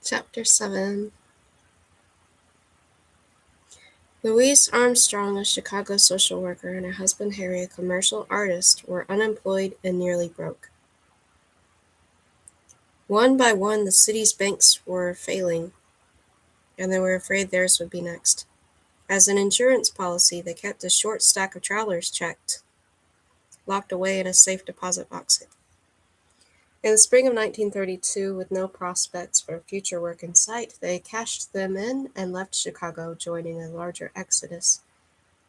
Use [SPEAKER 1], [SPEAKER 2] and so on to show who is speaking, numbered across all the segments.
[SPEAKER 1] Chapter 7. Louise Armstrong, a Chicago social worker, and her husband Harry, a commercial artist, were unemployed and nearly broke. One by one, the city's banks were failing, and they were afraid theirs would be next. As an insurance policy, they kept a short stack of travelers' checks locked away in a safe deposit box. In the spring of 1932, with no prospects for future work in sight, they cashed them in and left Chicago, joining a larger exodus.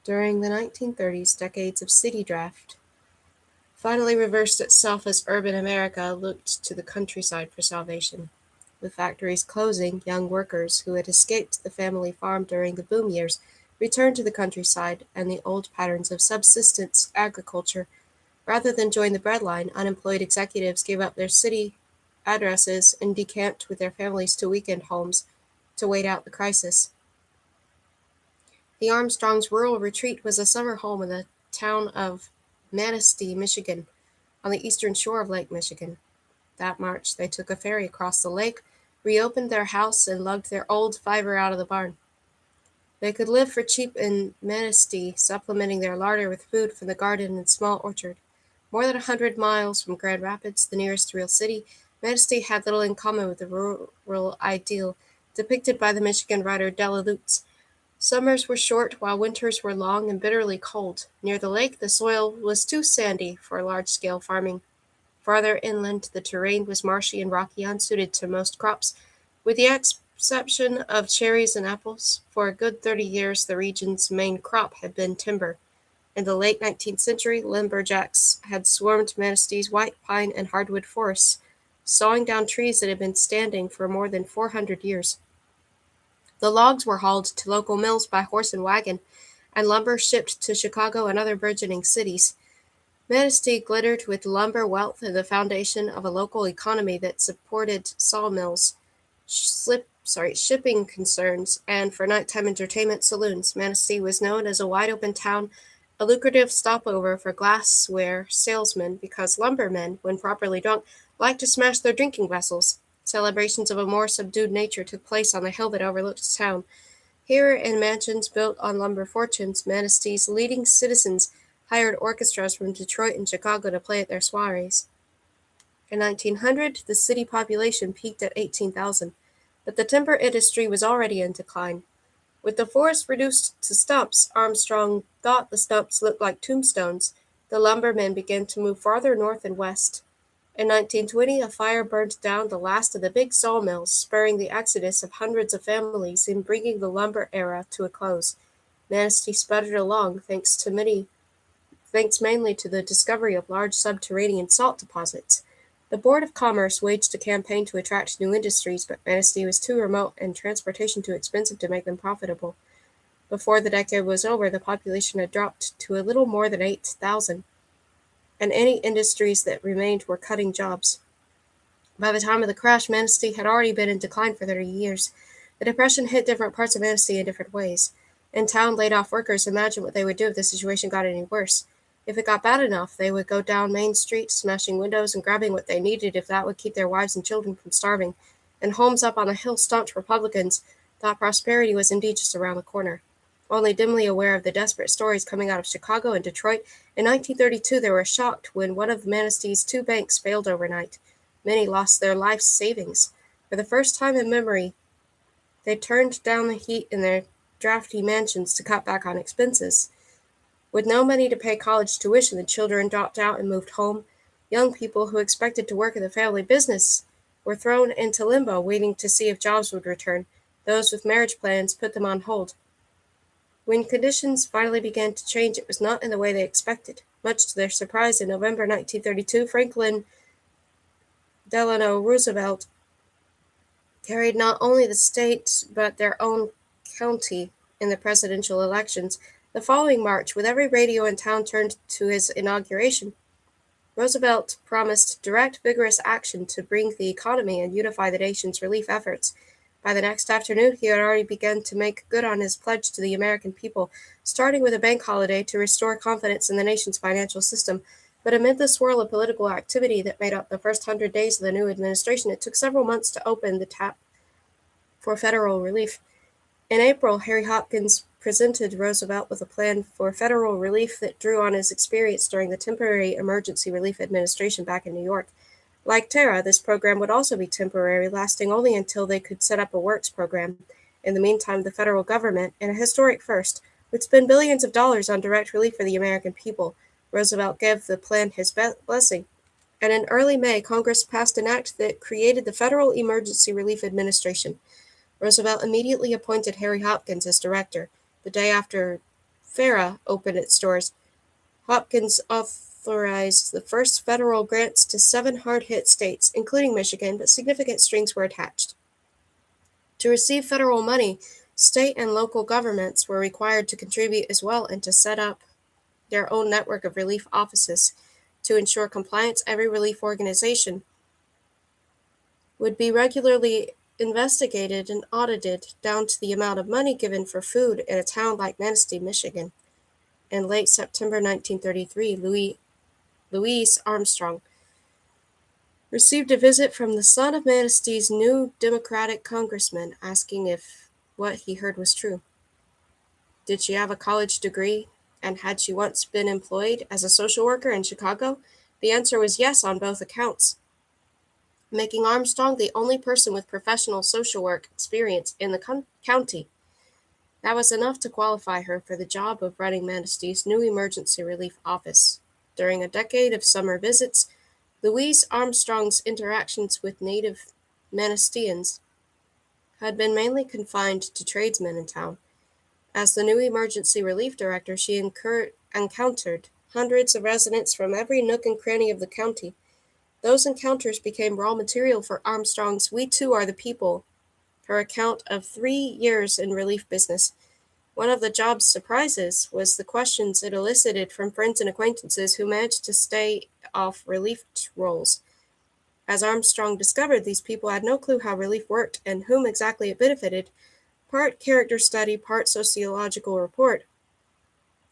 [SPEAKER 1] During the 1930s, decades of city draft finally reversed itself as urban America looked to the countryside for salvation. With factories closing, young workers who had escaped the family farm during the boom years returned to the countryside and the old patterns of subsistence agriculture. Rather than join the breadline, unemployed executives gave up their city addresses and decamped with their families to weekend homes to wait out the crisis. The Armstrongs' rural retreat was a summer home in the town of Manistee, Michigan, on the eastern shore of Lake Michigan. That March, they took a ferry across the lake, reopened their house, and lugged their old fiver out of the barn. They could live for cheap in Manistee, supplementing their larder with food from the garden and small orchard. More than 100 miles from Grand Rapids, the nearest real city, Manistee had little in common with the rural ideal depicted by the Michigan writer Della Lutz. Summers were short, while winters were long and bitterly cold. Near the lake, the soil was too sandy for large-scale farming. Farther inland, the terrain was marshy and rocky, unsuited to most crops, with the exception of cherries and apples. For a good 30 years, the region's main crop had been timber. In the late 19th century, lumberjacks had swarmed Manistee's white pine and hardwood forests, sawing down trees that had been standing for more than 400 years. The logs were hauled to local mills by horse and wagon, and lumber shipped to Chicago and other burgeoning cities. Manistee glittered with lumber wealth and the foundation of a local economy that supported sawmills, shipping concerns, and for nighttime entertainment saloons. Manistee was known as a wide-open town, a lucrative stopover for glassware salesmen, because lumbermen, when properly drunk, liked to smash their drinking vessels. Celebrations of a more subdued nature took place on the hill that overlooked the town. Here, in mansions built on lumber fortunes, Manistee's leading citizens hired orchestras from Detroit and Chicago to play at their soirees. In 1900, the city population peaked at 18,000, but the timber industry was already in decline. With the forest reduced to stumps, Armstrong thought the stumps looked like tombstones. The lumbermen began to move farther north and west. In 1920, a fire burned down the last of the big sawmills, spurring the exodus of hundreds of families and bringing the lumber era to a close. Manistee sputtered along, thanks mainly to the discovery of large subterranean salt deposits. The Board of Commerce waged a campaign to attract new industries, but Manistee was too remote and transportation too expensive to make them profitable. Before the decade was over, the population had dropped to a little more than 8,000, and any industries that remained were cutting jobs. By the time of the crash, Manistee had already been in decline for 30 years. The Depression hit different parts of Manistee in different ways. In-town laid-off workers imagined what they would do if the situation got any worse. If it got bad enough, they would go down Main Street, smashing windows and grabbing what they needed if that would keep their wives and children from starving. And homes up on the hill staunch Republicans thought prosperity was indeed just around the corner. Only dimly aware of the desperate stories coming out of Chicago and Detroit, in 1932 they were shocked when one of Manistee's two banks failed overnight. Many lost their life savings. For the first time in memory, they turned down the heat in their drafty mansions to cut back on expenses. With no money to pay college tuition, the children dropped out and moved home. Young people who expected to work in the family business were thrown into limbo, waiting to see if jobs would return. Those with marriage plans put them on hold. When conditions finally began to change, it was not in the way they expected. Much to their surprise, in November 1932, Franklin Delano Roosevelt carried not only the state but their own county in the presidential elections. The following March, with every radio in town turned to his inauguration, Roosevelt promised direct, vigorous action to bring the economy and unify the nation's relief efforts. By the next afternoon, he had already begun to make good on his pledge to the American people, starting with a bank holiday to restore confidence in the nation's financial system. But amid the swirl of political activity that made up the first 100 days of the new administration, it took several months to open the tap for federal relief. In April, Harry Hopkins presented Roosevelt with a plan for federal relief that drew on his experience during the Temporary Emergency Relief Administration back in New York. Like Tara, this program would also be temporary, lasting only until they could set up a works program. In the meantime, the federal government, in a historic first, would spend billions of dollars on direct relief for the American people. Roosevelt gave the plan his blessing, and in early May, Congress passed an act that created the Federal Emergency Relief Administration. Roosevelt immediately appointed Harry Hopkins as director. The day after FARA opened its doors, Hopkins authorized the first federal grants to 7 hard-hit states, including Michigan, but significant strings were attached. To receive federal money, state and local governments were required to contribute as well and to set up their own network of relief offices. To ensure compliance, every relief organization would be regularly investigated and audited down to the amount of money given for food in a town like Manistee, Michigan. In late September 1933, Louis Armstrong received a visit from the son of Manistee's new Democratic congressman asking if what he heard was true. Did she have a college degree, and had she once been employed as a social worker in Chicago? The answer was yes on both accounts, making Armstrong the only person with professional social work experience in the county. That was enough to qualify her for the job of running Manistee's new emergency relief office. During a decade of summer visits, Louise Armstrong's interactions with native Manisteans had been mainly confined to tradesmen in town. As the new emergency relief director, she encountered hundreds of residents from every nook and cranny of the county. Those encounters became raw material for Armstrong's "We Too Are the People," her account of 3 years in relief business. One of the job's surprises was the questions it elicited from friends and acquaintances who managed to stay off relief rolls. As Armstrong discovered, these people had no clue how relief worked and whom exactly it benefited. Part character study, part sociological report,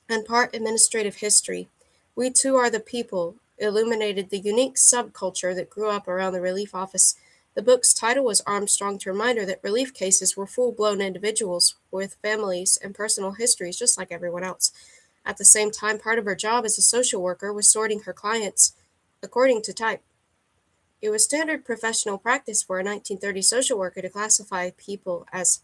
[SPEAKER 1] and part administrative history, "We Too Are the People" illuminated the unique subculture that grew up around the relief office. The book's title was Armstrong's reminder that relief cases were full-blown individuals with families and personal histories just like everyone else. At the same time, part of her job as a social worker was sorting her clients according to type. It was standard professional practice for a 1930 social worker to classify people as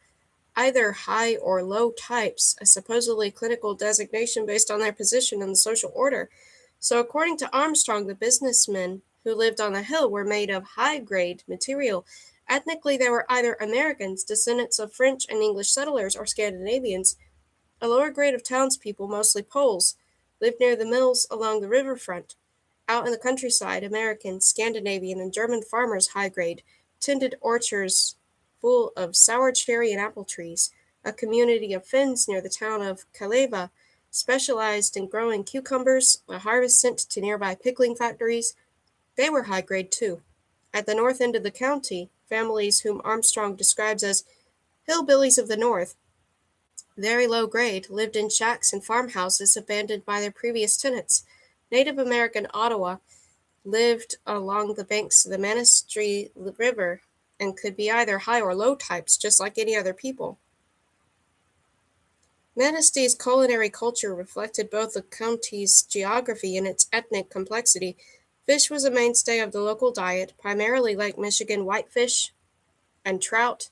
[SPEAKER 1] either high or low types, a supposedly clinical designation based on their position in the social order. So according to Armstrong, the businessmen who lived on the hill were made of high-grade material. Ethnically, they were either Americans, descendants of French and English settlers, or Scandinavians. A lower grade of townspeople, mostly Poles, lived near the mills along the riverfront. Out in the countryside, American, Scandinavian, and German farmers, high-grade, tended orchards full of sour cherry and apple trees. A community of Finns near the town of Kaleva specialized in growing cucumbers, a harvest sent to nearby pickling factories. They were high-grade too. At the north end of the county, families whom Armstrong describes as hillbillies of the north, very low grade, lived in shacks and farmhouses abandoned by their previous tenants. Native American Ottawa lived along the banks of the Manistee River and could be either high or low types, just like any other people. Manistee's culinary culture reflected both the county's geography and its ethnic complexity. Fish was a mainstay of the local diet, primarily Lake Michigan whitefish and trout,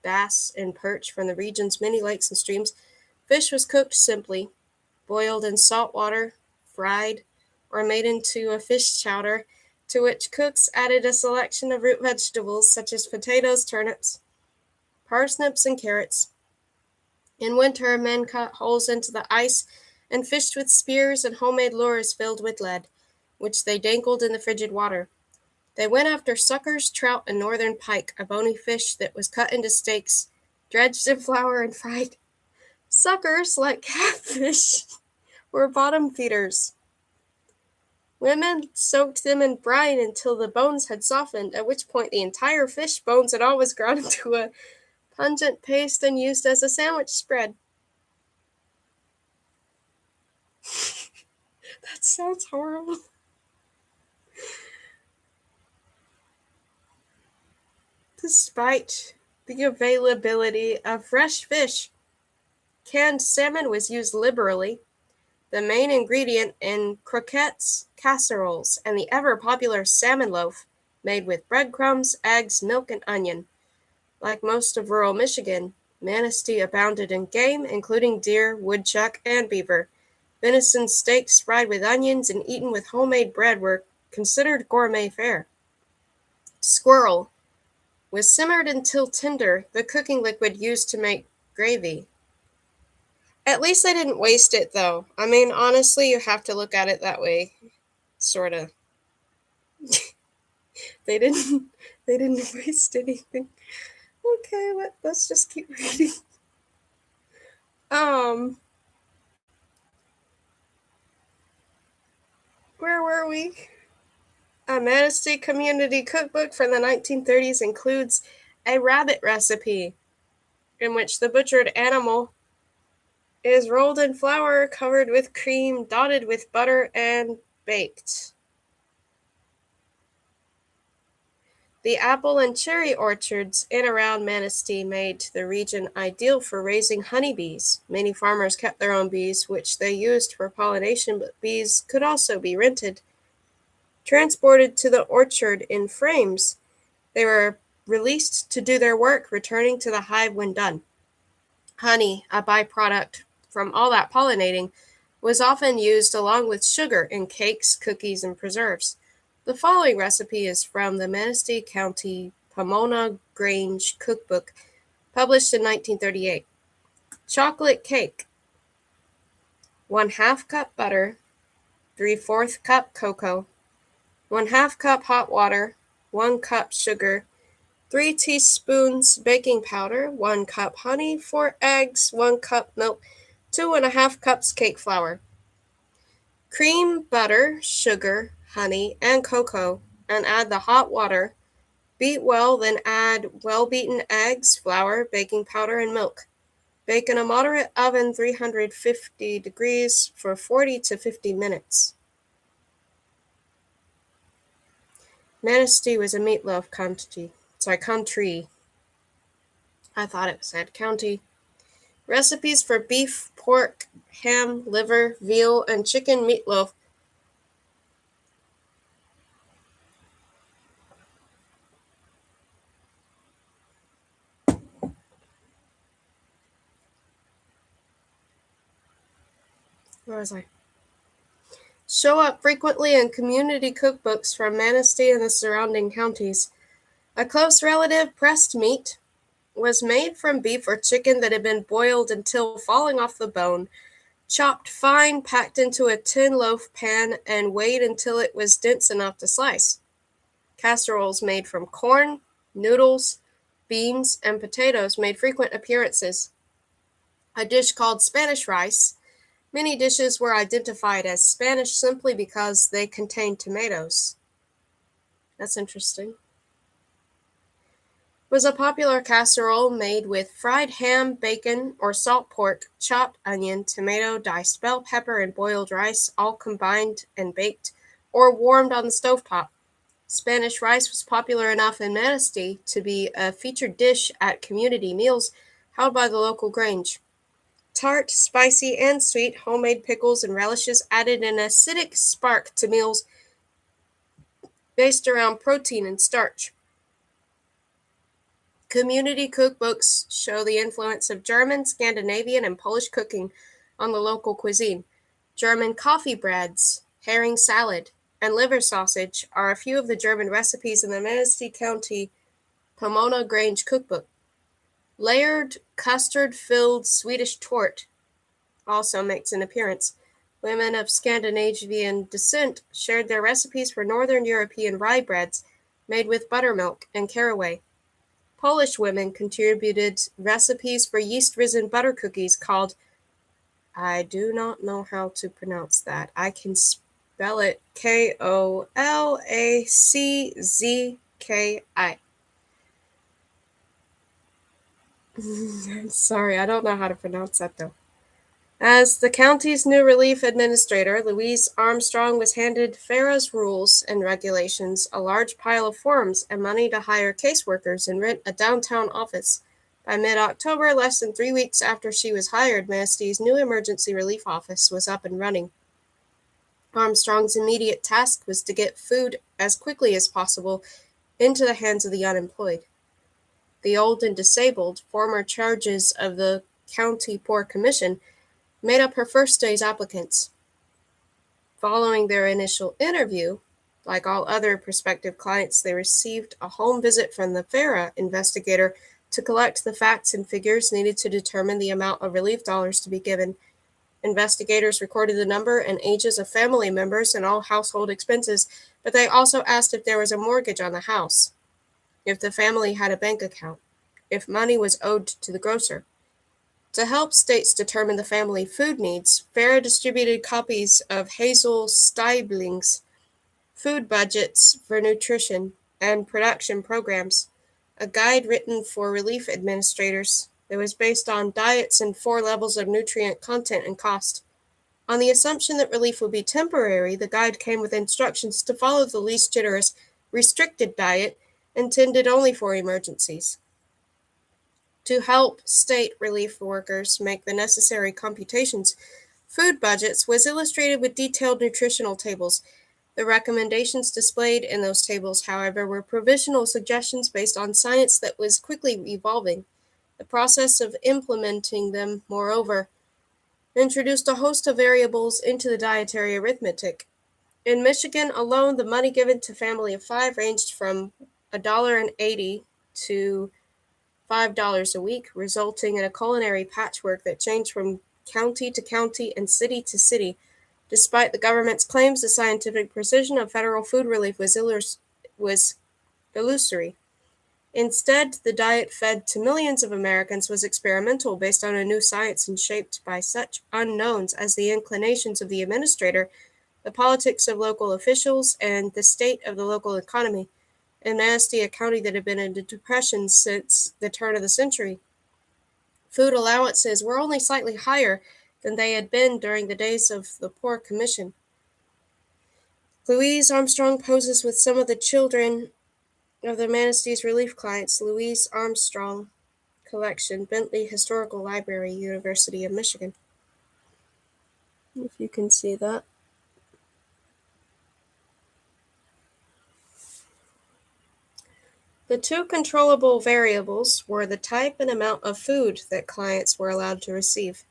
[SPEAKER 1] bass, and perch from the region's many lakes and streams. Fish was cooked simply, boiled in salt water, fried, or made into a fish chowder, to which cooks added a selection of root vegetables such as potatoes, turnips, parsnips, and carrots. In winter, men cut holes into the ice and fished with spears and homemade lures filled with lead, which they dangled in the frigid water. They went after suckers, trout, and northern pike, a bony fish that was cut into steaks, dredged in flour, and fried. Suckers, like catfish, were bottom feeders. Women soaked them in brine until the bones had softened, at which point the entire fish, bones and all, was ground into a pungent paste and used as a sandwich spread. That sounds horrible. Despite The availability of fresh fish. Canned salmon was used liberally, the main ingredient in croquettes, casseroles, and the ever-popular salmon loaf, made with breadcrumbs, eggs, milk, and onion. Like most of rural Michigan, Manistee abounded in game, including deer, woodchuck, and beaver. Venison steaks fried with onions and eaten with homemade bread were considered gourmet fare. Squirrel was simmered until tender, the cooking liquid used to make gravy. At least they didn't waste it, though. I mean, honestly, you have to look at it that way, sort of. They didn't. They didn't waste anything. Okay, let's just keep reading. Um, where were we? A Manistee Community Cookbook from the 1930s includes a rabbit recipe, in which the butchered animal is rolled in flour, covered with cream, dotted with butter, and baked. The apple and cherry orchards in around Manistee made the region ideal for raising honeybees. Many farmers kept their own bees, which they used for pollination, but bees could also be rented. Transported to the orchard in frames, they were released to do their work, returning to the hive when done. Honey, a byproduct from all that pollinating, was often used along with sugar in cakes, cookies, and preserves. The following recipe is from the Manistee County Pomona Grange Cookbook, published in 1938. Chocolate cake. 1/2 cup butter, 3/4 cup cocoa, 1/2 cup hot water, 1 cup sugar, 3 teaspoons baking powder, 1 cup honey, 4 eggs, 1 cup milk, 2½ cups cake flour. Cream, butter, sugar, honey, and cocoa, and add the hot water. Beat well, then add well-beaten eggs, flour, baking powder, and milk. Bake in a moderate oven 350 degrees for 40 to 50 minutes. Manistee was a meatloaf country. Country. I thought it said county. Recipes for beef, pork, ham, liver, veal, and chicken meatloaf. Where was I? Show up frequently in community cookbooks from Manistee and the surrounding counties. A close relative, pressed meat, was made from beef or chicken that had been boiled until falling off the bone, chopped fine, packed into a tin loaf pan, and weighed until it was dense enough to slice. Casseroles made from corn, noodles, beans, and potatoes made frequent appearances. A dish called Spanish rice. Many dishes were identified as Spanish simply because they contained tomatoes. That's interesting. Was a popular casserole made with fried ham, bacon, or salt pork, chopped onion, tomato, diced bell pepper, and boiled rice, all combined and baked or warmed on the stovetop. Spanish rice was popular enough in Manistee to be a featured dish at community meals held by the local grange. Tart, spicy, and sweet homemade pickles and relishes added an acidic spark to meals based around protein and starch. Community cookbooks show the influence of German, Scandinavian, and Polish cooking on the local cuisine. German coffee breads, herring salad, and liver sausage are a few of the German recipes in the Manistee County Pomona Grange Cookbook. Layered, custard-filled Swedish torte also makes an appearance. Women of Scandinavian descent shared their recipes for Northern European rye breads made with buttermilk and caraway. Polish women contributed recipes for yeast-risen butter cookies called, I do not know how to pronounce that. I can spell it Kolaczki. I'm sorry, I don't know how to pronounce that though. As the county's new relief administrator, Louise Armstrong was handed FARA's rules and regulations, a large pile of forms, and money to hire caseworkers and rent a downtown office. By mid-October, less than 3 weeks after she was hired, Manastee's new emergency relief office was up and running. Armstrong's immediate task was to get food as quickly as possible into the hands of the unemployed. The old and disabled, former charges of the County Poor Commission, made up her first day's applicants. Following their initial interview, like all other prospective clients, they received a home visit from the FARA investigator to collect the facts and figures needed to determine the amount of relief dollars to be given. Investigators recorded the number and ages of family members and all household expenses, but they also asked if there was a mortgage on the house, if the family had a bank account, if money was owed to the grocer. To help states determine the family food needs, FARA distributed copies of Hazel Steibling's Food Budgets for Nutrition and Production Programs, a guide written for relief administrators that was based on diets and 4 levels of nutrient content and cost. On the assumption that relief would be temporary, the guide came with instructions to follow the least generous, restricted diet intended only for emergencies. To help state relief workers make the necessary computations, Food Budgets was illustrated with detailed nutritional tables. The recommendations displayed in those tables, however, were provisional suggestions based on science that was quickly evolving. The process of implementing them, moreover, introduced a host of variables into the dietary arithmetic. In Michigan alone, the money given to family of 5 ranged from $1.80 to $5 a week, resulting in a culinary patchwork that changed from county to county and city to city. Despite the government's claims, the scientific precision of federal food relief was illusory. Instead, the diet fed to millions of Americans was experimental, based on a new science and shaped by such unknowns as the inclinations of the administrator, the politics of local officials, and the state of the local economy. In Manistee, a county that had been in a depression since the turn of the century, food allowances were only slightly higher than they had been during the days of the Poor Commission. Louise Armstrong poses with some of the children of the Manastee's relief clients. Louise Armstrong Collection, Bentley Historical Library, University of Michigan. If you can see that. The two controllable variables were the type and amount of food that clients were allowed to receive.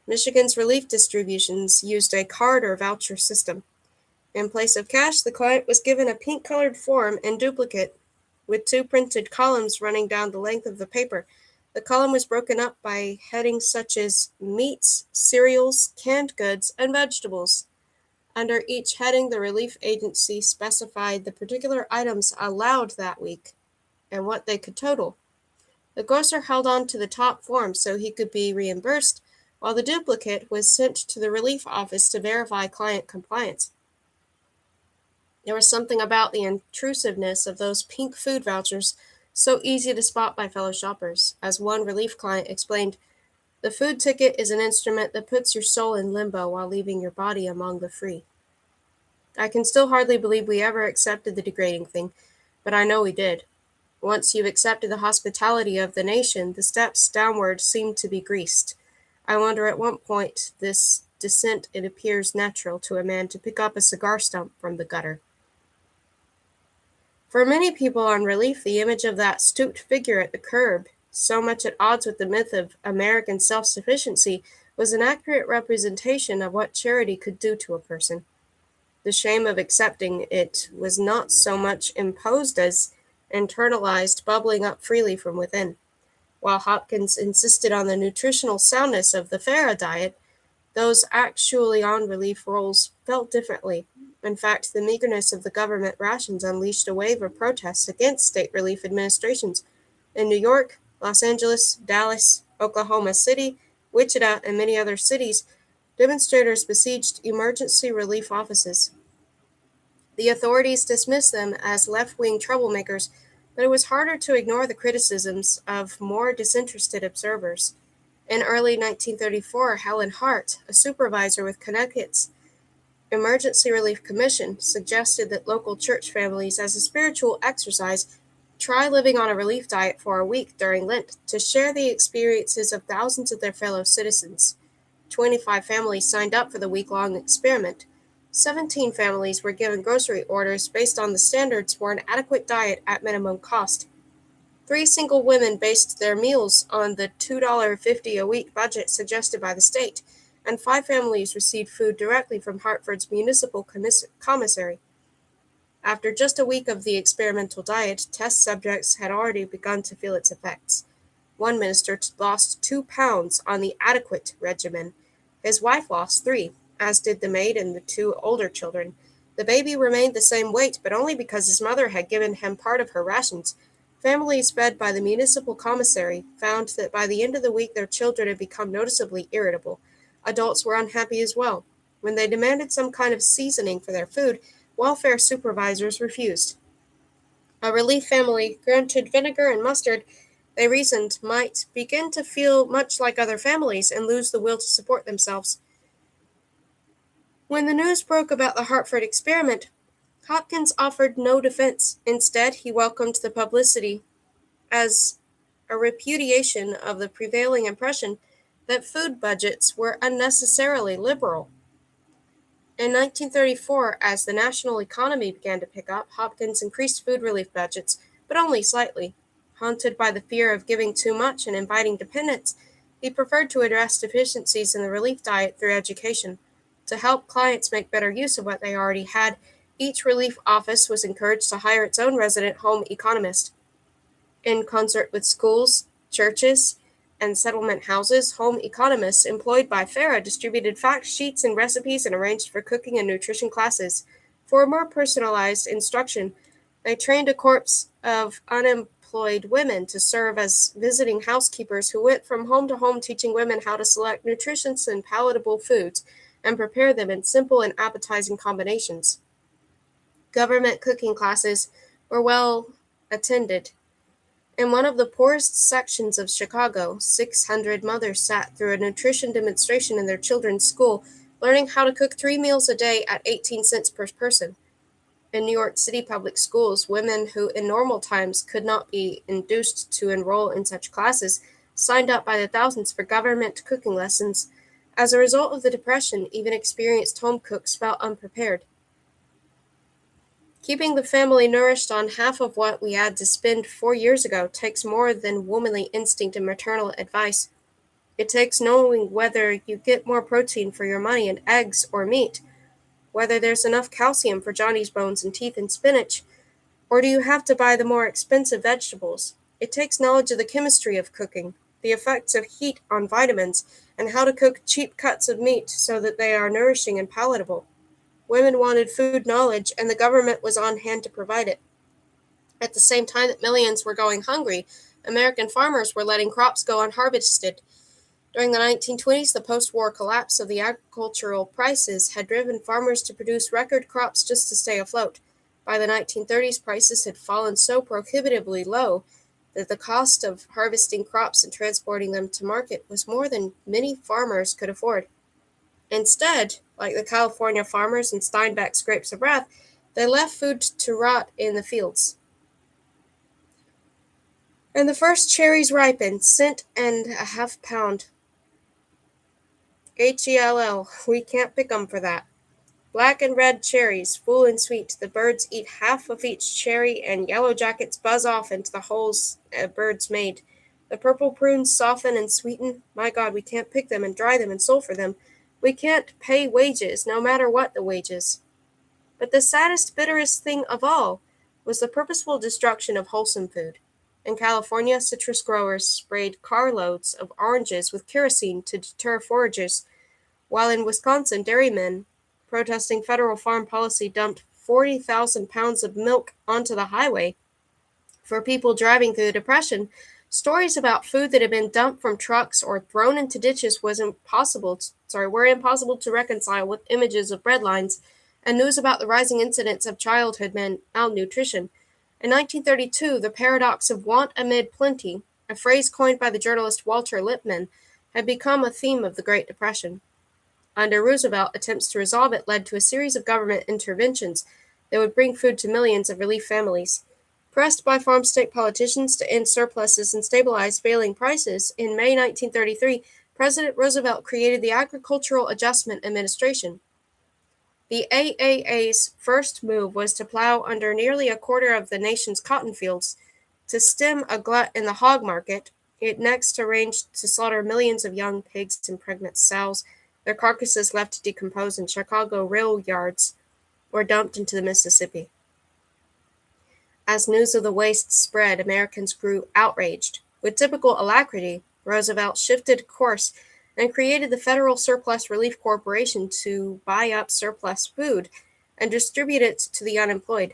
[SPEAKER 1] Michigan's relief distributions used a card or voucher system. In place of cash, the client was given a pink-colored form in duplicate with 2 printed columns running down the length of the paper. The column was broken up by headings such as meats, cereals, canned goods, and vegetables. Under each heading, the relief agency specified the particular items allowed that week and what they could total. The grocer held on to the top form so he could be reimbursed, while the duplicate was sent to the relief office to verify client compliance. There was something about the intrusiveness of those pink food vouchers so easy to spot by fellow shoppers. As one relief client explained, the food ticket is an instrument that puts your soul in limbo while leaving your body among the free. I can still hardly believe we ever accepted the degrading thing, but I know we did. Once you've accepted the hospitality of the nation, the steps downward seem to be greased. I wonder at what point this descent it appears natural to a man to pick up a cigar stump from the gutter. For many people on relief, the image of that stooped figure at the curb, so much at odds with the myth of American self-sufficiency, was an accurate representation of what charity could do to a person. The shame of accepting it was not so much imposed as internalized, bubbling up freely from within. While Hopkins insisted on the nutritional soundness of the FARA diet, those actually on relief rolls felt differently. In fact, the meagerness of the government rations unleashed a wave of protests against state relief administrations. In New York, Los Angeles, Dallas, Oklahoma City, Wichita, and many other cities, demonstrators besieged emergency relief offices. The authorities dismissed them as left-wing troublemakers, but it was harder to ignore the criticisms of more disinterested observers. In early 1934, Helen Hart, a supervisor with Connecticut's Emergency Relief Commission, suggested that local church families, as a spiritual exercise, try living on a relief diet for a week during Lent to share the experiences of thousands of their fellow citizens. 25 families signed up for the week-long experiment. 17 families were given grocery orders based on the standards for an adequate diet at minimum cost. 3 single women based their meals on the $2.50 a week budget suggested by the state, and 5 families received food directly from Hartford's municipal commissary. After just a week of the experimental diet, test subjects had already begun to feel its effects. One minister lost 2 pounds on the adequate regimen. His wife lost 3, as did the maid and the 2 older children. The baby remained the same weight, but only because his mother had given him part of her rations. Families fed by the municipal commissary found that by the end of the week their children had become noticeably irritable. Adults were unhappy as well. When they demanded some kind of seasoning for their food, welfare supervisors refused. A relief family granted vinegar and mustard, they reasoned, might begin to feel much like other families and lose the will to support themselves. When the news broke about the Hartford experiment, Hopkins offered no defense. Instead, he welcomed the publicity as a repudiation of the prevailing impression that food budgets were unnecessarily liberal. In 1934, as the national economy began to pick up, Hopkins increased food relief budgets, but only slightly. Haunted by the fear of giving too much and inviting dependence, he preferred to address deficiencies in the relief diet through education. To help clients make better use of what they already had, each relief office was encouraged to hire its own resident home economist. In concert with schools, churches, and settlement houses, home economists employed by FARA distributed fact sheets and recipes and arranged for cooking and nutrition classes. For more personalized instruction, they trained a corps of unemployed women to serve as visiting housekeepers who went from home to home teaching women how to select nutritious and palatable foods and prepare them in simple and appetizing combinations. Government cooking classes were well attended. In one of the poorest sections of Chicago, 600 mothers sat through a nutrition demonstration in their children's school, learning how to cook 3 meals a day at 18 cents per person. In New York City public schools, women who in normal times could not be induced to enroll in such classes signed up by the thousands for government cooking lessons. As a result of the Depression, even experienced home cooks felt unprepared. Keeping the family nourished on half of what we had to spend 4 years ago takes more than womanly instinct and maternal advice. It takes knowing whether you get more protein for your money in eggs or meat, whether there's enough calcium for Johnny's bones and teeth in spinach, or do you have to buy the more expensive vegetables? It takes knowledge of the chemistry of cooking, the effects of heat on vitamins, and how to cook cheap cuts of meat so that they are nourishing and palatable. Women wanted food knowledge, and the government was on hand to provide it. At the same time that millions were going hungry, American farmers were letting crops go unharvested. During the 1920s, the post-war collapse of the agricultural prices had driven farmers to produce record crops just to stay afloat. By the 1930s, prices had fallen so prohibitively low that the cost of harvesting crops and transporting them to market was more than many farmers could afford. Instead, like the California farmers in Steinbeck's Grapes of Wrath, they left food to rot in the fields. And the first cherries ripened, cent and a half pound. HELL, we can't pick 'em for that. Black and red cherries, full and sweet. The birds eat half of each cherry, and yellow jackets buzz off into the holes birds made. The purple prunes soften and sweeten. My God, we can't pick them and dry them and sulfur them. We can't pay wages, no matter what the wages. But the saddest, bitterest thing of all was the purposeful destruction of wholesome food. In California, citrus growers sprayed carloads of oranges with kerosene to deter foragers, while in Wisconsin, dairymen protesting federal farm policy dumped 40,000 pounds of milk onto the highway. For people driving through the Depression, stories about food that had been dumped from trucks or thrown into ditches were impossible to reconcile with images of bread lines and news about the rising incidence of childhood malnutrition. In 1932, the paradox of want amid plenty, a phrase coined by the journalist Walter Lippmann, had become a theme of the Great Depression. Under Roosevelt, attempts to resolve it led to a series of government interventions that would bring food to millions of relief families. Pressed by farm state politicians to end surpluses and stabilize failing prices, in May 1933, President Roosevelt created the Agricultural Adjustment Administration. The AAA's first move was to plow under nearly a quarter of the nation's cotton fields. To stem a glut in the hog market, it next arranged to slaughter millions of young pigs and pregnant sows, their carcasses left to decompose in Chicago rail yards or dumped into the Mississippi. As news of the waste spread, Americans grew outraged. With typical alacrity, Roosevelt shifted course and created the Federal Surplus Relief Corporation to buy up surplus food and distribute it to the unemployed.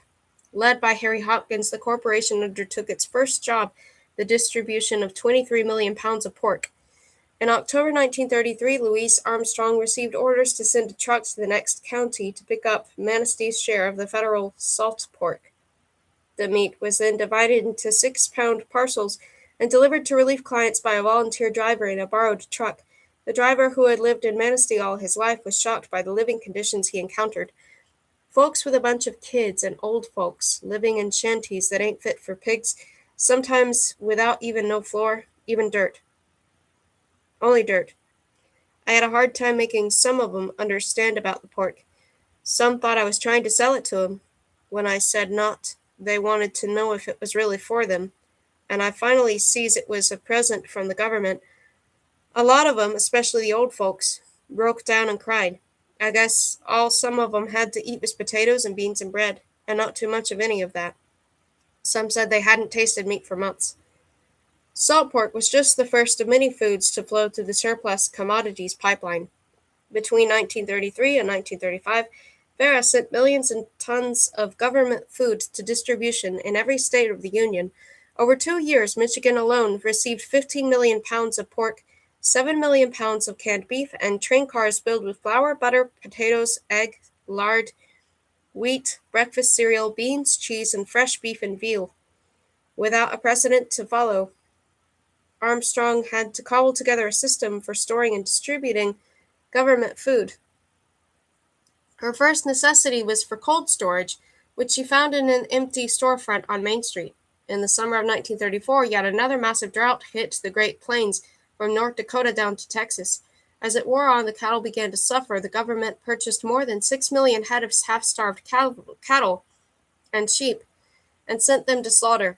[SPEAKER 1] Led by Harry Hopkins, the corporation undertook its first job, the distribution of 23 million pounds of pork. In October 1933, Louis Armstrong received orders to send a truck to the next county to pick up Manastee's share of the federal salt pork. The meat was then divided into 6-pound parcels and delivered to relief clients by a volunteer driver in a borrowed truck. The driver, who had lived in Manistee all his life, was shocked by the living conditions he encountered. Folks with a bunch of kids and old folks living in shanties that ain't fit for pigs, sometimes without even no floor, even dirt. Only dirt. I had a hard time making some of 'em understand about the pork. Some thought I was trying to sell it to 'em. When I said not, they wanted to know if it was really for them, and I finally sees it was a present from the government. A lot of 'em, especially the old folks, broke down and cried. I guess all some of 'em had to eat was potatoes and beans and bread, and not too much of any of that. Some said they hadn't tasted meat for months. Salt pork was just the first of many foods to flow through the surplus commodities pipeline. Between 1933 and 1935, FARA sent millions of tons of government food to distribution in every state of the Union. Over 2 years, Michigan alone received 15 million pounds of pork, 7 million pounds of canned beef, and train cars filled with flour, butter, potatoes, egg, lard, wheat, breakfast cereal, beans, cheese, and fresh beef and veal. Without a precedent to follow, Armstrong had to cobble together a system for storing and distributing government food. Her first necessity was for cold storage, which she found in an empty storefront on Main Street. In the summer of 1934, yet another massive drought hit the Great Plains from North Dakota down to Texas. As it wore on, the cattle began to suffer. The government purchased more than 6 million head of half-starved cattle and sheep and sent them to slaughter.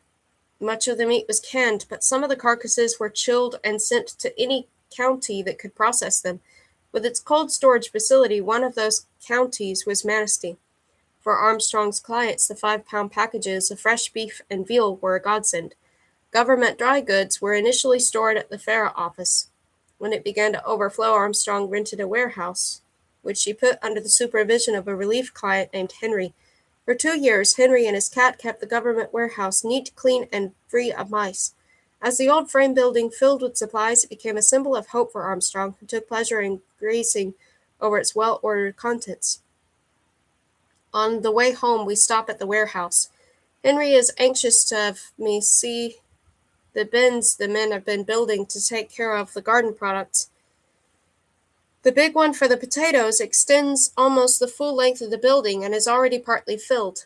[SPEAKER 1] Much of the meat was canned, but some of the carcasses were chilled and sent to any county that could process them. With its cold storage facility, one of those counties was Manistee. For Armstrong's clients, the 5-pound packages of fresh beef and veal were a godsend. Government dry goods were initially stored at the FARA office. When it began to overflow, Armstrong rented a warehouse, which she put under the supervision of a relief client named Henry. For 2 years, Henry and his cat kept the government warehouse neat, clean, and free of mice. As the old frame building filled with supplies, it became a symbol of hope for Armstrong, who took pleasure in gazing over its well-ordered contents. On the way home, we stop at the warehouse. Henry is anxious to have me see the bins the men have been building to take care of the garden products. The big one for the potatoes extends almost the full length of the building and is already partly filled.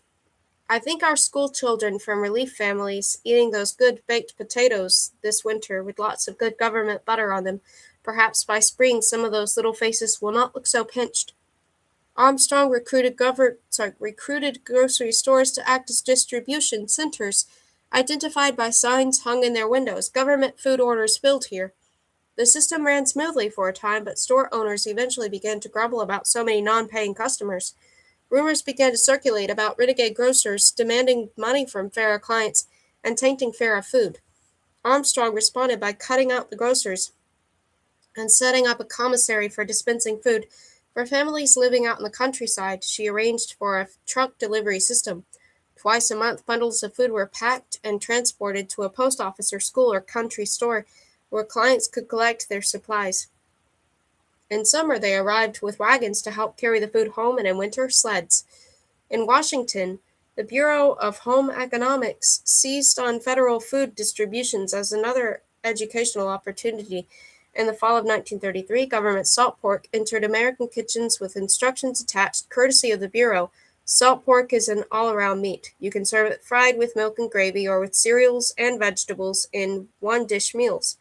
[SPEAKER 1] I think our school children from relief families eating those good baked potatoes this winter with lots of good government butter on them. Perhaps by spring some of those little faces will not look so pinched. Armstrong recruited grocery stores to act as distribution centers, identified by signs hung in their windows. Government food orders filled here. The system ran smoothly for a time, but store owners eventually began to grumble about so many non-paying customers. Rumors began to circulate about renegade grocers demanding money from FARA clients and tainting FARA food. Armstrong responded by cutting out the grocers and setting up a commissary for dispensing food. For families living out in the countryside, she arranged for a truck delivery system. Twice a month, bundles of food were packed and transported to a post office or school or country store where clients could collect their supplies. In summer, they arrived with wagons to help carry the food home, and in winter, sleds. In Washington, the Bureau of Home Economics seized on federal food distributions as another educational opportunity In the fall of 1933, government salt pork entered American kitchens with instructions attached, courtesy of the Bureau. Salt pork is an all-around meat. You can serve it fried with milk and gravy or with cereals and vegetables in one-dish meals,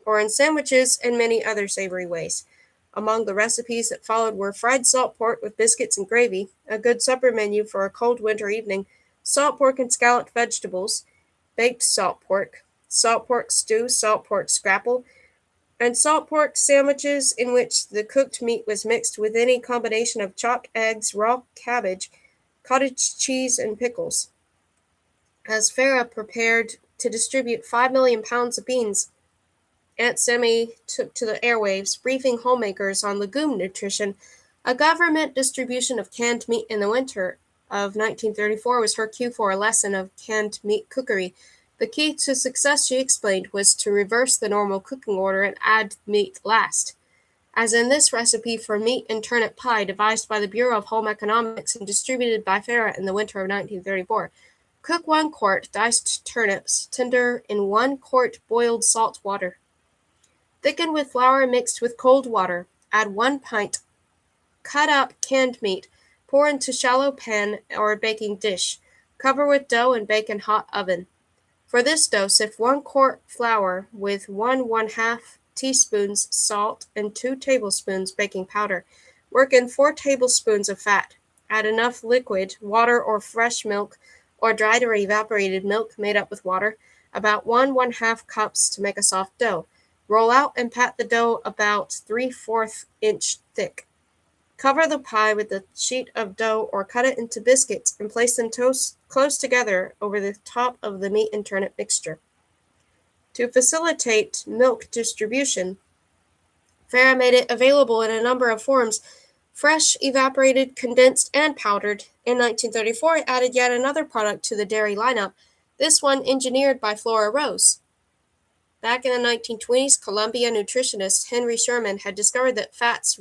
[SPEAKER 1] or in sandwiches and many other savory ways. Among the recipes that followed were fried salt pork with biscuits and gravy, a good supper menu for a cold winter evening, salt pork and scalloped vegetables, baked salt pork stew, salt pork scrapple, and salt pork sandwiches in which the cooked meat was mixed with any combination of chopped eggs, raw cabbage, cottage cheese, and pickles. As Farah prepared to distribute 5 million pounds of beans, Aunt Semi took to the airwaves, briefing homemakers on legume nutrition. A government distribution of canned meat in the winter of 1934 was her cue for a lesson of canned meat cookery. The key to success, she explained, was to reverse the normal cooking order and add meat last. As in this recipe for meat and turnip pie devised by the Bureau of Home Economics and distributed by Farah in the winter of 1934. Cook 1 quart diced turnips tender in 1 quart boiled salt water. Thicken with flour mixed with cold water. Add 1 pint cut up canned meat. Pour into shallow pan or baking dish. Cover with dough and bake in hot oven. For this dough, sift 1 quart flour with 1/2 teaspoons salt and 2 tablespoons baking powder. Work in 4 tablespoons of fat. Add enough liquid, water or fresh milk, or dried or evaporated milk made up with water, about 1/2 cups to make a soft dough. Roll out and pat the dough about 3/4 inch thick. Cover the pie with a sheet of dough or cut it into biscuits and place them close together over the top of the meat and turnip mixture. To facilitate milk distribution, Farah made it available in a number of forms: fresh, evaporated, condensed, and powdered. In 1934, it added yet another product to the dairy lineup, this one engineered by Flora Rose. Back in the 1920s, Columbia nutritionist Henry Sherman had discovered that rats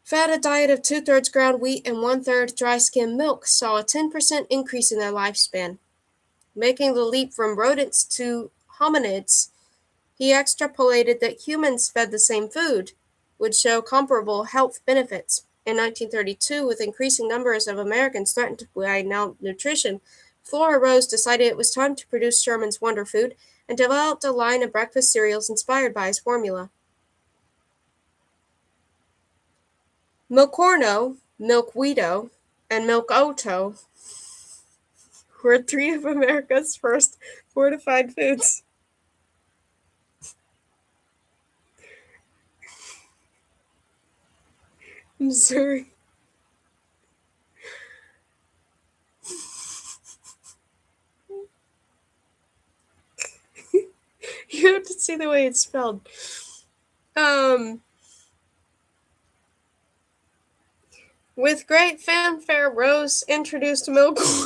[SPEAKER 1] fed a diet of 2/3 ground wheat and 1/3 dry skim milk saw a 10% increase in their lifespan. Making the leap from rodents to hominids, he extrapolated that humans fed the same food would show comparable health benefits. In 1932, with increasing numbers of Americans threatened by malnutrition, Flora Rose decided it was time to produce Sherman's wonder food and developed a line of breakfast cereals inspired by his formula. Milcorno, Milkweedo, and Milk-Oto were 3 of America's first fortified foods. I'm sorry. You have to see the way it's spelled. With great fanfare, Rose introduced Milcorno,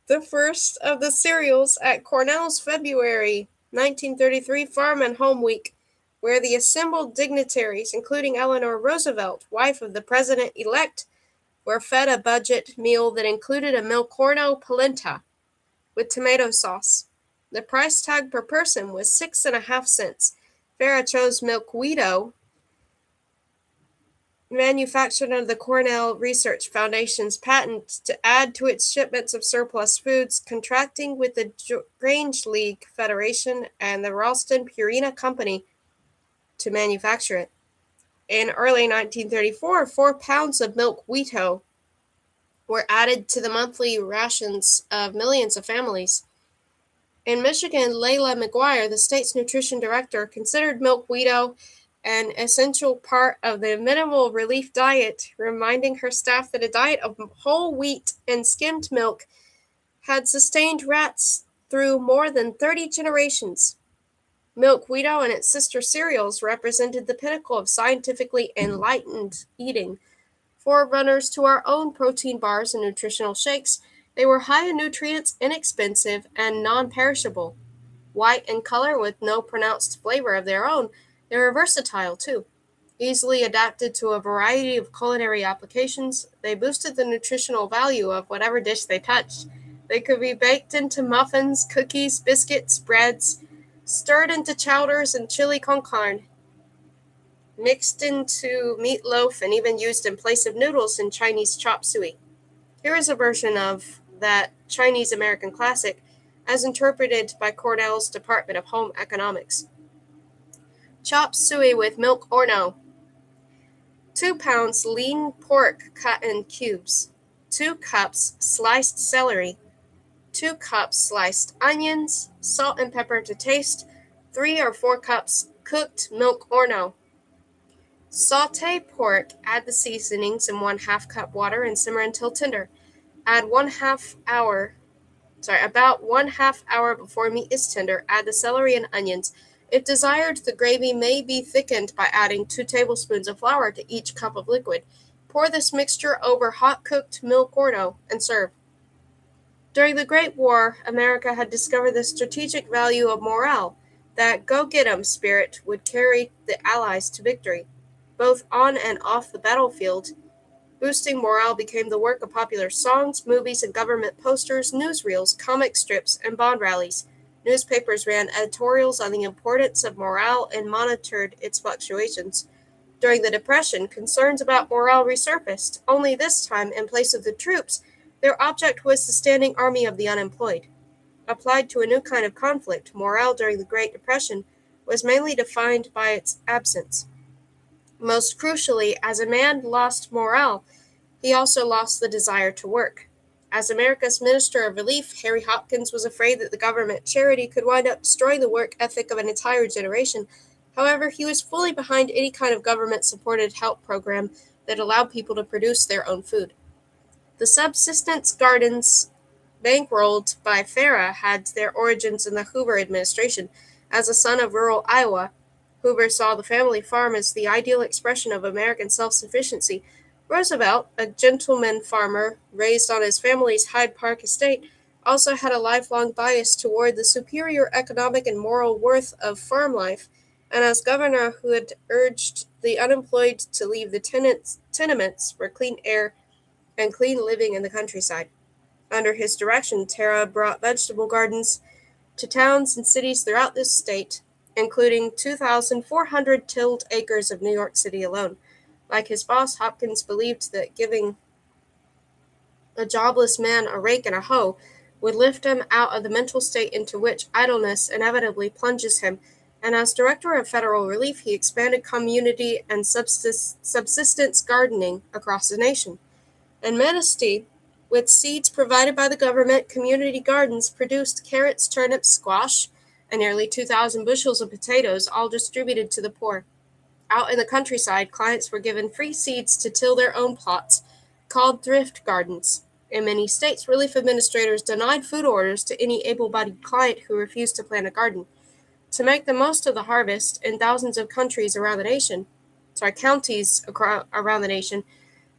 [SPEAKER 1] the first of the cereals, at Cornell's February 1933 Farm and Home Week, where the assembled dignitaries, including Eleanor Roosevelt, wife of the president-elect, were fed a budget meal that included a Milcorno polenta with tomato sauce. The price tag per person was 6.5 cents. Farah chose Milkweedo, manufactured under the Cornell Research Foundation's patent, to add to its shipments of surplus foods, contracting with the Grange League Federation and the Ralston Purina Company to manufacture it. In early 1934, 4 pounds of Milkweedo were added to the monthly rations of millions of families. In Michigan, Layla McGuire, the state's nutrition director, considered Milkweedo an essential part of the minimal relief diet, reminding her staff that a diet of whole wheat and skimmed milk had sustained rats through more than 30 generations. Milkweedo and its sister cereals represented the pinnacle of scientifically enlightened eating. Forerunners to our own protein bars and nutritional shakes, they were high in nutrients, inexpensive, and non-perishable. White in color with no pronounced flavor of their own, they were versatile too. Easily adapted to a variety of culinary applications, they boosted the nutritional value of whatever dish they touched. They could be baked into muffins, cookies, biscuits, breads, stirred into chowders and chili con carne, mixed into meatloaf, and even used in place of noodles in Chinese chop suey. Here is a version of that Chinese American classic as interpreted by Cornell's Department of Home Economics. Chop suey with milk or no. 2 pounds lean pork cut in cubes. 2 cups sliced celery. 2 cups sliced onions, salt and pepper to taste. 3 or 4 cups cooked milk or no. Saute pork, add the seasonings in 1/2 cup water and simmer until tender. Add about 1/2 hour before meat is tender, add the celery and onions. If desired, the gravy may be thickened by adding 2 tablespoons of flour to each cup of liquid. Pour this mixture over hot cooked milk or no and serve. During the Great War, America had discovered the strategic value of morale, that go-get-'em spirit would carry the Allies to victory, both on and off the battlefield. Boosting morale became the work of popular songs, movies, and government posters, newsreels, comic strips, and bond rallies. Newspapers ran editorials on the importance of morale and monitored its fluctuations. During the Depression, concerns about morale resurfaced, only this time, in place of the troops, their object was the standing army of the unemployed. Applied to a new kind of conflict, morale during the Great Depression was mainly defined by its absence. Most crucially, as a man lost morale, he also lost the desire to work. As America's Minister of Relief, Harry Hopkins was afraid that the government charity could wind up destroying the work ethic of an entire generation. However, he was fully behind any kind of government-supported help program that allowed people to produce their own food. The subsistence gardens bankrolled by Farah had their origins in the Hoover administration. As a son of rural Iowa, Hoover saw the family farm as the ideal expression of American self-sufficiency. Roosevelt, a gentleman farmer raised on his family's Hyde Park estate, also had a lifelong bias toward the superior economic and moral worth of farm life, and as governor who had urged the unemployed to leave the tenements for clean air and clean living in the countryside. Under his direction, Terra brought vegetable gardens to towns and cities throughout this state, including 2,400 tilled acres of New York City alone. Like his boss, Hopkins believed that giving a jobless man a rake and a hoe would lift him out of the mental state into which idleness inevitably plunges him, and as director of federal relief, he expanded community and subsistence gardening across the nation. In Manistee, with seeds provided by the government, community gardens produced carrots, turnips, squash, and nearly 2,000 bushels of potatoes, all distributed to the poor. Out in the countryside, clients were given free seeds to till their own plots, called thrift gardens. In many states, relief administrators denied food orders to any able-bodied client who refused to plant a garden. To make the most of the harvest in thousands of counties around the nation,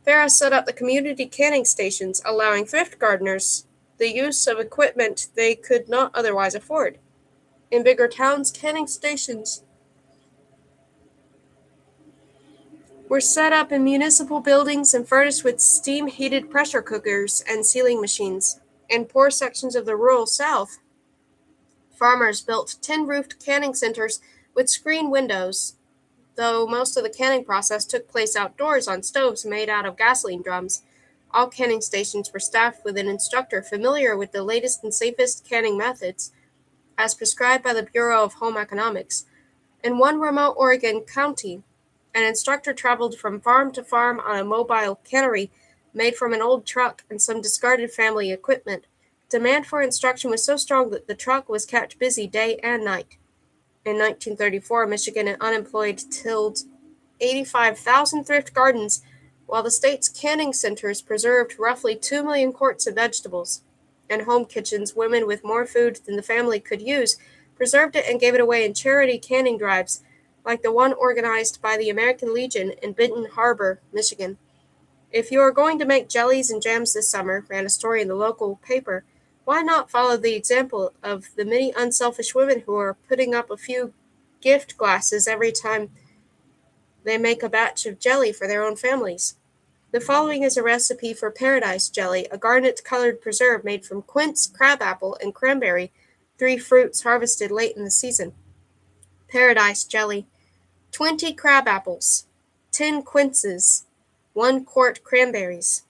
[SPEAKER 1] Farah set up the community canning stations, allowing thrift gardeners the use of equipment they could not otherwise afford. In bigger towns, canning stations were set up in municipal buildings and furnished with steam-heated pressure cookers and sealing machines. In poor sections of the rural South, farmers built tin-roofed canning centers with screen windows, though most of the canning process took place outdoors on stoves made out of gasoline drums. All canning stations were staffed with an instructor familiar with the latest and safest canning methods, as prescribed by the Bureau of Home Economics. In one remote Oregon county, an instructor traveled from farm to farm on a mobile cannery made from an old truck and some discarded family equipment. Demand for instruction was so strong that the truck was kept busy day and night. In 1934, Michigan unemployed tilled 85,000 thrift gardens, while the state's canning centers preserved roughly 2 million quarts of vegetables. In home kitchens, women with more food than the family could use preserved it and gave it away in charity canning drives, like the one organized by the American Legion in Benton Harbor, Michigan. If you are going to make jellies and jams this summer, ran a story in the local paper, why not follow the example of the many unselfish women who are putting up a few gift glasses every time they make a batch of jelly for their own families? The following is a recipe for paradise jelly, a garnet-colored preserve made from quince, crabapple, and cranberry, 3 fruits harvested late in the season. Paradise jelly: 20 crabapples, 10 quinces, 1 quart cranberries.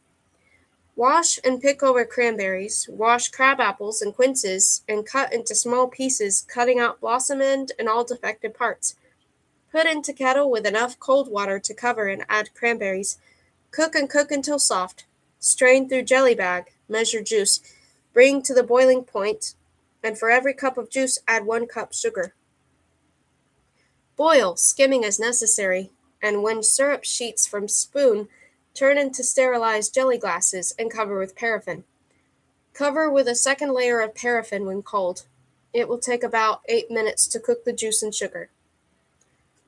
[SPEAKER 1] Wash and pick over cranberries, wash crabapples and quinces, and cut into small pieces, cutting out blossom end and all defective parts. Put into kettle with enough cold water to cover and add cranberries. Cook and cook until soft. Strain through jelly bag, measure juice, bring to the boiling point, and for every cup of juice add 1 cup sugar. Boil, skimming as necessary, and when syrup sheets from spoon, turn into sterilized jelly glasses and cover with paraffin. Cover with a second layer of paraffin when cold. It will take about 8 minutes to cook the juice and sugar.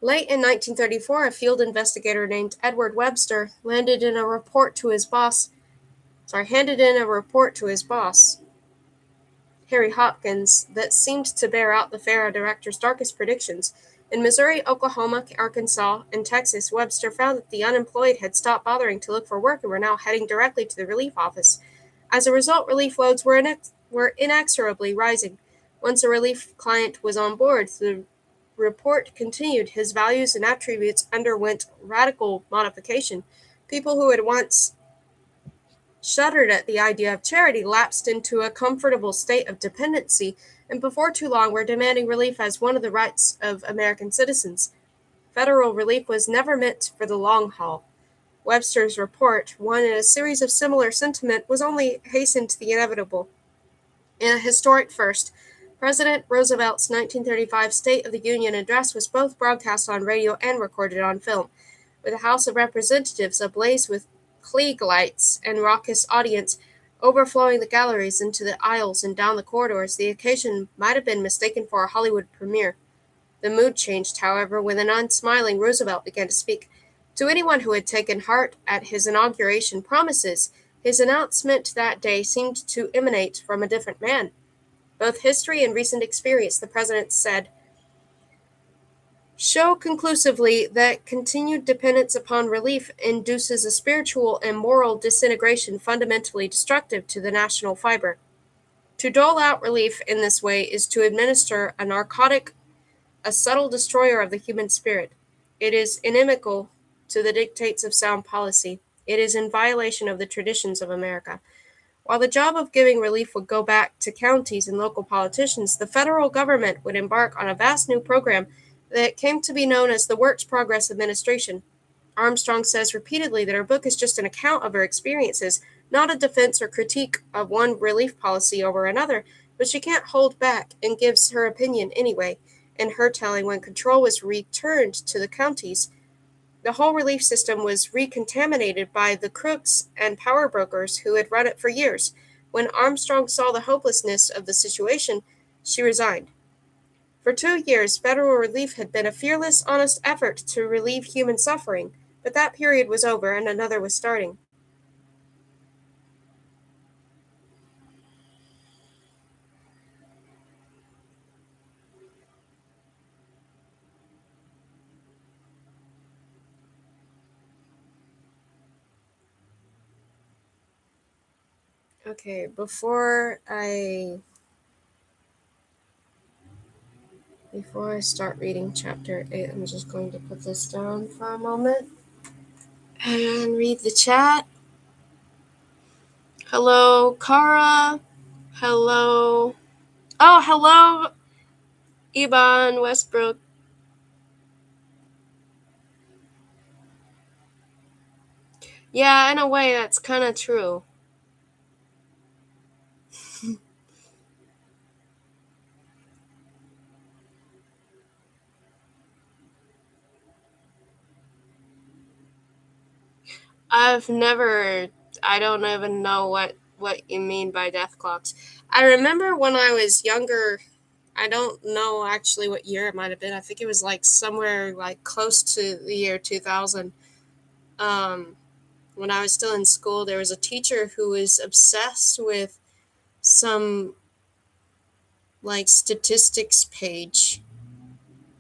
[SPEAKER 1] Late in 1934, a field investigator named Edward Webster handed in a report to his boss, Harry Hopkins, that seemed to bear out the FARA director's darkest predictions. In Missouri, Oklahoma, Arkansas, and Texas, Webster found that the unemployed had stopped bothering to look for work and were now heading directly to the relief office. As a result, relief loads were inexorably rising. Once a relief client was on board, the report continued, his values and attributes underwent radical modification. People who had once shuddered at the idea of charity lapsed into a comfortable state of dependency, and before too long were demanding relief as one of the rights of American citizens. Federal relief was never meant for the long haul. Webster's report, one in a series of similar sentiment, was only hastened to the inevitable. In a historic first, President Roosevelt's 1935 State of the Union address was both broadcast on radio and recorded on film. With the House of Representatives ablaze with Klieg lights and raucous audience overflowing the galleries into the aisles and down the corridors, the occasion might have been mistaken for a Hollywood premiere. The mood changed, however, when an unsmiling Roosevelt began to speak. To anyone who had taken heart at his inauguration promises, his announcement that day seemed to emanate from a different man. Both history and recent experience, the president said, show conclusively that continued dependence upon relief induces a spiritual and moral disintegration fundamentally destructive to the national fiber. To dole out relief in this way is to administer a narcotic, a subtle destroyer of the human spirit. It is inimical to the dictates of sound policy. It is in violation of the traditions of America. While the job of giving relief would go back to counties and local politicians, the federal government would embark on a vast new program that came to be known as the Works Progress Administration. Armstrong says repeatedly that her book is just an account of her experiences, not a defense or critique of one relief policy over another, but she can't hold back and gives her opinion anyway. In her telling, when control was returned to the counties, the whole relief system was recontaminated by the crooks and power brokers who had run it for years. When Armstrong saw the hopelessness of the situation, she resigned. For 2 years, federal relief had been a fearless, honest effort to relieve human suffering, but that period was over and another was starting. Okay, before I start reading chapter 8, I'm just going to put this down for a moment and read the chat. Hello, Kara. Hello. Oh, hello, Iban Westbrook. Yeah, in a way, that's kind of true. I don't even know what you mean by death clocks. I remember when I was younger, I don't know actually what year it might have been. I think it was like somewhere like close to the year 2000. Um, when I was still in school, there was a teacher who was obsessed with some like statistics page,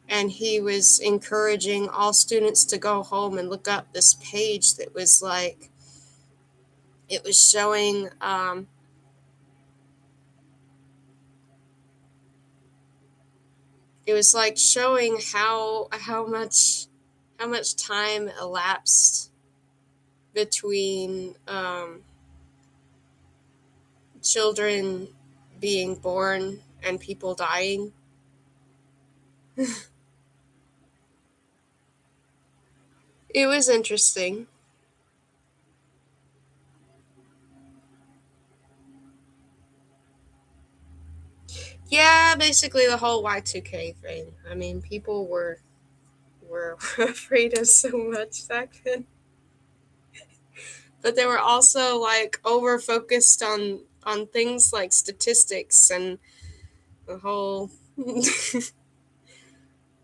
[SPEAKER 1] and he was encouraging all students to go home and look up this page that was like It was showing it was like showing how much time elapsed between children being born and people dying. It was interesting. Yeah, basically the whole Y2K thing. I mean, people were afraid of so much back then, but they were also like over focused on things like statistics and the whole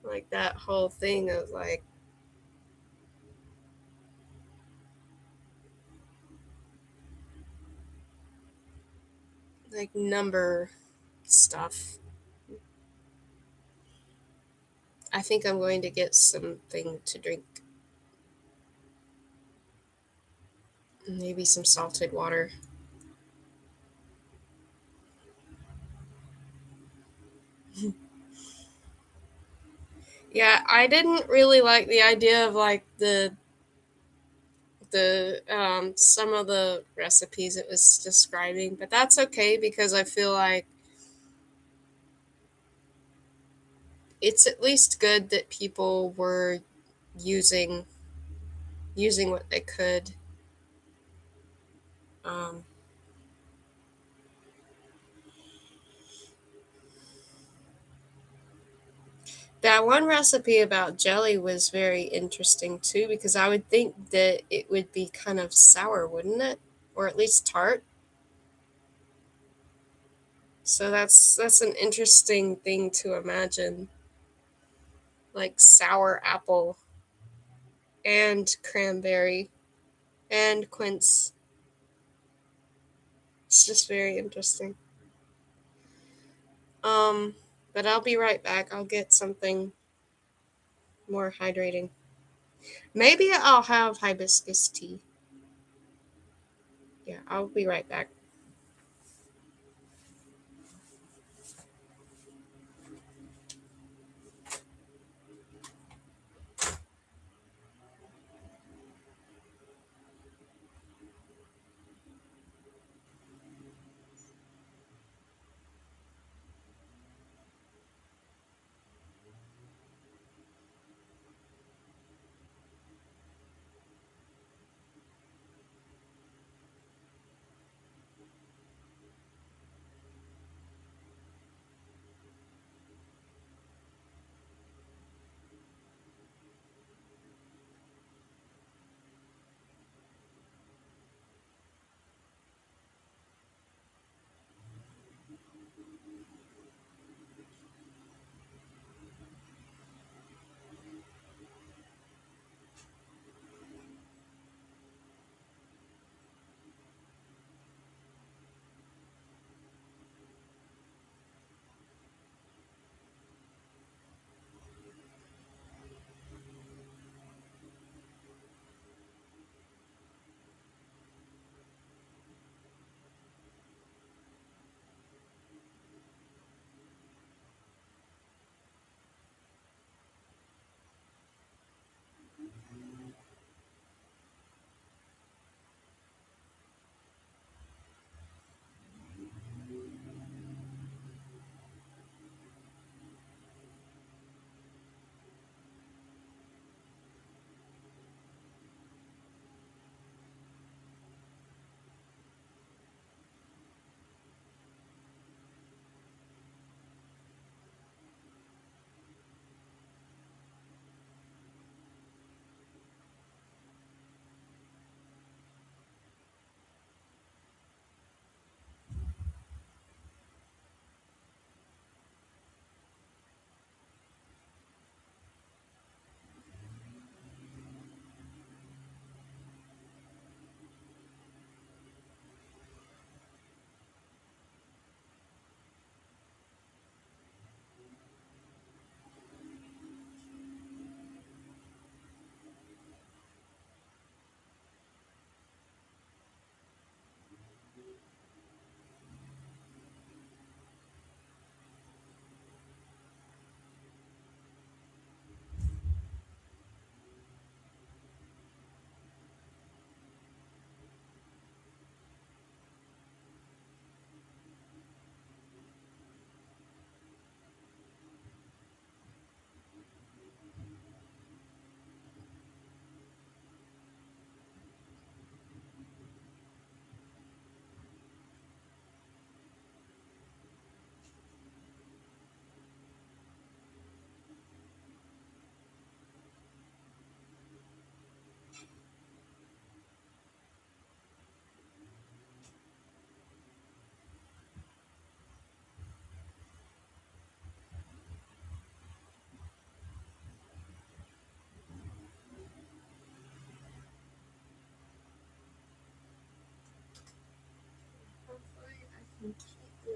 [SPEAKER 1] like that whole thing of like number stuff. I think I'm going to get something to drink. Maybe some salted water. Yeah, I didn't really like the idea of like the some of the recipes it was describing, but that's okay because I feel like it's at least good that people were using using what they could. Um, that one recipe about jelly was very interesting too because I would think that it would be kind of sour, wouldn't it? Or at least tart. So that's an interesting thing to imagine, like sour apple and cranberry and quince. It's just very interesting. Um, but I'll be right back. I'll get something more hydrating. Maybe I'll have hibiscus tea. Yeah, I'll be right back.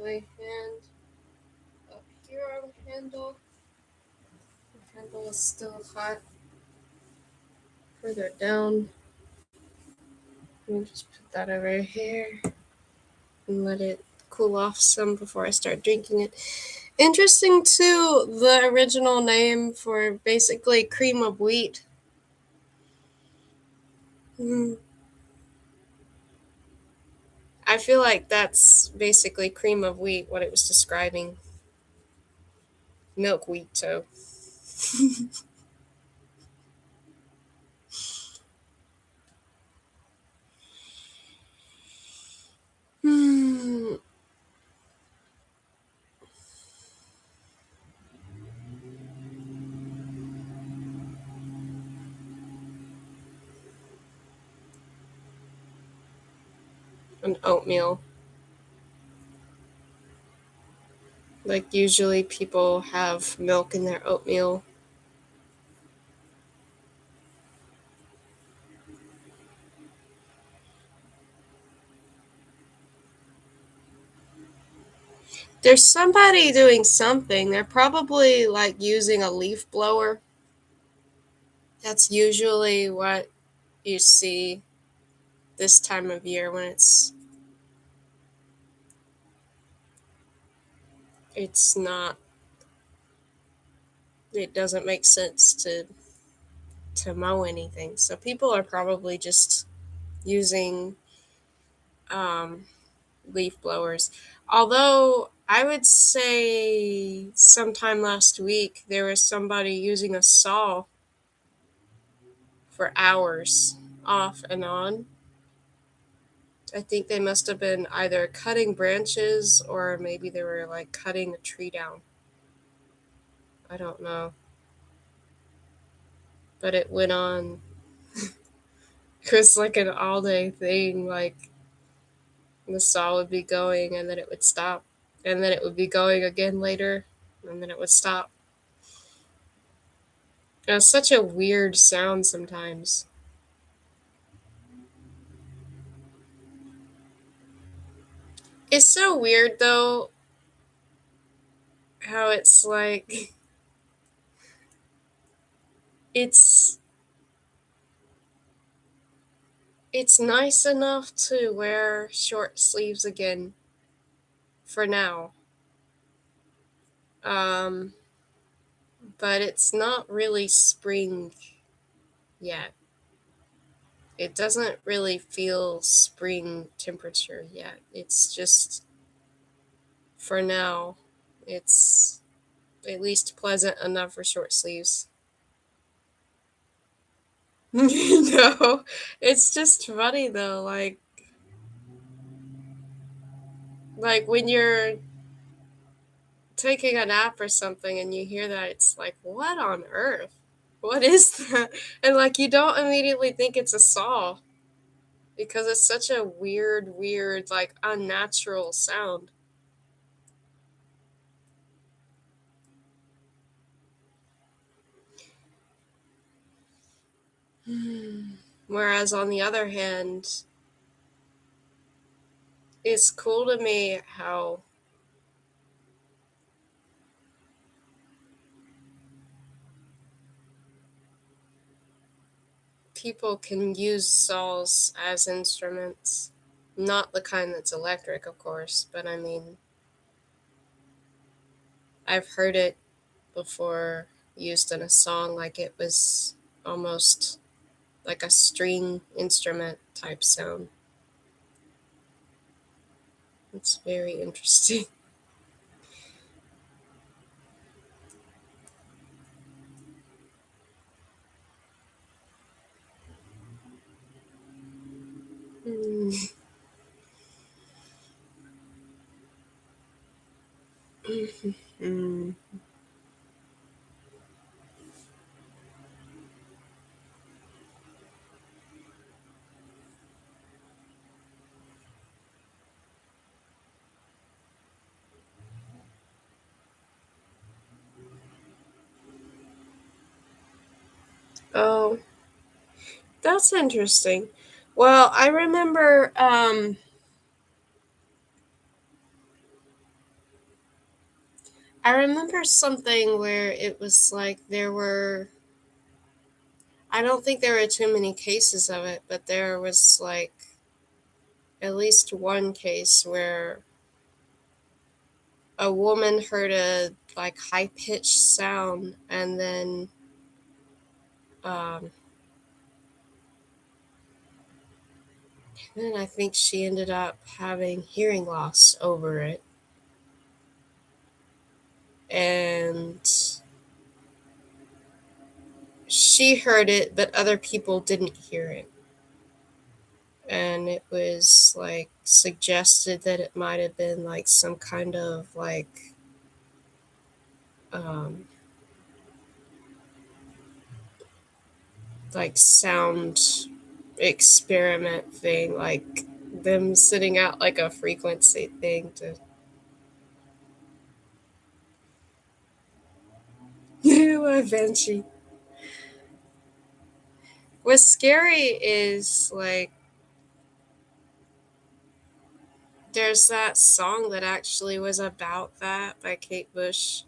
[SPEAKER 1] My hand up here on the handle. The handle is still hot. Further down. Let me just put that over here and let it cool off some before I start drinking it. Interesting too, the original name for basically cream of wheat. I feel like that's basically cream of wheat, what it was describing. Milk wheat, so. An oatmeal. Like usually people have milk in their oatmeal. There's somebody doing something. They're probably like using a leaf blower. That's usually what you see this time of year when it's not, it doesn't make sense to mow anything. So people are probably just using um, leaf blowers. Although I would say sometime last week there was somebody using a saw for hours off and on. I think they must have been either cutting branches or maybe they were like cutting a tree down. I don't know. But it went on. It was like an all day thing. Like the saw would be going and then it would stop. And then it would be going again later and then it would stop. It's such a weird sound sometimes. It's so weird though how it's like it's it's nice enough to wear short sleeves again for now. Um but it's not really spring yet. It doesn't really feel spring temperature yet. It's just for now it's at least pleasant enough for short sleeves. No, it's just funny though. Like when you're taking a nap or something and you hear that, it's like, what on earth? What is that? And like you don't immediately think it's a saw because it's such a weird, like unnatural sound. Whereas on the other hand, it's cool to me how people can use saws as instruments. Not the kind that's electric, of course, but I mean, I've heard it before used in a song like it was almost like a string instrument type sound. It's very interesting. Mm. Mm. Oh, that's interesting. Well, I remember I remember something where it was like I don't think there were too many cases of it, but there was like at least one case where a woman heard a like high pitched sound, and um, then I think she ended up having hearing loss over it, and she heard it, but other people didn't hear it. And it was like suggested that it might have been like some kind of um, like sound experiment thing, like them sending out like a frequency thing to. A banshee. What's scary is like there's that song that actually was about that by Kate Bush,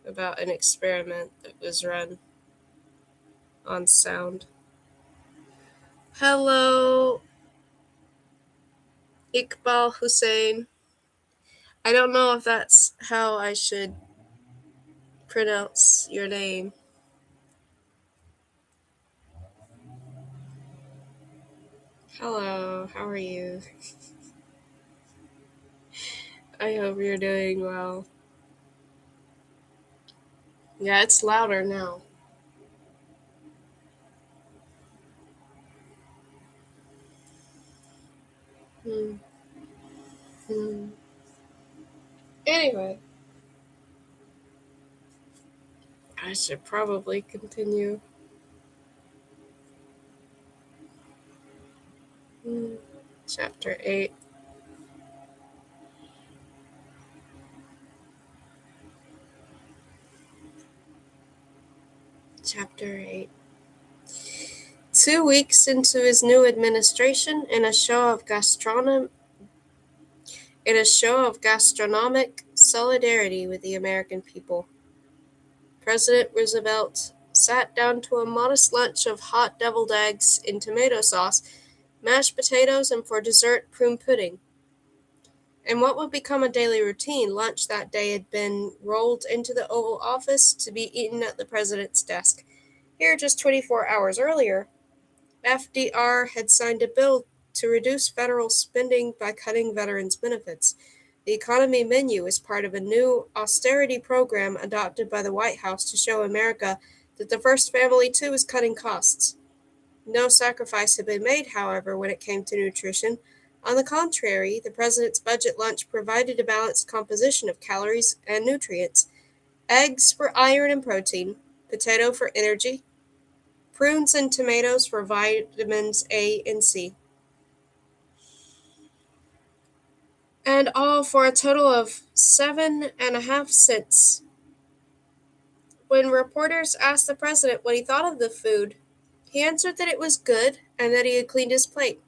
[SPEAKER 1] about an experiment that was run on sound. Hello, Iqbal Hussein. I don't know if that's how I should pronounce your name. Hello, how are you? I hope you're doing well. Yeah, it's louder now. Hmm. Hmm. Anyway, I should probably continue. Hmm. Chapter 8. Chapter 8. 2 weeks into his new administration, in a show of gastronomic solidarity with the American people, President Roosevelt sat down to a modest lunch of hot deviled eggs in tomato sauce, mashed potatoes, and for dessert, prune pudding. In what would become a daily routine, lunch that day had been rolled into the Oval Office to be eaten at the president's desk. Here, just 24 hours earlier, FDR had signed a bill to reduce federal spending by cutting veterans' benefits. The economy menu is part of a new austerity program adopted by the White House to show America that the first family too is cutting costs. No sacrifice had been made, however, when it came to nutrition. On the contrary, the president's budget lunch provided a balanced composition of calories and nutrients: eggs for iron and protein, potato for energy, prunes and tomatoes for vitamins A and C, and all for a total of 7.5 cents. When reporters asked the president what he thought of the food, he answered that it was good and that he had cleaned his plate.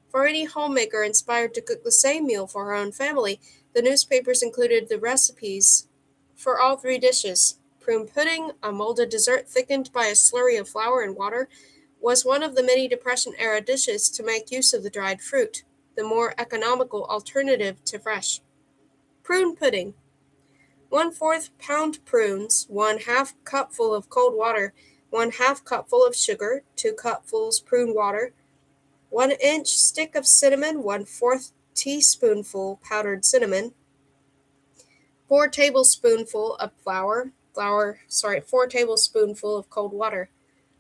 [SPEAKER 1] For any homemaker inspired to cook the same meal for her own family, the newspapers included the recipes for all three dishes. Prune pudding, a molded dessert thickened by a slurry of flour and water, was one of the many Depression-era dishes to make use of the dried fruit, the more economical alternative to fresh. Prune pudding. 1/4 pound prunes, 1/2 cupful of cold water, 1/2 cupful of sugar, 2 cupfuls prune water, 1-inch stick of cinnamon, 1/4 teaspoonful powdered cinnamon, 4 tablespoonful of 4 tablespoonful of cold water.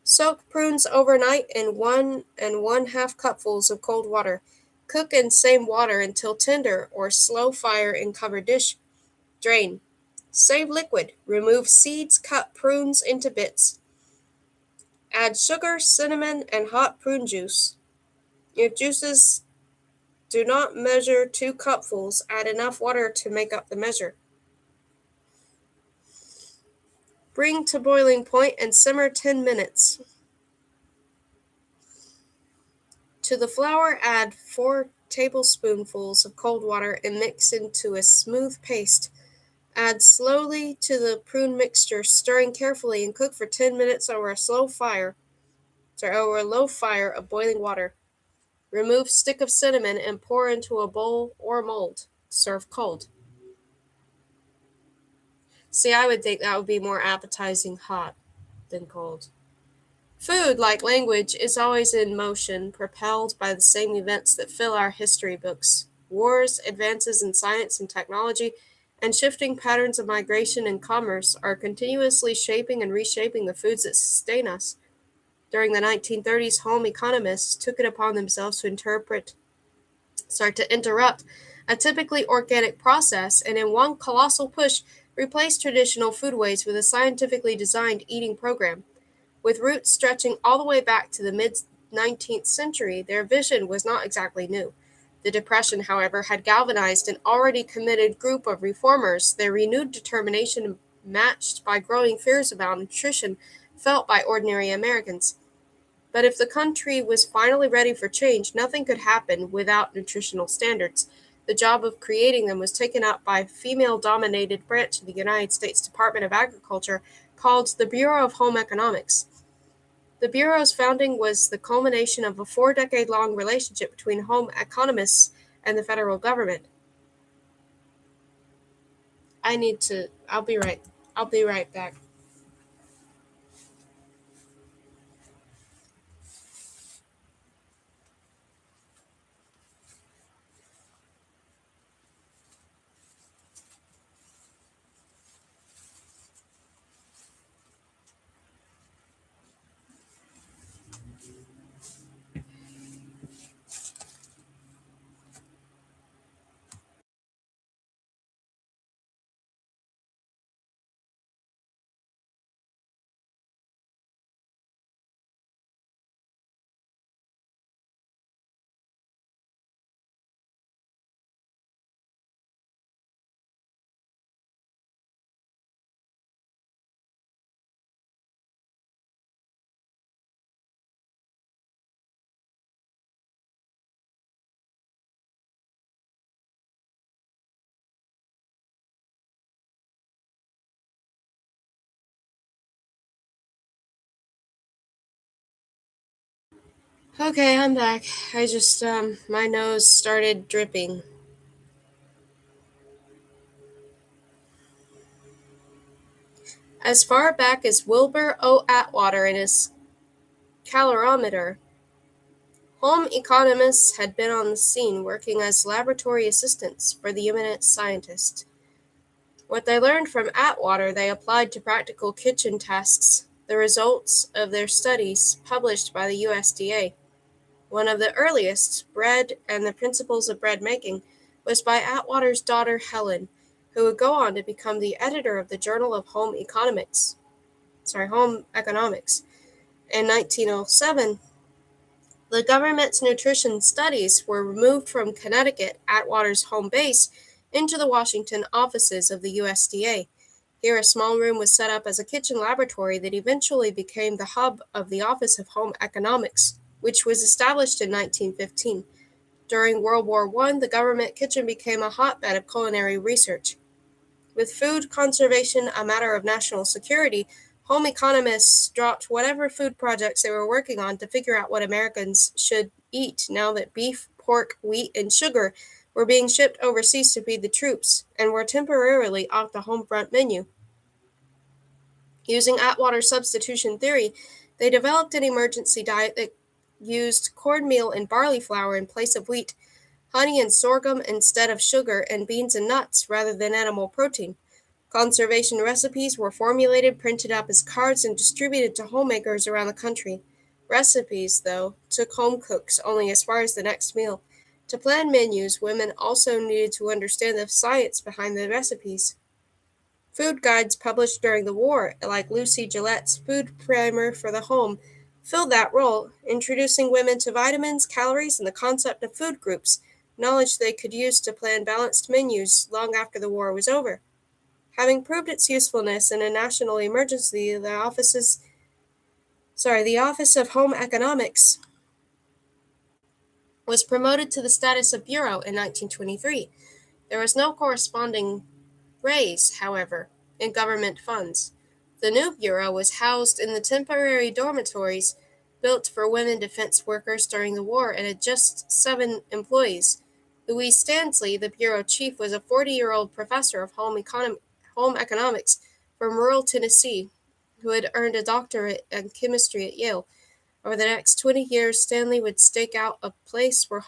[SPEAKER 1] Soak prunes overnight in 1 1/2 cupfuls of cold water. Cook in same water until tender or slow fire in covered dish. Drain. Save liquid. Remove seeds, cut prunes into bits. Add sugar, cinnamon, and hot prune juice. If juices do not measure 2 cupfuls, add enough water to make up the measure. Bring to boiling point and simmer 10 minutes. To the flour, add 4 tablespoonfuls of cold water and mix into a smooth paste. Add slowly to the prune mixture, stirring carefully, and cook for 10 minutes over a low fire of boiling water. Remove stick of cinnamon and pour into a bowl or mold. Serve cold. See, I would think that would be more appetizing hot than cold. Food, like language, is always in motion, propelled by the same events that fill our history books. Wars, advances in science and technology, and shifting patterns of migration and commerce are continuously shaping and reshaping the foods that sustain us. During the 1930s, home economists took it upon themselves to interrupt a typically organic process and in one colossal push replace traditional foodways with a scientifically designed eating program. With roots stretching all the way back to the mid 19th century, their vision was not exactly new. The Depression, however, had galvanized an already committed group of reformers, their renewed determination matched by growing fears about nutrition felt by ordinary Americans. But if the country was finally ready for change, nothing could happen without nutritional standards. The job of creating them was taken up by a female dominated branch of the United States Department of Agriculture called the Bureau of Home Economics. The Bureau's founding was the culmination of a 4 decade long relationship between home economists and the federal government. I'll be right back. Okay, I'm back. My nose started dripping. As far back as Wilbur O. Atwater and his calorimeter, home economists had been on the scene working as laboratory assistants for the eminent scientist. What they learned from Atwater they applied to practical kitchen tasks, the results of their studies published by the USDA. One of the earliest, Bread and the Principles of Bread Making, was by Atwater's daughter Helen, who would go on to become the editor of the Journal of Home Economics. In 1907, the government's nutrition studies were removed from Connecticut, Atwater's home base, into the Washington offices of the USDA. Here, a small room was set up as a kitchen laboratory that eventually became the hub of the Office of Home Economics, which was established in 1915. During World War I, the government kitchen became a hotbed of culinary research. With food conservation a matter of national security, home economists dropped whatever food projects they were working on to figure out what Americans should eat now that beef, pork, wheat, and sugar were being shipped overseas to feed the troops and were temporarily off the home front menu. Using Atwater substitution theory, they developed an emergency diet that used cornmeal and barley flour in place of wheat, honey and sorghum instead of sugar, and beans and nuts rather than animal protein. Conservation recipes were formulated, printed up as cards, and distributed to homemakers around the country. Recipes, though, took home cooks only as far as the next meal. To plan menus, women also needed to understand the science behind the recipes. Food guides published during the war, like Lucy Gillette's Food Primer for the Home, filled that role, introducing women to vitamins, calories, and the concept of food groups, knowledge they could use to plan balanced menus long after the war was over. Having proved its usefulness in a national emergency, the Office of Home Economics was promoted to the status of bureau in 1923. There was no corresponding raise, however, in government funds. The new bureau was housed in the temporary dormitories built for women defense workers during the war and had just 7 employees. Louise Stanley, the bureau chief, was a 40-year-old professor of home economics from rural Tennessee who had earned a doctorate in chemistry at Yale. Over the next 20 years, Stanley would stake out a place for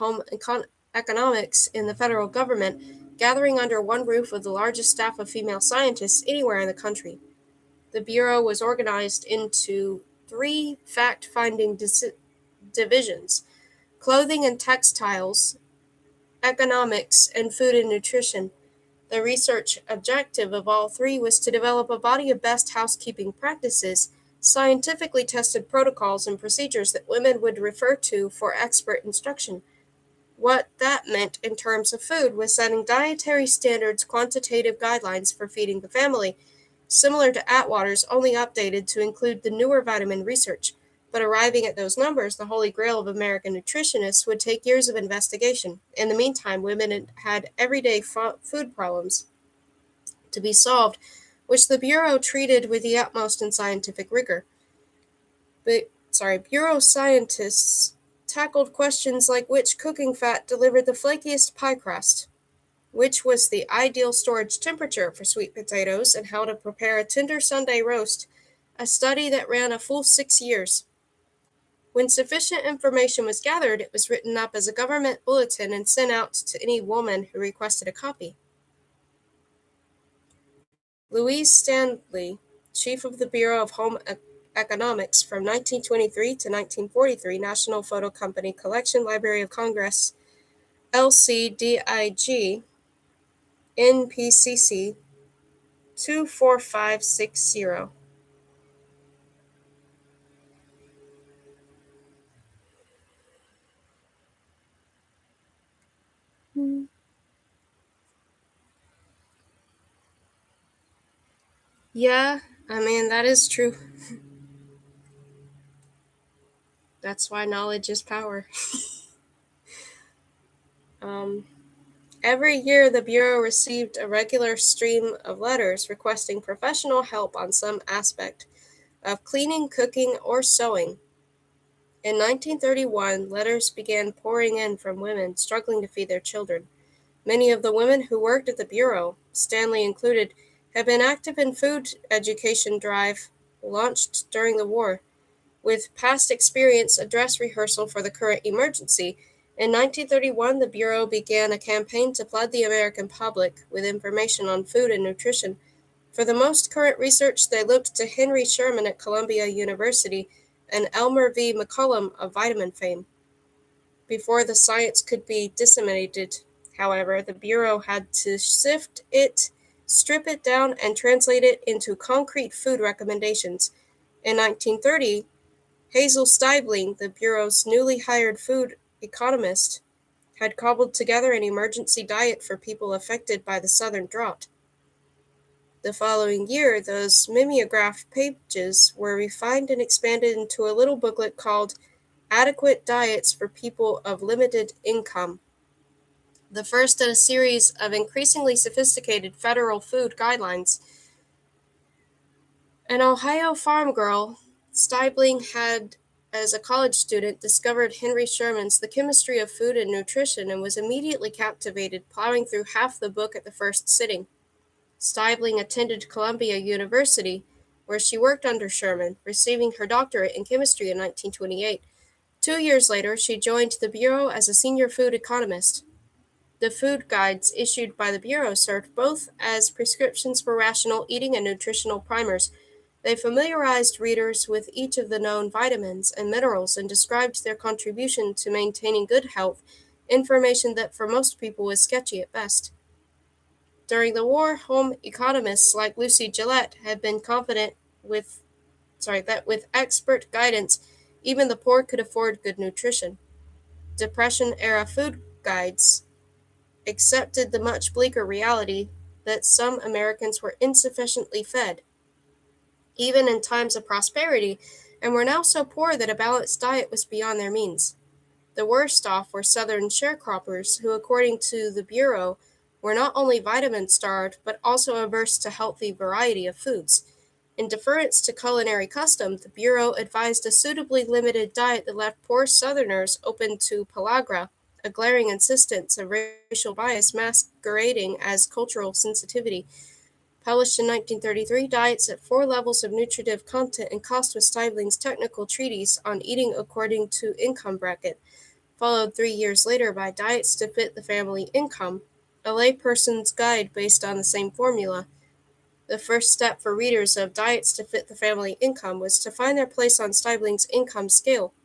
[SPEAKER 1] economics in the federal government, gathering under one roof with the largest staff of female scientists anywhere in the country. The Bureau was organized into 3 fact-finding divisions: clothing and textiles, economics, and food and nutrition. The research objective of all 3 was to develop a body of best housekeeping practices, scientifically tested protocols, and procedures that women would refer to for expert instruction. What that meant in terms of food was setting dietary standards, quantitative guidelines for feeding the family, similar to Atwater's, only updated to include the newer vitamin research. But arriving at those numbers, the holy grail of American nutritionists, would take years of investigation. In the meantime, women had everyday food problems to be solved, which the Bureau treated with the utmost in scientific rigor. Bureau scientists tackled questions like which cooking fat delivered the flakiest pie crust, which was the ideal storage temperature for sweet potatoes, and how to prepare a tender Sunday roast, a study that ran a full 6 years. When sufficient information was gathered, it was written up as a government bulletin and sent out to any woman who requested a copy. Louise Stanley, chief of the Bureau of Home Economics from 1923 to 1943, National Photo Company Collection, Library of Congress, LCDIG, NPCC 24560. Yeah, I mean, that is true. That's why knowledge is power. um, every year, the Bureau received a regular stream of letters requesting professional help on some aspect of cleaning, cooking, or sewing. In 1931, letters began pouring in from women struggling to feed their children. Many of the women who worked at the Bureau, Stanley included, had been active in food education drive launched during the war. With past experience, a dress rehearsal for the current emergency, in 1931 the Bureau began a campaign to flood the American public with information on food and nutrition. For the most current research, they looked to Henry Sherman at Columbia University and Elmer V. McCollum of vitamin fame. Before the science could be disseminated, however, the Bureau had to sift it, strip it down, and translate it into concrete food recommendations. In 1930, Hazel Steibling, the Bureau's newly hired food economist, had cobbled together an emergency diet for people affected by the southern drought. The following year, those mimeograph pages were refined and expanded into a little booklet called Adequate Diets for People of Limited Income, the first in a series of increasingly sophisticated federal food guidelines. An Ohio farm girl, Steibling had, as a college student, discovered Henry Sherman's The Chemistry of Food and Nutrition and was immediately captivated, plowing through half the book at the first sitting. Steibling attended Columbia University, where she worked under Sherman, receiving her doctorate in chemistry in 1928. 2 years later, she joined the Bureau as a senior food economist. The food guides issued by the Bureau served both as prescriptions for rational eating and nutritional primers. They familiarized readers with each of the known vitamins and minerals and described their contribution to maintaining good health, information that for most people was sketchy at best. During the war, home economists like Lucy Gillette had been confident that with expert guidance, even the poor could afford good nutrition. Depression-era food guides accepted the much bleaker reality that some Americans were insufficiently fed, even in times of prosperity, and were now so poor that a balanced diet was beyond their means. The worst off were Southern sharecroppers, who, according to the Bureau, were not only vitamin-starved, but also averse to healthy variety of foods. In deference to culinary custom, the Bureau advised a suitably limited diet that left poor Southerners open to pellagra, a glaring instance of racial bias masquerading as cultural sensitivity. Published in 1933, Diets at Four Levels of Nutritive Content and Cost was Stibling's technical treatise on eating according to income bracket, followed 3 years later by Diets to Fit the Family Income, a layperson's guide based on the same formula. The first step for readers of Diets to Fit the Family Income was to find their place on Stibling's income scale.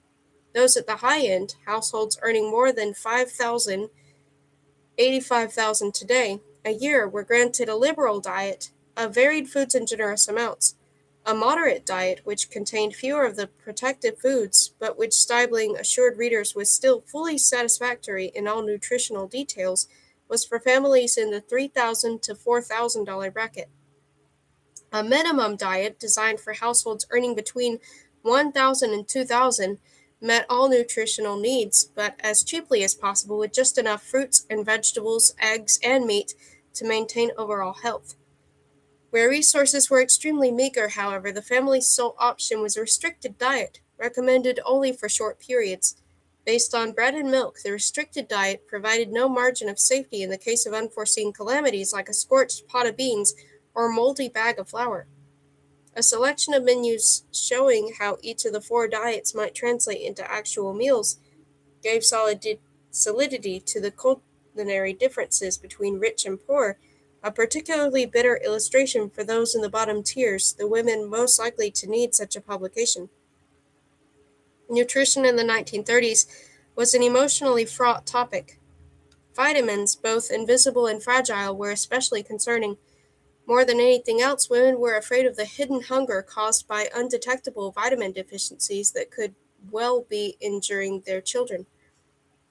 [SPEAKER 1] Those at the high end, households earning more than $85,000 today a year, were granted a liberal diet of varied foods in generous amounts. A moderate diet, which contained fewer of the protective foods, but which Stibling assured readers was still fully satisfactory in all nutritional details, was for families in the $3,000 to $4,000 bracket. A minimum diet designed for households earning between $1,000 and $2,000 met all nutritional needs, but as cheaply as possible with just enough fruits and vegetables, eggs, and meat to maintain overall health. Where resources were extremely meager, however, the family's sole option was a restricted diet, recommended only for short periods. Based on bread and milk, the restricted diet provided no margin of safety in the case of unforeseen calamities like a scorched pot of beans or a moldy bag of flour. A selection of menus showing how each of the four diets might translate into actual meals gave solidity to the culinary differences between rich and poor, a particularly bitter illustration for those in the bottom tiers, the women most likely to need such a publication. Nutrition in the 1930s was an emotionally fraught topic. Vitamins, both invisible and fragile, were especially concerning. More than anything else, women were afraid of the hidden hunger caused by undetectable vitamin deficiencies that could well be injuring their children.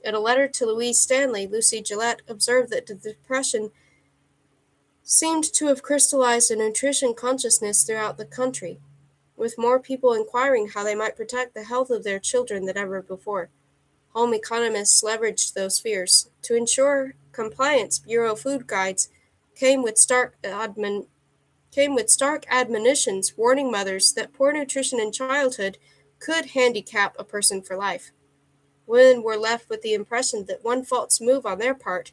[SPEAKER 1] In a letter to Louise Stanley, Lucy Gillette observed that the Depression seemed to have crystallized a nutrition consciousness throughout the country, with more people inquiring how they might protect the health of their children than ever before. Home economists leveraged those fears. To ensure compliance, Bureau food guides came with stark admonitions warning mothers that poor nutrition in childhood could handicap a person for life. Women were left with the impression that one false move on their part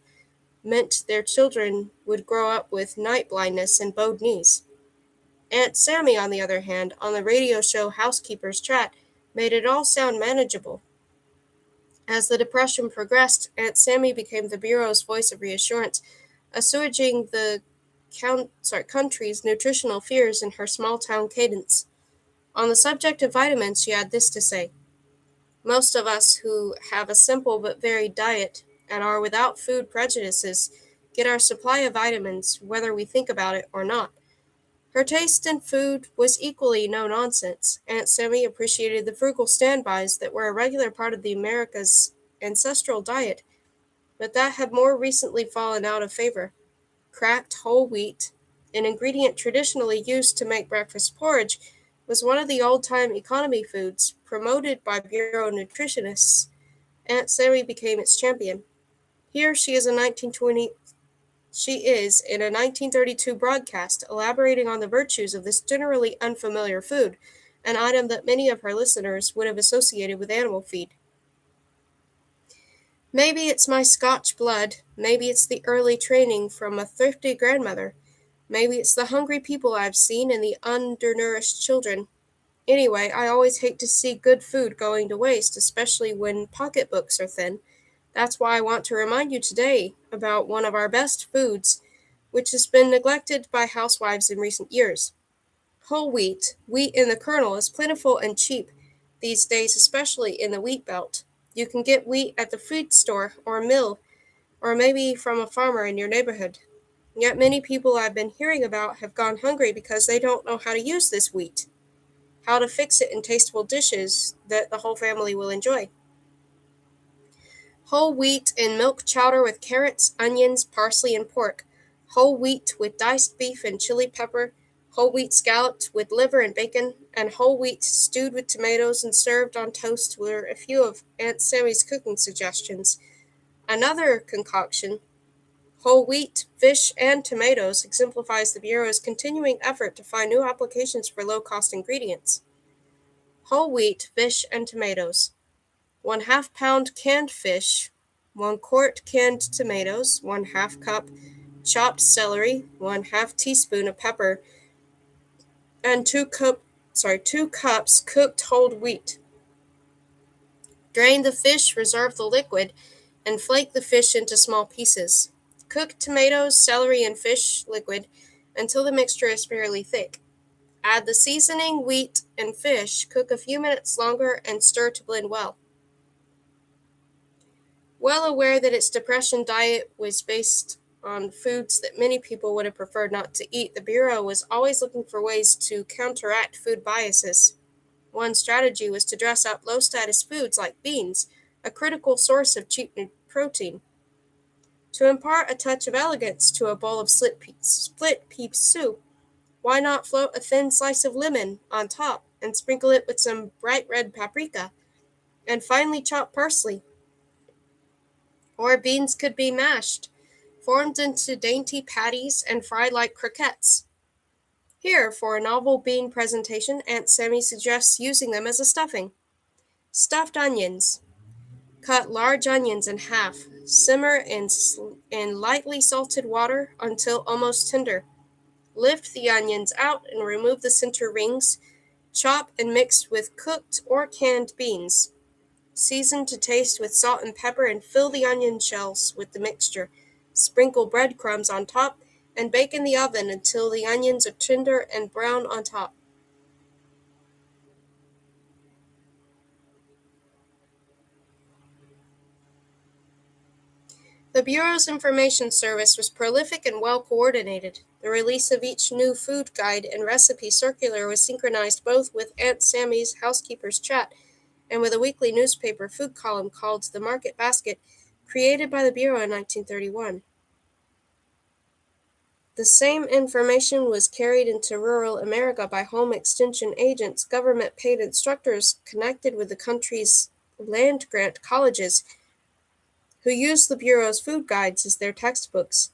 [SPEAKER 1] meant their children would grow up with night blindness and bowed knees. Aunt Sammy, on the other hand, on the radio show Housekeeper's Chat, made it all sound manageable. As the Depression progressed, Aunt Sammy became the Bureau's voice of reassurance, assuaging the country's nutritional fears in her small-town cadence. On the subject of vitamins, she had this to say: "Most of us who have a simple but varied diet and are without food prejudices get our supply of vitamins, whether we think about it or not." Her taste in food was equally no-nonsense. Aunt Sammy appreciated the frugal standbys that were a regular part of the America's ancestral diet, but that had more recently fallen out of favor. Cracked whole wheat, an ingredient traditionally used to make breakfast porridge, was one of the old-time economy foods promoted by Bureau nutritionists. Aunt Sammy became its champion. Here she is in a 1932 broadcast elaborating on the virtues of this generally unfamiliar food, an item that many of her listeners would have associated with animal feed. Maybe it's my Scotch blood, maybe it's the early training from a thrifty grandmother, maybe it's the hungry people I've seen and the undernourished children. Anyway, I always hate to see good food going to waste, especially when pocketbooks are thin. That's why I want to remind you today about one of our best foods, which has been neglected by housewives in recent years. Whole wheat, wheat in the kernel, is plentiful and cheap these days, especially in the wheat belt. You can get wheat at the feed store or mill, or maybe from a farmer in your neighborhood. Yet many people I've been hearing about have gone hungry because they don't know how to use this wheat, how to fix it in tasteful dishes that the whole family will enjoy. Whole wheat in milk chowder with carrots, onions, parsley, and pork. Whole wheat with diced beef and chili pepper. Whole wheat scalloped with liver and bacon. And whole wheat stewed with tomatoes and served on toast were a few of Aunt Sammy's cooking suggestions. Another concoction, Whole wheat, fish, and tomatoes exemplifies the Bureau's continuing effort to find new applications for low-cost ingredients. Whole wheat, fish, and tomatoes. 1/2 pound canned fish, 1 quart canned tomatoes, 1/2 cup chopped celery, 1/2 teaspoon of pepper, and 2 cups cooked whole wheat. Drain the fish, reserve the liquid, and flake the fish into small pieces. Cook tomatoes, celery, and fish liquid until the mixture is fairly thick. Add the seasoning, wheat, and fish, cook a few minutes longer, and stir to blend well. Well aware that its Depression diet was based on foods that many people would have preferred not to eat, the Bureau was always looking for ways to counteract food biases. One strategy was to dress up low-status foods like beans, a critical source of cheap protein. To impart a touch of elegance to a bowl of split pea soup, why not float a thin slice of lemon on top and sprinkle it with some bright red paprika and finely chopped parsley? Or beans could be mashed, formed into dainty patties, and fried like croquettes. Here, for a novel bean presentation, Aunt Sammy suggests using them as a stuffing. Stuffed onions. Cut large onions in half. Simmer in lightly salted water until almost tender. Lift the onions out and remove the center rings. Chop and mix with cooked or canned beans. Season to taste with salt and pepper and fill the onion shells with the mixture. Sprinkle breadcrumbs on top and bake in the oven until the onions are tender and brown on top. The Bureau's information service was prolific and well coordinated. The release of each new food guide and recipe circular was synchronized both with Aunt Sammy's housekeeper's chat and with a weekly newspaper food column called The Market Basket, created by the Bureau in 1931. The same information was carried into rural America by home extension agents, government-paid instructors connected with the country's land-grant colleges, who used the Bureau's food guides as their textbooks.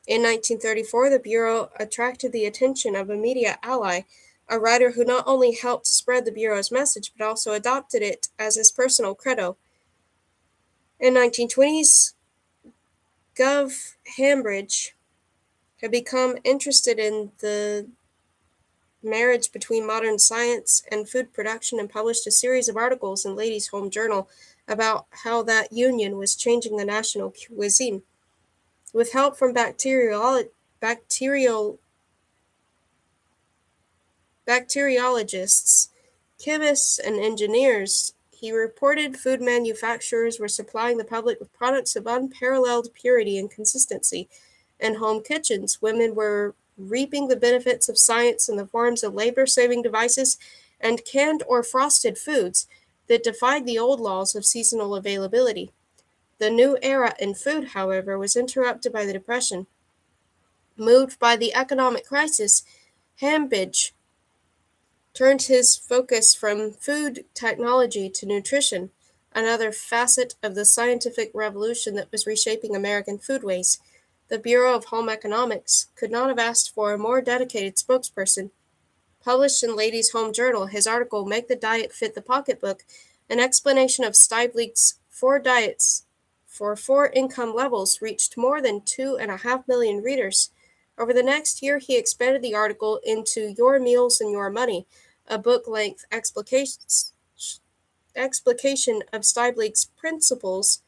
[SPEAKER 1] In 1934, the Bureau attracted the attention of a media ally, a writer who not only helped spread the Bureau's message but also adopted it as his personal credo. In 1920s, Gov. Hambridge had become interested in the marriage between modern science and food production and published a series of articles in Ladies' Home Journal about how that union was changing the national cuisine. With help from bacteriologists, chemists, and engineers, he reported food manufacturers were supplying the public with products of unparalleled purity and consistency. In home kitchens, women were reaping the benefits of science in the forms of labor-saving devices and canned or frosted foods that defied the old laws of seasonal availability. The new era in food, however, was interrupted by the Depression. Moved by the economic crisis, Hambidge turned his focus from food technology to nutrition, another facet of the scientific revolution that was reshaping American foodways. The Bureau of Home Economics could not have asked for a more dedicated spokesperson. Published in Ladies' Home Journal, his article, Make the Diet Fit the Pocketbook, an explanation of Stible's 4 diets for 4 income levels, reached more than 2.5 million readers. Over the next year, he expanded the article into Your Meals and Your Money, a book-length explication of Stible's principles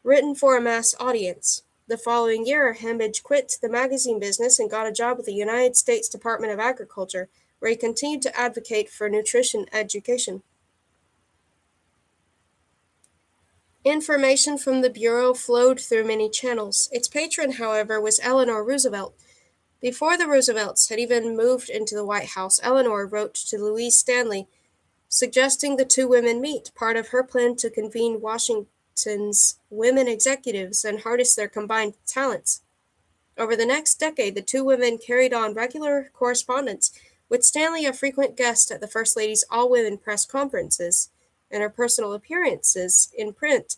[SPEAKER 1] written for a mass audience. The following year, Hambidge quit the magazine business and got a job with the United States Department of Agriculture, where he continued to advocate for nutrition education. Information from the Bureau flowed through many channels. Its patron, however, was Eleanor Roosevelt. Before the Roosevelts had even moved into the White House, Eleanor wrote to Louise Stanley, suggesting the two women meet, part of her plan to convene Washington's women executives and harness their combined talents. Over the next decade, the two women carried on regular correspondence, with Stanley a frequent guest at the First Lady's all-women press conferences, and her personal appearances in print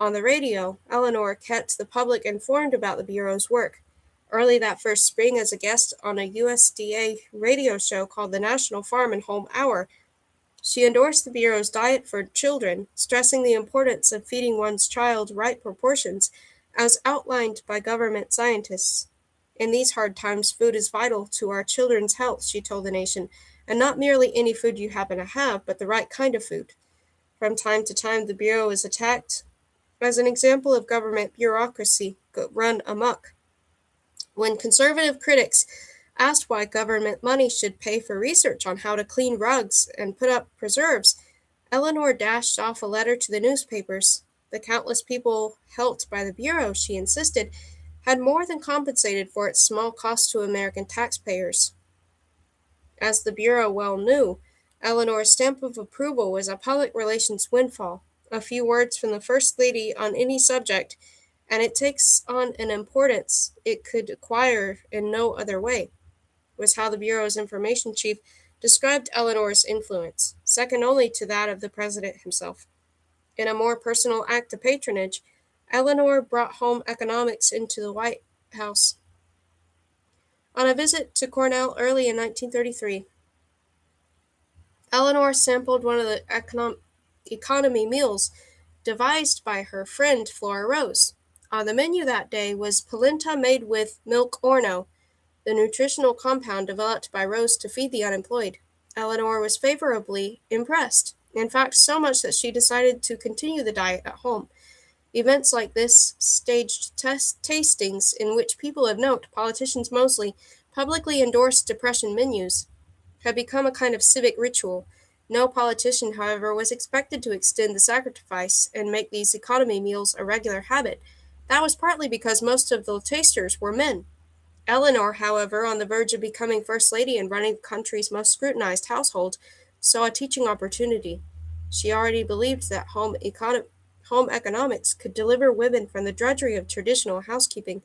[SPEAKER 1] On the radio, Eleanor kept the public informed about the Bureau's work. Early that first spring, as a guest on a USDA radio show called the National Farm and Home Hour, she endorsed the Bureau's diet for children, stressing the importance of feeding one's child right proportions, as outlined by government scientists. In these hard times, food is vital to our children's health, she told the nation, and not merely any food you happen to have, but the right kind of food. From time to time, the Bureau is attacked as an example of government bureaucracy run amok. When conservative critics asked why government money should pay for research on how to clean rugs and put up preserves, Eleanor dashed off a letter to the newspapers. The countless people helped by the Bureau, she insisted, had more than compensated for its small cost to American taxpayers. As the Bureau well knew, Eleanor's stamp of approval was a public relations windfall. A few words from the First Lady on any subject, and it takes on an importance it could acquire in no other way, was how the Bureau's information chief described Eleanor's influence, second only to that of the president himself. In a more personal act of patronage, Eleanor brought home economics into the White House. On a visit to Cornell early in 1933, Eleanor sampled one of the economy meals devised by her friend Flora Rose. On the menu that day was polenta made with milk orno, the nutritional compound developed by Rose to feed the unemployed. Eleanor was favorably impressed, in fact, so much that she decided to continue the diet at home. Events like this, staged tastings in which people of note, politicians mostly, publicly endorsed depression menus, had become a kind of civic ritual. No politician, however, was expected to extend the sacrifice and make these economy meals a regular habit. That was partly because most of the tasters were men. Eleanor, however, on the verge of becoming First Lady and running the country's most scrutinized household, saw a teaching opportunity. She already believed that home economics could deliver women from the drudgery of traditional housekeeping.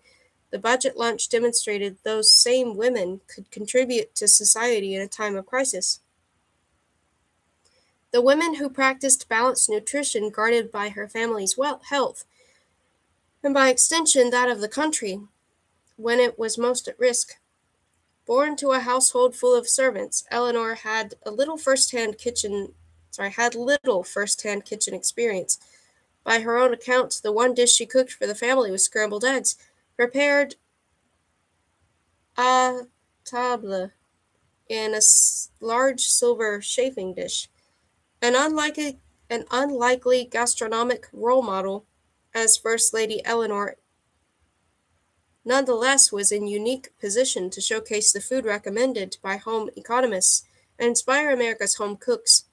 [SPEAKER 1] The budget lunch demonstrated those same women could contribute to society in a time of crisis. The women who practiced balanced nutrition guarded by her family's health, and by extension that of the country, when it was most at risk. Born to a household full of servants, Eleanor had little first-hand kitchen experience. By her own account, the one dish she cooked for the family was scrambled eggs, prepared à table in a large silver chafing dish. An unlikely gastronomic role model, as First Lady Eleanor nonetheless was in unique position to showcase the food recommended by home economists and inspire America's home cooks.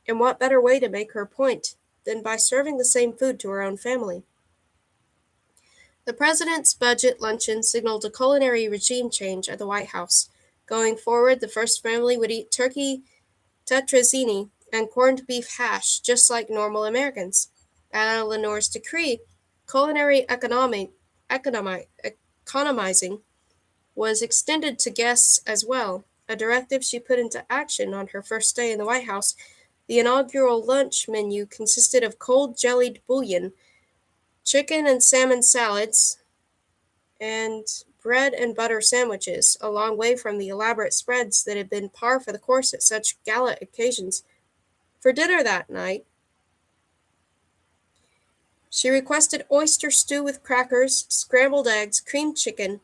[SPEAKER 1] And what better way to make her point than by serving the same food to her own family? The president's budget luncheon signaled a culinary regime change at the White House. Going forward, the first family would eat turkey tetrazzini and corned beef hash just like normal Americans. At Eleanor's decree, culinary economizing was extended to guests as well, a directive she put into action on her first day in the White House. The inaugural lunch menu consisted of cold jellied bouillon, chicken and salmon salads, and bread and butter sandwiches, a long way from the elaborate spreads that had been par for the course at such gala occasions. For dinner that night, she requested oyster stew with crackers, scrambled eggs, creamed chicken,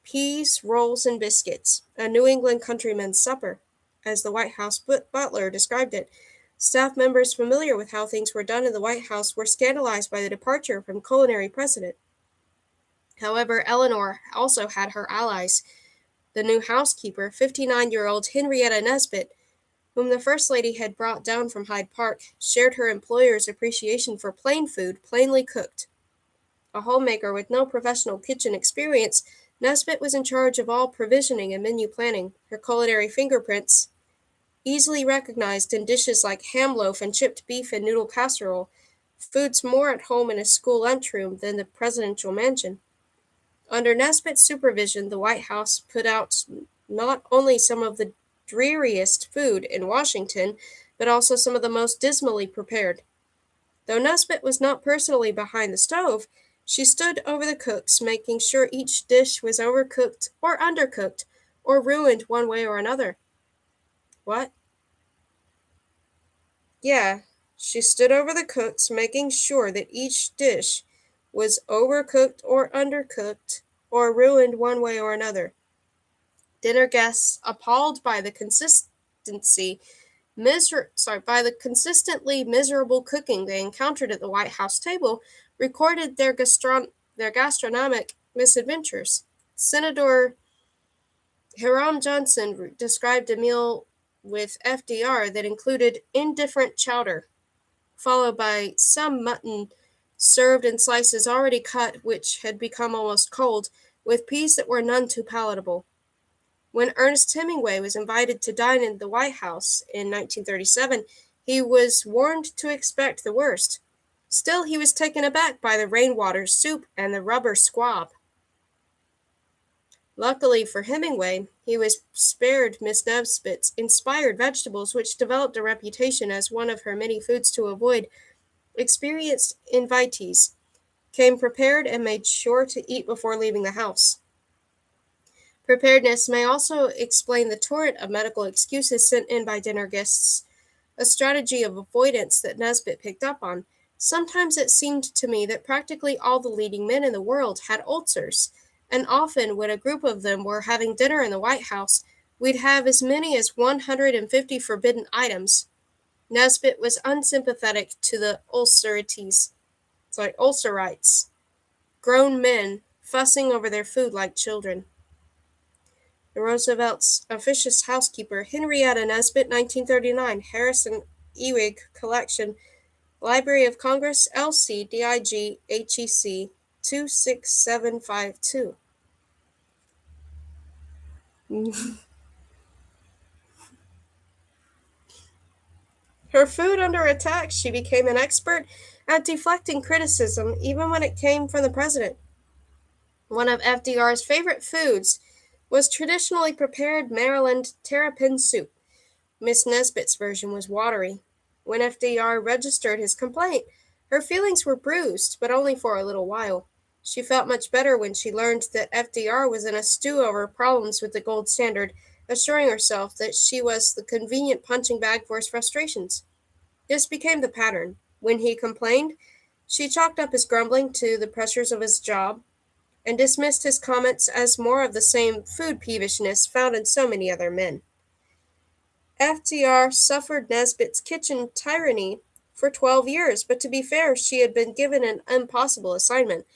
[SPEAKER 1] peas, rolls, and biscuits, a New England countryman's supper, as the White House butler described it. Staff members familiar with how things were done in the White House were scandalized by the departure from culinary precedent. However, Eleanor also had her allies. The new housekeeper, 59-year-old Henrietta Nesbit, whom the First Lady had brought down from Hyde Park, shared her employer's appreciation for plain food, plainly cooked. A homemaker with no professional kitchen experience, Nesbit was in charge of all provisioning and menu planning, her culinary fingerprints easily recognized in dishes like ham loaf and chipped beef and noodle casserole, foods more at home in a school lunchroom than the presidential mansion. Under Nesbit's supervision, the White House put out not only some of the dreariest food in Washington, but also some of the most dismally prepared. Though Nesbit was not personally behind the stove, she stood over the cooks, making sure each dish was overcooked or undercooked, or ruined one way or another. What? Yeah, she stood over the cooks, making sure that each dish was overcooked or undercooked, or ruined one way or another. Dinner guests, appalled by the by the consistently miserable cooking they encountered at the White House table, recorded their gastronomic misadventures. Senator Hiram Johnson described a meal with FDR that included indifferent chowder, followed by some mutton served in slices already cut, which had become almost cold, with peas that were none too palatable. When Ernest Hemingway was invited to dine in the White House in 1937, he was warned to expect the worst. Still, he was taken aback by the rainwater soup and the rubber squab. Luckily for Hemingway, he was spared Miss Nesbit's inspired vegetables, which developed a reputation as one of her many foods to avoid. Experienced invitees came prepared and made sure to eat before leaving the house. Preparedness may also explain the torrent of medical excuses sent in by dinner guests, a strategy of avoidance that Nesbit picked up on. Sometimes it seemed to me that practically all the leading men in the world had ulcers, and often when a group of them were having dinner in the White House, we'd have as many as 150 forbidden items. Nesbit was unsympathetic to the ulcerites, grown men fussing over their food like children. The Roosevelt's officious housekeeper, Henrietta Nesbit, 1939, Harrison Ewing Collection, Library of Congress, LC DIG HEC 26752. Her food under attack, she became an expert at deflecting criticism, even when it came from the president. One of FDR's favorite foods was traditionally prepared Maryland terrapin soup. Miss Nesbit's version was watery. When FDR registered his complaint, her feelings were bruised, but only for a little while. She felt much better when she learned that FDR was in a stew over problems with the gold standard, assuring herself that she was the convenient punching bag for his frustrations. This became the pattern. When he complained, she chalked up his grumbling to the pressures of his job and dismissed his comments as more of the same food peevishness found in so many other men. FDR suffered Nesbit's kitchen tyranny for 12 years, but to be fair, she had been given an impossible assignment.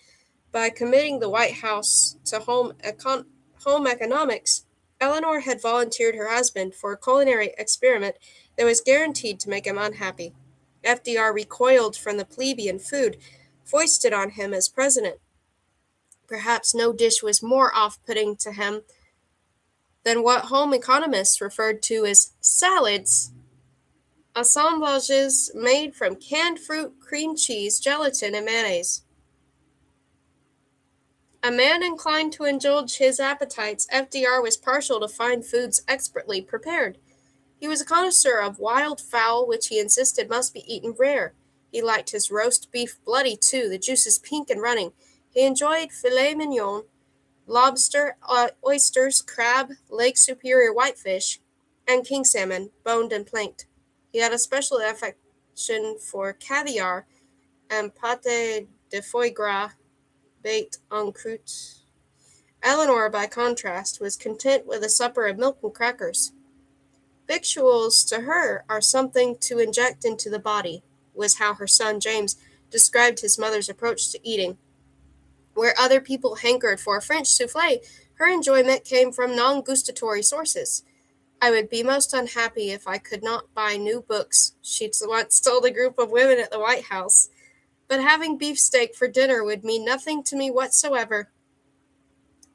[SPEAKER 1] By committing the White House to home economics, Eleanor had volunteered her husband for a culinary experiment that was guaranteed to make him unhappy. FDR recoiled from the plebeian food foisted on him as president. Perhaps no dish was more off-putting to him than what home economists referred to as salads, assemblages made from canned fruit, cream cheese, gelatin, and mayonnaise. A man inclined to indulge his appetites, FDR was partial to fine foods expertly prepared. He was a connoisseur of wild fowl, which he insisted must be eaten rare. He liked his roast beef bloody, too, the juices pink and running. He enjoyed filet mignon, lobster, oysters, crab, Lake Superior whitefish, and king salmon, boned and planked. He had a special affection for caviar and pâté de foie gras baked en croûte. Eleanor, by contrast, was content with a supper of milk and crackers. Victuals to her are something to inject into the body, was how her son James described his mother's approach to eating. Where other people hankered for a French souffle, her enjoyment came from non-gustatory sources. I would be most unhappy if I could not buy new books, she once told a group of women at the White House. But having beefsteak for dinner would mean nothing to me whatsoever.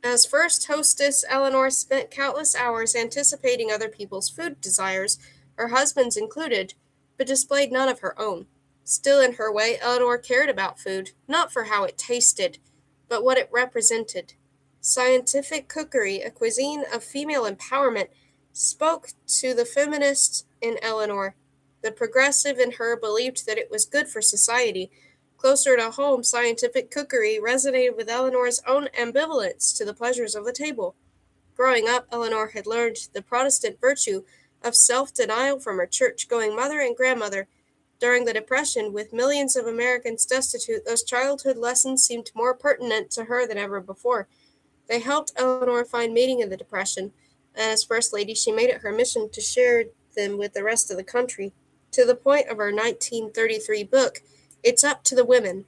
[SPEAKER 1] As first hostess, Eleanor spent countless hours anticipating other people's food desires, her husband's included, but displayed none of her own. Still, in her way, Eleanor cared about food, not for how it tasted, but what it represented. Scientific cookery, a cuisine of female empowerment, spoke to the feminist in Eleanor. The progressive in her believed that it was good for society. Closer to home, scientific cookery resonated with Eleanor's own ambivalence to the pleasures of the table. Growing up, Eleanor had learned the Protestant virtue of self denial from her church going mother and grandmother. During the Depression, with millions of Americans destitute, those childhood lessons seemed more pertinent to her than ever before. They helped Eleanor find meaning in the Depression, and as First Lady, she made it her mission to share them with the rest of the country. To the point of her 1933 book, It's Up to the Women.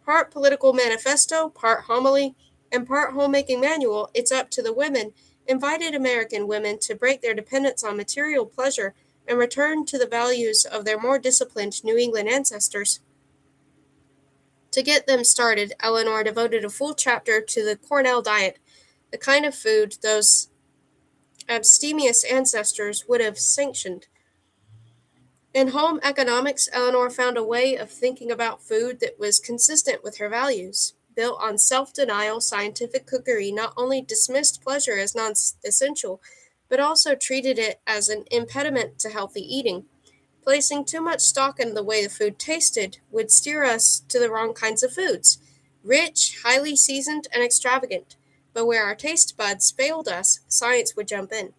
[SPEAKER 1] Part political manifesto, part homily, and part homemaking manual, It's Up to the Women invited American women to break their dependence on material pleasure and return to the values of their more disciplined New England ancestors. To get them started, Eleanor devoted a full chapter to the Cornell diet, the kind of food those abstemious ancestors would have sanctioned. In home economics, Eleanor found a way of thinking about food that was consistent with her values. Built on self denial, scientific cookery not only dismissed pleasure as non essential, but also treated it as an impediment to healthy eating. Placing too much stock in the way the food tasted would steer us to the wrong kinds of foods rich, highly seasoned, and extravagant. But where our taste buds failed us, science would jump in.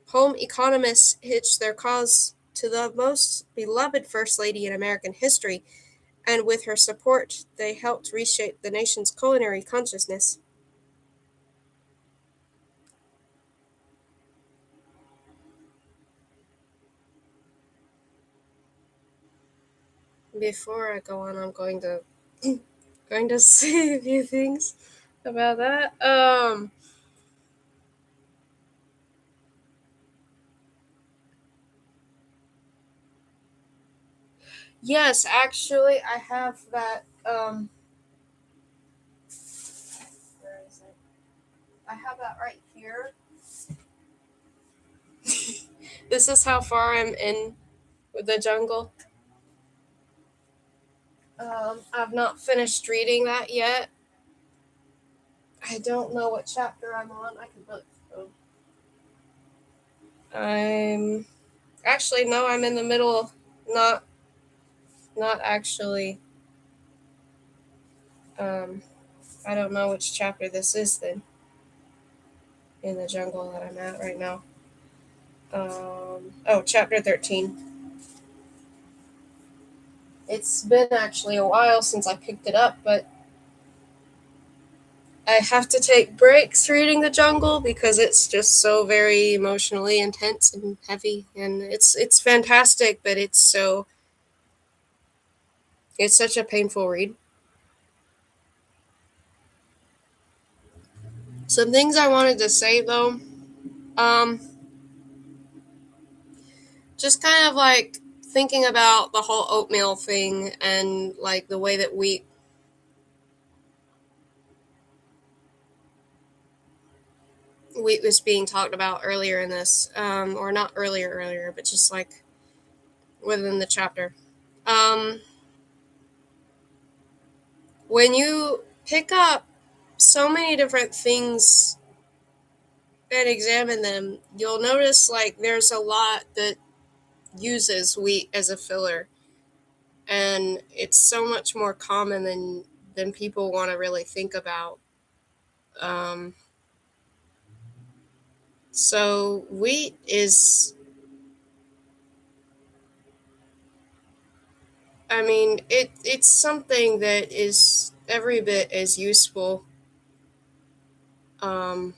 [SPEAKER 1] Home economists hitched their cause to the most beloved First Lady in American history, and with her support, they helped reshape the nation's culinary consciousness. Before I go on, I'm going to say a few things about that. Yes, actually, I have that. Where is it? I have that right here. This is how far I'm in with the jungle. I've not finished reading that yet. I don't know what chapter I'm on. I can look. Oh. I'm actually no. I'm in the middle. Not not actually. Um, I don't know which chapter this is then in the jungle that I'm at right now. Oh, chapter 13. It's been actually a while since I picked it up, but I have to take breaks reading The Jungle because it's just so very emotionally intense and heavy, and it's fantastic, but it's such a painful read. Some things I wanted to say though, um, just kind of like thinking about the whole oatmeal thing and like the way that wheat was being talked about earlier in this, or not earlier, but just like within the chapter. Um, when you pick up so many different things and examine them, you'll notice like there's a lot that uses wheat as a filler, and it's so much more common than people want to really think about. Um, so wheat is, I mean, it's something that is every bit as useful um,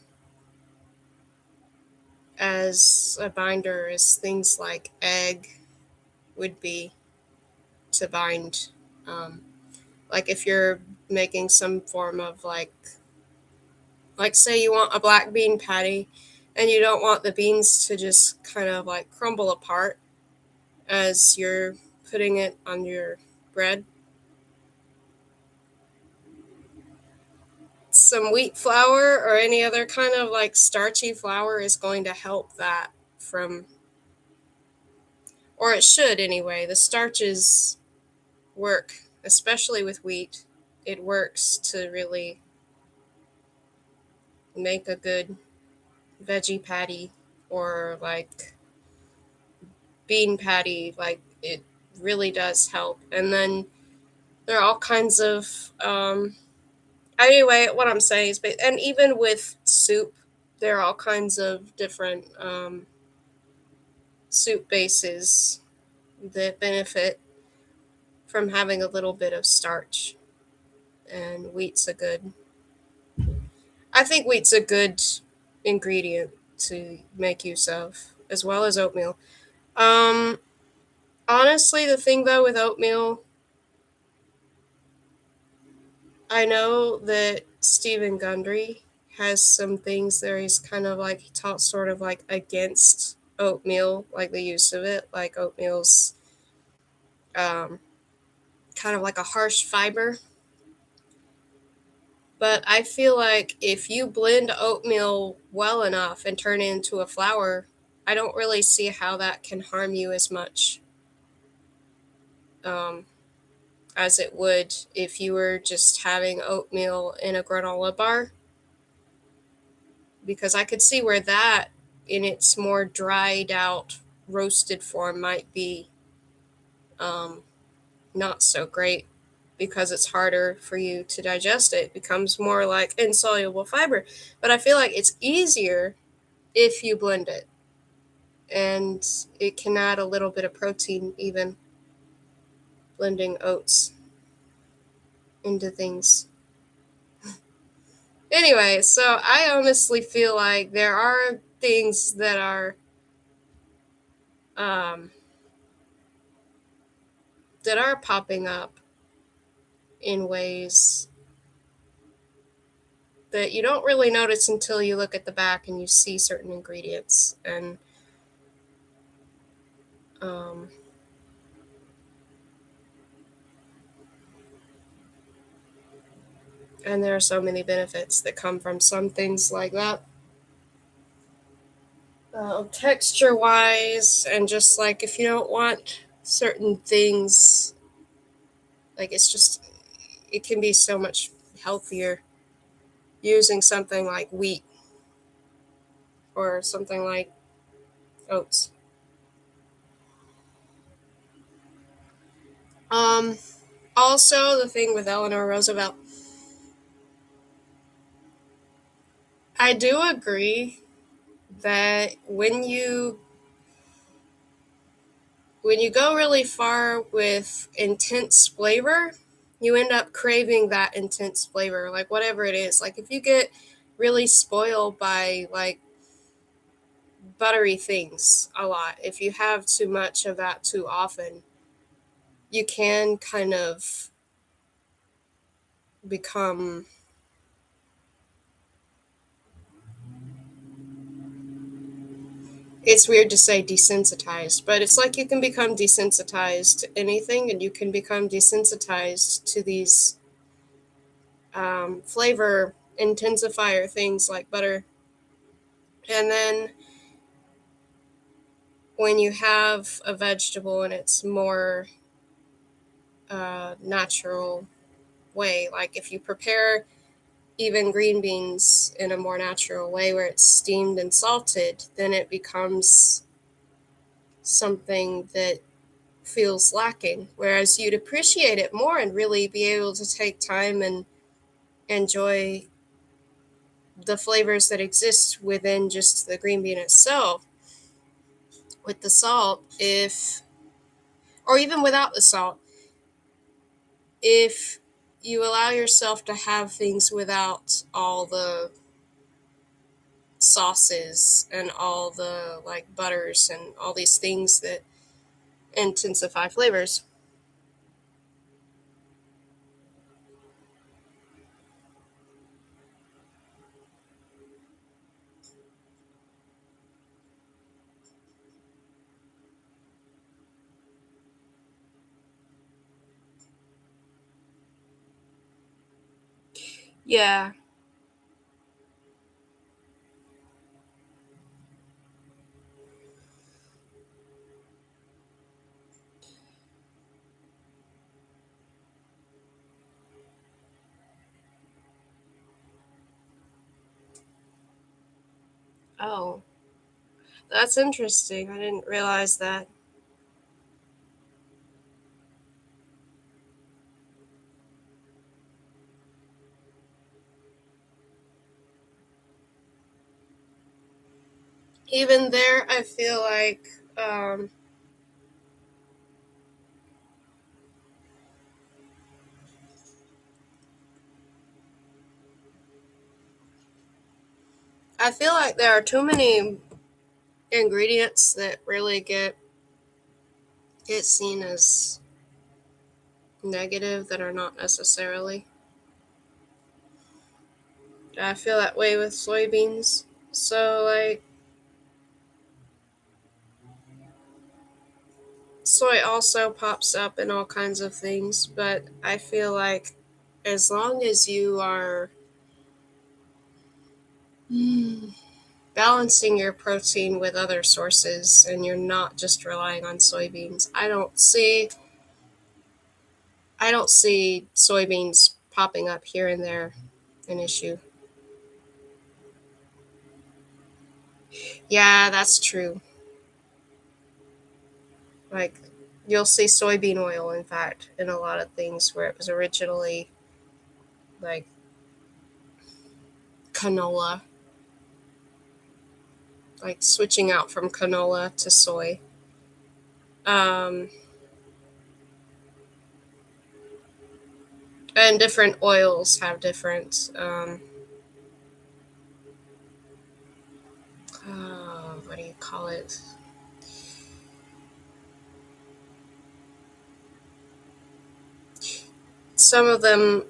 [SPEAKER 1] as a binder as things like egg would be to bind. Um, like if you're making some form of like say you want a black bean patty and you don't want the beans to just kind of like crumble apart as you're putting it on your bread. Some wheat flour or any other kind of like starchy flour is going to help that from, or it should anyway. The starches work, especially with wheat. It works to really make a good veggie patty or like bean patty, like it really does help. And then there are all kinds of anyway, what I'm saying is, and even with soup, there are all kinds of different soup bases that benefit from having a little bit of starch. And wheat's a good, I think wheat's a good ingredient to make use of, as well as oatmeal. Um, Honestly, the thing though with oatmeal, I know that Stephen Gundry has some things there. He's kind of like, he talks sort of like against oatmeal, like the use of it, like oatmeal's um, kind of like a harsh fiber. But I feel like if you blend oatmeal well enough and turn it into a flour, I don't really see how that can harm you as much um, as it would if you were just having oatmeal in a granola bar. Because I could see where that, in its more dried out, roasted form, might be um, not so great because it's harder for you to digest it. It becomes more like insoluble fiber. But I feel like it's easier if you blend it, and it can add a little bit of protein, even blending oats into things. Anyway, so I honestly feel like there are things um, that are popping up in ways that you don't really notice until you look at the back and you see certain ingredients. Um, and there are so many benefits that come from some things like that. Texture wise, and just like if you don't want certain things, like it's just, it can be so much healthier using something like wheat or something like oats. Um, Also, the thing with Eleanor Roosevelt, I do agree that when you go really far with intense flavor, you end up craving that intense flavor, like whatever it is. Like if you get really spoiled by like buttery things a lot, if you have too much of that too often, you can kind of become, it's weird to say desensitized, but it's like you can become desensitized to anything, and you can become desensitized to these flavor intensifier things like butter. And then when you have a vegetable in its more natural way, like if you prepare even green beans in a more natural way where it's steamed and salted, then it becomes something that feels lacking. Whereas you'd appreciate it more and really be able to take time and enjoy the flavors that exist within just the green bean itself with the salt, if, or even without the salt, if you allow yourself to have things without all the sauces and all the like butters and all these things that intensify flavors. Yeah. Oh, that's interesting. I didn't realize that. even there, I feel like um, there are too many ingredients that really get seen as negative that are not necessarily. I feel that way with soybeans. So like soy also pops up in all kinds of things, but I feel like as long as you are balancing your protein with other sources and you're not just relying on soybeans, I don't see soybeans popping up here and there an issue. Yeah, that's true. Like you'll see soybean oil in fact in a lot of things where it was originally like canola, like switching out from canola to soy. Um, and different oils have different what do you call it? Some of them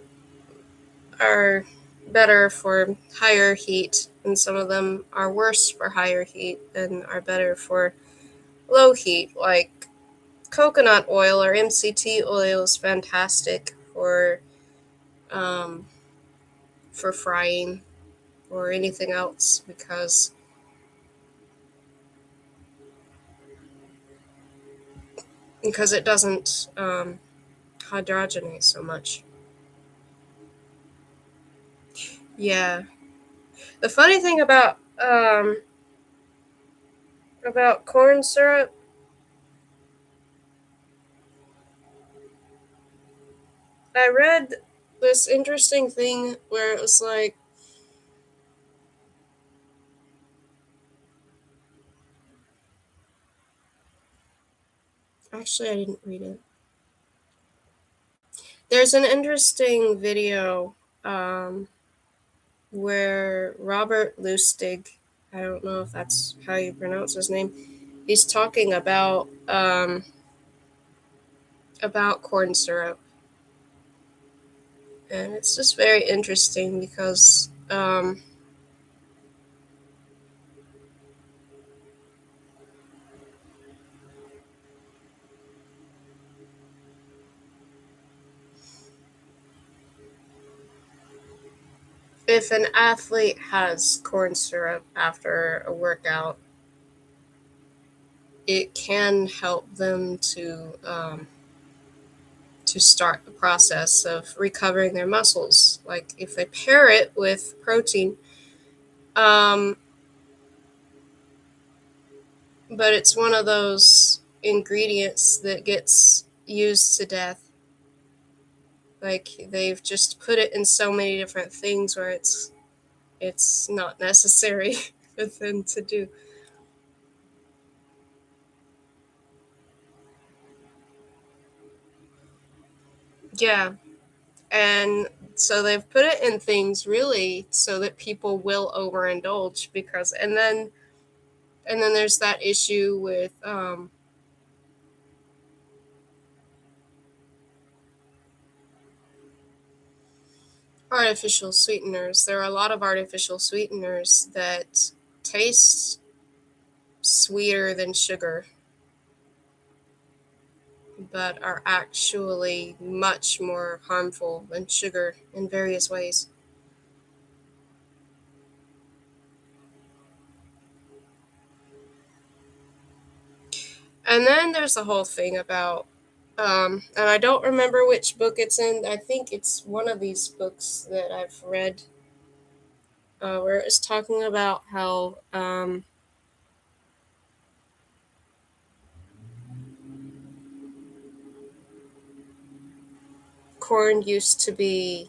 [SPEAKER 1] are better for higher heat, and some of them are worse for higher heat and are better for low heat. Like coconut oil or MCT oil is fantastic um, for frying or anything else because it doesn't hydrogenate so much. Yeah. The funny thing about corn syrup, I read this interesting thing where it was like actually I didn't read it. There's an interesting video where Robert Lustig, I don't know if that's how you pronounce his name, he's talking about corn syrup, and it's just very interesting because if an athlete has corn syrup after a workout, it can help them to start the process of recovering their muscles. Like if they pair it with protein, um, but it's one of those ingredients that gets used to death. Like they've just put it in so many different things where it's not necessary for them to do. Yeah, and so they've put it in things really so that people will overindulge because and then there's that issue with artificial sweeteners. There are a lot of artificial sweeteners that taste sweeter than sugar, but are actually much more harmful than sugar in various ways. And then there's the whole thing about, and I don't remember which book it's in. I think it's one of these books that I've read where it's talking about how corn used to be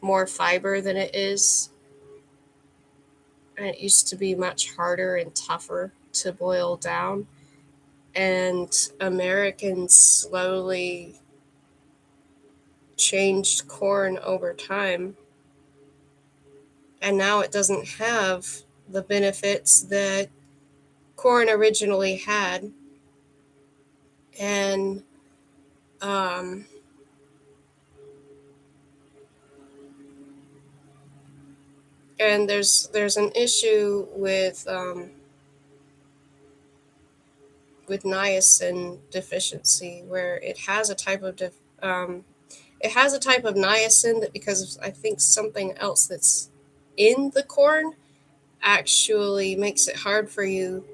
[SPEAKER 1] more fiber than it is. and it used to be much harder and tougher to boil down. And Americans slowly changed corn over time, and now it doesn't have the benefits that corn originally had. And um, and there's an issue with niacin deficiency, where um, it has a type of niacin that, because of, I think, something else that's in the corn, actually makes it hard for you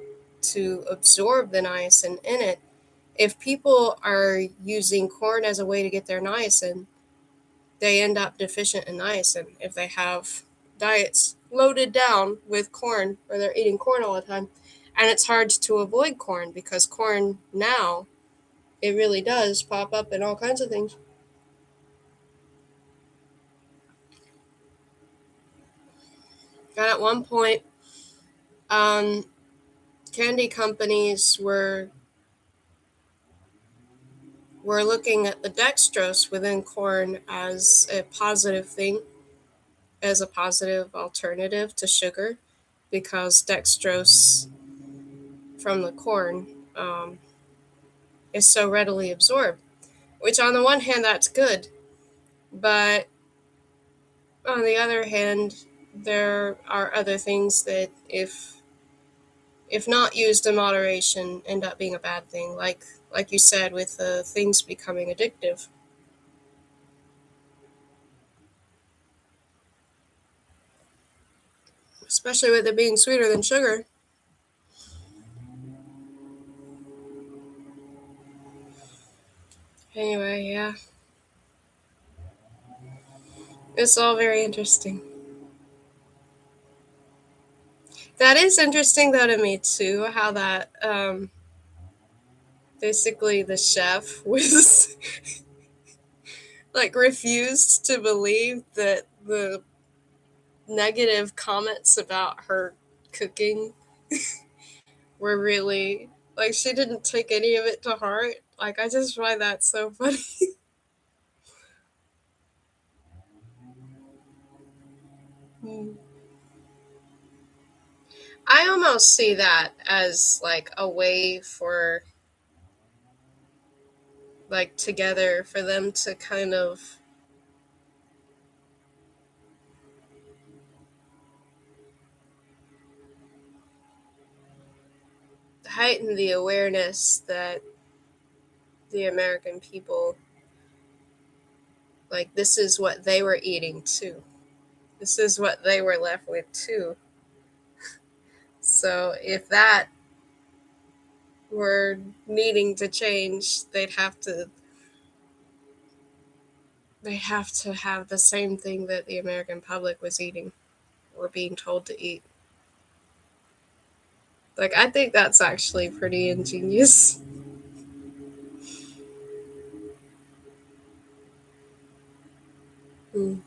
[SPEAKER 1] to absorb the niacin in it. If people are using corn as a way to get their niacin, they end up deficient in niacin if they have diets loaded down with corn, or they're eating corn all the time. And it's hard to avoid corn, because corn now, it really does pop up in all kinds of things. And at one point, um, candy companies were looking at the dextrose within corn as a positive thing, as a positive alternative to sugar, because dextrose from the corn um, is so readily absorbed. Which, on the one hand, that's good, but on the other hand, there are other things that, if not used in moderation, end up being a bad thing. Like you said, with things becoming addictive, especially with it being sweeter than sugar. Anyway, yeah, it's all very interesting. That is interesting, though, to me too. How that basically the chef was like refused to believe that the negative comments about her cooking were really, like, she didn't take any of it to heart. Like, I just find that so funny. I almost see that as like a way for, like, together for them to kind of heighten the awareness that the American people, like, this is what they were eating too. This is what they were left with too. So if that were needing to change, they have to have the same thing that the American public was eating, or being told to eat. Like, I think that's actually pretty ingenious. Mm.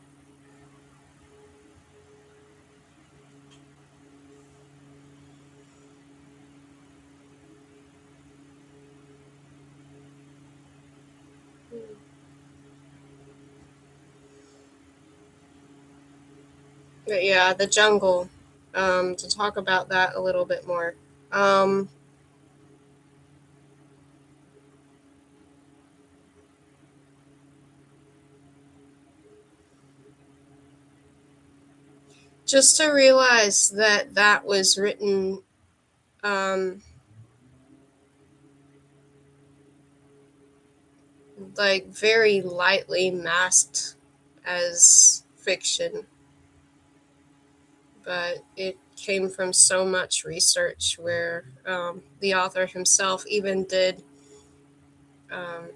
[SPEAKER 1] But yeah, the jungle. To talk about that a little bit more. Um, just to realize that that was written, um, like, very lightly masked as fiction, but it came from so much research, where the author himself even did um,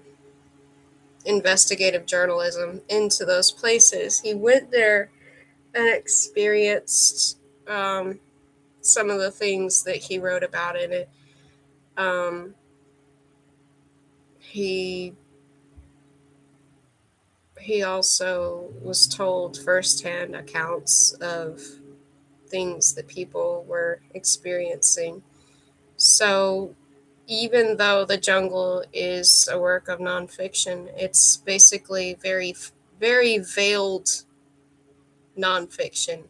[SPEAKER 1] investigative journalism into those places. He went there and experienced um, some of the things that he wrote about in it. Um, he he also was told firsthand accounts of things that people were experiencing. So even though The Jungle is a work of nonfiction, it's basically very veiled nonfiction.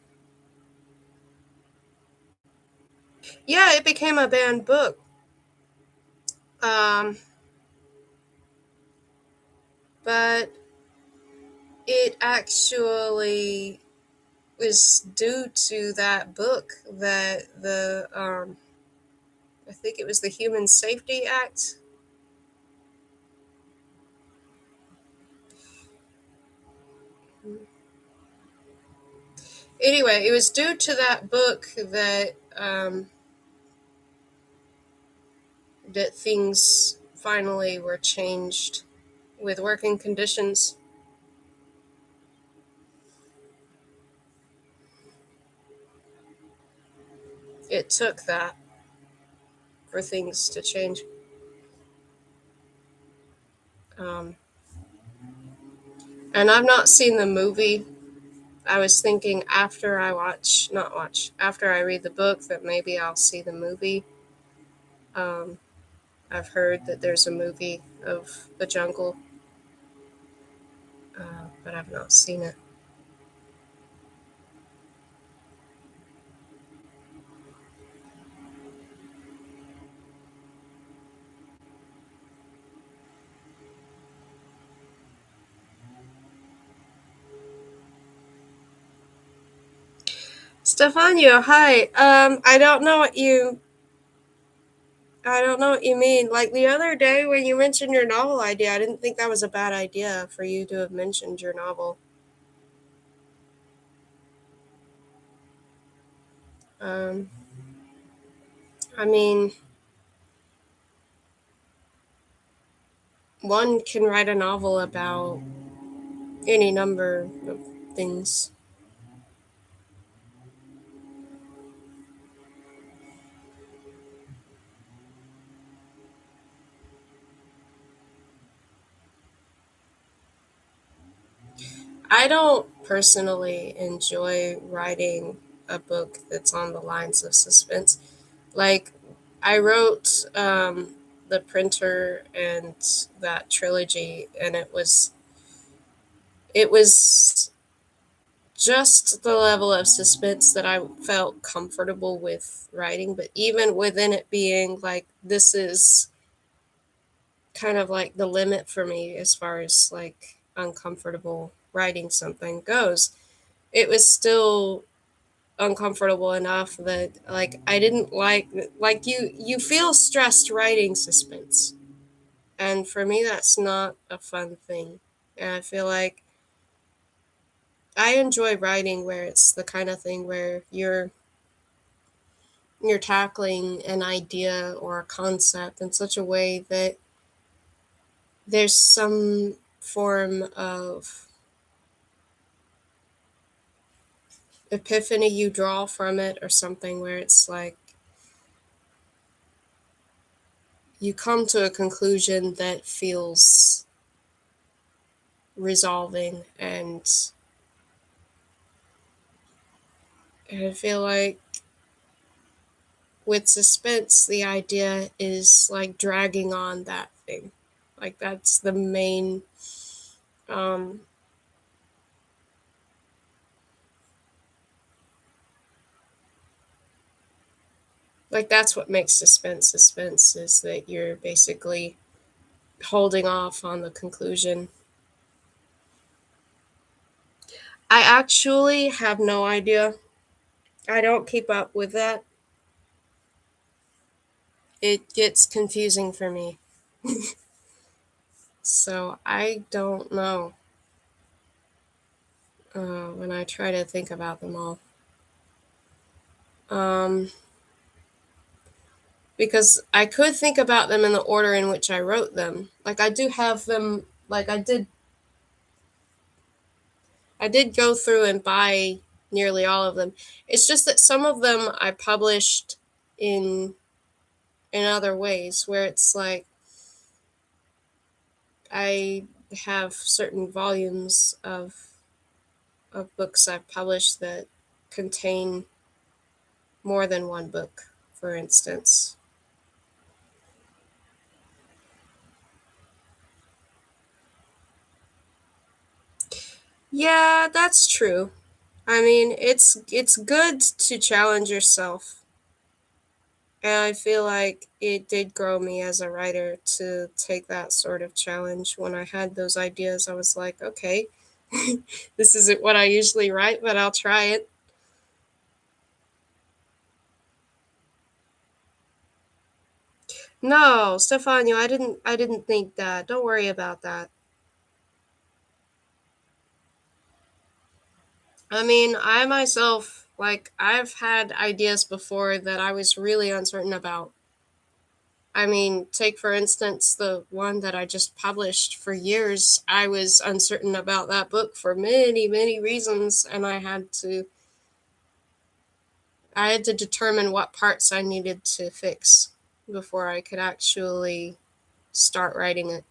[SPEAKER 1] Yeah, it became a banned book. Um, but it actually was due to that book that I think it was the Human Safety Act. Anyway, it was due to that book that that things finally were changed with working conditions. It took that for things to change. Um, and I've not seen the movie. I was thinking after I watch, not watch, after I read the book, that maybe I'll see the movie. Um, I've heard that there's a movie of The Jungle, but I've not seen it. Stefano, hi. I don't know what you mean. Like the other day when you mentioned your novel idea, I didn't think that was a bad idea for you to have mentioned your novel. Um, I mean, one can write a novel about any number of things. I don't personally enjoy writing a book that's on the lines of suspense. Like, I wrote The Printer and that trilogy, and it was just the level of suspense that I felt comfortable with writing. But even within it being like, this is kind of like the limit for me as far as like uncomfortable writing something goes, it was still uncomfortable enough that like I didn't like you feel stressed writing suspense. And for me that's not a fun thing. And I feel like I enjoy writing where it's the kind of thing where you're tackling an idea or a concept in such a way that there's some form of epiphany you draw from it, or something where it's like you come to a conclusion that feels resolving. And I feel like with suspense the idea is like dragging on that thing, like that's the main um like that's what makes suspense is that you're basically holding off on the conclusion. I actually have no idea. I don't keep up with that. It gets confusing for me. So I don't know when I try to think about them all. Um, because I could think about them in the order in which I wrote them. Like I do have them, like I did go through and buy nearly all of them. It's just that some of them I published in in other ways where it's like I have certain volumes of books I've published that contain more than one book, for instance. Yeah, that's true. I mean, it's good to challenge yourself. And I feel like it did grow me as a writer to take that sort of challenge. When I had those ideas, I was like, okay, this isn't what I usually write, but I'll try it. No, Stefano, I didn't think that. Don't worry about that. I mean, I myself, like, I've had ideas before that I was really uncertain about. I mean, take for instance the one that I just published. For years, I was uncertain about that book for many, many reasons, and I had to determine what parts I needed to fix before I could actually start writing it.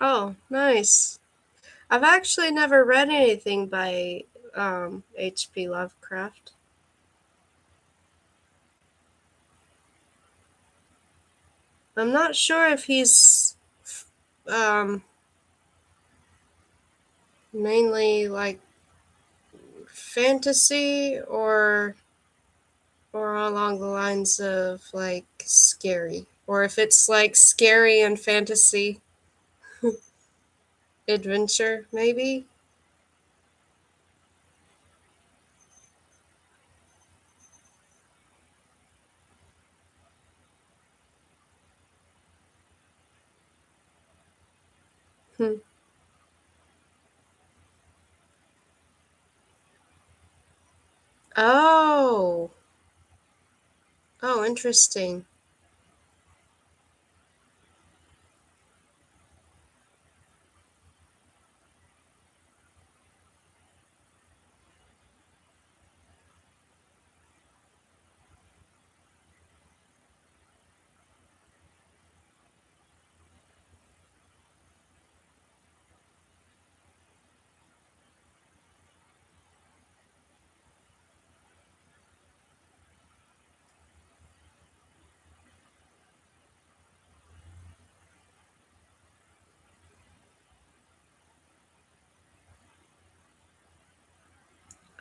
[SPEAKER 1] Oh, nice. I've actually never read anything by H.P. Lovecraft. I'm not sure if he's um, mainly like fantasy or along the lines of like scary, or if it's like scary and fantasy adventure, maybe. Hmm. Oh, oh, interesting.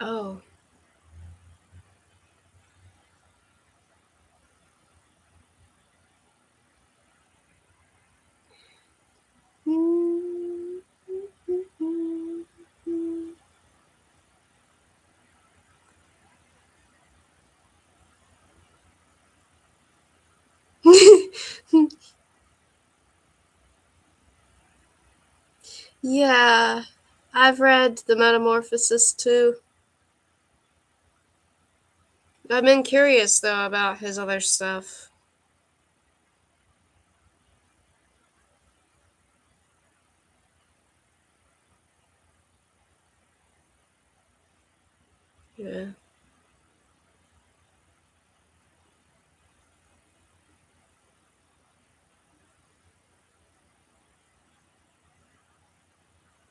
[SPEAKER 1] Oh. Yeah, I've read The Metamorphosis too. I've been curious though about his other stuff. Yeah,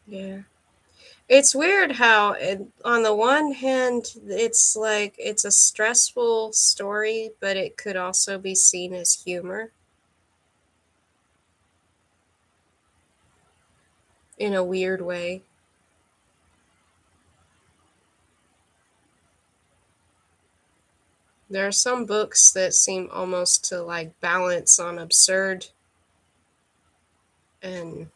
[SPEAKER 1] yeah. It's weird how, on the one hand, it's like it's a stressful story, but it could also be seen as humor in a weird way. There are some books that seem almost to like balance on absurd and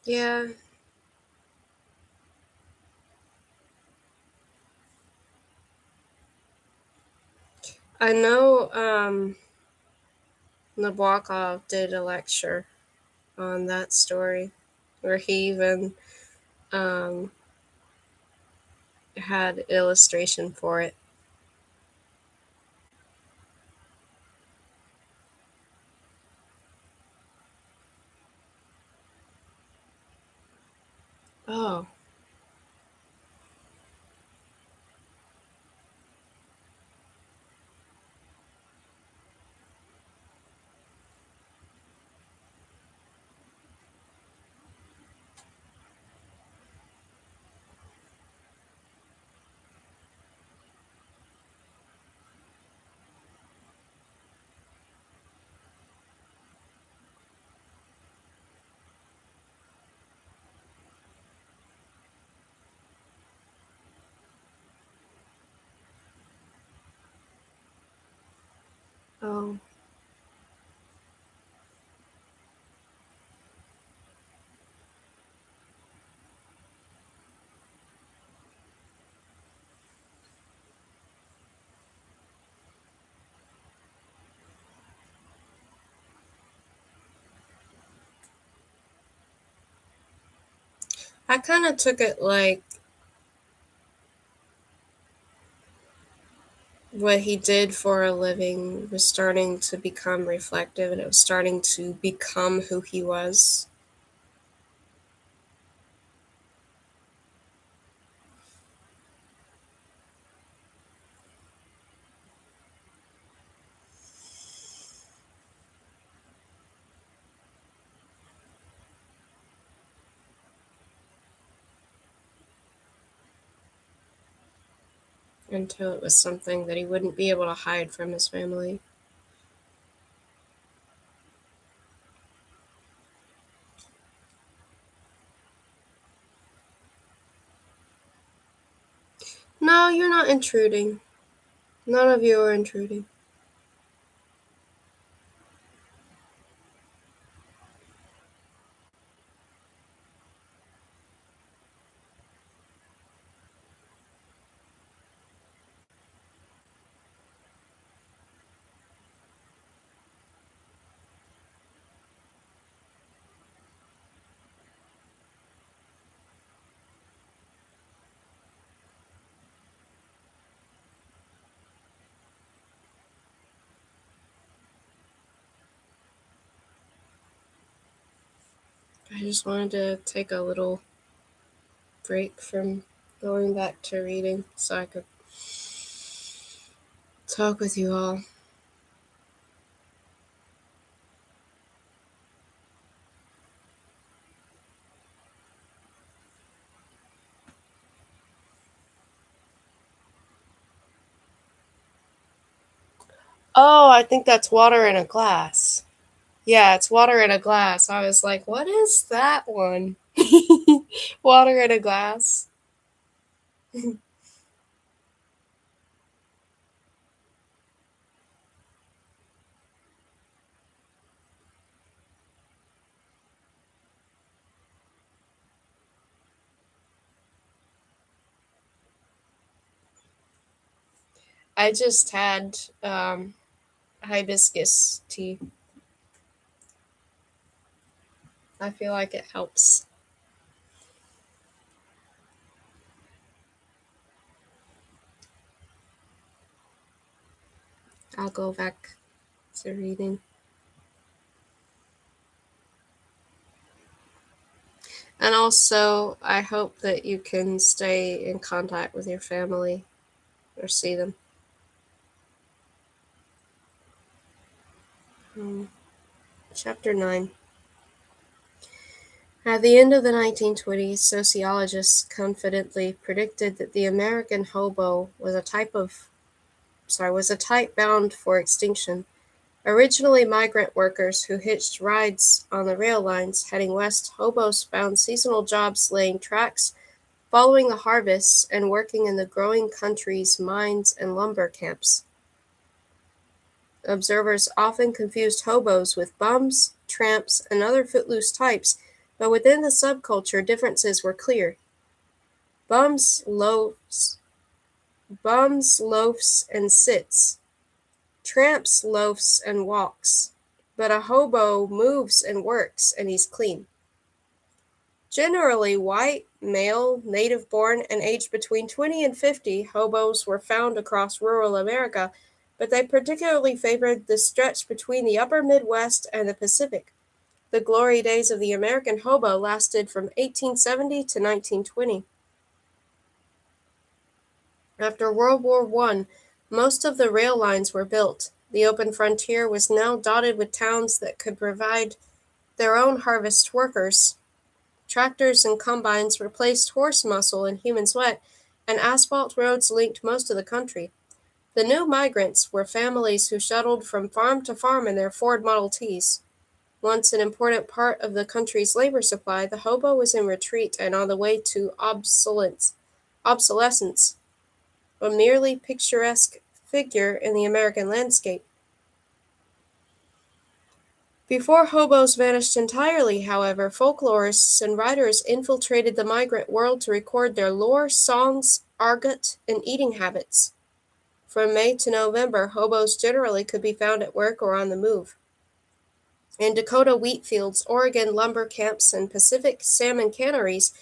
[SPEAKER 1] Yeah, I know Nabokov did a lecture on that story where he even um, had illustration for it. Oh, oh, I kind of took it like what he did for a living was starting to become reflective and it was starting to become who he was until it was something that he wouldn't be able to hide from his family. No, you're not intruding. None of you are intruding. I just wanted to take a little break from going back to reading so I could talk with you all. Oh, I think that's water in a glass. Yeah, it's water in a glass. I was like, what is that one? Water in a glass. I just had hibiscus tea. I feel like it helps. I'll go back to reading. And also, I hope that you can stay in contact with your family or see them. Um, Chapter 9. At the end of the 1920s, sociologists confidently predicted that the American hobo was a type bound for extinction. Originally migrant workers who hitched rides on the rail lines heading west, hobos found seasonal jobs laying tracks, following the harvests, and working in the growing country's mines and lumber camps. Observers often confused hobos with bums, tramps, and other footloose types, but within the subculture differences were clear. Bums, loafs, bums, loafs, and sits. Tramps, loafs, and walks. But a hobo moves and works, and he's clean. Generally white, male, native-born, and aged between 20 and 50, hobos were found across rural America, but they particularly favored the stretch between the upper Midwest and the Pacific. The glory days of the American hobo lasted from 1870 to 1920. After World War I, most of the rail lines were built. The open frontier was now dotted with towns that could provide their own harvest workers. Tractors and combines replaced horse muscle and human sweat, and asphalt roads linked most of the country. The new migrants were families who shuttled from farm to farm in their Ford Model Ts. Once an important part of the country's labor supply, the hobo was in retreat and on the way to obsolescence, a merely picturesque figure in the American landscape. Before hobos vanished entirely, however, folklorists and writers infiltrated the migrant world to record their lore, songs, argot, and eating habits. From May to November, hobos generally could be found at work or on the move. In Dakota wheat fields, Oregon lumber camps, and Pacific salmon canneries,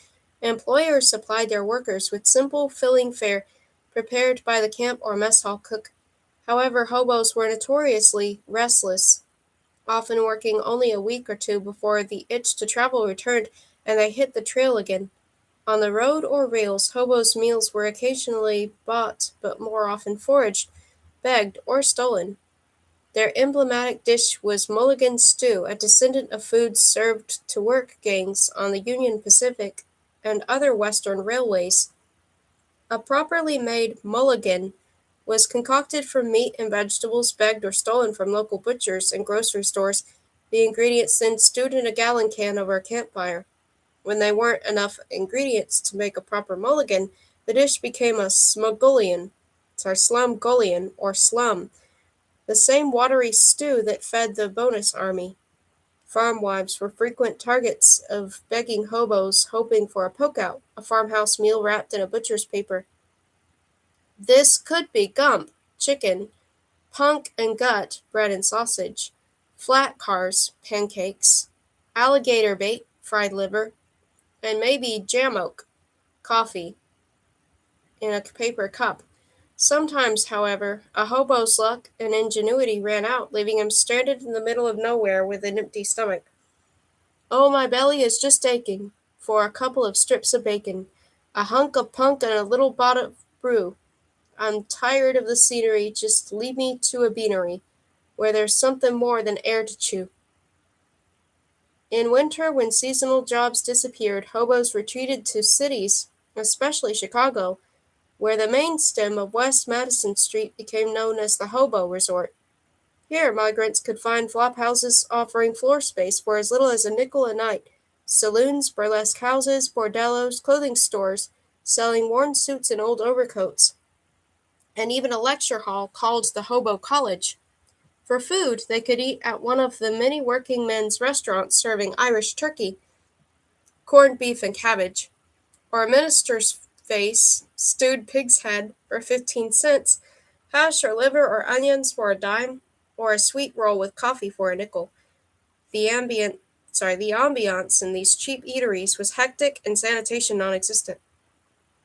[SPEAKER 1] employers supplied their workers with simple, filling fare prepared by the camp or mess hall cook. However, hobos were notoriously restless, often working only a week or two before the itch to travel returned and they hit the trail again. On the road or rails, hobos' meals were occasionally bought, but more often foraged, begged, or stolen. Their emblematic dish was mulligan stew, a descendant of foods served to work gangs on the Union Pacific and other Western railways. A properly made mulligan was concocted from meat and vegetables begged or stolen from local butchers and grocery stores, the ingredients then stewed in a gallon can over a campfire. When there weren't enough ingredients to make a proper mulligan, the dish became a slumgullion, or slum, the same watery stew that fed the bonus army. Farm wives were frequent targets of begging hobos hoping for a poke-out, a farmhouse meal wrapped in a butcher's paper. This could be gump, chicken, punk and gut, bread and sausage, flat cars, pancakes, alligator bait, fried liver, and maybe jamoke, coffee, in a paper cup. Sometimes, however, a hobo's luck and ingenuity ran out, leaving him stranded in the middle of nowhere with an empty stomach. Oh, my belly is just aching for a couple of strips of bacon, a hunk of punk, and a little bot of brew. I'm tired of the scenery, just lead me to a beanery, where there's something more than air to chew. In winter, when seasonal jobs disappeared, hobos retreated to cities, especially Chicago, where the main stem of West Madison Street became known as the Hobo Resort. Here, migrants could find flop houses offering floor space for as little as a nickel a night, saloons, burlesque houses, bordellos, clothing stores, selling worn suits and old overcoats, and even a lecture hall called the Hobo College. For food, they could eat at one of the many working men's restaurants serving Irish turkey, corned beef and cabbage, or a minister's face, stewed pig's head for 15 cents, hash or liver or onions for a dime, or a sweet roll with coffee for a nickel. The ambiance in these cheap eateries was hectic and sanitation non-existent.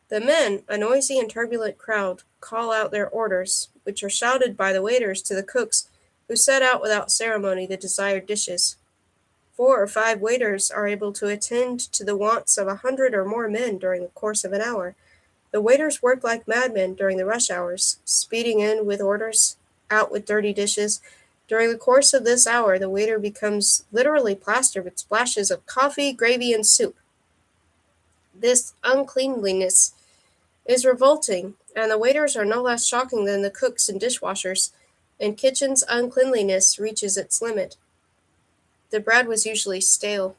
[SPEAKER 1] The men, a noisy and turbulent crowd, call out their orders, which are shouted by the waiters to the cooks, who set out without ceremony the desired dishes. 4 or 5 waiters are able to attend to the wants of 100 or more men during the course of an hour. The waiters work like madmen during the rush hours, speeding in with orders, out with dirty dishes. During the course of this hour, the waiter becomes literally plastered with splashes of coffee, gravy, and soup. This uncleanliness is revolting, and the waiters are no less shocking than the cooks and dishwashers, and kitchen's uncleanliness reaches its limit. The bread was usually stale.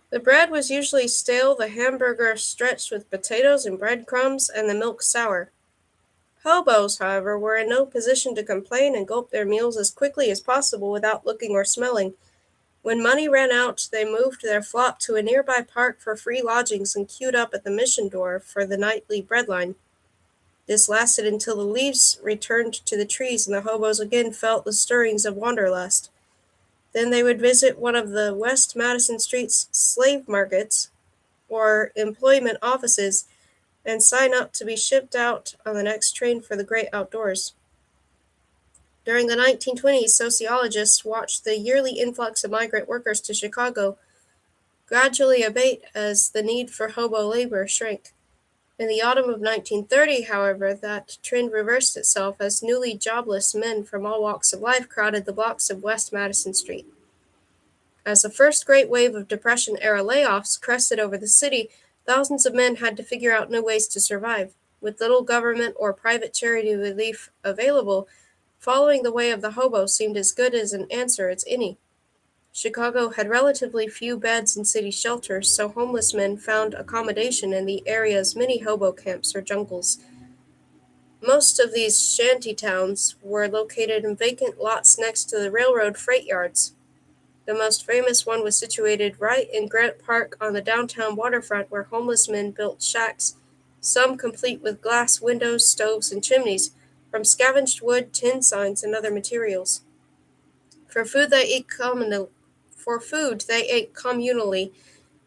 [SPEAKER 1] The bread was usually stale, the hamburger stretched with potatoes and breadcrumbs, and the milk sour. Hobos, however, were in no position to complain and gulped their meals as quickly as possible without looking or smelling. When money ran out, they moved their flock to a nearby park for free lodgings and queued up at the mission door for the nightly breadline. This lasted until the leaves returned to the trees and the hobos again felt the stirrings of wanderlust. Then they would visit one of the West Madison Street's slave markets or employment offices and sign up to be shipped out on the next train for the great outdoors. During the 1920s, sociologists watched the yearly influx of migrant workers to Chicago gradually abate as the need for hobo labor shrank. In the autumn of 1930, however, that trend reversed itself as newly jobless men from all walks of life crowded the blocks of West Madison Street. As the first great wave of Depression era layoffs crested over the city, thousands of men had to figure out new ways to survive. With little government or private charity relief available, following the way of the hobo seemed as good as an answer as any. Chicago had relatively few beds in city shelters, so homeless men found accommodation in the area's many hobo camps or jungles. Most of these shanty towns were located in vacant lots next to the railroad freight yards. The most famous one was situated right in Grant Park on the downtown waterfront, where homeless men built shacks, some complete with glass windows, stoves, and chimneys, from scavenged wood, tin signs, and other materials. For food they ate communal, for food they ate communally,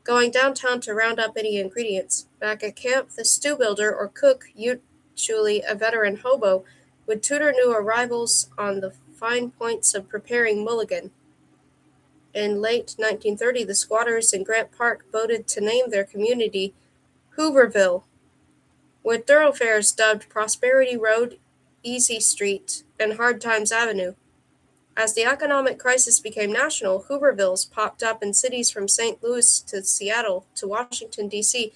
[SPEAKER 1] going downtown to round up any ingredients. Back at camp, the stew builder or cook, usually a veteran hobo, would tutor new arrivals on the fine points of preparing mulligan. In late 1930, the squatters in Grant Park voted to name their community Hooverville, with thoroughfares dubbed Prosperity Road, Easy Street, and Hard Times Avenue. As the economic crisis became national, Hoovervilles popped up in cities from St. Louis to Seattle to Washington, D.C.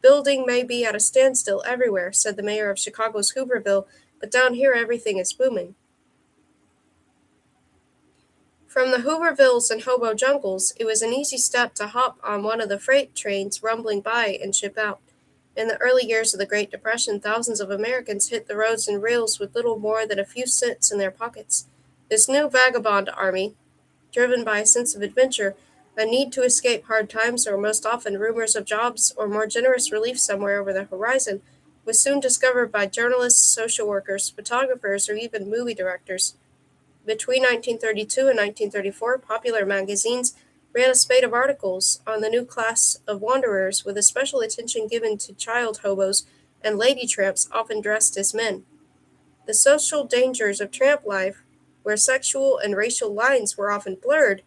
[SPEAKER 1] Building may be at a standstill everywhere, said the mayor of Chicago's Hooverville, but down here everything is booming. From the Hoovervilles and hobo jungles, it was an easy step to hop on one of the freight trains rumbling by and ship out. In the early years of the Great Depression, thousands of Americans hit the roads and rails with little more than a few cents in their pockets. This new vagabond army, driven by a sense of adventure, a need to escape hard times, or most often rumors of jobs or more generous relief somewhere over the horizon, was soon discovered by journalists, social workers, photographers, or even movie directors. Between 1932 and 1934, popular magazines ran a spate of articles on the new class of wanderers, with especial attention given to child hobos and lady tramps often dressed as men. The social dangers of tramp life, where sexual and racial lines were often blurred,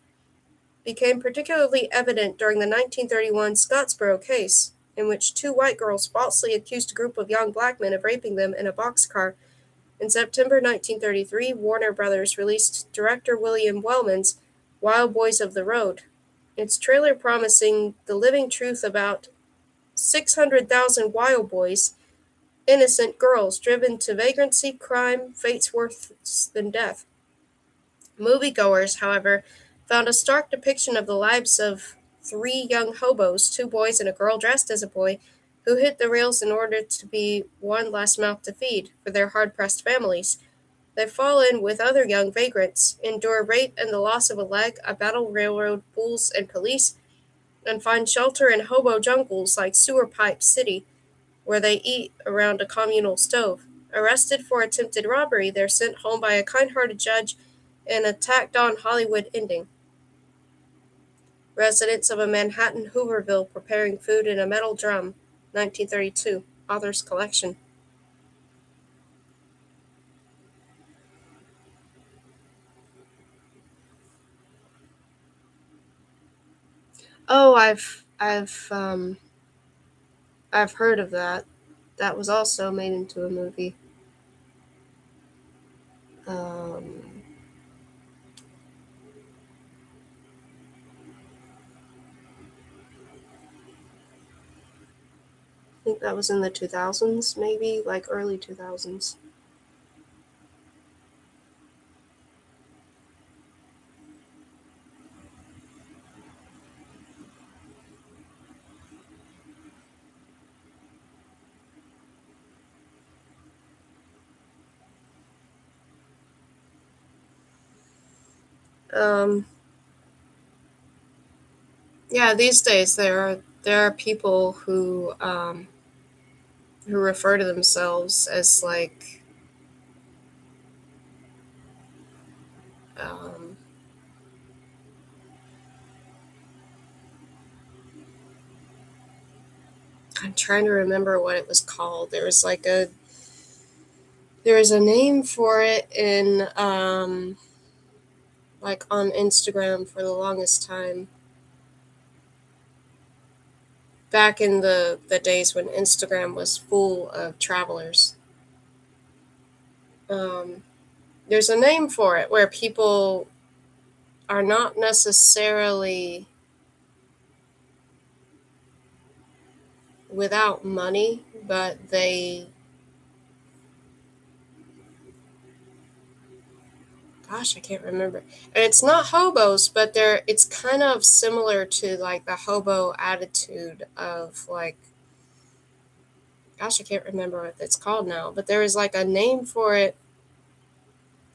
[SPEAKER 1] became particularly evident during the 1931 Scottsboro case, in which two white girls falsely accused a group of young black men of raping them in a boxcar. In September 1933, Warner Brothers released director William Wellman's Wild Boys of the Road, its trailer promising the living truth about 600,000 wild boys, innocent girls driven to vagrancy, crime, fates worse than death. Moviegoers, however, found a stark depiction of the lives of three young hobos, two boys and a girl dressed as a boy, who hit the rails in order to be one less mouth to feed for their hard-pressed families. They fall in with other young vagrants, endure rape and the loss of a leg, a battle railroad bulls and police, and find shelter in hobo jungles like Sewer Pipe City, where they eat around a communal stove. Arrested for attempted robbery, they're sent home by a kind-hearted judge in a tacked-on Hollywood ending. Residents of a Manhattan Hooverville preparing food in a metal drum, 1932, author's collection. Oh, I've heard of that. That was also made into a movie. Um, think that was in the 2000s, maybe, like early 2000s. Um, yeah, these days there are people who refer to themselves as like um, I'm trying to remember what it was called. There was a name for it in like on Instagram for the longest time. Back in the days when Instagram was full of travelers. Um, there's a name for it where people are not necessarily without money, but gosh, I can't remember. And it's not hobos, but it's kind of similar to like the hobo attitude of like, gosh, I can't remember what it's called now, but there was like a name for it.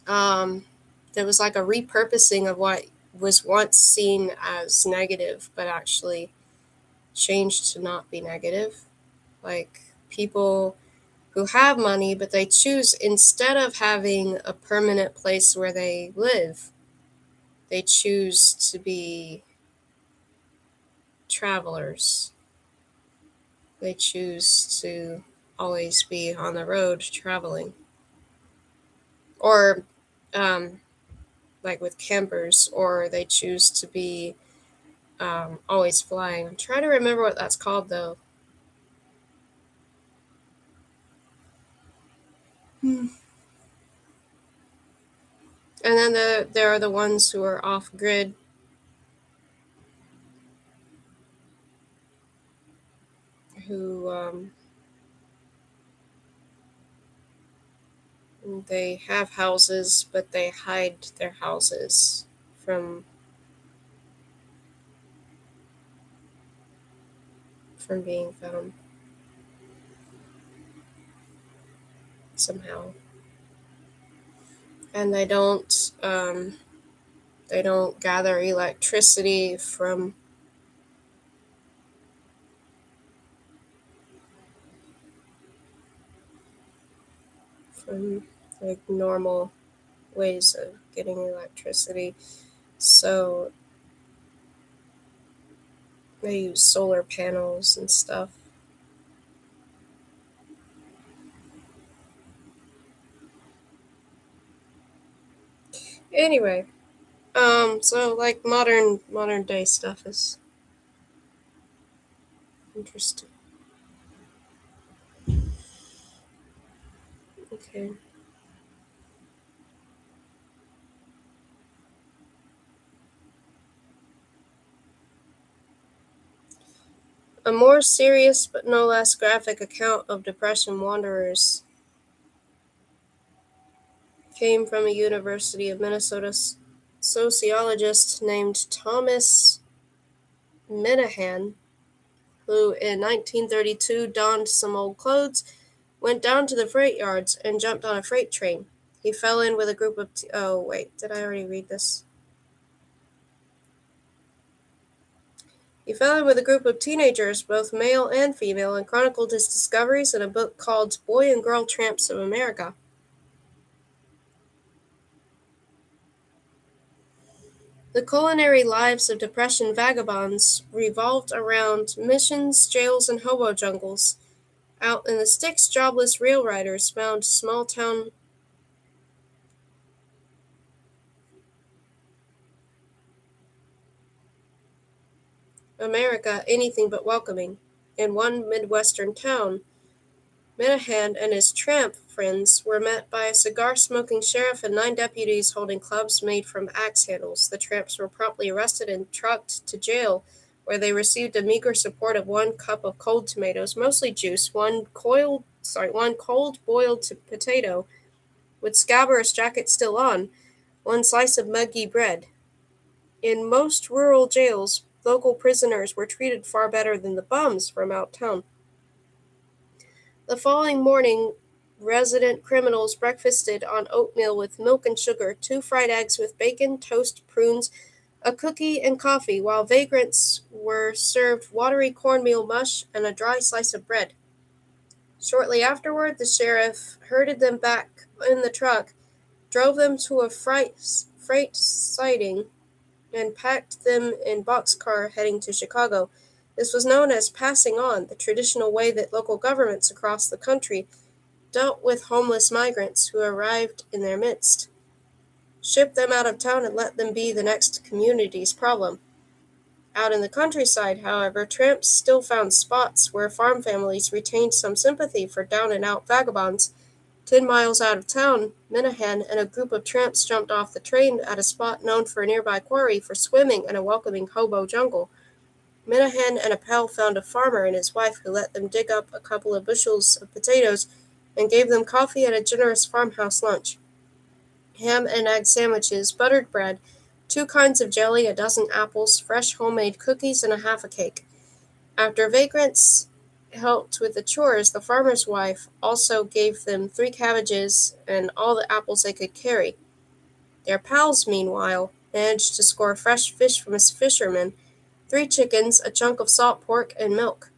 [SPEAKER 1] Um, there was like a repurposing of what was once seen as negative, but actually changed to not be negative. Like people who have money, but they choose instead of having a permanent place where they live, they choose to be travelers. They choose to always be on the road traveling. Or um, like with campers, or they choose to be always flying. I'm trying to remember what that's called though. Hmm. And then there are the ones who are off grid, who they have houses, but they hide their houses from being found somehow. And they don't gather electricity from like normal ways of getting electricity. So they use solar panels and stuff. Anyway, so like modern day stuff is interesting. Okay. A more serious but no less graphic account of depression wanderers came from a University of Minnesota sociologist named Thomas Minahan, who in 1932 donned some old clothes, went down to the freight yards, and jumped on a freight train. He fell in with a group of oh wait, did I already read this? He fell in with a group of teenagers, both male and female, and chronicled his discoveries in a book called Boy and Girl Tramps of America. The culinary lives of depression vagabonds revolved around missions, jails, and hobo jungles. Out in the sticks, jobless rail riders found small town America anything but welcoming. In one Midwestern town, Minahan and his tramp friends were met by a cigar-smoking sheriff and 9 deputies holding clubs made from axe handles. The tramps were promptly arrested and trucked to jail, where they received a meager support of 1 cup of cold tomatoes, mostly juice, one cold boiled potato with scabrous jacket still on, 1 slice of muggy bread. In most rural jails, local prisoners were treated far better than the bums from out town. The following morning, resident criminals breakfasted on oatmeal with milk and sugar, 2 fried eggs with bacon, toast, prunes, a cookie, and coffee, while vagrants were served watery cornmeal mush and a dry slice of bread. Shortly afterward, the sheriff herded them back in the truck, drove them to a freight siding, and packed them in boxcar heading to Chicago. This was known as passing on, the traditional way that local governments across the country dealt with homeless migrants who arrived in their midst. Shipped them out of town and let them be the next community's problem. Out in the countryside, however, tramps still found spots where farm families retained some sympathy for down-and-out vagabonds. 10 miles out of town, Minahan and a group of tramps jumped off the train at a spot known for a nearby quarry for swimming and a welcoming hobo jungle. Minahan and a pal found a farmer and his wife who let them dig up a couple of bushels of potatoes and gave them coffee and a generous farmhouse lunch. Ham and egg sandwiches, buttered bread, 2 kinds of jelly, a dozen apples, fresh homemade cookies, and a half a cake. After vagrants helped with the chores, the farmer's wife also gave them 3 cabbages and all the apples they could carry. Their pals, meanwhile, managed to score fresh fish from a fisherman, 3 chickens, a chunk of salt pork, and milk.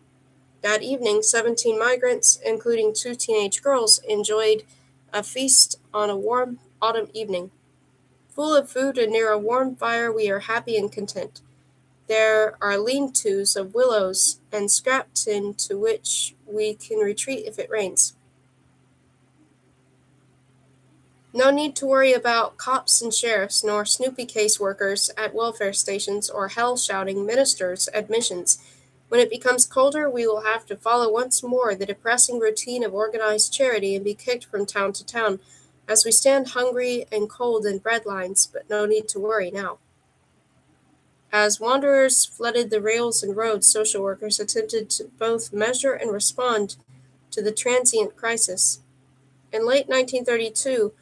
[SPEAKER 1] That evening, 17 migrants, including 2 teenage girls, enjoyed a feast on a warm autumn evening. Full of food and near a warm fire, we are happy and content. There are lean-tos of willows and scrap tin to which we can retreat if it rains. No need to worry about cops and sheriffs, nor Snoopy caseworkers at welfare stations, or hell-shouting ministers at missions. When it becomes colder, we will have to follow once more the depressing routine of organized charity and be kicked from town to town, as we stand hungry and cold in bread lines, but no need to worry now. As wanderers flooded the rails and roads, social workers attempted to both measure and respond to the transient crisis. In late 1932,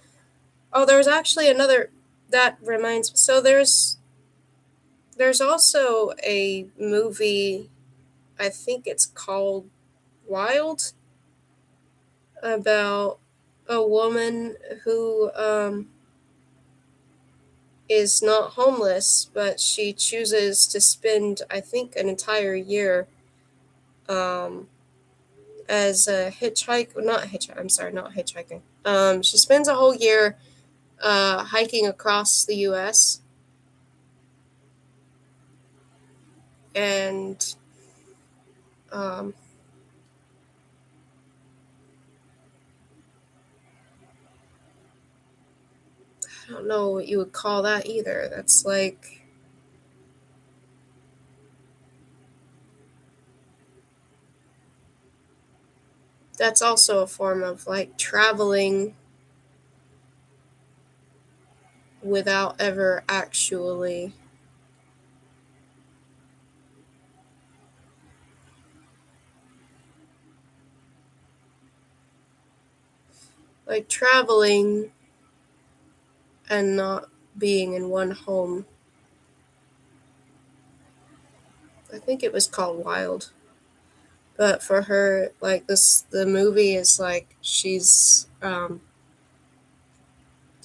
[SPEAKER 1] there's actually another that reminds. So there's also a movie, I think it's called Wild, about a woman who is not homeless, but she chooses to spend, I think, an entire year um, as a not hitchhiking. She spends a whole year hiking across the U.S. and um, I don't know what you would call that either. That's also a form of like traveling without ever actually like traveling and not being in one home. I think it was called Wild. But for her, like the movie is like she's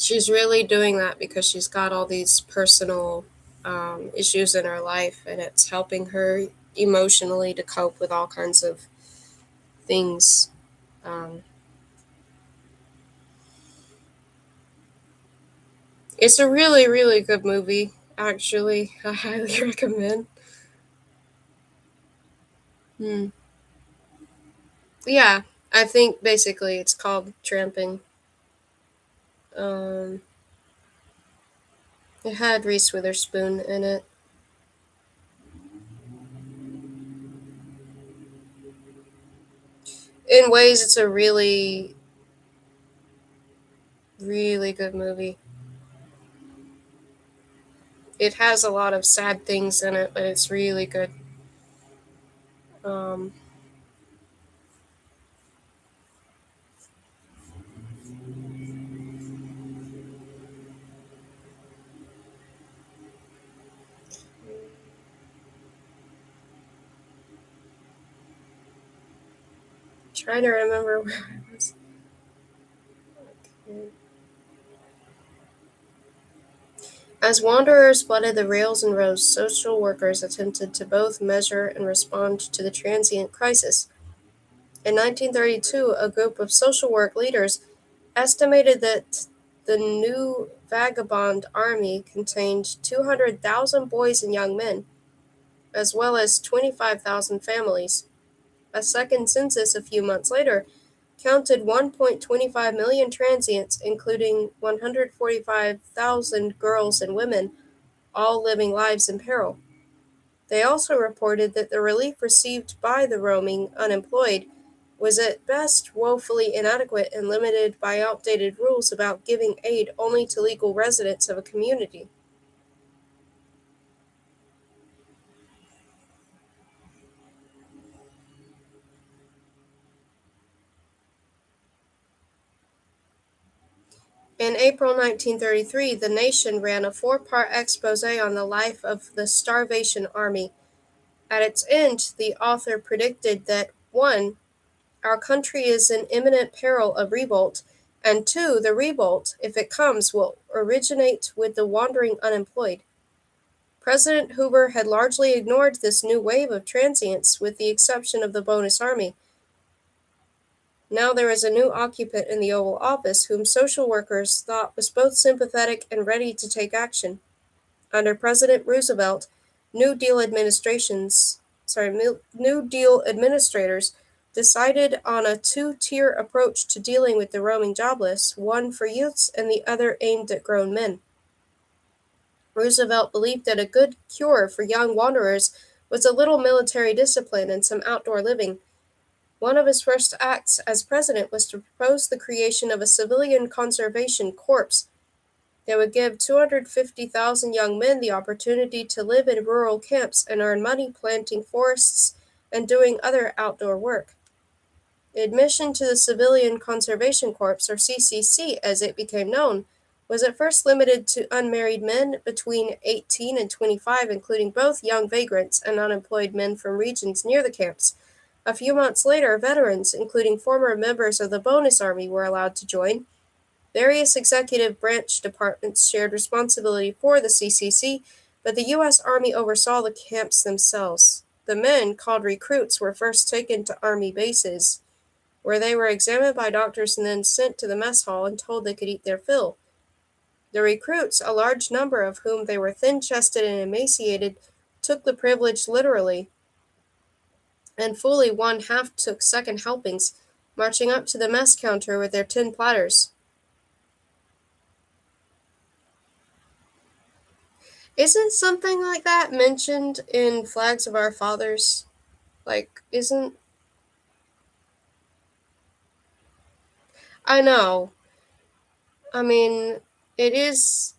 [SPEAKER 1] really doing that because she's got all these personal issues in her life, and it's helping her emotionally to cope with all kinds of things. Um, it's a really, really good movie, actually. I highly recommend. Hmm. Yeah, I think basically it's called Tramping. Um, it had Reese Witherspoon in it. In ways, it's a really, really good movie. It has a lot of sad things in it, but it's really good. Um, trying to remember where I was. Okay. As wanderers flooded the rails and roads, social workers attempted to both measure and respond to the transient crisis. In 1932, a group of social work leaders estimated that the new vagabond army contained 200,000 boys and young men, as well as 25,000 families. A second census a few months later counted 1.25 million transients, including 145,000 girls and women, all living lives in peril. They also reported that the relief received by the roaming unemployed was at best woefully inadequate and limited by outdated rules about giving aid only to legal residents of a community. In April 1933, The Nation ran a four-part expose on the life of the Starvation Army. At its end, the author predicted that 1. Our country is in imminent peril of revolt, and 2. The revolt, if it comes, will originate with the wandering unemployed. President Hoover had largely ignored this new wave of transients, with the exception of the bonus army. Now there is a new occupant in the Oval Office whom social workers thought was both sympathetic and ready to take action. Under President Roosevelt, New Deal administrations, New Deal administrators decided on a two-tier approach to dealing with the roaming jobless, one for youths and the other aimed at grown men. Roosevelt believed that a good cure for young wanderers was a little military discipline and some outdoor living. One of his first acts as president was to propose the creation of a civilian conservation corps that would give 250,000 young men the opportunity to live in rural camps and earn money planting forests and doing other outdoor work. Admission to the Civilian Conservation Corps, or CCC as it became known, was at first limited to unmarried men between 18 and 25, including both young vagrants and unemployed men from regions near the camps. A few months later, veterans, including former members of the Bonus Army, were allowed to join. Various executive branch departments shared responsibility for the CCC, but the U.S. Army oversaw the camps themselves. The men, called recruits, were first taken to Army bases, where they were examined by doctors and then sent to the mess hall and told they could eat their fill. The recruits, a large number of whom they were thin-chested and emaciated, took the privilege literally, and fully one half took second helpings, marching up to the mess counter with their tin platters. Isn't something like that mentioned in Flags of Our Fathers? Like, isn't. I know. I mean, it is.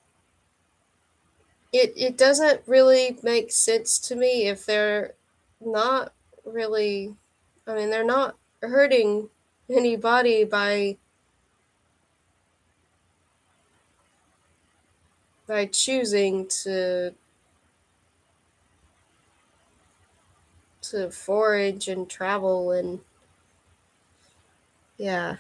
[SPEAKER 1] It doesn't really make sense to me if they're not really. I mean, they're not hurting anybody by choosing to forage and travel and yeah.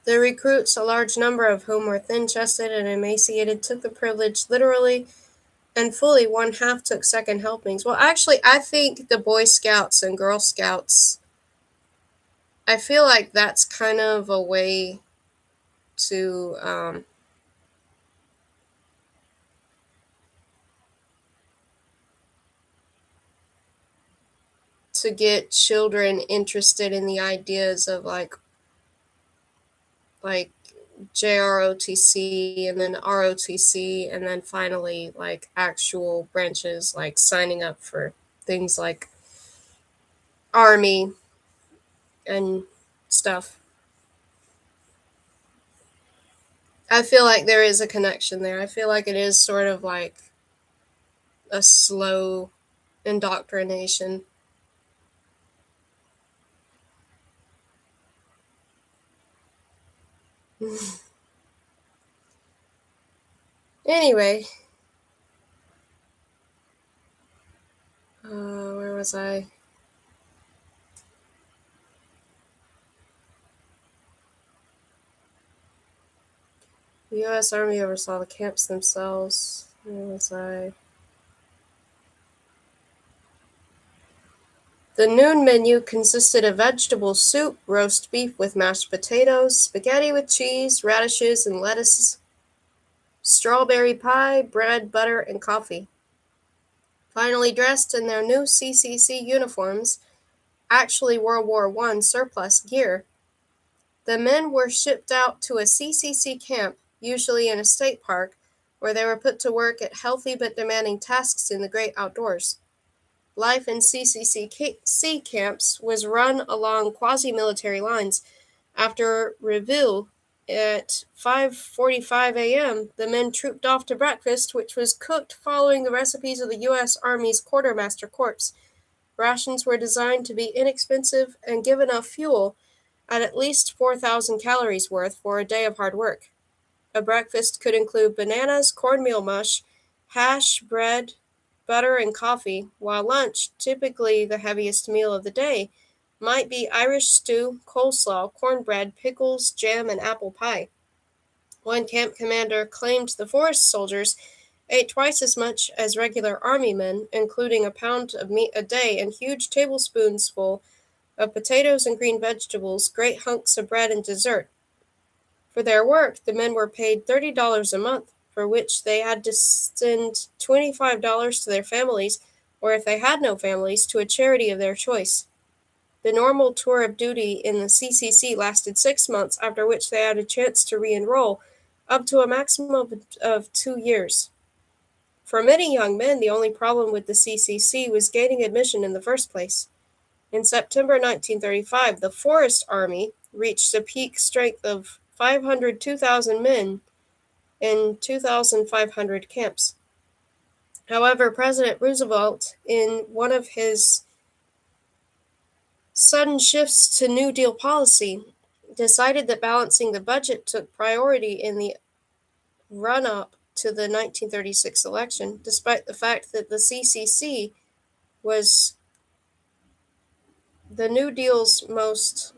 [SPEAKER 1] The recruits, a large number of whom were thin-chested and emaciated, took the privilege literally, and fully one half took second helpings. Well, actually, I think the Boy Scouts and Girl Scouts, I feel like that's kind of a way to to get children interested in the ideas of like like JROTC and then ROTC, and then finally like actual branches like signing up for things like Army and stuff. I feel like there is a connection there. I feel like it is sort of like a slow indoctrination. Anyway, where was I? The U.S. Army oversaw the camps themselves. Where was I? The noon menu consisted of vegetable soup, roast beef with mashed potatoes, spaghetti with cheese, radishes, and lettuce, strawberry pie, bread, butter, and coffee. Finally dressed in their new CCC uniforms, actually World War I surplus gear, the men were shipped out to a CCC camp, usually in a state park, where they were put to work at healthy but demanding tasks in the great outdoors. Life in CCC camps was run along quasi-military lines. After reveille at 5:45 a.m., the men trooped off to breakfast, which was cooked following the recipes of the U.S. Army's Quartermaster Corps. Rations were designed to be inexpensive and give enough fuel at least 4,000 calories worth for a day of hard work. A breakfast could include bananas, cornmeal mush, hash, bread, butter, and coffee, while lunch, typically the heaviest meal of the day, might be Irish stew, coleslaw, cornbread, pickles, jam, and apple pie. One camp commander claimed the forest soldiers ate twice as much as regular army men, including a pound of meat a day and huge tablespoonsful of potatoes and green vegetables, great hunks of bread, and dessert. For their work, the men were paid $30 a month, for which they had to send $25 to their families, or if they had no families, to a charity of their choice. The normal tour of duty in the CCC lasted 6 months, after which they had a chance to re-enroll, up to a maximum of 2 years. For many young men, the only problem with the CCC was gaining admission in the first place. In September 1935, the Forest Army reached a peak strength of 502,000 men in 2,500 camps. However, President Roosevelt, in one of his sudden shifts to New Deal policy, decided that balancing the budget took priority in the run-up to the 1936 election, despite the fact that the CCC was the New Deal's most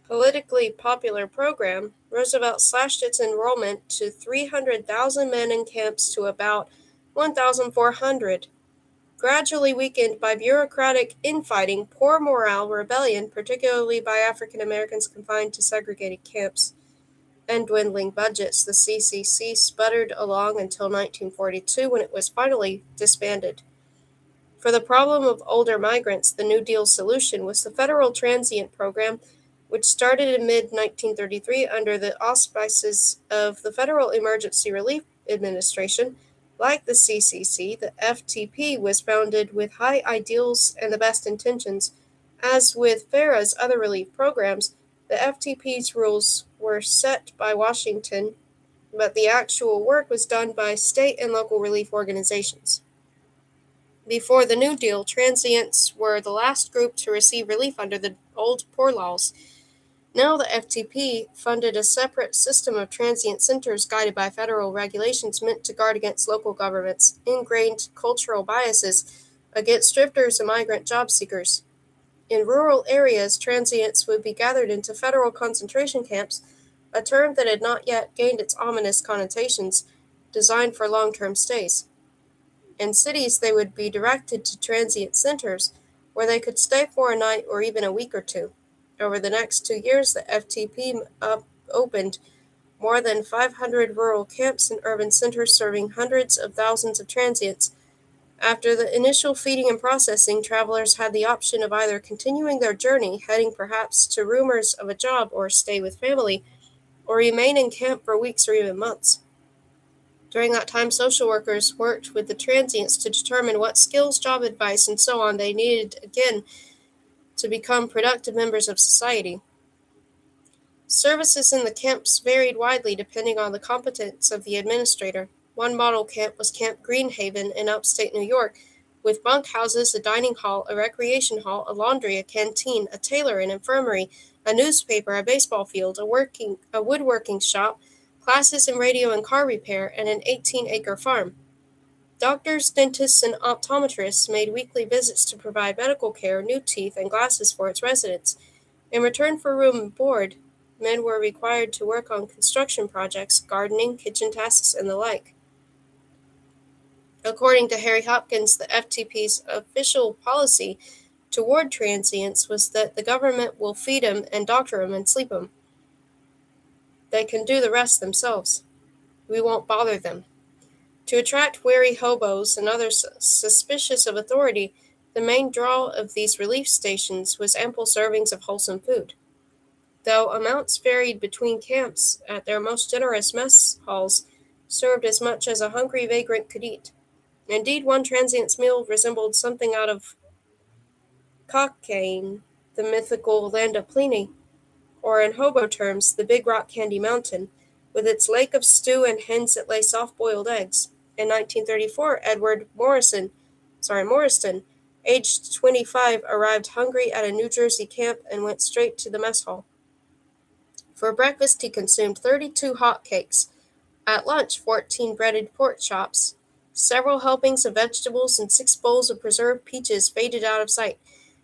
[SPEAKER 1] politically popular program. Roosevelt slashed its enrollment to 300,000 men in camps to about 1,400. Gradually weakened by bureaucratic infighting, poor morale, rebellion, particularly by African Americans confined to segregated camps, and dwindling budgets, the CCC sputtered along until 1942 when it was finally disbanded. For the problem of older migrants, the New Deal solution was the Federal Transient Program, which started in mid-1933 under the auspices of the Federal Emergency Relief Administration. Like the CCC, the FTP was founded with high ideals and the best intentions. As with FARA's other relief programs, the FTP's rules were set by Washington, but the actual work was done by state and local relief organizations. Before the New Deal, transients were the last group to receive relief under the old poor laws. Now the FTP funded a separate system of transient centers guided by federal regulations meant to guard against local governments' ingrained cultural biases against drifters and migrant job seekers. In rural areas, transients would be gathered into federal concentration camps a term that had not yet gained its ominous connotations, designed for long-term stays. In cities, they would be directed to transient centers, where they could stay for a night or even a week or two. Over the next 2 years, the FTP opened more than 500 rural camps and urban centers serving hundreds of thousands of transients. After the initial feeding and processing, travelers had the option of either continuing their journey, heading perhaps to rumors of a job or stay with family, or remain in camp for weeks or even months. During that time, social workers worked with the transients to determine what skills, job advice, and so on they needed again to become productive members of society. Services in the camps varied widely depending on the competence of the administrator. One model camp was Camp Greenhaven in upstate New York, with bunkhouses, a dining hall, a recreation hall, a laundry, a canteen, a tailor, an infirmary, a newspaper, a baseball field, a woodworking shop, classes in radio and car repair, and an 18-acre farm. Doctors, dentists, and optometrists made weekly visits to provide medical care, new teeth, and glasses for its residents. In return for room and board, men were required to work on construction projects, gardening, kitchen tasks, and the like. According to Harry Hopkins, the FTP's official policy toward transients was that the government will feed 'em and doctor 'em and sleep 'em. They can do the rest themselves. We won't bother them. To attract wary hobos and others suspicious of authority, the main draw of these relief stations was ample servings of wholesome food. Though amounts varied between camps, at their most generous mess halls served as much as a hungry vagrant could eat. Indeed, one transient's meal resembled something out of Cockaigne, the mythical land of Pliny, or in hobo terms, the Big Rock Candy Mountain, with its lake of stew and hens that lay soft-boiled eggs. In 1934, Edward Morriston, aged 25, arrived hungry at a New Jersey camp and went straight to the mess hall. For breakfast, he consumed 32 hot cakes. At lunch, 14 breaded pork chops, several helpings of vegetables, and 6 bowls of preserved peaches faded out of sight.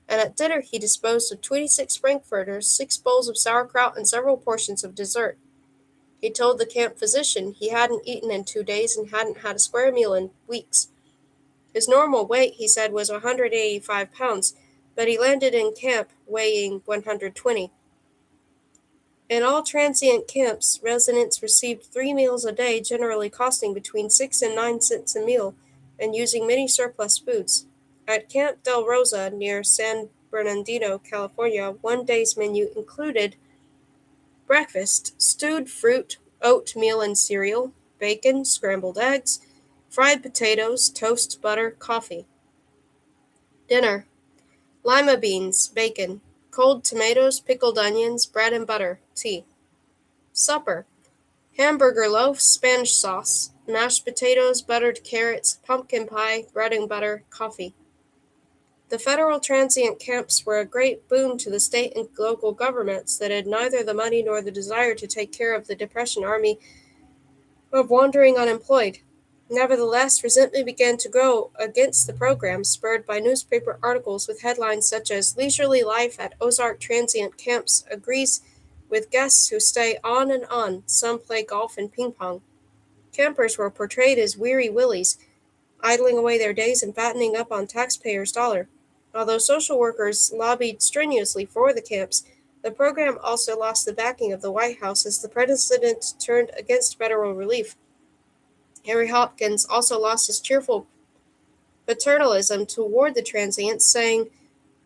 [SPEAKER 1] And at dinner, he disposed of 26 frankfurters, 6 bowls of sauerkraut, and several portions of dessert. He told the camp physician he hadn't eaten in 2 days and hadn't had a square meal in weeks. His normal weight, he said, was 185 pounds, but he landed in camp weighing 120. In all transient camps, residents received 3 meals a day, generally costing between 6 and 9 cents a meal, and using many surplus foods. At Camp Del Rosa, near San Bernardino, California, one day's menu included breakfast: stewed fruit, oatmeal and cereal, bacon, scrambled eggs, fried potatoes, toast, butter, coffee. Dinner: lima beans, bacon, cold tomatoes, pickled onions, bread and butter, tea. Supper: hamburger loaf, Spanish sauce, mashed potatoes, buttered carrots, pumpkin pie, bread and butter, coffee. The federal transient camps were a great boon to the state and local governments that had neither the money nor the desire to take care of the Depression army of wandering unemployed. Nevertheless, resentment began to grow against the program, spurred by newspaper articles with headlines such as "Leisurely Life at Ozark Transient Camps Agrees with Guests Who Stay On and On, Some Play Golf and Ping Pong." Campers were portrayed as weary willies, idling away their days and fattening up on taxpayers' dollar. Although social workers lobbied strenuously for the camps, the program also lost the backing of the White House as the president turned against federal relief. Harry Hopkins also lost his cheerful paternalism toward the transients, saying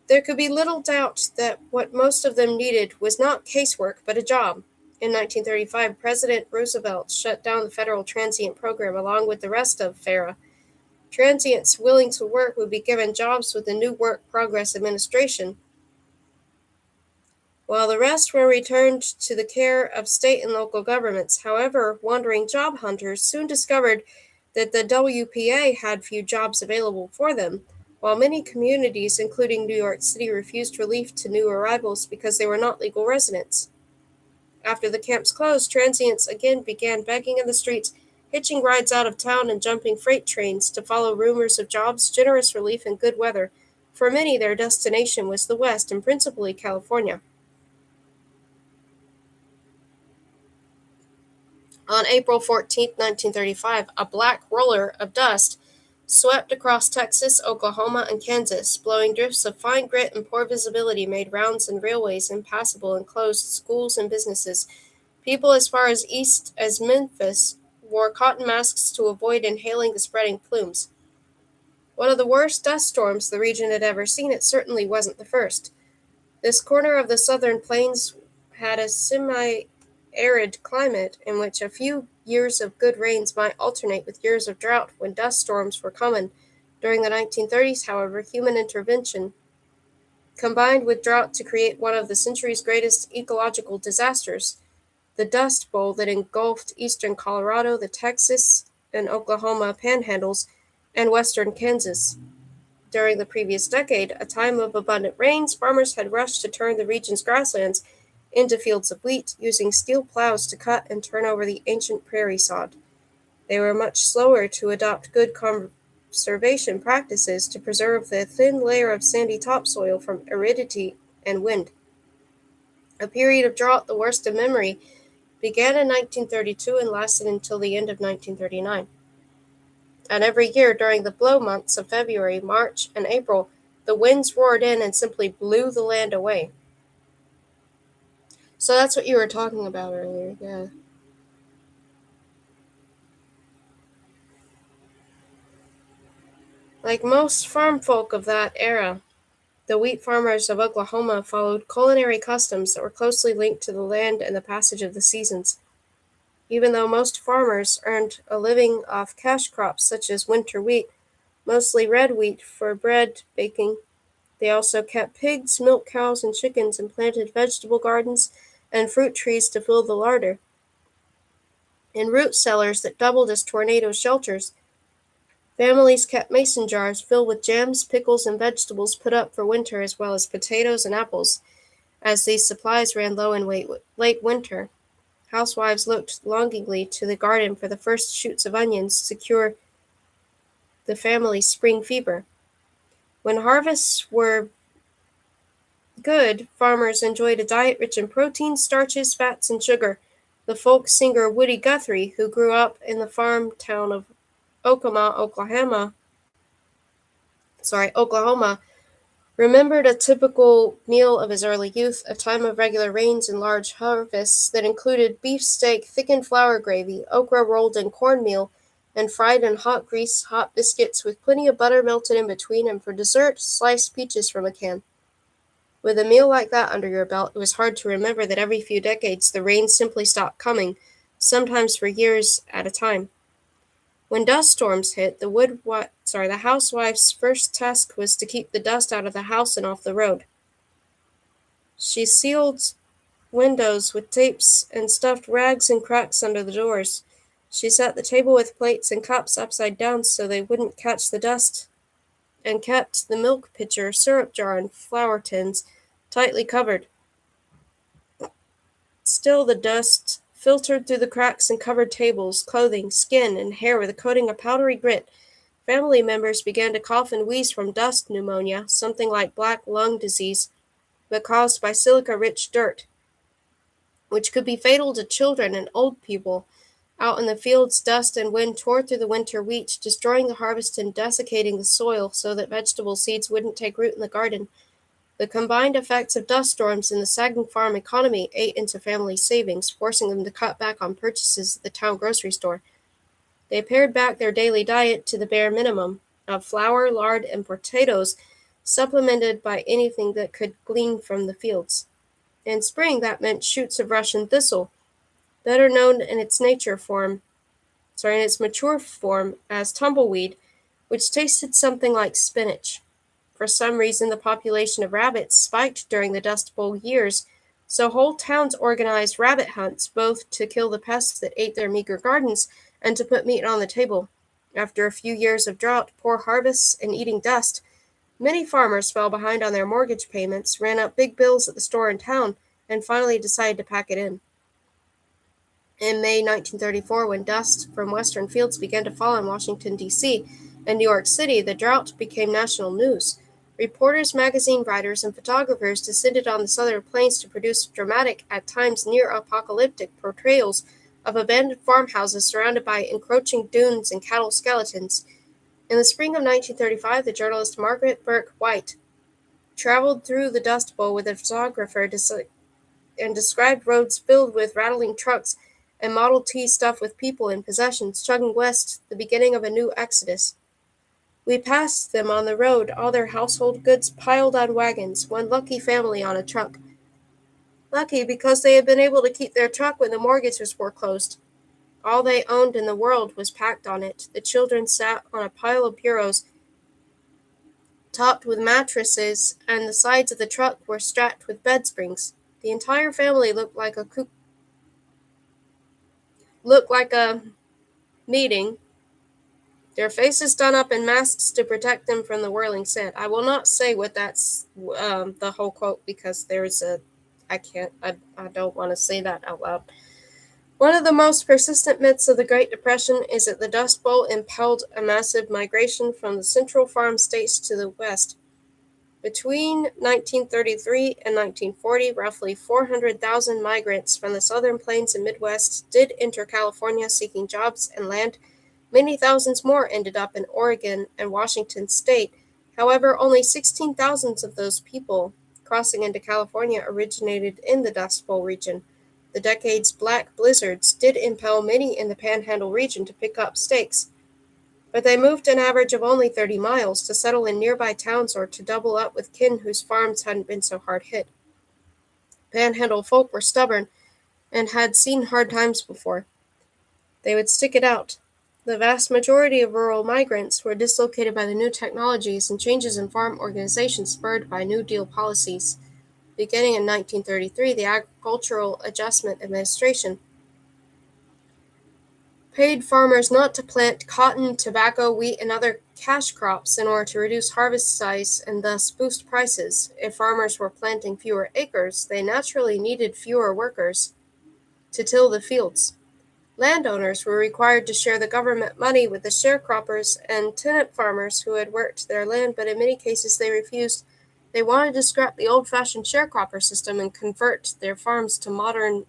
[SPEAKER 1] there could be little doubt that what most of them needed was not casework, but a job. In 1935, President Roosevelt shut down the federal transient program along with the rest of FARA. Transients willing to work would be given jobs with the new Work Progress Administration, while the rest were returned to the care of state and local governments. However, wandering job hunters soon discovered that the WPA had few jobs available for them, while many communities, including New York City, refused relief to new arrivals because they were not legal residents. After the camps closed, transients again began begging in the streets, hitching rides out of town and jumping freight trains to follow rumors of jobs, generous relief, and good weather. For many, their destination was the West, and principally California. On April 14, 1935, a black roller of dust swept across Texas, Oklahoma, and Kansas, blowing drifts of fine grit and poor visibility made rounds and railways impassable and closed schools and businesses. People as far as east as Memphis wore cotton masks to avoid inhaling the spreading plumes. One of the worst dust storms the region had ever seen, it certainly wasn't the first. This corner of the southern plains had a semi-arid climate in which a few years of good rains might alternate with years of drought when dust storms were common. During the 1930s, however, human intervention combined with drought to create one of the century's greatest ecological disasters, the Dust Bowl that engulfed eastern Colorado, the Texas and Oklahoma panhandles, and western Kansas. During the previous decade, a time of abundant rains, farmers had rushed to turn the region's grasslands into fields of wheat, using steel plows to cut and turn over the ancient prairie sod. They were much slower to adopt good conservation practices to preserve the thin layer of sandy topsoil from aridity and wind. A period of drought, the worst in memory, began in 1932 and lasted until the end of 1939. And every year during the blow months of February, March, and April, the winds roared in and simply blew the land away. So that's what you were talking about earlier, yeah. Like most farm folk of that era, the wheat farmers of Oklahoma followed culinary customs that were closely linked to the land and the passage of the seasons. Even though most farmers earned a living off cash crops such as winter wheat, mostly red wheat for bread baking, they also kept pigs, milk cows, and chickens and planted vegetable gardens and fruit trees to fill the larder, and root cellars that doubled as tornado shelters. Families kept mason jars filled with jams, pickles, and vegetables put up for winter, as well as potatoes and apples, as these supplies ran low in late winter. Housewives looked longingly to the garden for the first shoots of onions to cure the family's spring fever. When harvests were good, farmers enjoyed a diet rich in protein, starches, fats, and sugar. The folk singer Woody Guthrie, who grew up in the farm town of Oklahoma, remembered a typical meal of his early youth, a time of regular rains and large harvests that included beefsteak, thickened flour gravy, okra rolled in cornmeal, and fried in hot grease, hot biscuits with plenty of butter melted in between, and for dessert, sliced peaches from a can. With a meal like that under your belt, it was hard to remember that every few decades the rains simply stopped coming, sometimes for years at a time. When dust storms hit, the housewife's first task was to keep the dust out of the house and off the road. She sealed windows with tapes and stuffed rags in cracks under the doors. She set the table with plates and cups upside down so they wouldn't catch the dust, and kept the milk pitcher, syrup jar, and flour tins tightly covered. Still, the dust filtered through the cracks and covered tables, clothing, skin, and hair with a coating of powdery grit. Family members began to cough and wheeze from dust pneumonia, something like black lung disease, but caused by silica-rich dirt, which could be fatal to children and old people. Out in the fields, dust and wind tore through the winter wheat, destroying the harvest and desiccating the soil so that vegetable seeds wouldn't take root in the garden. The combined effects of dust storms and the sagging farm economy ate into family savings, forcing them to cut back on purchases at the town grocery store. They pared back their daily diet to the bare minimum of flour, lard, and potatoes, supplemented by anything that could glean from the fields. In spring, that meant shoots of Russian thistle, better known in its mature form as tumbleweed, which tasted something like spinach. For some reason, the population of rabbits spiked during the Dust Bowl years, so whole towns organized rabbit hunts, both to kill the pests that ate their meager gardens and to put meat on the table. After a few years of drought, poor harvests, and eating dust, many farmers fell behind on their mortgage payments, ran up big bills at the store in town, and finally decided to pack it in. In May 1934, when dust from western fields began to fall in Washington, D.C., and New York City, the drought became national news. Reporters, magazine writers, and photographers descended on the southern plains to produce dramatic, at times near-apocalyptic portrayals of abandoned farmhouses surrounded by encroaching dunes and cattle skeletons. In the spring of 1935, the journalist Margaret Burke White traveled through the Dust Bowl with a photographer and described roads filled with rattling trucks and Model T stuffed with people and possessions chugging west, the beginning of a new exodus. We passed them on the road, all their household goods piled on wagons, one lucky family on a truck. Lucky because they had been able to keep their truck when the mortgage was foreclosed. All they owned in the world was packed on it. The children sat on a pile of bureaus topped with mattresses, and the sides of the truck were strapped with bed springs. The entire family looked like a meeting, their faces done up in masks to protect them from the whirling sand. I will not say what that's the whole quote because I don't want to say that out loud. One of the most persistent myths of the Great Depression is that the Dust Bowl impelled a massive migration from the central farm states to the west. Between 1933 and 1940, roughly 400,000 migrants from the southern plains and Midwest did enter California seeking jobs and land. Many thousands more ended up in Oregon and Washington state. However, only 16,000 of those people crossing into California originated in the Dust Bowl region. The decade's black blizzards did impel many in the Panhandle region to pick up stakes, but they moved an average of only 30 miles to settle in nearby towns or to double up with kin whose farms hadn't been so hard hit. Panhandle folk were stubborn and had seen hard times before. They would stick it out. The vast majority of rural migrants were dislocated by the new technologies and changes in farm organization spurred by New Deal policies. Beginning in 1933, the Agricultural Adjustment Administration paid farmers not to plant cotton, tobacco, wheat, and other cash crops in order to reduce harvest size and thus boost prices. If farmers were planting fewer acres, they naturally needed fewer workers to till the fields. Landowners were required to share the government money with the sharecroppers and tenant farmers who had worked their land, but in many cases they refused. They wanted to scrap the old-fashioned sharecropper system and convert their farms to modern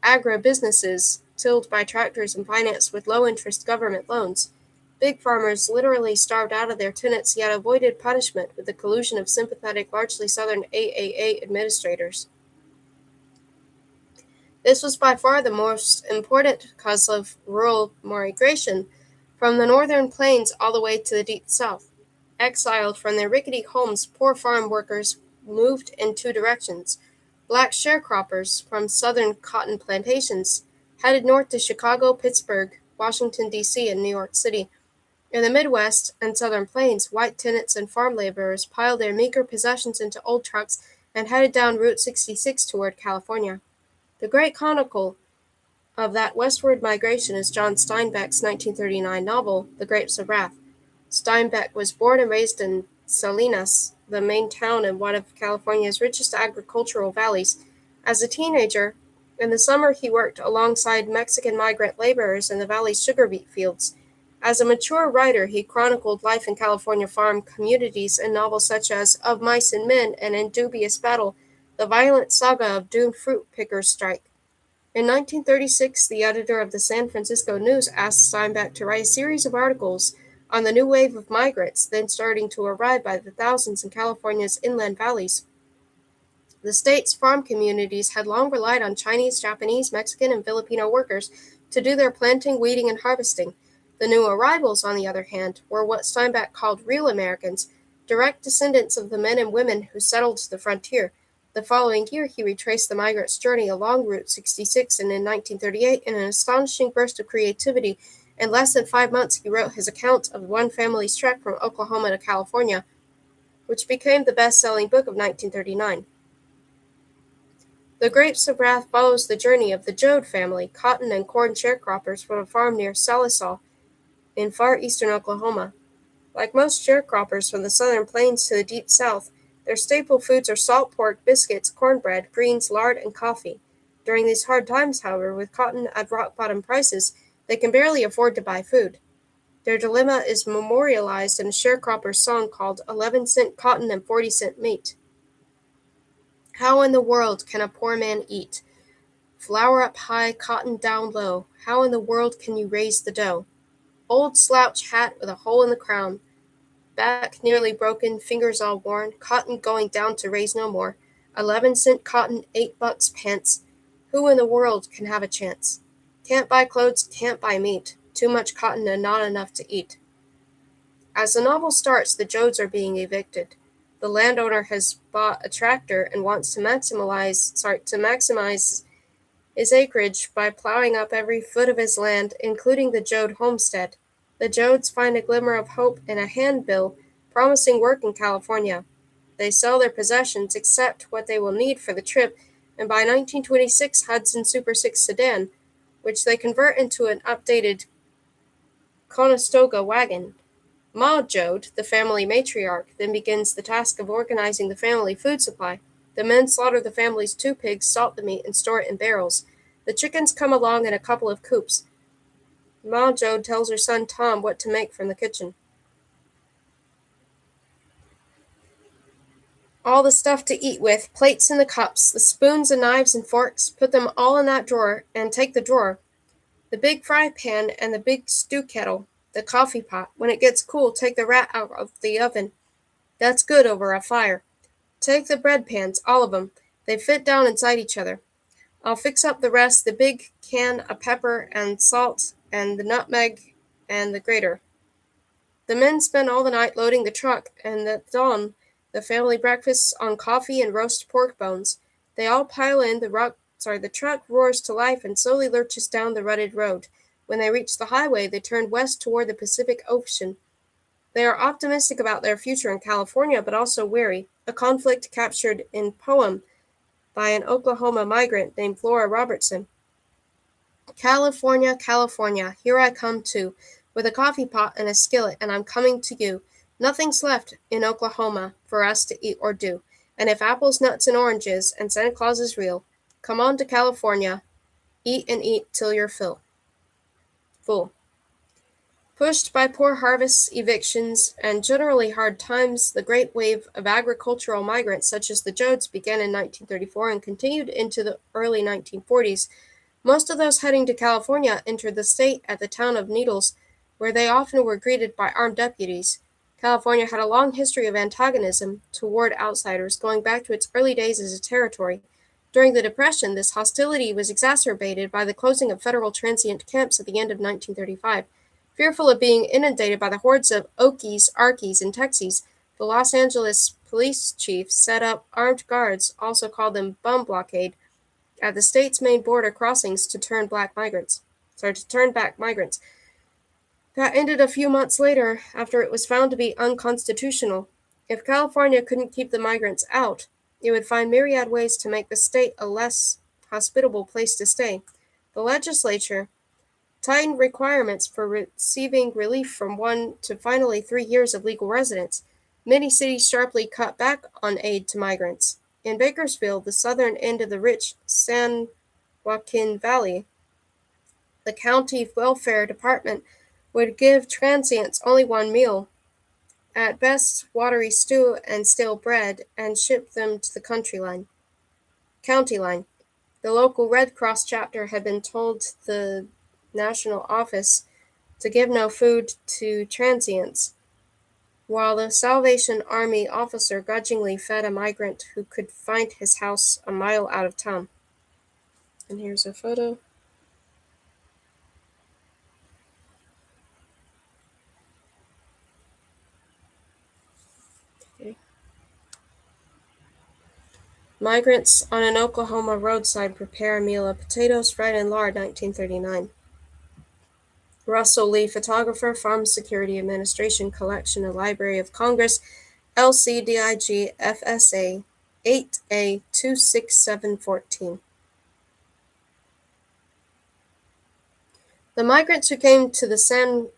[SPEAKER 1] agribusinesses tilled by tractors and financed with low-interest government loans. Big farmers literally starved out of their tenants yet avoided punishment with the collusion of sympathetic, largely Southern AAA administrators. This was by far the most important cause of rural migration from the northern plains all the way to the deep south. Exiled from their rickety homes, poor farm workers moved in two directions. Black sharecroppers from southern cotton plantations headed north to Chicago, Pittsburgh, Washington, D.C., and New York City. In the Midwest and southern plains, white tenants and farm laborers piled their meager possessions into old trucks and headed down Route 66 toward California. The great chronicle of that westward migration is John Steinbeck's 1939 novel, The Grapes of Wrath. Steinbeck was born and raised in Salinas, the main town in one of California's richest agricultural valleys. As a teenager, in the summer he worked alongside Mexican migrant laborers in the valley's sugar beet fields. As a mature writer, he chronicled life in California farm communities in novels such as Of Mice and Men and In Dubious Battle, the violent saga of doomed fruit pickers' strike. In 1936, the editor of the San Francisco News asked Steinbeck to write a series of articles on the new wave of migrants then starting to arrive by the thousands in California's inland valleys. The state's farm communities had long relied on Chinese, Japanese, Mexican, and Filipino workers to do their planting, weeding, and harvesting. The new arrivals, on the other hand, were what Steinbeck called real Americans, direct descendants of the men and women who settled the frontier. The following year, he retraced the migrants' journey along Route 66, and in 1938, in an astonishing burst of creativity, in less than 5 months, he wrote his account of one family's trek from Oklahoma to California, which became the best-selling book of 1939. The Grapes of Wrath follows the journey of the Joad family, cotton and corn sharecroppers from a farm near Sallisaw in far eastern Oklahoma. Like most sharecroppers from the southern plains to the deep south, their staple foods are salt pork, biscuits, cornbread, greens, lard, and coffee. During these hard times, however, with cotton at rock-bottom prices, they can barely afford to buy food. Their dilemma is memorialized in a sharecropper's song called 11-cent cotton and 40-cent meat. How in the world can a poor man eat? Flour up high, cotton down low. How in the world can you raise the dough? Old slouch hat with a hole in the crown. Back nearly broken, fingers all worn. Cotton going down to raise no more. 11-cent cotton, $8 pence. Who in the world can have a chance? Can't buy clothes, can't buy meat. Too much cotton and not enough to eat. As the novel starts, the Jodes are being evicted. The landowner has bought a tractor and wants to maximize his acreage by plowing up every foot of his land, including the Jode homestead. The Jodes find a glimmer of hope in a handbill promising work in California. They sell their possessions, except what they will need for the trip, and buy 1926 Hudson Super 6 sedan, which they convert into an updated Conestoga wagon. Ma Jode, the family matriarch, then begins the task of organizing the family food supply. The men slaughter the family's 2 pigs, salt the meat, and store it in barrels. The chickens come along in a couple of coops. Ma Jode tells her son Tom what to make from the kitchen. All the stuff to eat with, plates and the cups, the spoons and knives and forks, put them all in that drawer, and take the drawer. The big fry pan and the big stew kettle, the coffee pot. When it gets cool, take the rat out of the oven. That's good over a fire. Take the bread pans, all of 'em. They fit down inside each other. I'll fix up the rest, the big can of pepper and salt and the nutmeg and the grater. The men spend all the night loading the truck, and at dawn the family breakfasts on coffee and roast pork bones. They all pile in, the truck roars to life and slowly lurches down the rutted road. When they reach the highway, they turn west toward the Pacific Ocean. They are optimistic about their future in California, but also wary. A conflict captured in poem by an Oklahoma migrant named Laura Robertson. California, California, here I come too, with a coffee pot and a skillet, and I'm coming to you. Nothing's left in Oklahoma for us to eat or do, and if apples, nuts, and oranges, and Santa Claus is real, come on to California, eat and eat till you're full. Pushed by poor harvests, evictions, and generally hard times, the great wave of agricultural migrants such as the Jodes began in 1934 and continued into the early 1940s. Most of those heading to California entered the state at the town of Needles, where they often were greeted by armed deputies. California had a long history of antagonism toward outsiders, going back to its early days as a territory. During the Depression, this hostility was exacerbated by the closing of federal transient camps at the end of 1935. Fearful of being inundated by the hordes of Okies, Arkies, and Texies, the Los Angeles police chief set up armed guards, also called them bum blockade, at the state's main border crossings to turn back migrants. That ended a few months later after it was found to be unconstitutional. If California couldn't keep the migrants out, it would find myriad ways to make the state a less hospitable place to stay. The legislature tightened requirements for receiving relief from 1 to finally 3 years of legal residence. Many cities sharply cut back on aid to migrants. In Bakersfield, the southern end of the rich San Joaquin Valley, the county welfare department would give transients only 1 meal, at best watery stew and stale bread, and ship them to the county line. The local Red Cross chapter had been told the national office to give no food to transients, while the Salvation Army officer grudgingly fed a migrant who could find his house a mile out of town. And here's a photo. Okay. Migrants on an Oklahoma roadside prepare a meal of potatoes, fried in lard, 1939. Russell Lee, photographer, Farm Security Administration Collection and Library of Congress, LCDIG FSA 8A 26714. The migrants who came to the San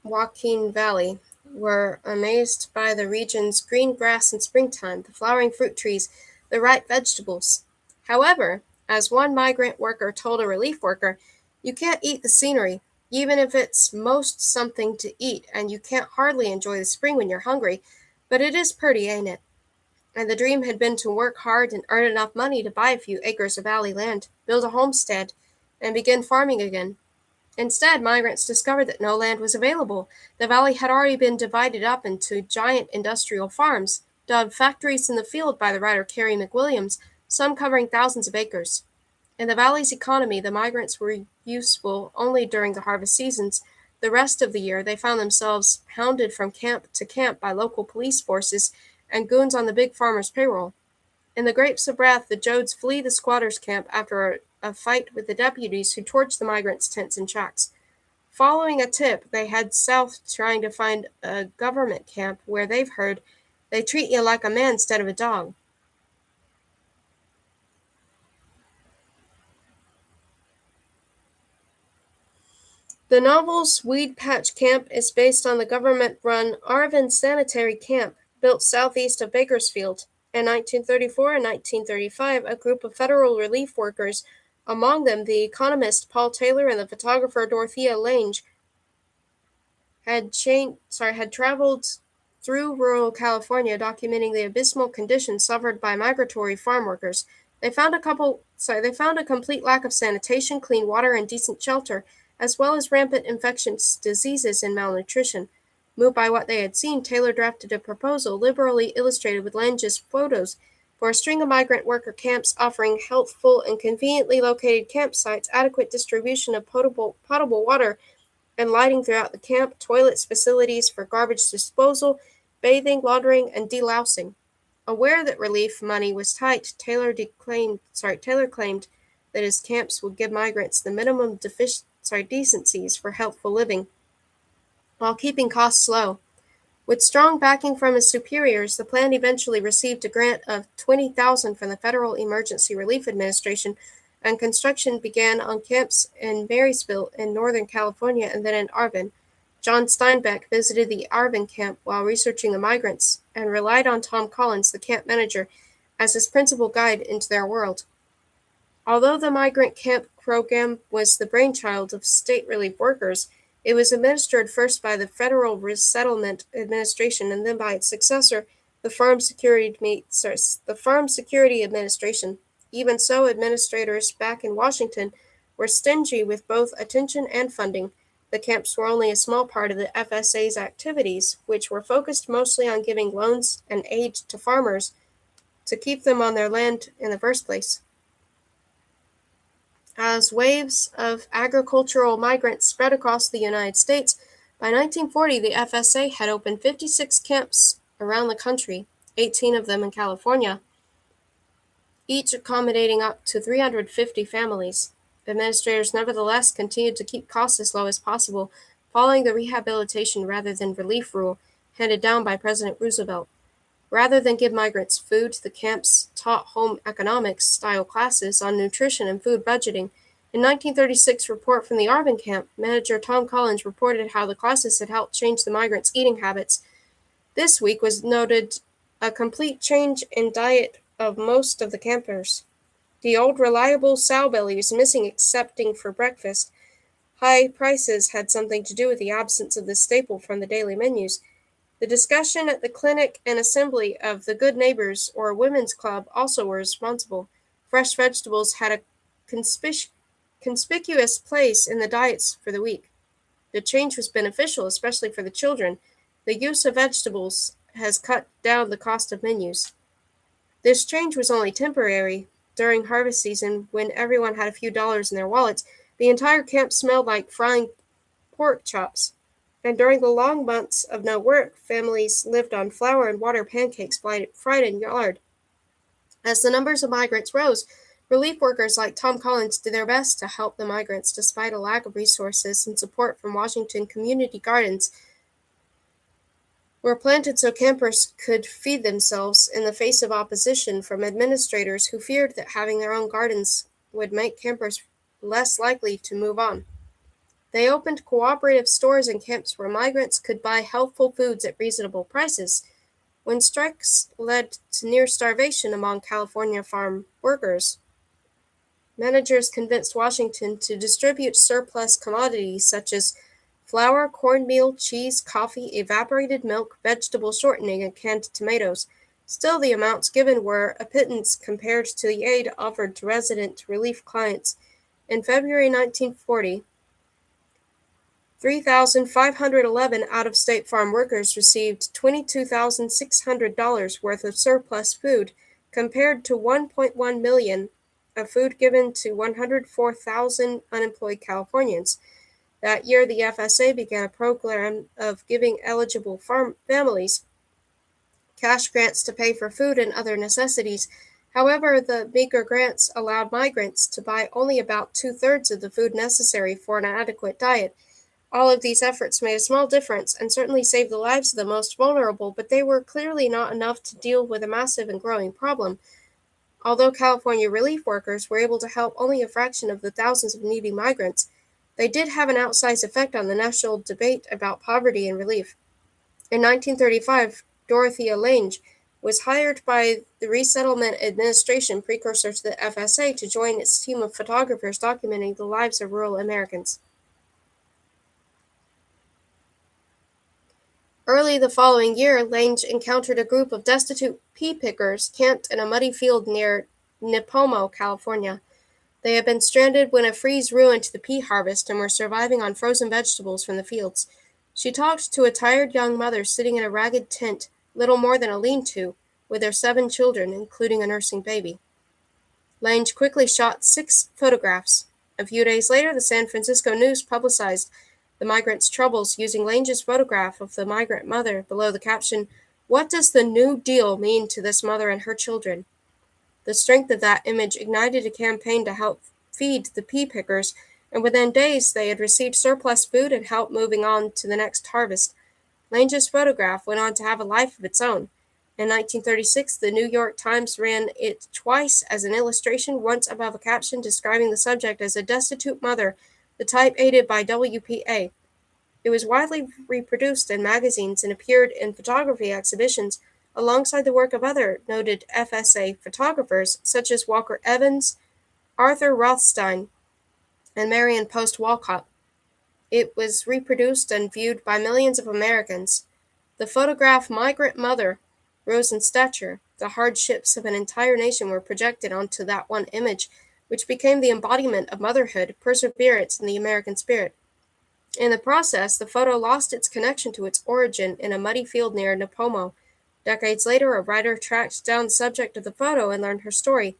[SPEAKER 1] Joaquin Valley were amazed by the region's green grass in springtime, the flowering fruit trees, the ripe vegetables. However, as one migrant worker told a relief worker, you can't eat the scenery, even if it's most something to eat, and you can't hardly enjoy the spring when you're hungry, but it is pretty, ain't it? and the dream had been to work hard and earn enough money to buy a few acres of valley land, build a homestead, and begin farming again. Instead, migrants discovered that no land was available. The valley had already been divided up into giant industrial farms, dubbed factories in the field by the writer Carrie McWilliams, some covering thousands of acres. In the valley's economy, the migrants were useful only during the harvest seasons. The rest of the year, they found themselves hounded from camp to camp by local police forces and goons on the big farmer's payroll. In the Grapes of Wrath, the Jodes flee the squatters' camp after a fight with the deputies who torched the migrants' tents and shacks. Following a tip, they head south trying to find a government camp where they've heard they treat you like a man instead of a dog. The novel's Weed Patch Camp is based on the government-run Arvin Sanitary Camp, built southeast of Bakersfield. In 1934 and 1935, a group of federal relief workers, among them the economist Paul Taylor and the photographer Dorothea Lange, had traveled through rural California documenting the abysmal conditions suffered by migratory farm workers. They found a complete lack of sanitation, clean water, and decent shelter, as well as rampant infectious diseases and malnutrition. Moved by what they had seen, Taylor drafted a proposal liberally illustrated with Lange's photos for a string of migrant worker camps offering healthful and conveniently located campsites, adequate distribution of potable water and lighting throughout the camp, toilets, facilities for garbage disposal, bathing, laundering, and delousing. Aware that relief money was tight, Taylor claimed that his camps would give migrants the minimum decencies for healthful living, while keeping costs low. With strong backing from his superiors, the plan eventually received a grant of $20,000 from the Federal Emergency Relief Administration, and construction began on camps in Marysville in Northern California and then in Arvin. John Steinbeck visited the Arvin camp while researching the migrants and relied on Tom Collins, the camp manager, as his principal guide into their world. Although the migrant camp program was the brainchild of state relief workers, it was administered first by the Federal Resettlement Administration and then by its successor, the Farm Security Administration. Even so, administrators back in Washington were stingy with both attention and funding. The camps were only a small part of the FSA's activities, which were focused mostly on giving loans and aid to farmers to keep them on their land in the first place. As waves of agricultural migrants spread across the United States, by 1940 the FSA had opened 56 camps around the country, 18 of them in California, each accommodating up to 350 families. Administrators nevertheless continued to keep costs as low as possible, following the rehabilitation rather than relief rule handed down by President Roosevelt. Rather than give migrants food, the camps taught home economics-style classes on nutrition and food budgeting. In 1936 report from the Arvin camp, manager Tom Collins reported how the classes had helped change the migrants' eating habits. This week was noted a complete change in diet of most of the campers. The old reliable sow belly was missing excepting for breakfast. High prices had something to do with the absence of this staple from the daily menus. The discussion at the clinic and assembly of the Good Neighbors or Women's Club also were responsible. Fresh vegetables had a conspicuous place in the diets for the week. The change was beneficial, especially for the children. The use of vegetables has cut down the cost of menus. This change was only temporary. During harvest season, when everyone had a few dollars in their wallets, the entire camp smelled like frying pork chops. And during the long months of no work, families lived on flour and water pancakes fried in yard. As the numbers of migrants rose, relief workers like Tom Collins did their best to help the migrants despite a lack of resources and support from Washington community gardens were planted so campers could feed themselves in the face of opposition from administrators who feared that having their own gardens would make campers less likely to move on. They opened cooperative stores in camps where migrants could buy healthful foods at reasonable prices. When strikes led to near starvation among California farm workers, managers convinced Washington to distribute surplus commodities such as flour, cornmeal, cheese, coffee, evaporated milk, vegetable shortening, and canned tomatoes. Still, the amounts given were a pittance compared to the aid offered to resident relief clients. In February 1940, 3,511 out-of-state farm workers received $22,600 worth of surplus food, compared to 1.1 million of food given to 104,000 unemployed Californians. That year, the FSA began a program of giving eligible farm families cash grants to pay for food and other necessities. However, the meager grants allowed migrants to buy only about two-thirds of the food necessary for an adequate diet. All of these efforts made a small difference and certainly saved the lives of the most vulnerable, but they were clearly not enough to deal with a massive and growing problem. Although California relief workers were able to help only a fraction of the thousands of needy migrants, they did have an outsized effect on the national debate about poverty and relief. In 1935, Dorothea Lange was hired by the Resettlement Administration, precursor to the FSA, to join its team of photographers documenting the lives of rural Americans. Early the following year, Lange encountered a group of destitute pea pickers camped in a muddy field near Nipomo, California. They had been stranded when a freeze ruined the pea harvest and were surviving on frozen vegetables from the fields. She talked to a tired young mother sitting in a ragged tent, little more than a lean-to, with their 7 children, including a nursing baby. Lange quickly shot 6 photographs. A few days later, the San Francisco News publicized the migrants' troubles using Lange's photograph of the migrant mother below the caption, "What does the New Deal mean to this mother and her children?" The strength of that image ignited a campaign to help feed the pea pickers, and within days they had received surplus food and help moving on to the next harvest. Lange's photograph went on to have a life of its own. In 1936, the New York Times ran it twice as an illustration, once above a caption describing the subject as a destitute mother, the type aided by WPA. It was widely reproduced in magazines and appeared in photography exhibitions alongside the work of other noted FSA photographers such as Walker Evans, Arthur Rothstein, and Marion Post Walcott. It was reproduced and viewed by millions of Americans. The photograph Migrant Mother rose in stature. The hardships of an entire nation were projected onto that one image, which became the embodiment of motherhood, perseverance, and the American spirit. In the process, the photo lost its connection to its origin in a muddy field near Nipomo. Decades later, a writer tracked down the subject of the photo and learned her story.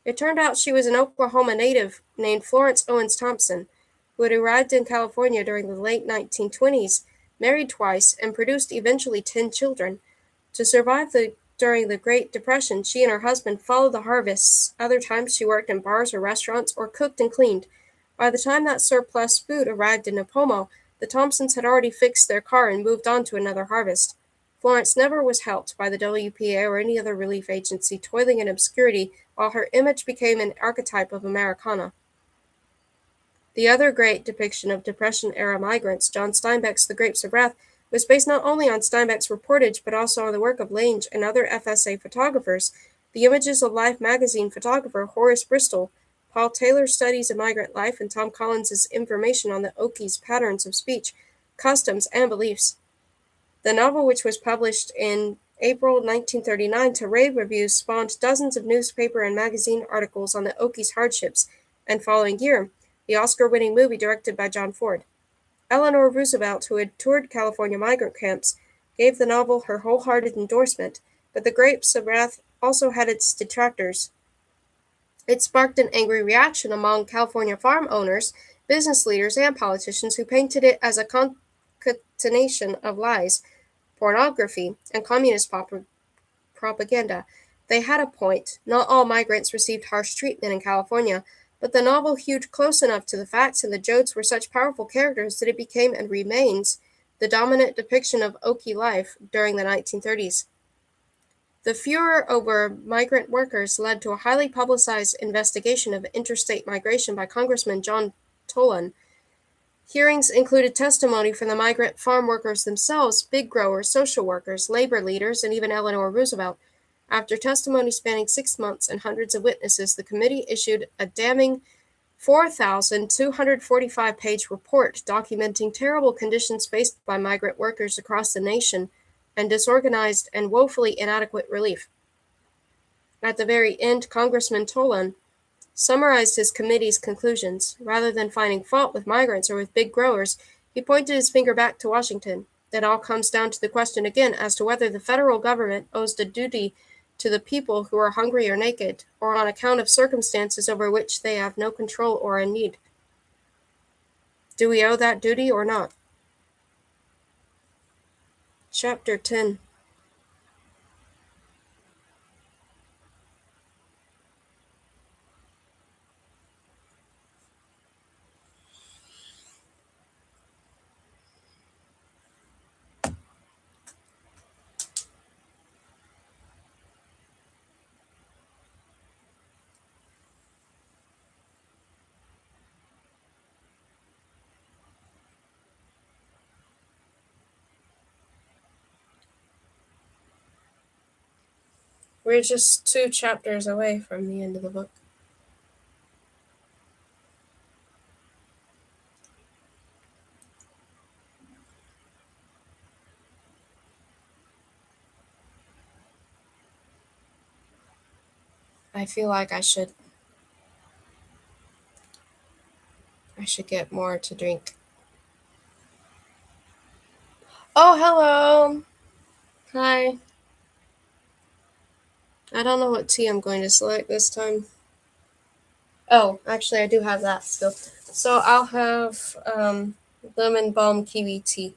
[SPEAKER 1] It turned out she was an Oklahoma native named Florence Owens Thompson, who had arrived in California during the late 1920s, married twice, and produced eventually 10 children. To survive during the Great Depression, she and her husband followed the harvests. Other times she worked in bars or restaurants or cooked and cleaned. By the time that surplus food arrived in Nipomo, the Thompsons had already fixed their car and moved on to another harvest. Florence never was helped by the WPA or any other relief agency, toiling in obscurity, while her image became an archetype of Americana. The other great depiction of Depression-era migrants, John Steinbeck's The Grapes of Wrath, was based not only on Steinbeck's reportage but also on the work of Lange and other FSA photographers. The images of Life magazine photographer Horace Bristol, Paul Taylor's studies of migrant life, and Tom Collins's information on the Okies' patterns of speech, customs, and beliefs. The novel, which was published in April 1939 to rave reviews, spawned dozens of newspaper and magazine articles on the Okies' hardships, and following year, the Oscar-winning movie directed by John Ford. Eleanor Roosevelt, who had toured California migrant camps, gave the novel her wholehearted endorsement, but The Grapes of Wrath also had its detractors. It sparked an angry reaction among California farm owners, business leaders, and politicians who painted it as a concatenation of lies, pornography, and communist propaganda. They had a point. Not all migrants received harsh treatment in California, but the novel hewed close enough to the facts, and the Jodes were such powerful characters that it became and remains the dominant depiction of Okie life during the 1930s. The furor over migrant workers led to a highly publicized investigation of interstate migration by Congressman John Tolan. Hearings included testimony from the migrant farm workers themselves, big growers, social workers, labor leaders, and even Eleanor Roosevelt. After testimony spanning 6 months and hundreds of witnesses, the committee issued a damning 4,245-page report documenting terrible conditions faced by migrant workers across the nation. and disorganized and woefully inadequate relief. At the very end, Congressman Tolan summarized his committee's conclusions. Rather than finding fault with migrants or with big growers, he pointed his finger back to Washington. That all comes down to the question again as to whether the federal government owes a duty to the people who are hungry or naked, or on account of circumstances over which they have no control or are in need. Do we owe that duty or not? Chapter 10. We're just 2 chapters away from the end of the book. I feel like I should get more to drink. Oh, hello. Hi. I don't know what tea I'm going to select this time. Oh, actually, I do have that still. So I'll have lemon balm kiwi tea.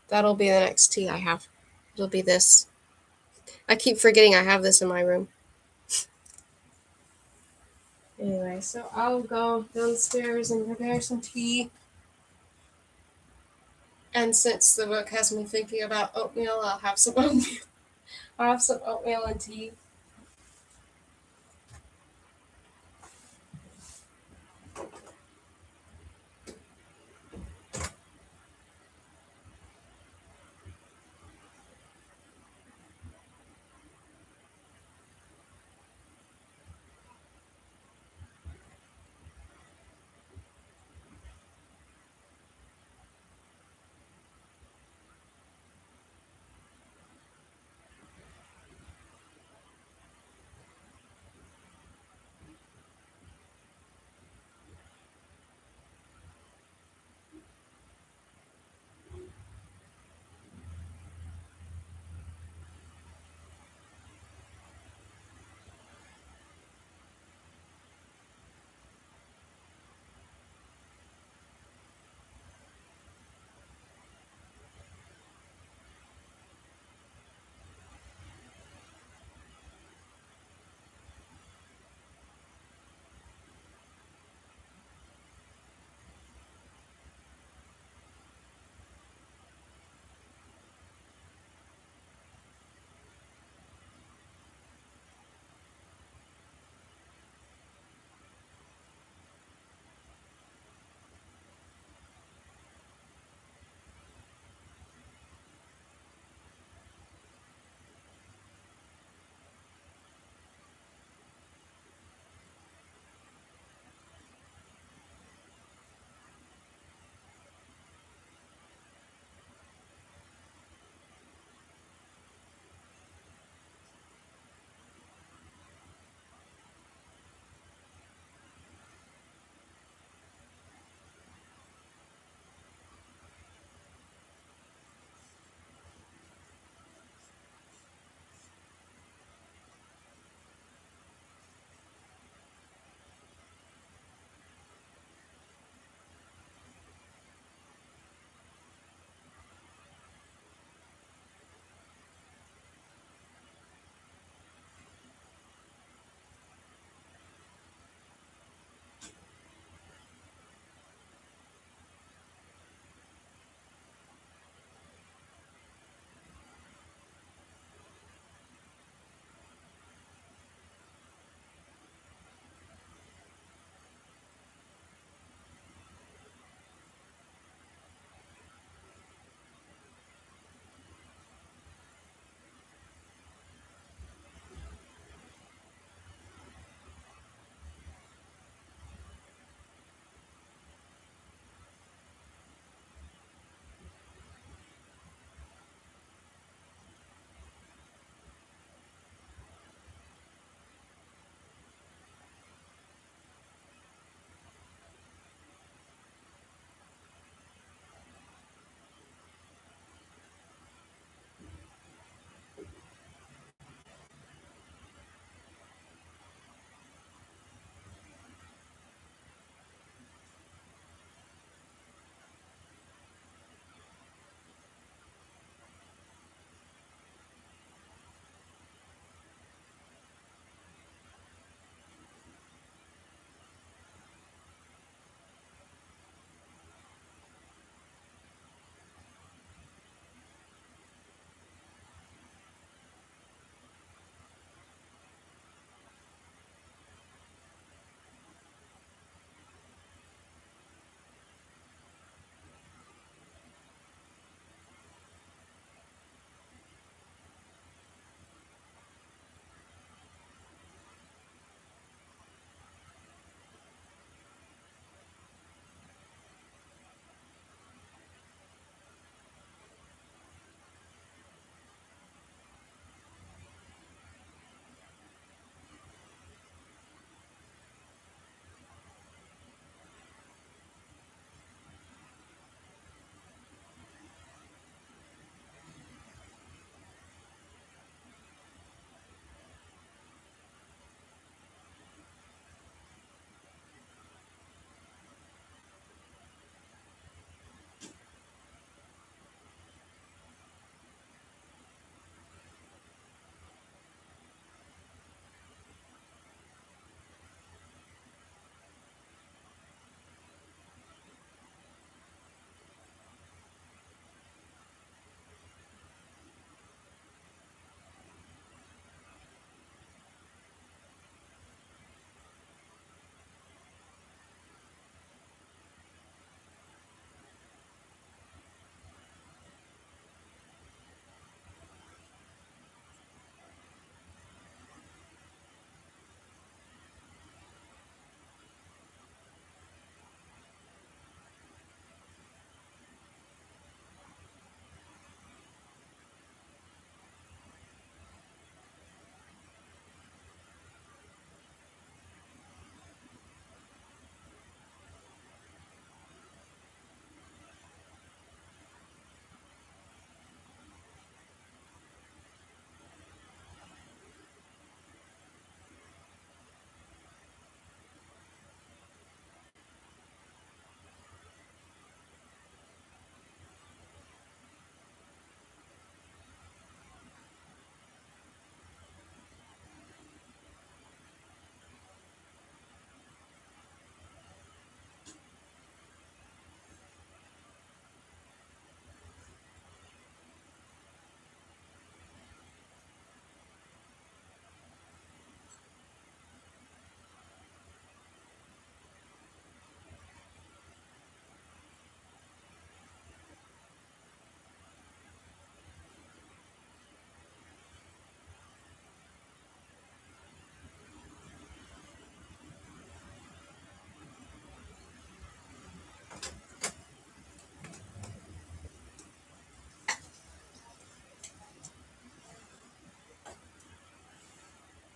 [SPEAKER 1] That'll be the next tea I have. It'll be this. I keep forgetting I have this in my room. Anyway, so I'll go downstairs and prepare some tea. And since the book has me thinking about oatmeal, I'll have some oatmeal. I'll have some oatmeal and tea.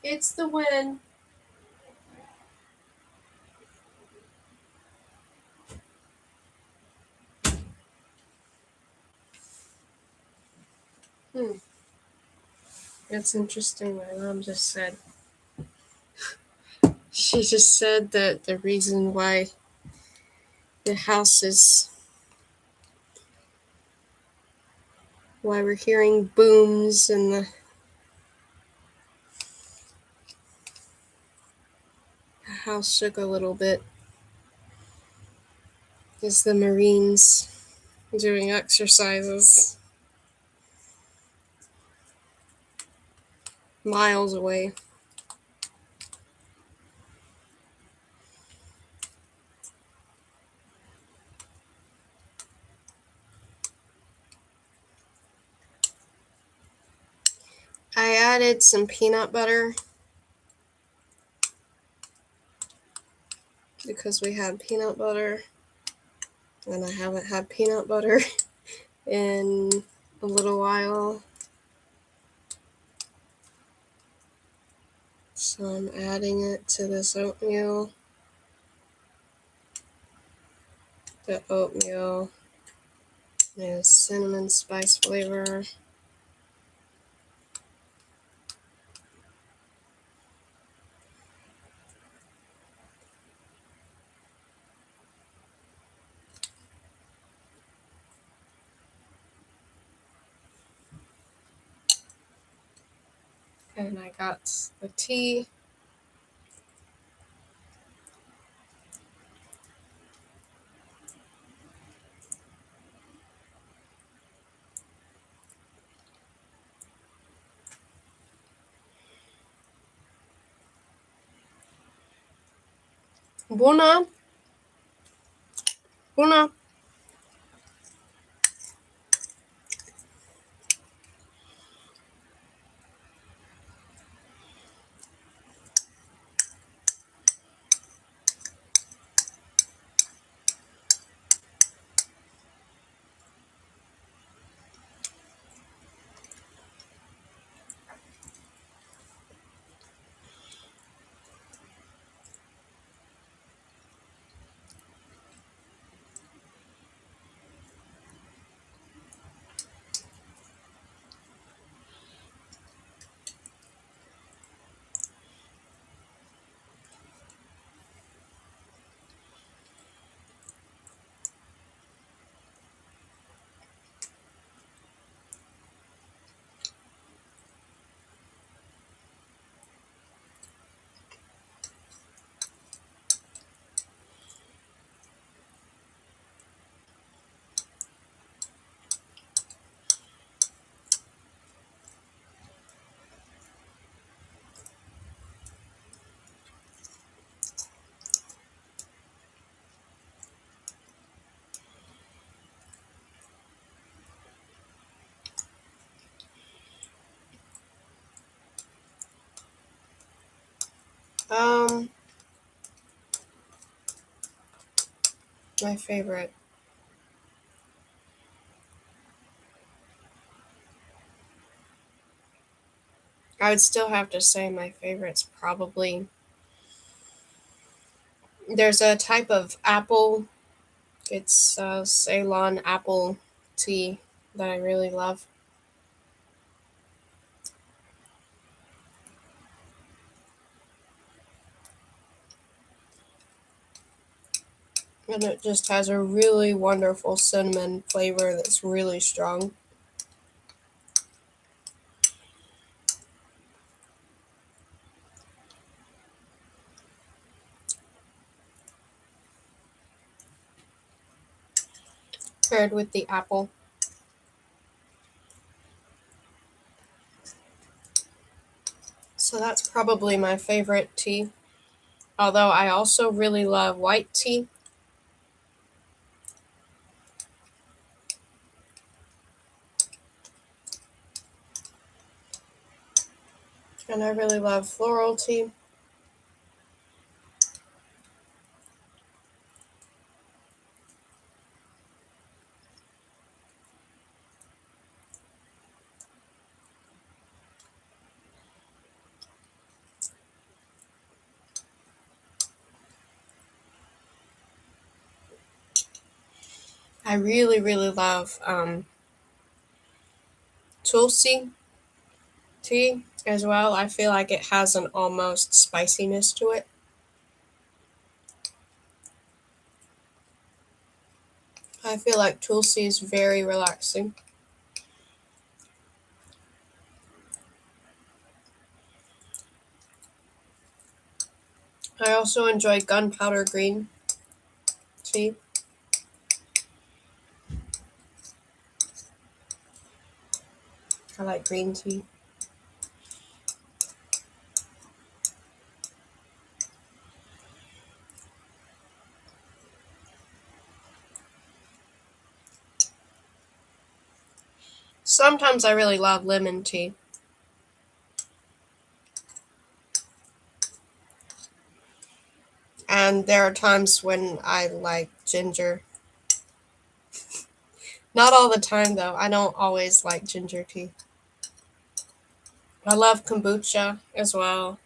[SPEAKER 1] It's the wind. It's interesting. My mom just said. She just said that the reason why the house is. Why we're hearing booms and the house shook a little bit is the Marines doing exercises miles away. I added some peanut butter because we had peanut butter and I haven't had peanut butter in a little while. So I'm adding it to this oatmeal. The oatmeal is cinnamon spice flavor. And I got the tea. Buna. Buna. My favorite. I would still have to say my favorite's probably. There's a type of apple. It's Ceylon apple tea that I really love. And it just has a really wonderful cinnamon flavor that's really strong. Paired with the apple. So that's probably my favorite tea. Although I also really love white tea. And I really love floral tea. I really, really love tulsi tea as well. I feel like it has an almost spiciness to it. I feel like tulsi is very relaxing. I also enjoy gunpowder green tea. I like green tea. Sometimes I really love lemon tea. And there are times when I like ginger. Not all the time, though. I don't always like ginger tea. I love kombucha as well.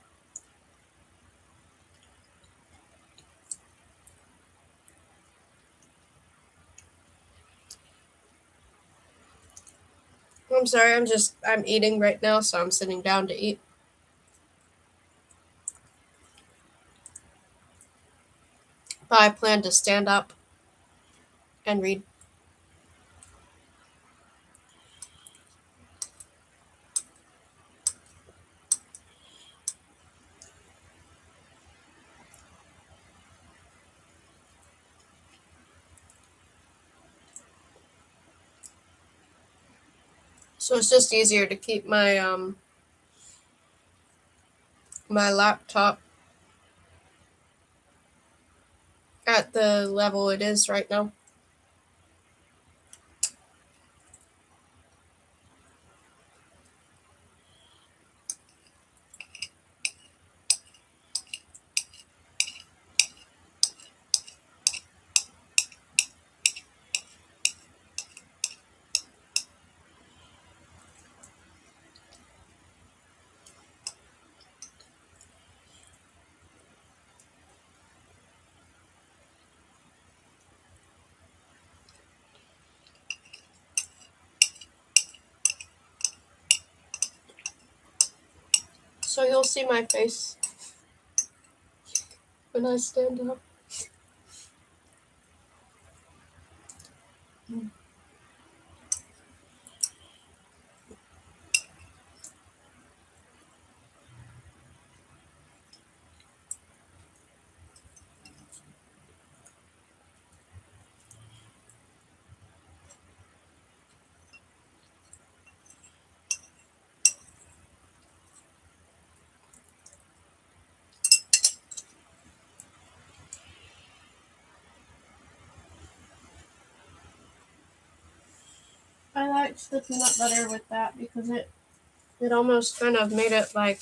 [SPEAKER 1] I'm sorry, I'm eating right now, so I'm sitting down to eat. But I plan to stand up and read. So it's just easier to keep my laptop at the level it is right now. So you'll see my face when I stand up. I liked the peanut butter with that because it almost kind of made it like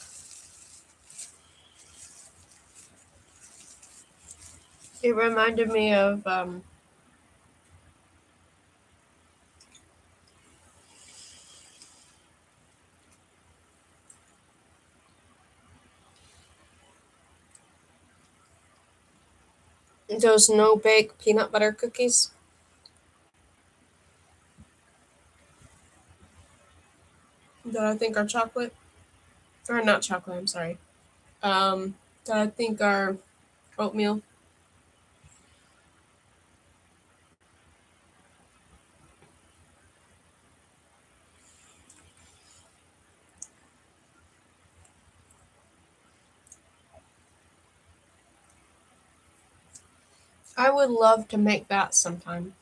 [SPEAKER 1] it reminded me of those no bake peanut butter cookies that I think are chocolate or not chocolate. I'm sorry. That I think are oatmeal. I would love to make that sometime.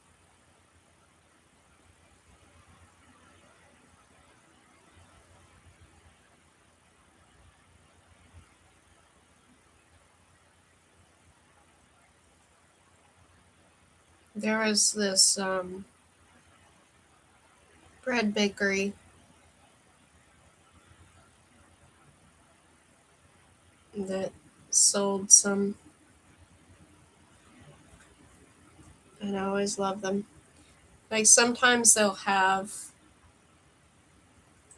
[SPEAKER 1] There is this bread bakery that sold some, and I always love them. Like sometimes they'll have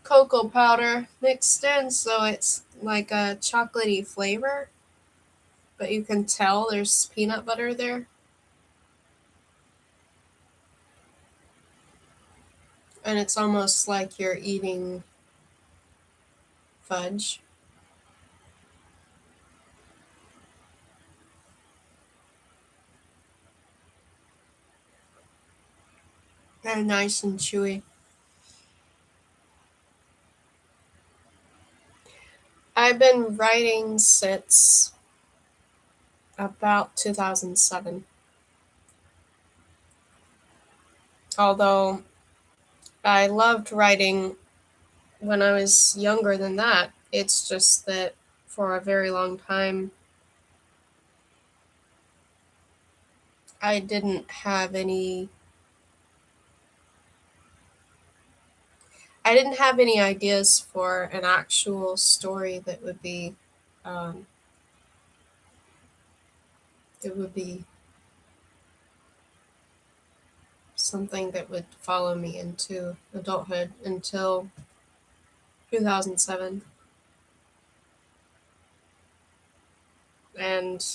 [SPEAKER 1] cocoa powder mixed in, so it's like a chocolatey flavor, but you can tell there's peanut butter there. and it's almost like you're eating fudge. Very nice and chewy. I've been writing since about 2007. Although I loved writing when I was younger than that. It's just that for a very long time, I didn't have any. I didn't have any ideas for an actual story that um, would be something that would follow me into adulthood until 2007. And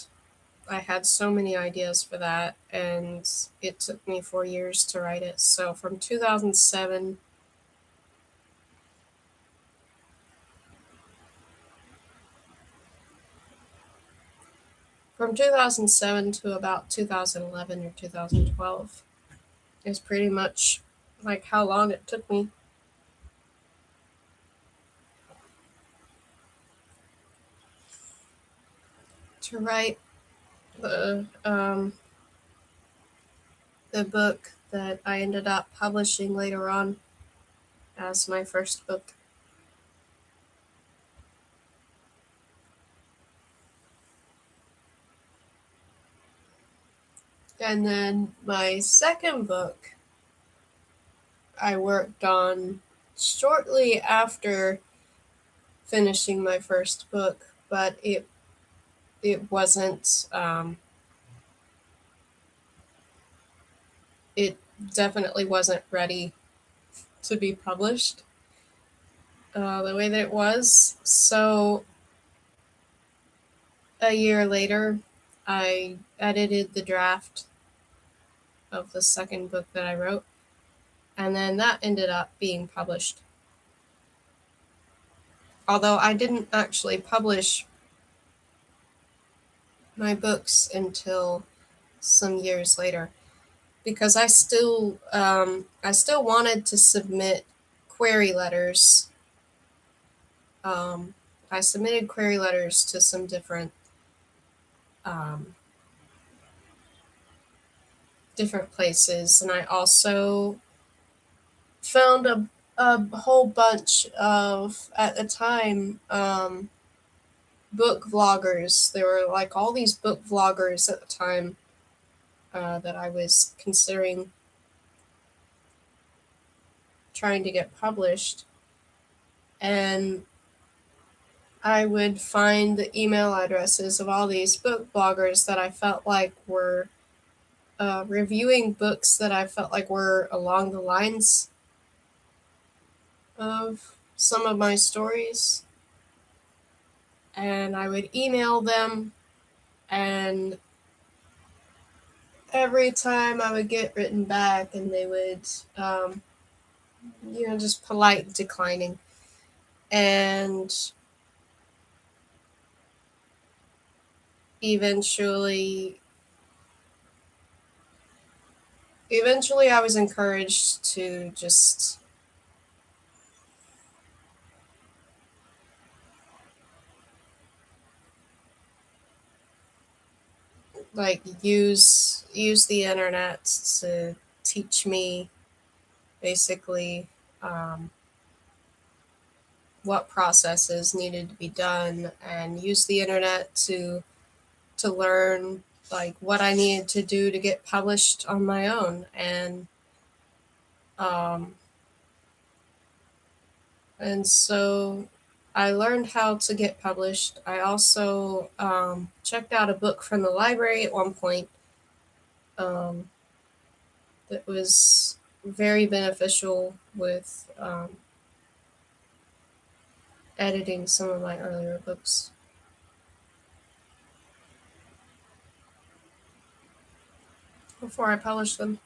[SPEAKER 1] I had so many ideas for that, and it took me 4 years to write it. So from 2007 to about 2011 or 2012 is pretty much like how long it took me to write the book that I ended up publishing later on as my first book. And then my second book I worked on shortly after finishing my first book, but it wasn't it definitely wasn't ready to be published the way that it was. So a year later, I edited the draft of the second book that I wrote, and then that ended up being published. Although I didn't actually publish my books until some years later, because I still wanted to submit query letters. Um, I submitted query letters to some um, different places, and I also found a whole bunch of, at the time, book vloggers. There were like all these book vloggers at the time that I was considering trying to get published. And I would find the email addresses of all these book bloggers that I felt like were reviewing books that I felt like were along the lines of some of my stories. And I would email them, and every time I would get written back, and they would, just polite declining. And eventually, I was encouraged to just like use the internet to teach me basically what processes needed to be done, and use the internet to learn like what I needed to do to get published on my own. Um, and so I learned how to get published. I also checked out a book from the library at one point um, that was very beneficial with editing some of my earlier books before I published them.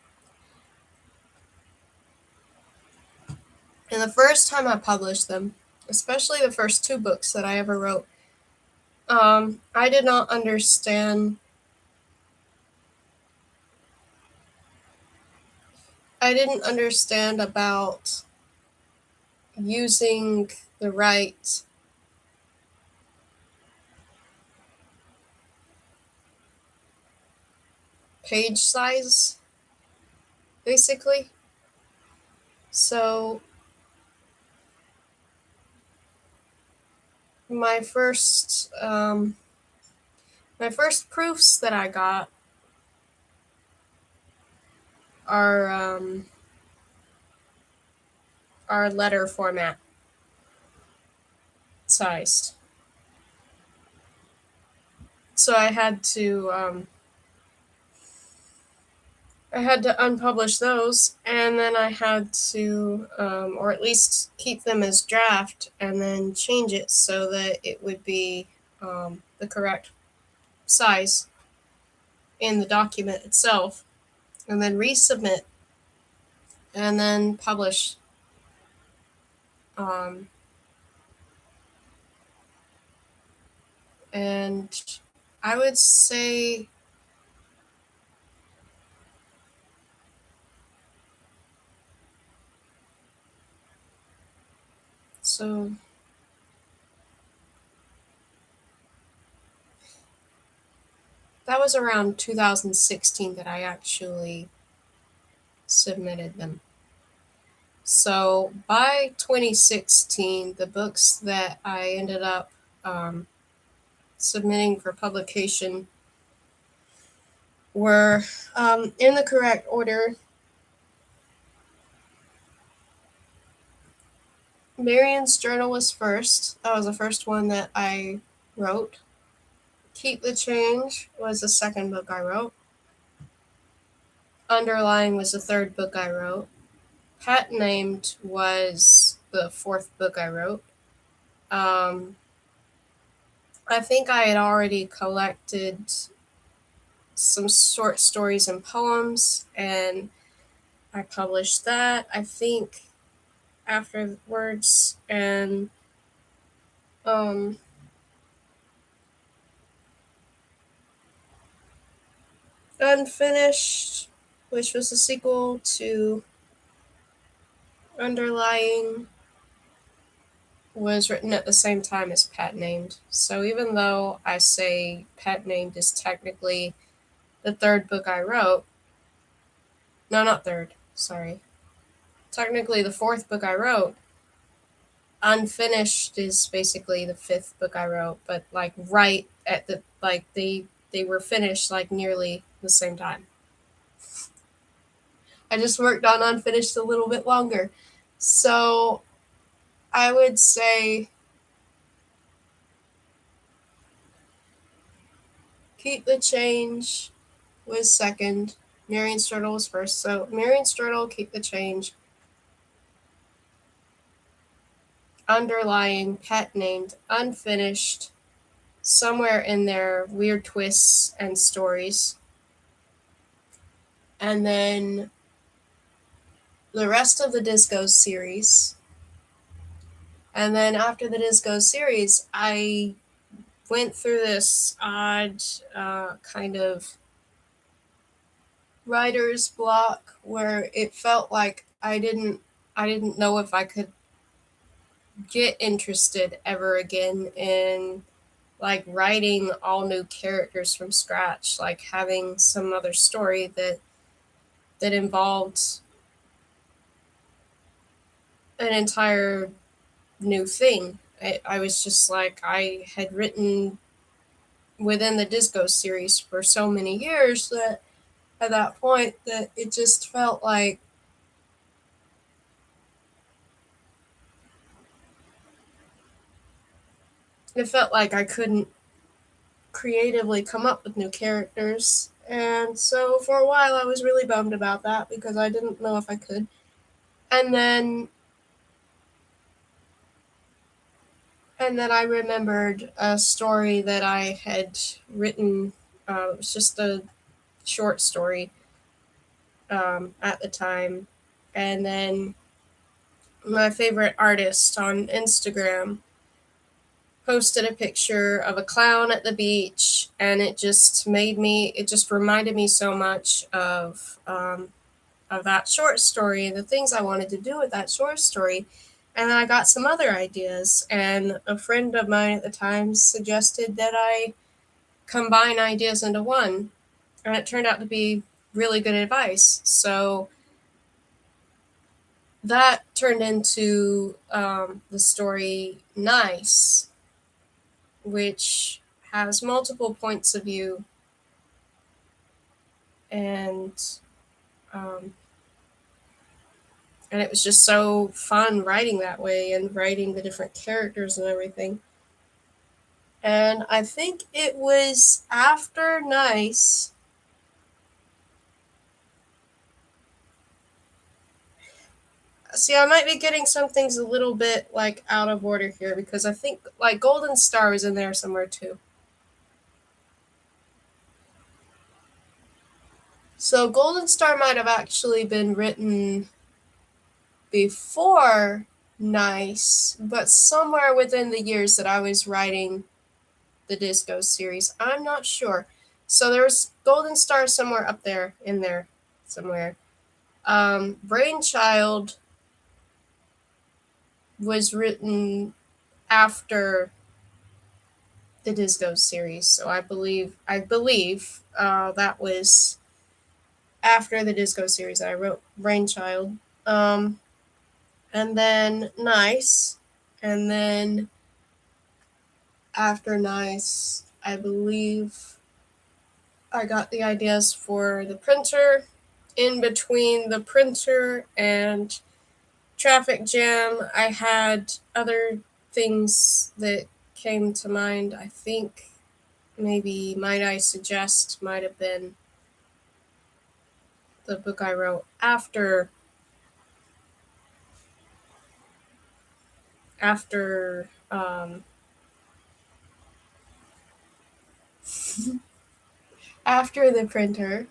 [SPEAKER 1] And the first time I published them, especially the first 2 books that I ever wrote, I did not understand. I didn't understand about using the right page size, basically. So my first proofs that I got are letter format sized. So I had to unpublish those, and then I had to, or at least keep them as draft, and then change it so that it would be the correct size in the document itself, and then resubmit, and then publish. Um, and I would say so. That was around 2016 that I actually submitted them. So by 2016, the books that I ended up submitting for publication were in the correct order. Marion's Journal was first. That was the first one that I wrote. Keep the Change was the second book I wrote. Underlying was the third book I wrote. Pet Named was the fourth book I wrote. I think I had already collected some short stories and poems, and I published that, I think, afterwards. And Unfinished, which was a sequel to Underlying, was written at the same time as Pet Named. So even though I say Pet Named is technically the third book I wrote, no, not third, sorry. Technically the fourth book I wrote, Unfinished is basically the fifth book I wrote, but like right at the like they were finished like nearly the same time. I just worked on Unfinished a little bit longer. So I would say Keep the Change was second. Marion's Journal was first. So Marion's Journal, Keep the Change. Underlying, Pet Named, Unfinished, somewhere in there, Weird Twists and Stories. And then the rest of the Disco series. And then after the Disco series, I went through this odd kind of writer's block where it felt like I didn't know if I could get interested ever again in like writing all new characters from scratch, like having some other story that involved an entire new thing. I was just like, I had written within the Disco series for so many years that at that point that it just felt like I couldn't creatively come up with new characters. And so for a while I was really bummed about that because I didn't know if I could. And then I remembered a story that I had written. It was just a short story at the time. And then my favorite artist on Instagram posted a picture of a clown at the beach, and it just reminded me so much of that short story and the things I wanted to do with that short story. And then I got some other ideas, and a friend of mine at the time suggested that I combine ideas into one, and it turned out to be really good advice. So that turned into the story Nice, which has multiple points of view, and um, and it was just so fun writing that way and writing the different characters and everything. And I think it was after Nice. See, I might be getting some things a little bit like out of order here because I think like Golden Star was in there somewhere too. So Golden Star might have actually been written before Nice, but somewhere within the years that I was writing the Disco series. I'm not sure. So there's Golden Star somewhere up there in there somewhere. Brainchild was written after the Disco series, so I believe that was after the Disco series I wrote Brainchild, um, and then Nice, and then after Nice, I believe I got the ideas for the printer. In between the printer and Traffic Jam, I had other things that came to mind. I think maybe Might I Suggest might have been the book I wrote after after the printer,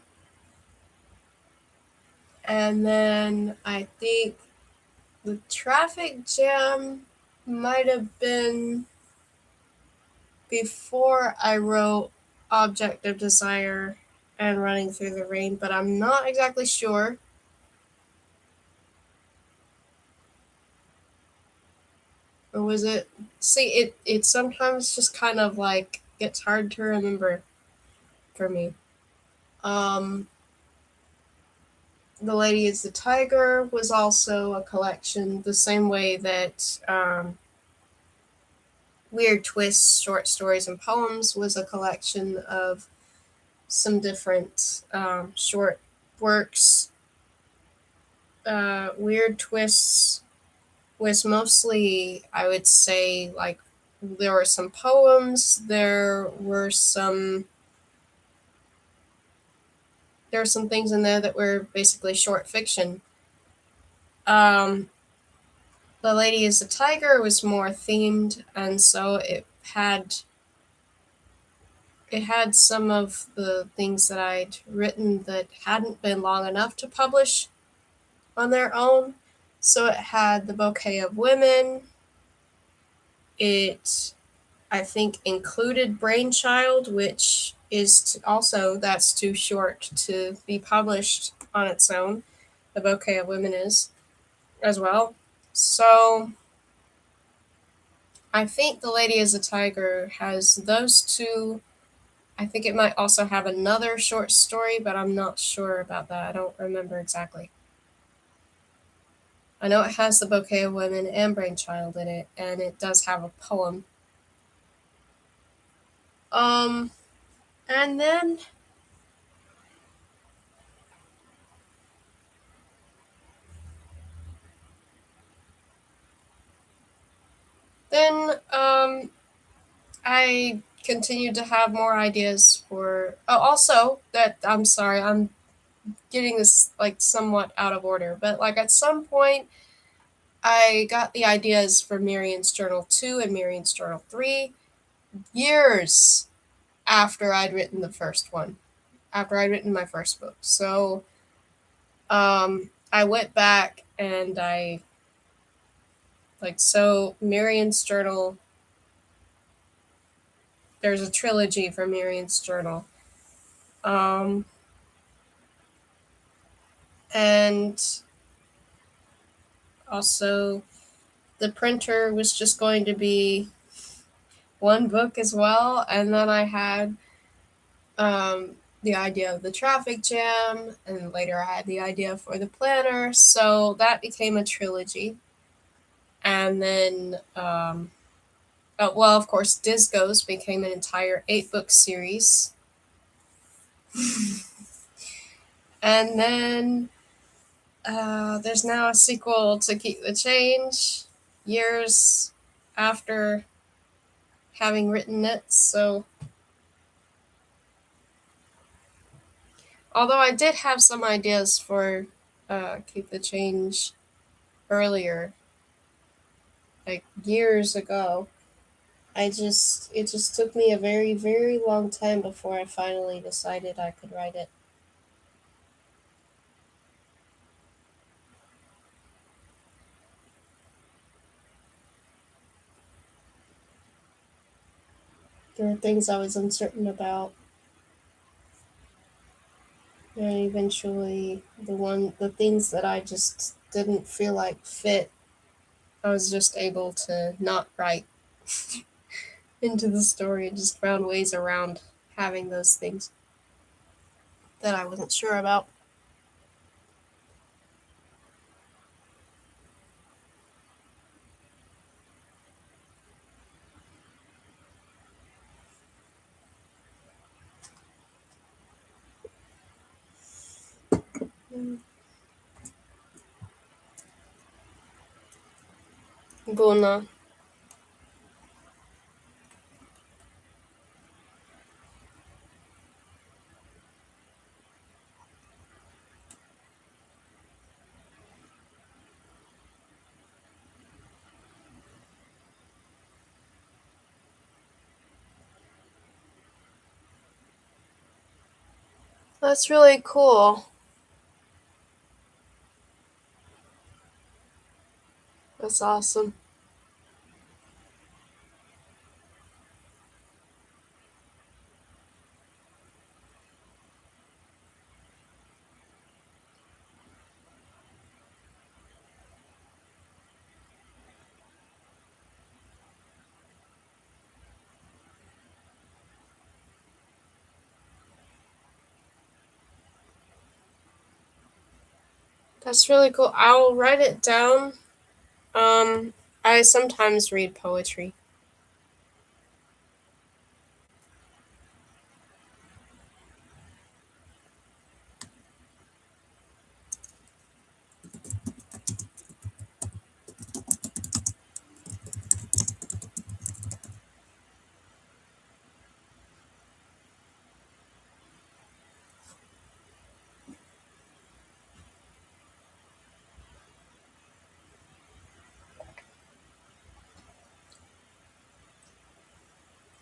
[SPEAKER 1] and then I think the Traffic Jam might have been before I wrote Object of Desire and Running Through the Rain, but I'm not exactly sure. Or was it? See, it sometimes just kind of like gets hard to remember for me. Um, The Lady is the Tiger was also a collection, the same way that Weird Twists, Short Stories and Poems was a collection of some different short works. Weird Twists was mostly, I would say, like there were some poems, there were some things in there that were basically short fiction. Um, the Lady is a Tiger was more themed, and so it had some of the things that I'd written that hadn't been long enough to publish on their own. So it had the Bouquet of Women. It, I think, included Brainchild, which is also that's too short to be published on its own. The Bouquet of Women is as well. So I think The Lady is a Tiger has those two. I think it might also have another short story, but I'm not sure about that. I don't remember exactly. I know it has The Bouquet of Women and Brainchild in it, and it does have a poem. Um, and then I continued to have more ideas for. Oh, also that I'm sorry, I'm getting this like somewhat out of order, but like at some point, I got the ideas for Marian's Journal 2 and Marian's Journal 3 years after I'd written the first one, after I'd written my first book. So I went back and I Like, so Marion's Journal, there's a trilogy for Marion's Journal. Um, and also, the printer was just going to be one book as well. And then I had the idea of the traffic jam, and later I had the idea for the planner. So that became a trilogy. And then, well, of course, Discos became an entire 8-book series. And then there's now a sequel to Keep the Change years after having written it. So, although I did have some ideas for Keep the Change earlier, like years ago, it just took me a very, very long time before I finally decided I could write it. There were things I was uncertain about. And eventually, the things that I just didn't feel like fit, I was just able to not write into the story and just found ways around having those things that I wasn't sure about. Buna. That's really cool. That's awesome. That's really cool. I'll write it down. Um, I sometimes read poetry.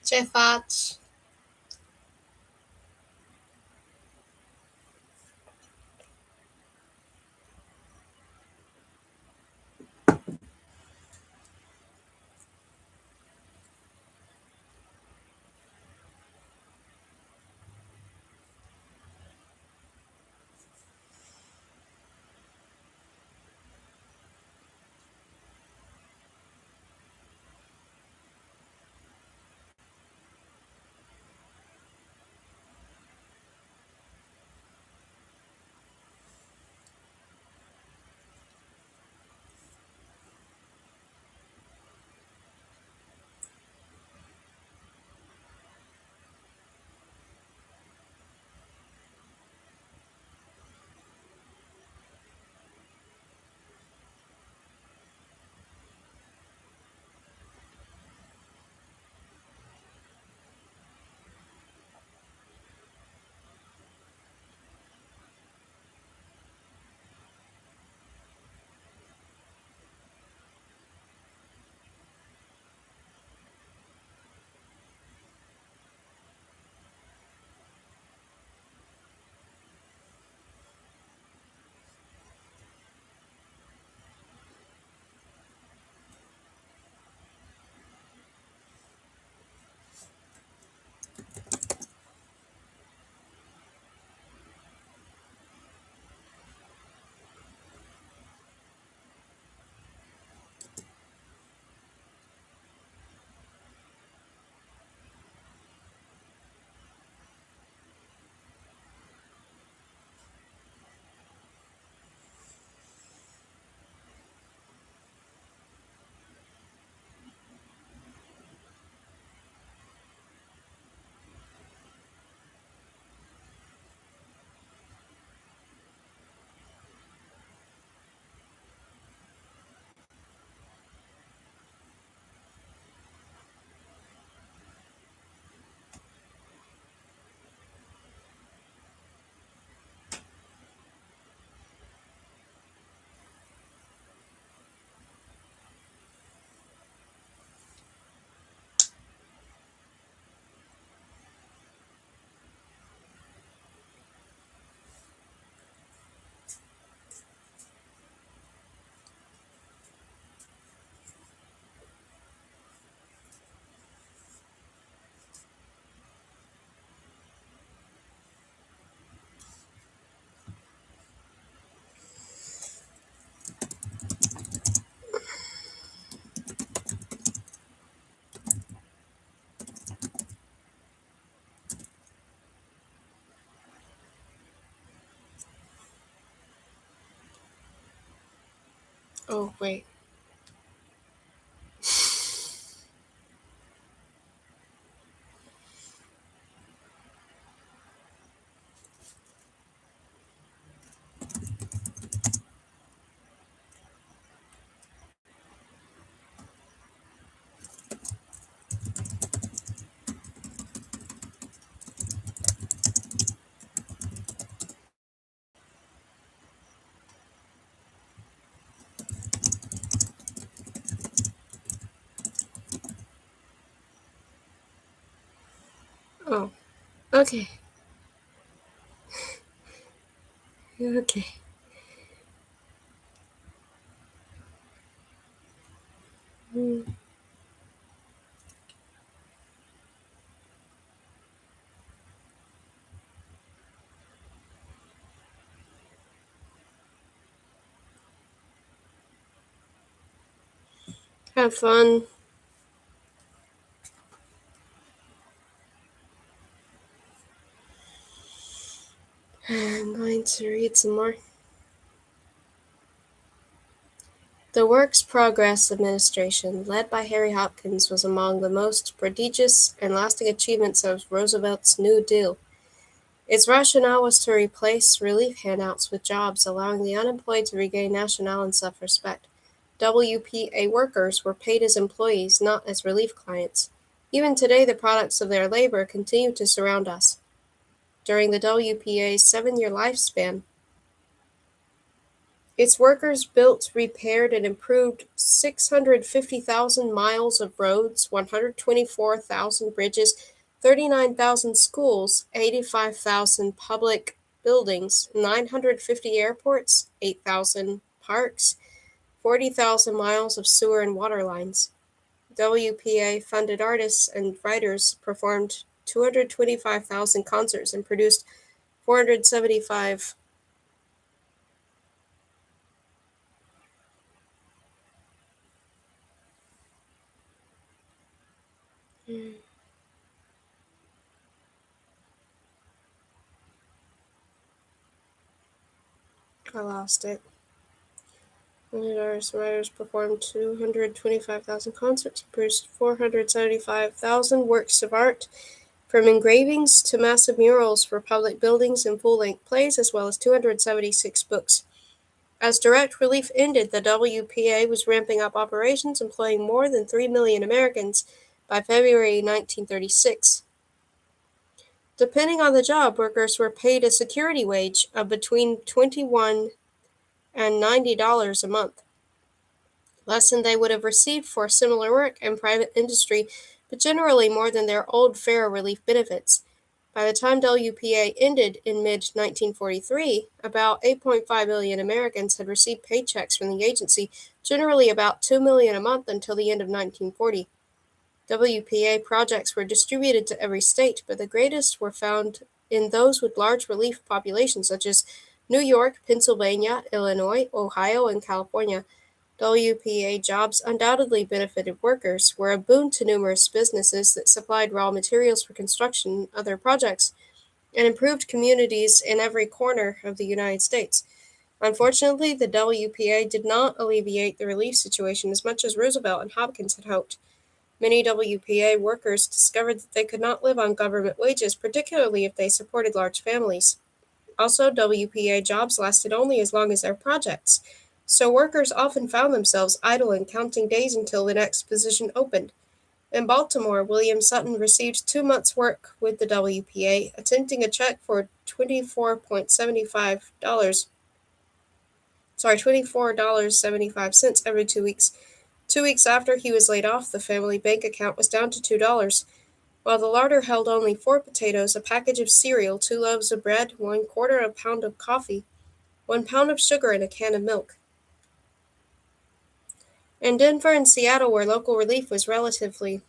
[SPEAKER 1] Ce faci? Wait. Oh, okay. Okay. Hmm. Have fun. I'm going to read some more. The Works Progress Administration, led by Harry Hopkins, was among the most prodigious and lasting achievements of Roosevelt's New Deal. Its rationale was to replace relief handouts with jobs, allowing the unemployed to regain national and self-respect. WPA workers were paid as employees, not as relief clients. Even today, the products of their labor continue to surround us. During the WPA's 7-year lifespan, its workers built, repaired, and improved 650,000 miles of roads, 124,000 bridges, 39,000 schools, 85,000 public buildings, 950 airports, 8,000 parks, 40,000 miles of sewer and water lines. WPA funded artists and writers, performed 225,000 concerts, and produced 475. I lost it. Funded artists and writers performed 225,000 concerts, produced 475,000 works of art, from engravings to massive murals for public buildings and full-length plays, as well as 276 books. As direct relief ended, the WPA was ramping up operations, employing more than 3 million Americans by February 1936. Depending on the job, workers were paid a security wage of between $21 and $90 a month, less than they would have received for similar work in private industry, but generally more than their old fair relief benefits. By the time WPA ended in mid-1943, about 8.5 million Americans had received paychecks from the agency, generally about 2 million a month until the end of 1940. WPA projects were distributed to every state, but the greatest were found in those with large relief populations such as New York, Pennsylvania, Illinois, Ohio, and California. WPA jobs undoubtedly benefited workers, were a boon to numerous businesses that supplied raw materials for construction and other projects, and improved communities in every corner of the United States. Unfortunately, the WPA did not alleviate the relief situation as much as Roosevelt and Hopkins had hoped. Many WPA workers discovered that they could not live on government wages, particularly if they supported large families. Also, WPA jobs lasted only as long as their projects, so workers often found themselves idle and counting days until the next position opened. In Baltimore, William Sutton received 2 months' work with the WPA, attempting a check for $24.75 every 2 weeks. 2 weeks after he was laid off, the family bank account was down to $2, while the larder held only 4 potatoes, a package of cereal, 2 loaves of bread, 1/4 of a pound of coffee, 1 pound of sugar, and a can of milk. In Denver and Seattle, where local relief was relatively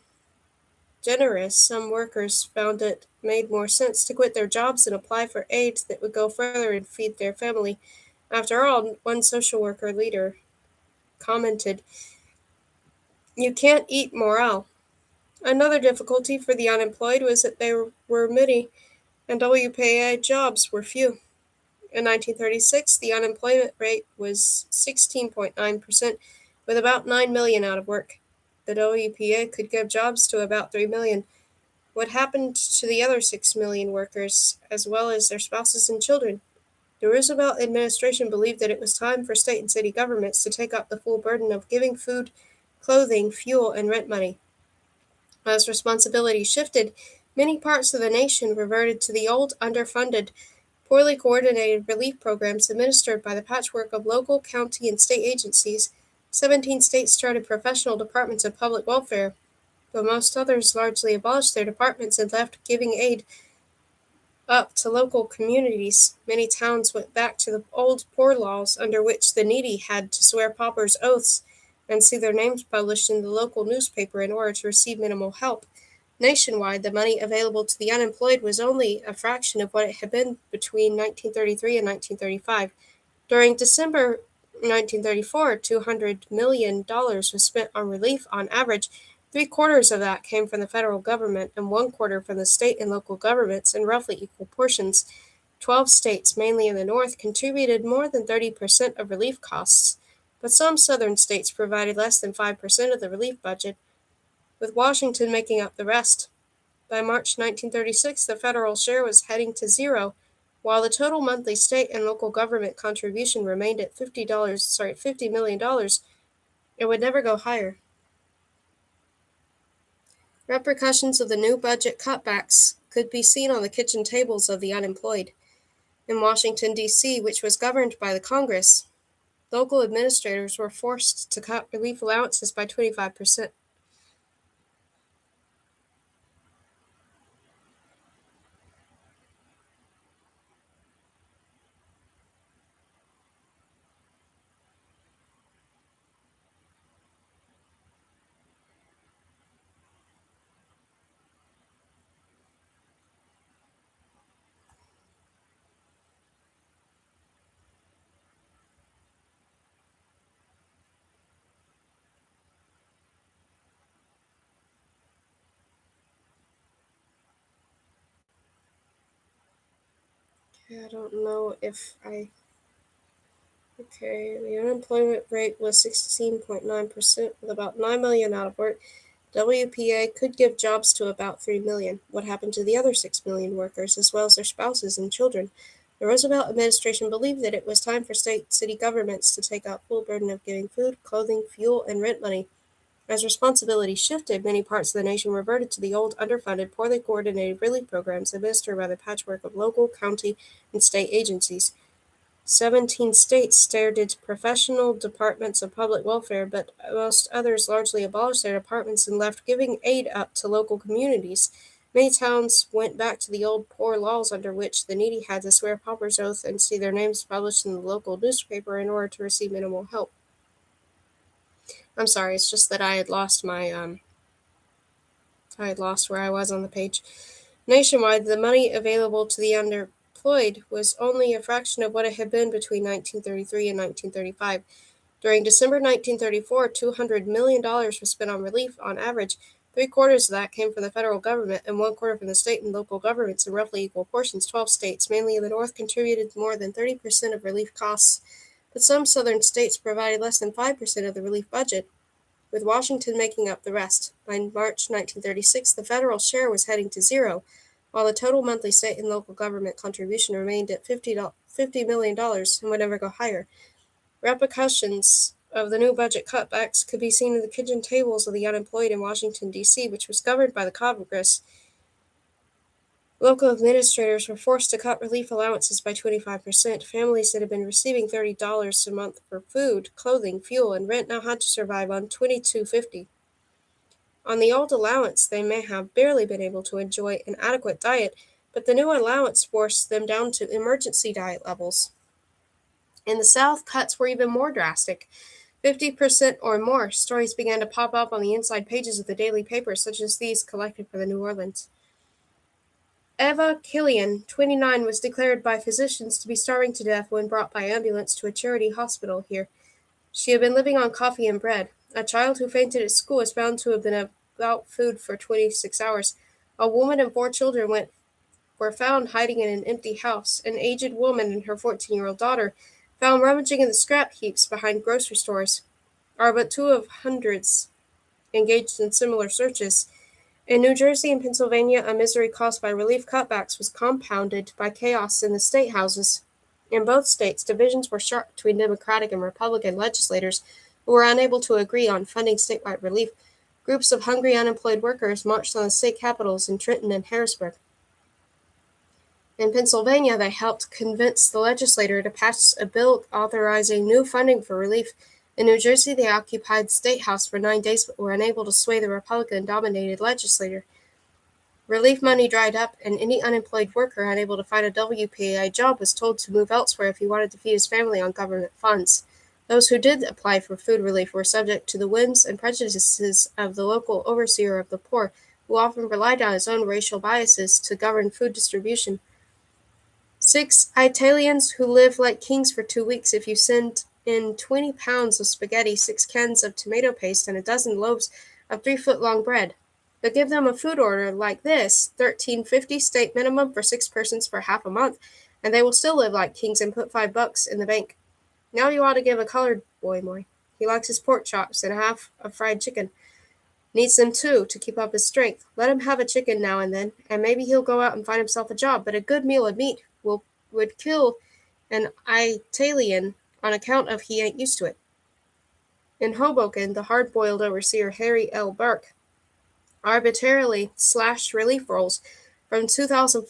[SPEAKER 1] generous, some workers found it made more sense to quit their jobs and apply for aid that would go further and feed their family. After all, one social worker leader commented, "You can't eat morale." Another difficulty for the unemployed was that there were many, and WPA jobs were few. In 1936, the unemployment rate was 16.9%, with about 9 million out of work. The WPA could give jobs to about 3 million. What happened to the other 6 million workers, as well as their spouses and children? The Roosevelt administration believed that it was time for state and city governments to take up the full burden of giving food, clothing, fuel, and rent money. As responsibility shifted, many parts of the nation reverted to the old, underfunded, poorly coordinated relief programs administered by the patchwork of local, county, and state agencies. 17 states started professional departments of public welfare, but most others largely abolished their departments and left giving aid up to local communities. Many towns went back to the old poor laws under which the needy had to swear paupers' oaths and see their names published in the local newspaper in order to receive minimal help. Nationwide, the money available to the unemployed was only a fraction of what it had been between 1933 and 1935. During December 1934, $200 million was spent on relief on average. Three-quarters of that came from the federal government and one-quarter from the state and local governments in roughly equal portions. 12 states, mainly in the North, contributed more than 30% of relief costs, but some southern states provided less than 5% of the relief budget, with Washington making up the rest. By March 1936, the federal share was heading to zero, while the total monthly state and local government contribution remained at $50 million. It would never go higher. Repercussions of the new budget cutbacks could be seen on the kitchen tables of the unemployed. In Washington, D.C., which was governed by the Congress, local administrators were forced to cut relief allowances by 25%. I don't know if I. Okay, the unemployment rate was 16.9%, with about 9 million out of work. WPA could give jobs to about 3 million. What happened to the other 6 million workers, as well as their spouses and children? The Roosevelt administration believed that it was time for state and city governments to take up full burden of giving food, clothing, fuel, and rent money. As responsibility shifted, many parts of the nation reverted to the old, underfunded, poorly coordinated relief programs administered by the patchwork of local, county, and state agencies. 17 states started professional departments of public welfare, but most others largely abolished their departments and left giving aid up to local communities. Many towns went back to the old poor laws under which the needy had to swear pauper's oath and see their names published in the local newspaper in order to receive minimal help. I'm sorry, it's just that I had lost where I was on the page. Nationwide, the money available to the underemployed was only a fraction of what it had been between 1933 and 1935. During December 1934, $200 million was spent on relief on average. Three-quarters of that came from the federal government and one-quarter from the state and local governments in roughly equal portions. 12 states, mainly in the North, contributed more than 30% of relief costs, but some southern states provided less than 5% of the relief budget, with Washington making up the rest. By March 1936, the federal share was heading to zero, while the total monthly state and local government contribution remained at $50 million and would never go higher. Repercussions of the new budget cutbacks could be seen in the kitchen tables of the unemployed in Washington, D.C., which was governed by the Congress. Local administrators were forced to cut relief allowances by 25%. Families that had been receiving $30 a month for food, clothing, fuel, and rent now had to survive on $22.50. On the old allowance, they may have barely been able to enjoy an adequate diet, but the new allowance forced them down to emergency diet levels. In the South, cuts were even more drastic. 50% or more. Stories began to pop up on the inside pages of the daily papers, such as these collected for the New Orleans. Eva Killian, 29, was declared by physicians to be starving to death when brought by ambulance to a charity hospital here. She had been living on coffee and bread. A child who fainted at school is found to have been without food for 26 hours. A woman and 4 children were found hiding in an empty house. An aged woman and her 14-year-old daughter found rummaging in the scrap heaps behind grocery stores. are but two of hundreds engaged in similar searches. In New Jersey and Pennsylvania, a misery caused by relief cutbacks was compounded by chaos in the state houses. In both states, divisions were sharp between Democratic and Republican legislators who were unable to agree on funding statewide relief. Groups of hungry unemployed workers marched on the state capitals in Trenton and Harrisburg. In Pennsylvania, they helped convince the legislature to pass a bill authorizing new funding for relief. In New Jersey, they occupied the State House for 9 days but were unable to sway the Republican-dominated legislature. Relief money dried up, and any unemployed worker unable to find a WPA job was told to move elsewhere if he wanted to feed his family on government funds. Those who did apply for food relief were subject to the whims and prejudices of the local overseer of the poor, who often relied on his own racial biases to govern food distribution. 6 Italians who live like kings for 2 weeks if you send in 20 pounds of spaghetti, 6 cans of tomato paste, and a dozen loaves of 3-foot-long bread. But give them a food order like this, $13.50 state minimum for 6 persons for half a month, and they will still live like kings and put $5 in the bank. Now you ought to give a colored boy more. He likes his pork chops and a half of fried chicken. Needs them too to keep up his strength. Let him have a chicken now and then, and maybe he'll go out and find himself a job, but a good meal of meat would kill an Italian on account of he ain't used to it. In Hoboken, the hard-boiled overseer Harry L. Burke arbitrarily slashed relief rolls from 2,000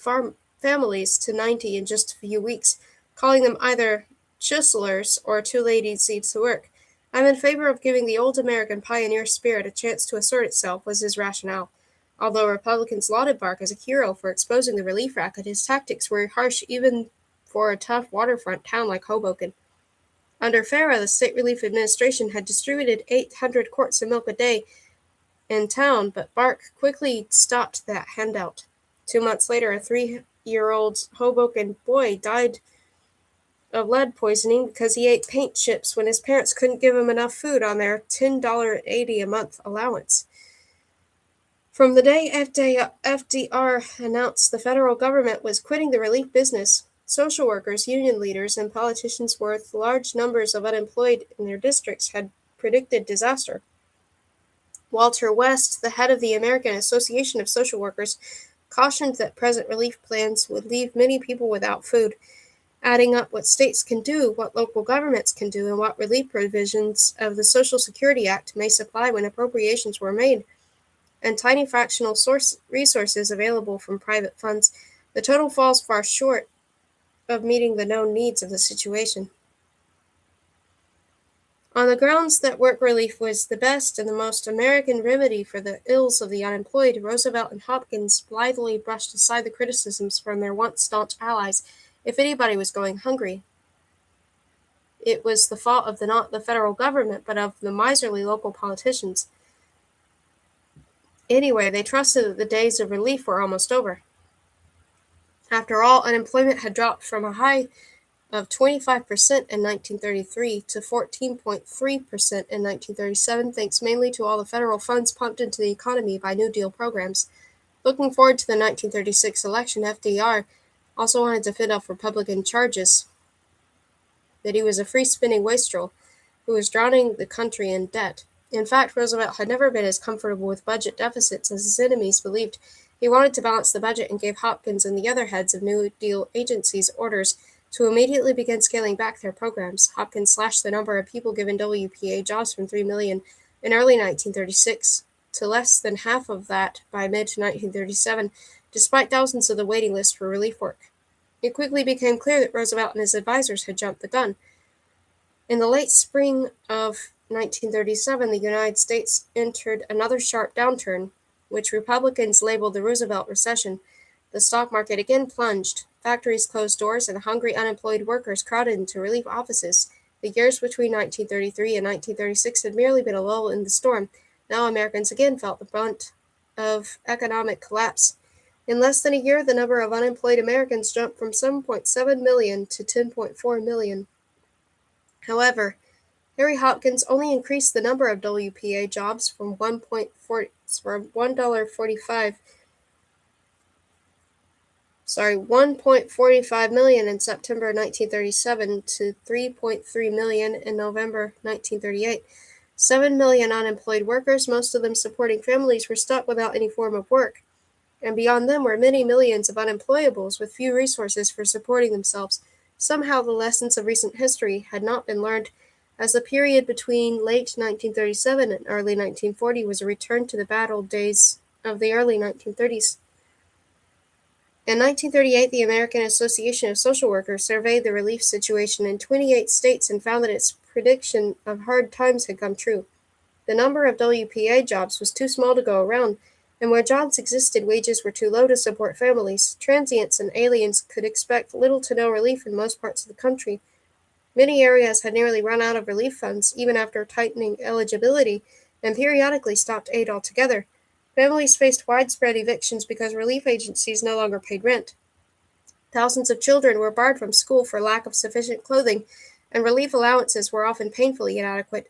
[SPEAKER 1] families to 90 in just a few weeks, calling them either chiselers or too lazy to work. I'm in favor of giving the old American pioneer spirit a chance to assert itself, was his rationale. Although Republicans lauded Burke as a hero for exposing the relief racket, his tactics were harsh even for a tough waterfront town like Hoboken. Under Farah, the State Relief Administration had distributed 800 quarts of milk a day in town, but Burke quickly stopped that handout. 2 months later, a 3-year-old Hoboken boy died of lead poisoning because he ate paint chips when his parents couldn't give him enough food on their $10.80 a month allowance. From the day FDR announced the federal government was quitting the relief business, social workers, union leaders, and politicians with large numbers of unemployed in their districts had predicted disaster. Walter West, the head of the American Association of Social Workers, cautioned that present relief plans would leave many people without food. Adding up what states can do, what local governments can do, and what relief provisions of the Social Security Act may supply when appropriations were made, and tiny fractional resources available from private funds, the total falls far short of meeting the known needs of the situation. On the grounds that work relief was the best and the most American remedy for the ills of the unemployed, Roosevelt and Hopkins blithely brushed aside the criticisms from their once staunch allies. If anybody was going hungry, it was the fault of not the federal government, but of the miserly local politicians. Anyway, they trusted that the days of relief were almost over. After all, unemployment had dropped from a high of 25% in 1933 to 14.3% in 1937, thanks mainly to all the federal funds pumped into the economy by New Deal programs. Looking forward to the 1936 election, FDR also wanted to fend off Republican charges that he was a free-spinning wastrel who was drowning the country in debt. In fact, Roosevelt had never been as comfortable with budget deficits as his enemies believed. He wanted to balance the budget and gave Hopkins and the other heads of New Deal agencies orders to immediately begin scaling back their programs. Hopkins slashed the number of people given WPA jobs from 3 million in early 1936 to less than half of that by mid-1937, despite thousands of the waiting list for relief work. It quickly became clear that Roosevelt and his advisors had jumped the gun. In the late spring of 1937, the United States entered another sharp downturn, which Republicans labeled the Roosevelt recession. The stock market again plunged. Factories closed doors, and hungry unemployed workers crowded into relief offices. The years between 1933 and 1936 had merely been a lull in the storm. Now Americans again felt the brunt of economic collapse. In less than a year, the number of unemployed Americans jumped from 7.7 million to 10.4 million. However, Harry Hopkins only increased the number of WPA jobs from $1.45 million in September 1937 to 3.3 million in November 1938. 7 million unemployed workers, most of them supporting families, were stuck without any form of work. And beyond them were many millions of unemployables with few resources for supporting themselves. Somehow the lessons of recent history had not been learned, as the period between late 1937 and early 1940 was a return to the bad old days of the early 1930s. In 1938, the American Association of Social Workers surveyed the relief situation in 28 states and found that its prediction of hard times had come true. The number of WPA jobs was too small to go around, and where jobs existed, wages were too low to support families. Transients and aliens could expect little to no relief in most parts of the country. Many areas had nearly run out of relief funds, even after tightening eligibility, and periodically stopped aid altogether. Families faced widespread evictions because relief agencies no longer paid rent. Thousands of children were barred from school for lack of sufficient clothing, and relief allowances were often painfully inadequate.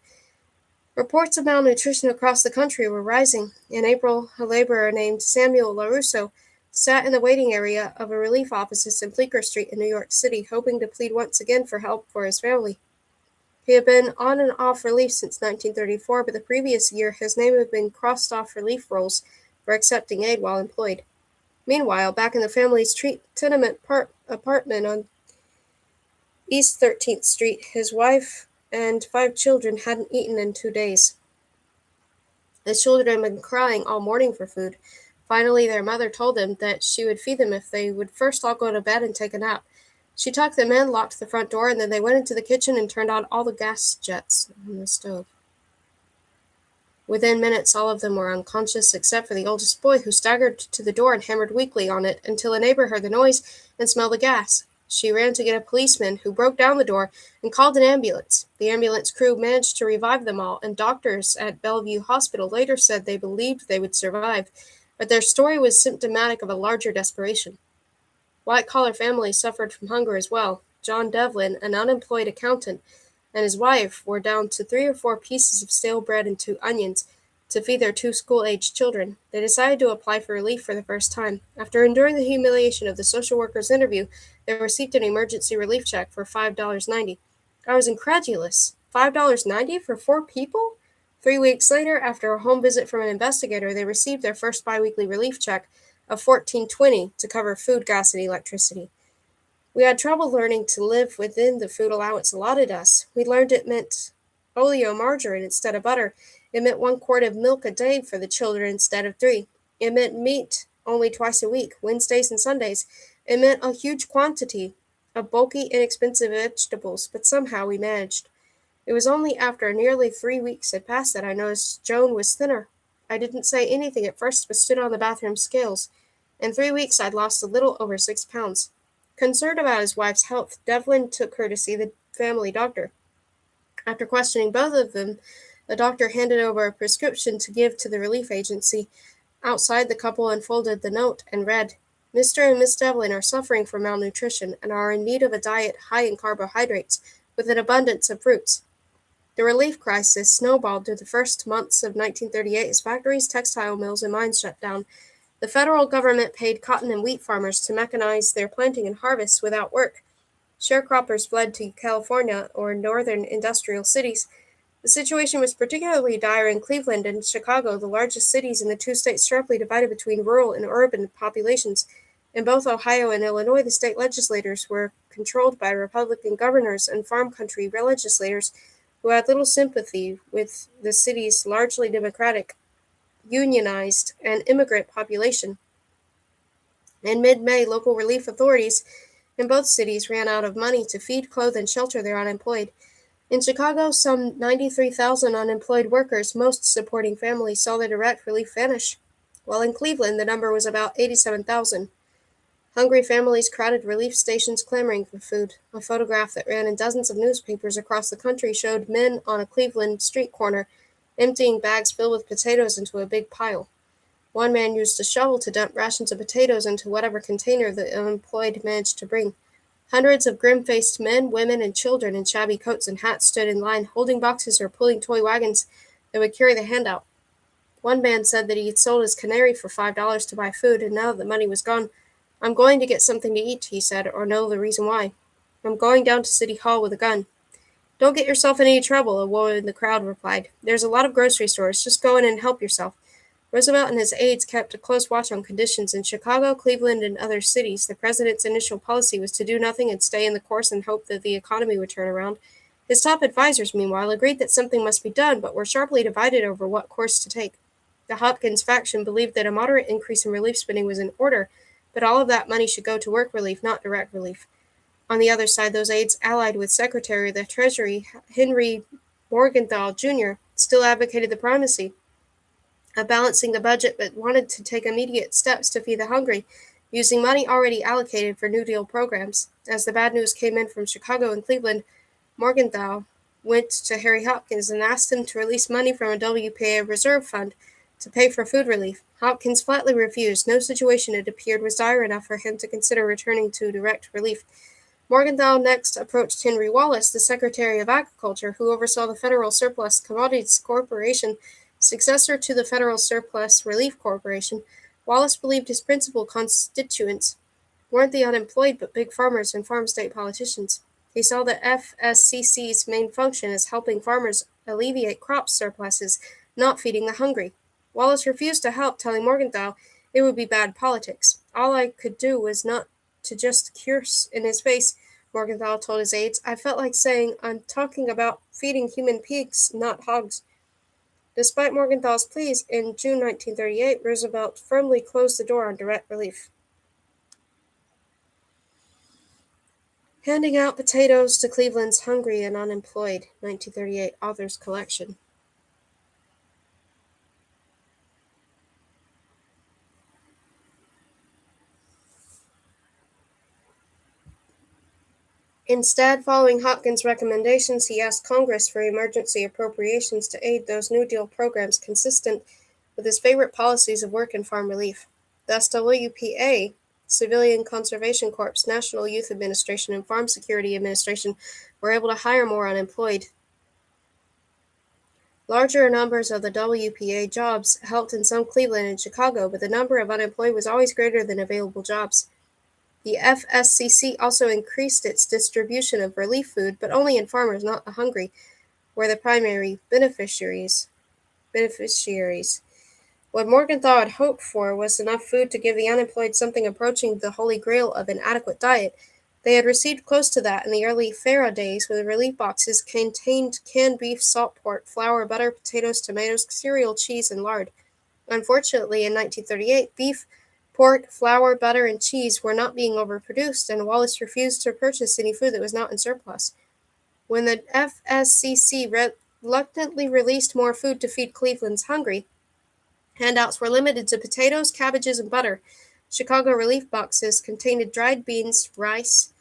[SPEAKER 1] Reports of malnutrition across the country were rising. In April, a laborer named Samuel LaRusso sat in the waiting area of a relief office in Bleecker Street in New York City, hoping to plead once again for help for his family. He had been on and off relief since 1934, but the previous year his name had been crossed off relief rolls for accepting aid while employed. Meanwhile, back in the family's tenement apartment on East 13th Street, his wife and 5 children hadn't eaten in 2 days. The children had been crying all morning for food. Finally, their mother told them that she would feed them if they would first all go to bed and take a nap. She tucked them in, locked the front door, and then they went into the kitchen and turned on all the gas jets on the stove. Within minutes, all of them were unconscious, except for the oldest boy, who staggered to the door and hammered weakly on it until a neighbor heard the noise and smelled the gas. She ran to get a policeman, who broke down the door and called an ambulance. The ambulance crew managed to revive them all, and doctors at Bellevue Hospital later said they believed they would survive, but their story was symptomatic of a larger desperation. White-collar families suffered from hunger as well. John Devlin, an unemployed accountant, and his wife were down to 3 or 4 pieces of stale bread and 2 onions to feed their 2 school-aged children. They decided to apply for relief for the first time. After enduring the humiliation of the social worker's interview, they received an emergency relief check for $5.90. I was incredulous. $5.90 for 4 people? 3 weeks later, after a home visit from an investigator, they received their first biweekly relief check of $14.20 to cover food, gas, and electricity. We had trouble learning to live within the food allowance allotted us. We learned it meant oleomargarine instead of butter. It meant 1 quart of milk a day for the children instead of 3. It meant meat only twice a week, Wednesdays and Sundays. It meant a huge quantity of bulky, inexpensive vegetables, but somehow we managed. It was only after nearly 3 weeks had passed that I noticed Joan was thinner. I didn't say anything at first, but stood on the bathroom scales. In 3 weeks I'd lost a little over 6 pounds. Concerned about his wife's health, Devlin took her to see the family doctor. After questioning both of them, the doctor handed over a prescription to give to the relief agency. Outside, the couple unfolded the note and read, "Mr. and Miss Devlin are suffering from malnutrition and are in need of a diet high in carbohydrates with an abundance of fruits." The relief crisis snowballed through the first months of 1938 as factories, textile mills, and mines shut down. The federal government paid cotton and wheat farmers to mechanize their planting and harvest without work. Sharecroppers fled to California or northern industrial cities. The situation was particularly dire in Cleveland and Chicago, the largest cities in the 2 states sharply divided between rural and urban populations. In both Ohio and Illinois, the state legislatures were controlled by Republican governors and farm country legislators who had little sympathy with the city's largely Democratic, unionized, and immigrant population. In mid-May, local relief authorities in both cities ran out of money to feed, clothe, and shelter their unemployed. In Chicago, some 93,000 unemployed workers, most supporting families, saw their direct relief vanish, while in Cleveland the number was about 87,000. Hungry families crowded relief stations clamoring for food. A photograph that ran in dozens of newspapers across the country showed men on a Cleveland street corner emptying bags filled with potatoes into a big pile. One man used a shovel to dump rations of potatoes into whatever container the unemployed managed to bring. Hundreds of grim-faced men, women, and children in shabby coats and hats stood in line, holding boxes or pulling toy wagons that would carry the handout. One man said that he had sold his canary for $5 to buy food, and now that the money was gone, "I'm going to get something to eat," he said, or know the reason why. "I'm going down to City Hall with a gun." Don't get yourself in any trouble, a woman in the crowd replied. There's a lot of grocery stores. Just go in and help yourself. Roosevelt and his aides kept a close watch on conditions. In Chicago, Cleveland, and other cities, the president's initial policy was to do nothing and stay in the course and hope that the economy would turn around. His top advisers, meanwhile, agreed that something must be done, but were sharply divided over what course to take. The Hopkins faction believed that a moderate increase in relief spending was in order, but all of that money should go to work relief, not direct relief. On the other side, those aides, allied with Secretary of the Treasury Henry Morgenthau Jr., still advocated the primacy of balancing the budget but wanted to take immediate steps to feed the hungry, using money already allocated for New Deal programs. As the bad news came in from Chicago and Cleveland, Morgenthau went to Harry Hopkins and asked him to release money from a WPA reserve fund to pay for food relief. Hopkins flatly refused. No situation, it appeared, was dire enough for him to consider returning to direct relief. Morgenthau next approached Henry Wallace, the Secretary of Agriculture, who oversaw the Federal Surplus Commodities Corporation, successor to the Federal Surplus Relief Corporation. Wallace believed his principal constituents weren't the unemployed but big farmers and farm state politicians. He saw the FSCC's main function as helping farmers alleviate crop surpluses, not feeding the hungry. Wallace refused to help, telling Morgenthau it would be bad politics. All I could do was not to just curse in his face, Morgenthau told his aides. I felt like saying, I'm talking about feeding human pigs, not hogs. Despite Morgenthau's pleas, in June 1938, Roosevelt firmly closed the door on direct relief. Handing out potatoes to Cleveland's hungry and unemployed, 1938, Author's Collection. Instead, following Hopkins' recommendations, he asked Congress for emergency appropriations to aid those New Deal programs consistent with his favorite policies of work and farm relief. Thus, WPA, Civilian Conservation Corps, National Youth Administration, and Farm Security Administration were able to hire more unemployed. Larger numbers of the WPA jobs helped in some Cleveland and Chicago, but the number of unemployed was always greater than available jobs. The FSCC also increased its distribution of relief food, but only in farmers, not the hungry, were the primary beneficiaries. What Morgenthau had hoped for was enough food to give the unemployed something approaching the holy grail of an adequate diet. They had received close to that in the early Pharaoh days, when the relief boxes contained canned beef, salt pork, flour, butter, potatoes, tomatoes, cereal, cheese, and lard. Unfortunately, in 1938, beef, pork, flour, butter, and cheese were not being overproduced, and Wallace refused to purchase any food that was not in surplus. When the FSCC reluctantly released more food to feed Cleveland's hungry, handouts were limited to potatoes, cabbages, and butter. Chicago relief boxes contained dried beans, rice,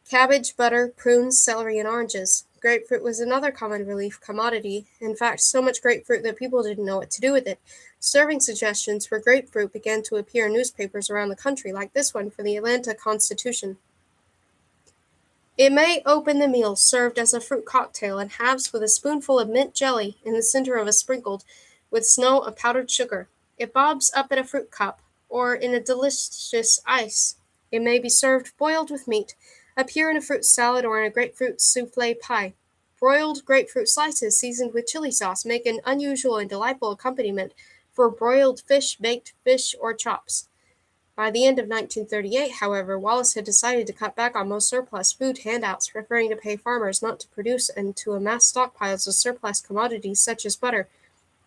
[SPEAKER 1] cabbage, butter, prunes, celery, and oranges. Grapefruit was another common relief commodity. In fact, so much grapefruit that people didn't know what to do with it. Serving suggestions for grapefruit began to appear in newspapers around the country, like this one from the Atlanta Constitution. It may open the meal served as a fruit cocktail in halves with a spoonful of mint jelly in the center of a sprinkled with snow of powdered sugar. It bobs up in a fruit cup or in a delicious ice. It may be served boiled with meat, appear in a fruit salad or in a grapefruit souffle pie. Broiled grapefruit slices seasoned with chili sauce make an unusual and delightful accompaniment for broiled fish, baked fish, or chops. By the end of 1938, however, Wallace had decided to cut back on most surplus food handouts, preferring to pay farmers not to produce and to amass stockpiles of surplus commodities such as butter.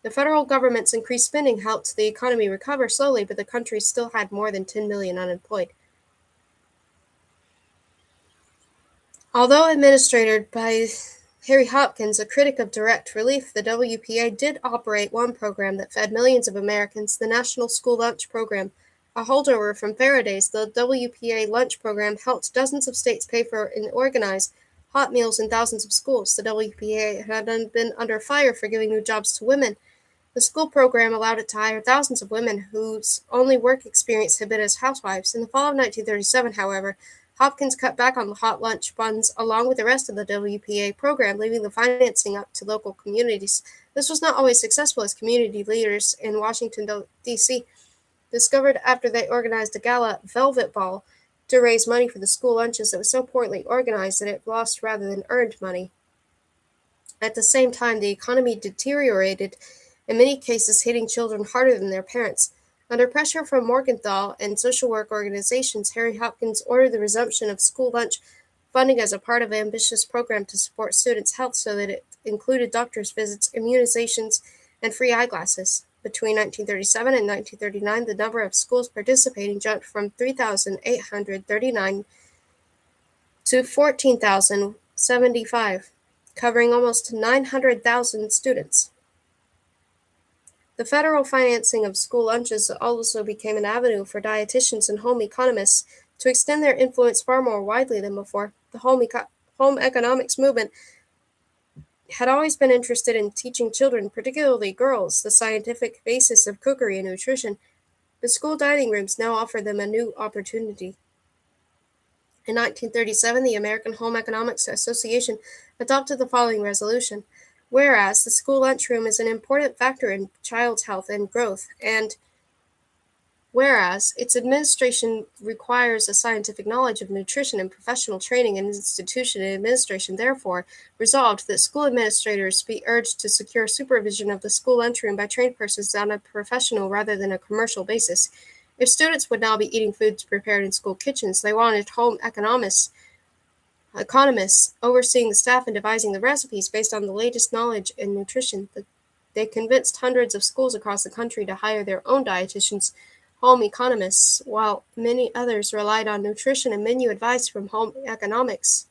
[SPEAKER 1] The federal government's increased spending helped the economy recover slowly, but the country still had more than 10 million unemployed. Although administered by Harry Hopkins, a critic of direct relief, the WPA did operate one program that fed millions of Americans, the National School Lunch Program. A holdover from Faraday's, the WPA lunch program helped dozens of states pay for and organize hot meals in thousands of schools. The WPA had been under fire for giving new jobs to women. The school program allowed it to hire thousands of women whose only work experience had been as housewives. In the fall of 1937, however, Hopkins cut back on the hot lunch funds along with the rest of the WPA program, leaving the financing up to local communities. This was not always successful, as community leaders in Washington, D.C. discovered after they organized a gala velvet ball to raise money for the school lunches that was so poorly organized that it lost rather than earned money. At the same time, the economy deteriorated, in many cases hitting children harder than their parents. Under pressure from Morgenthau and social work organizations, Harry Hopkins ordered the resumption of school lunch funding as a part of an ambitious program to support students' health so that it included doctor's visits, immunizations, and free eyeglasses. Between 1937 and 1939, the number of schools participating jumped from 3,839 to 14,075, covering almost 900,000 students. The federal financing of school lunches also became an avenue for dietitians and home economists to extend their influence far more widely than before. The home economics movement had always been interested in teaching children, particularly girls, the scientific basis of cookery and nutrition, but school dining rooms now offer them a new opportunity. In 1937, the American Home Economics Association adopted the following resolution: whereas the school lunchroom is an important factor in child's health and growth, and whereas its administration requires a scientific knowledge of nutrition and professional training in institution and administration, therefore, resolved that school administrators be urged to secure supervision of the school lunchroom by trained persons on a professional rather than a commercial basis. If students would now be eating foods prepared in school kitchens, they wanted home economists overseeing the staff and devising the recipes based on the latest knowledge in nutrition. They convinced hundreds of schools across the country to hire their own dietitians, home economists, while many others relied on nutrition and menu advice from home economists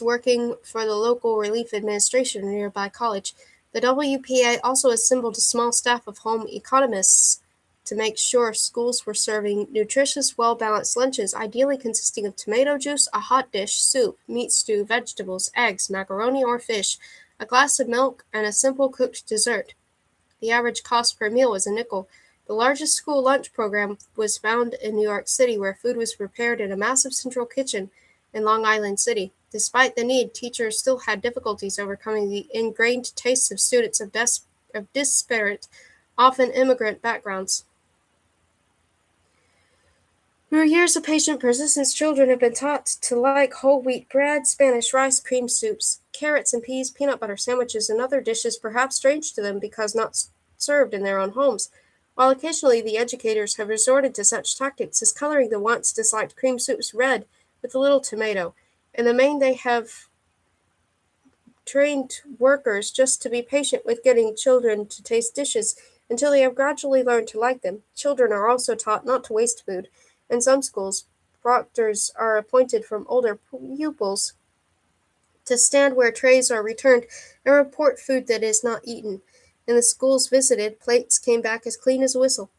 [SPEAKER 1] working for the local relief administration or nearby college. The WPA also assembled a small staff of home economists to make sure schools were serving nutritious, well-balanced lunches, ideally consisting of tomato juice, a hot dish, soup, meat stew, vegetables, eggs, macaroni or fish, a glass of milk, and a simple cooked dessert. The average cost per meal was a nickel. The largest school lunch program was found in New York City, where food was prepared in a massive central kitchen in Long Island City. Despite the need, teachers still had difficulties overcoming the ingrained tastes of students of disparate, often immigrant backgrounds. Through years of patient persistence, children have been taught to like whole wheat bread, Spanish rice, cream soups, carrots and peas, peanut butter sandwiches, and other dishes perhaps strange to them because not served in their own homes. While occasionally the educators have resorted to such tactics as coloring the once disliked cream soups red with a little tomato. In the main, they have trained workers just to be patient with getting children to taste dishes until they have gradually learned to like them. Children are also taught not to waste food. In some schools, proctors are appointed from older pupils to stand where trays are returned and report food that is not eaten. In the schools visited, plates came back as clean as a whistle.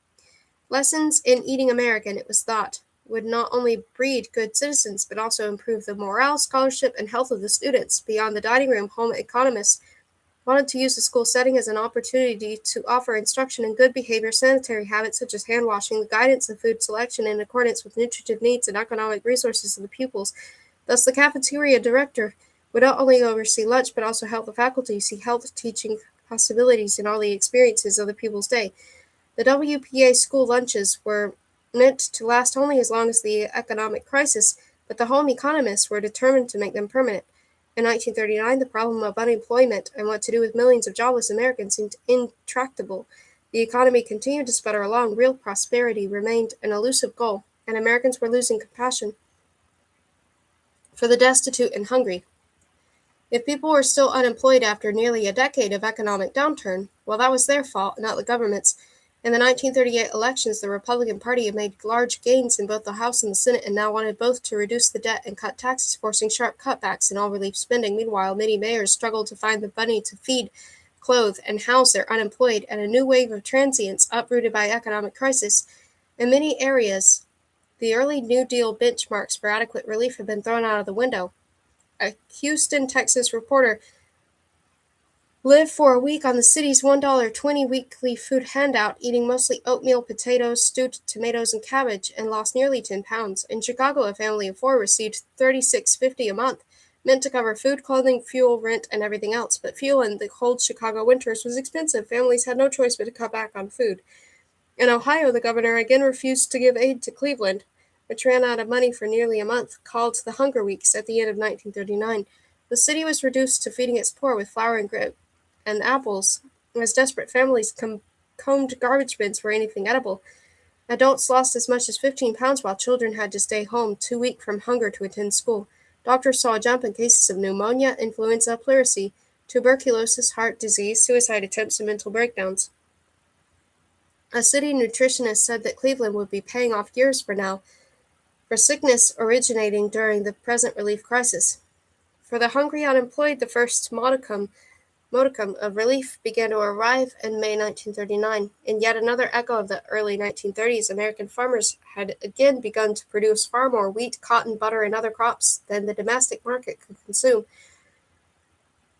[SPEAKER 1] Lessons in eating American, it was thought, would not only breed good citizens, but also improve the morale, scholarship, and health of the students. Beyond the dining room, home economists wanted to use the school setting as an opportunity to offer instruction in good behavior, sanitary habits such as hand washing, the guidance of food selection in accordance with nutritive needs and economic resources of the pupils. Thus, the cafeteria director would not only oversee lunch, but also help the faculty see health teaching possibilities in all the experiences of the pupils' day. The WPA school lunches were meant to last only as long as the economic crisis, but the home economists were determined to make them permanent. In 1939, the problem of unemployment and what to do with millions of jobless Americans seemed intractable. The economy continued to sputter along, real prosperity remained an elusive goal, and Americans were losing compassion for the destitute and hungry. If people were still unemployed after nearly a decade of economic downturn, well, that was their fault, not the government's. In the 1938 elections, the Republican Party had made large gains in both the House and the Senate and now wanted both to reduce the debt and cut taxes, forcing sharp cutbacks in all relief spending. Meanwhile, many mayors struggled to find the money to feed, clothe, and house their unemployed, and a new wave of transients uprooted by economic crisis. In many areas, the early New Deal benchmarks for adequate relief had been thrown out of the window. A Houston, Texas reporter lived for a week on the city's $1.20 weekly food handout, eating mostly oatmeal, potatoes, stewed tomatoes, and cabbage, and lost nearly 10 pounds. In Chicago, a family of four received $36.50 a month, meant to cover food, clothing, fuel, rent, and everything else. But fuel in the cold Chicago winters was expensive. Families had no choice but to cut back on food. In Ohio, the governor again refused to give aid to Cleveland, which ran out of money for nearly a month, called the Hunger Weeks at the end of 1939. The city was reduced to feeding its poor with flour and grape and apples, as desperate families combed garbage bins for anything edible. Adults lost as much as 15 pounds while children had to stay home, too weak from hunger to attend school. Doctors saw a jump in cases of pneumonia, influenza, pleurisy, tuberculosis, heart disease, suicide attempts, and mental breakdowns. A city nutritionist said that Cleveland would be paying off years from now for sickness originating during the present relief crisis. For the hungry unemployed, the first modicum of relief began to arrive in May 1939. In yet another echo of the early 1930s, American farmers had again begun to produce far more wheat, cotton, butter, and other crops than the domestic market could consume.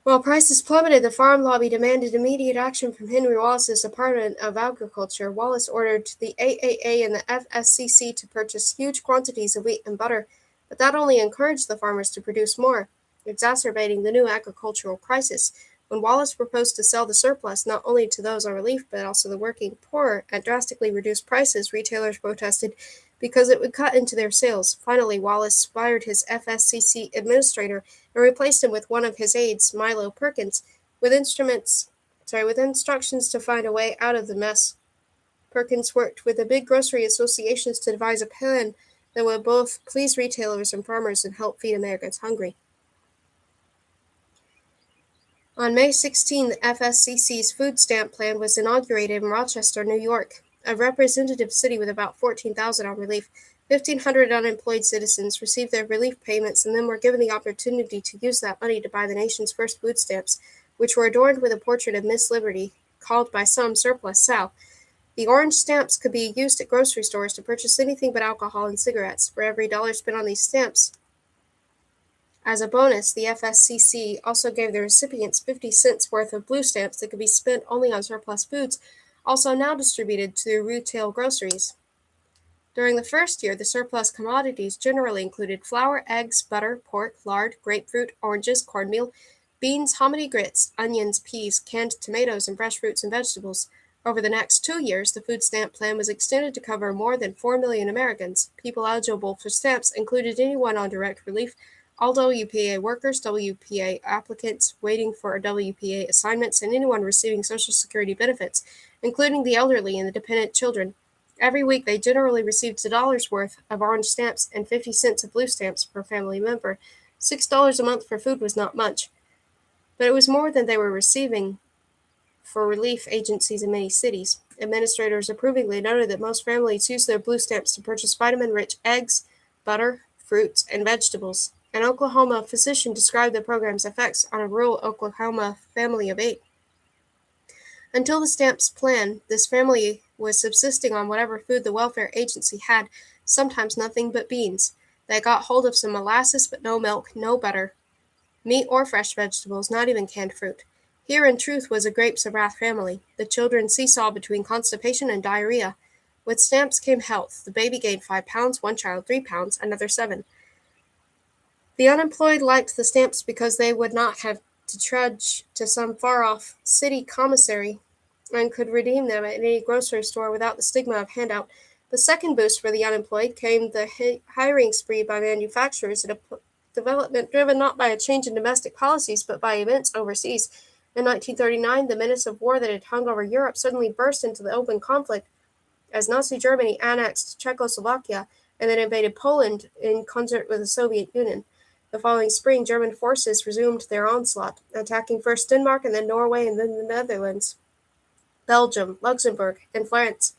[SPEAKER 1] While prices plummeted, the farm lobby demanded immediate action from Henry Wallace's Department of Agriculture. Wallace ordered the AAA and the FSCC to purchase huge quantities of wheat and butter, but that only encouraged the farmers to produce more, exacerbating the new agricultural crisis. When Wallace proposed to sell the surplus not only to those on relief but also the working poor at drastically reduced prices, retailers protested because it would cut into their sales. Finally, Wallace fired his FSCC administrator and replaced him with one of his aides, Milo Perkins, with instructions to find a way out of the mess. Perkins worked with the big grocery associations to devise a plan that would both please retailers and farmers and help feed Americans hungry. On May 16, the FSCC's food stamp plan was inaugurated in Rochester, New York, a representative city with about 14,000 on relief. 1,500 unemployed citizens received their relief payments and then were given the opportunity to use that money to buy the nation's first food stamps, which were adorned with a portrait of Miss Liberty, called by some Surplus Sal. The orange stamps could be used at grocery stores to purchase anything but alcohol and cigarettes. For every dollar spent on these stamps, as a bonus, the FSCC also gave the recipients 50 cents worth of blue stamps that could be spent only on surplus foods, also now distributed to retail groceries. During the first year, the surplus commodities generally included flour, eggs, butter, pork, lard, grapefruit, oranges, cornmeal, beans, hominy grits, onions, peas, canned tomatoes, and fresh fruits and vegetables. Over the next 2 years, the food stamp plan was extended to cover more than 4 million Americans. People eligible for stamps included anyone on direct relief, all WPA workers, WPA applicants waiting for WPA assignments, and anyone receiving Social Security benefits, including the elderly and the dependent children. Every week, they generally received $1 worth of orange stamps and 50 cents of blue stamps per family member. $6 a month for food was not much, but it was more than they were receiving for relief agencies in many cities. Administrators approvingly noted that most families used their blue stamps to purchase vitamin-rich eggs, butter, fruits, and vegetables. An Oklahoma physician described the program's effects on a rural Oklahoma family of 8. Until the stamps plan, this family was subsisting on whatever food the welfare agency had, sometimes nothing but beans. They got hold of some molasses, but no milk, no butter, meat or fresh vegetables, not even canned fruit. Here, in truth, was a Grapes of Wrath family. The children seesaw between constipation and diarrhea. With stamps came health. The baby gained 5 pounds, one child 3 pounds, another 7. The unemployed liked the stamps because they would not have to trudge to some far-off city commissary and could redeem them at any grocery store without the stigma of handout. The second boost for the unemployed came the hiring spree by manufacturers, a development driven not by a change in domestic policies but by events overseas. In 1939, the menace of war that had hung over Europe suddenly burst into the open conflict as Nazi Germany annexed Czechoslovakia and then invaded Poland in concert with the Soviet Union. The following spring, German forces resumed their onslaught, attacking first Denmark and then Norway and then the Netherlands, Belgium, Luxembourg, and France.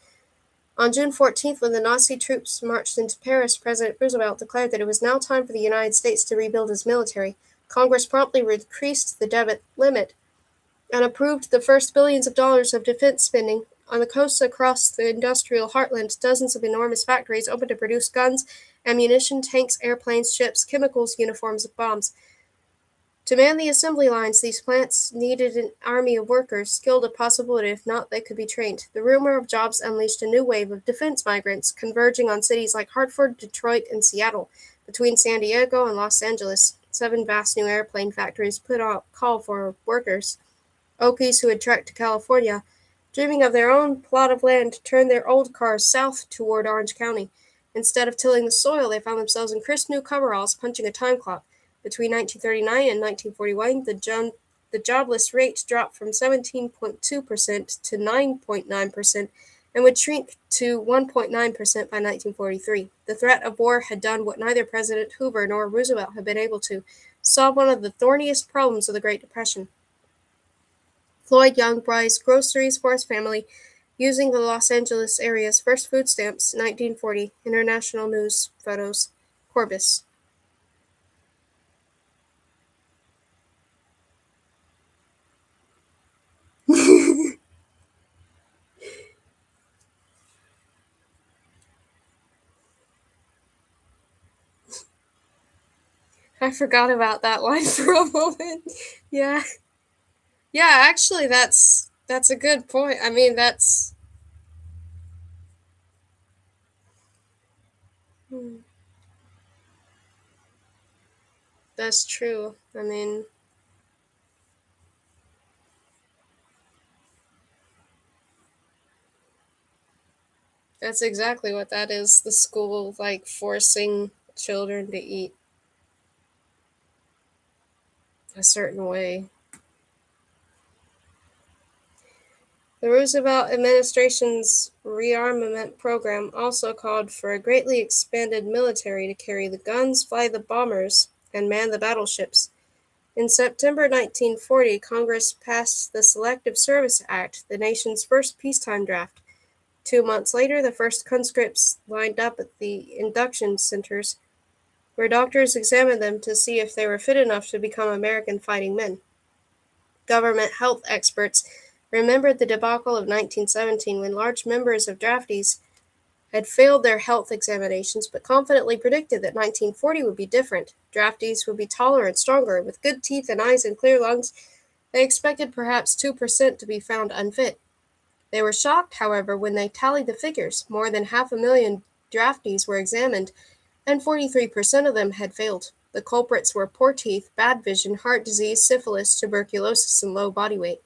[SPEAKER 1] On June 14th, when the Nazi troops marched into Paris, President Roosevelt declared that it was now time for the United States to rebuild its military. Congress promptly increased the debt limit and approved the first billions of dollars of defense spending. On the coasts across the industrial heartland, dozens of enormous factories opened to produce guns, ammunition, tanks, airplanes, ships, chemicals, uniforms, and bombs. To man the assembly lines, these plants needed an army of workers, skilled if possible, and if not, they could be trained. The rumor of jobs unleashed a new wave of defense migrants, converging on cities like Hartford, Detroit, and Seattle. Between San Diego and Los Angeles, 7 vast new airplane factories put out call for workers. Okies who had trekked to California, dreaming of their own plot of land, turned their old cars south toward Orange County. Instead of tilling the soil, they found themselves in crisp new coveralls punching a time clock. Between 1939 and 1941, the jobless rate dropped from 17.2% to 9.9% and would shrink to 1.9% by 1943. The threat of war had done what neither President Hoover nor Roosevelt had been able to: solve one of the thorniest problems of the Great Depression. Floyd Young buys groceries for his family using the Los Angeles area's first food stamps, 1940, International News Photos, Corbis. I forgot about that line for a moment. Yeah. Yeah, actually that's a good point. I mean, hmm, that's true. I mean, that's exactly what that is. The school like forcing children to eat a certain way. The Roosevelt administration's rearmament program also called for a greatly expanded military to carry the guns, fly the bombers, and man the battleships. In September 1940, Congress passed the Selective Service Act, the nation's first peacetime draft. 2 months later, the first conscripts lined up at the induction centers, where doctors examined them to see if they were fit enough to become American fighting men. Government health experts remembered the debacle of 1917 when large numbers of draftees had failed their health examinations, but confidently predicted that 1940 would be different. Draftees would be taller and stronger, with good teeth and eyes and clear lungs. They expected perhaps 2% to be found unfit. They were shocked, however, when they tallied the figures. More than 500,000 draftees were examined, and 43% of them had failed. The culprits were poor teeth, bad vision, heart disease, syphilis, tuberculosis, and low body weight.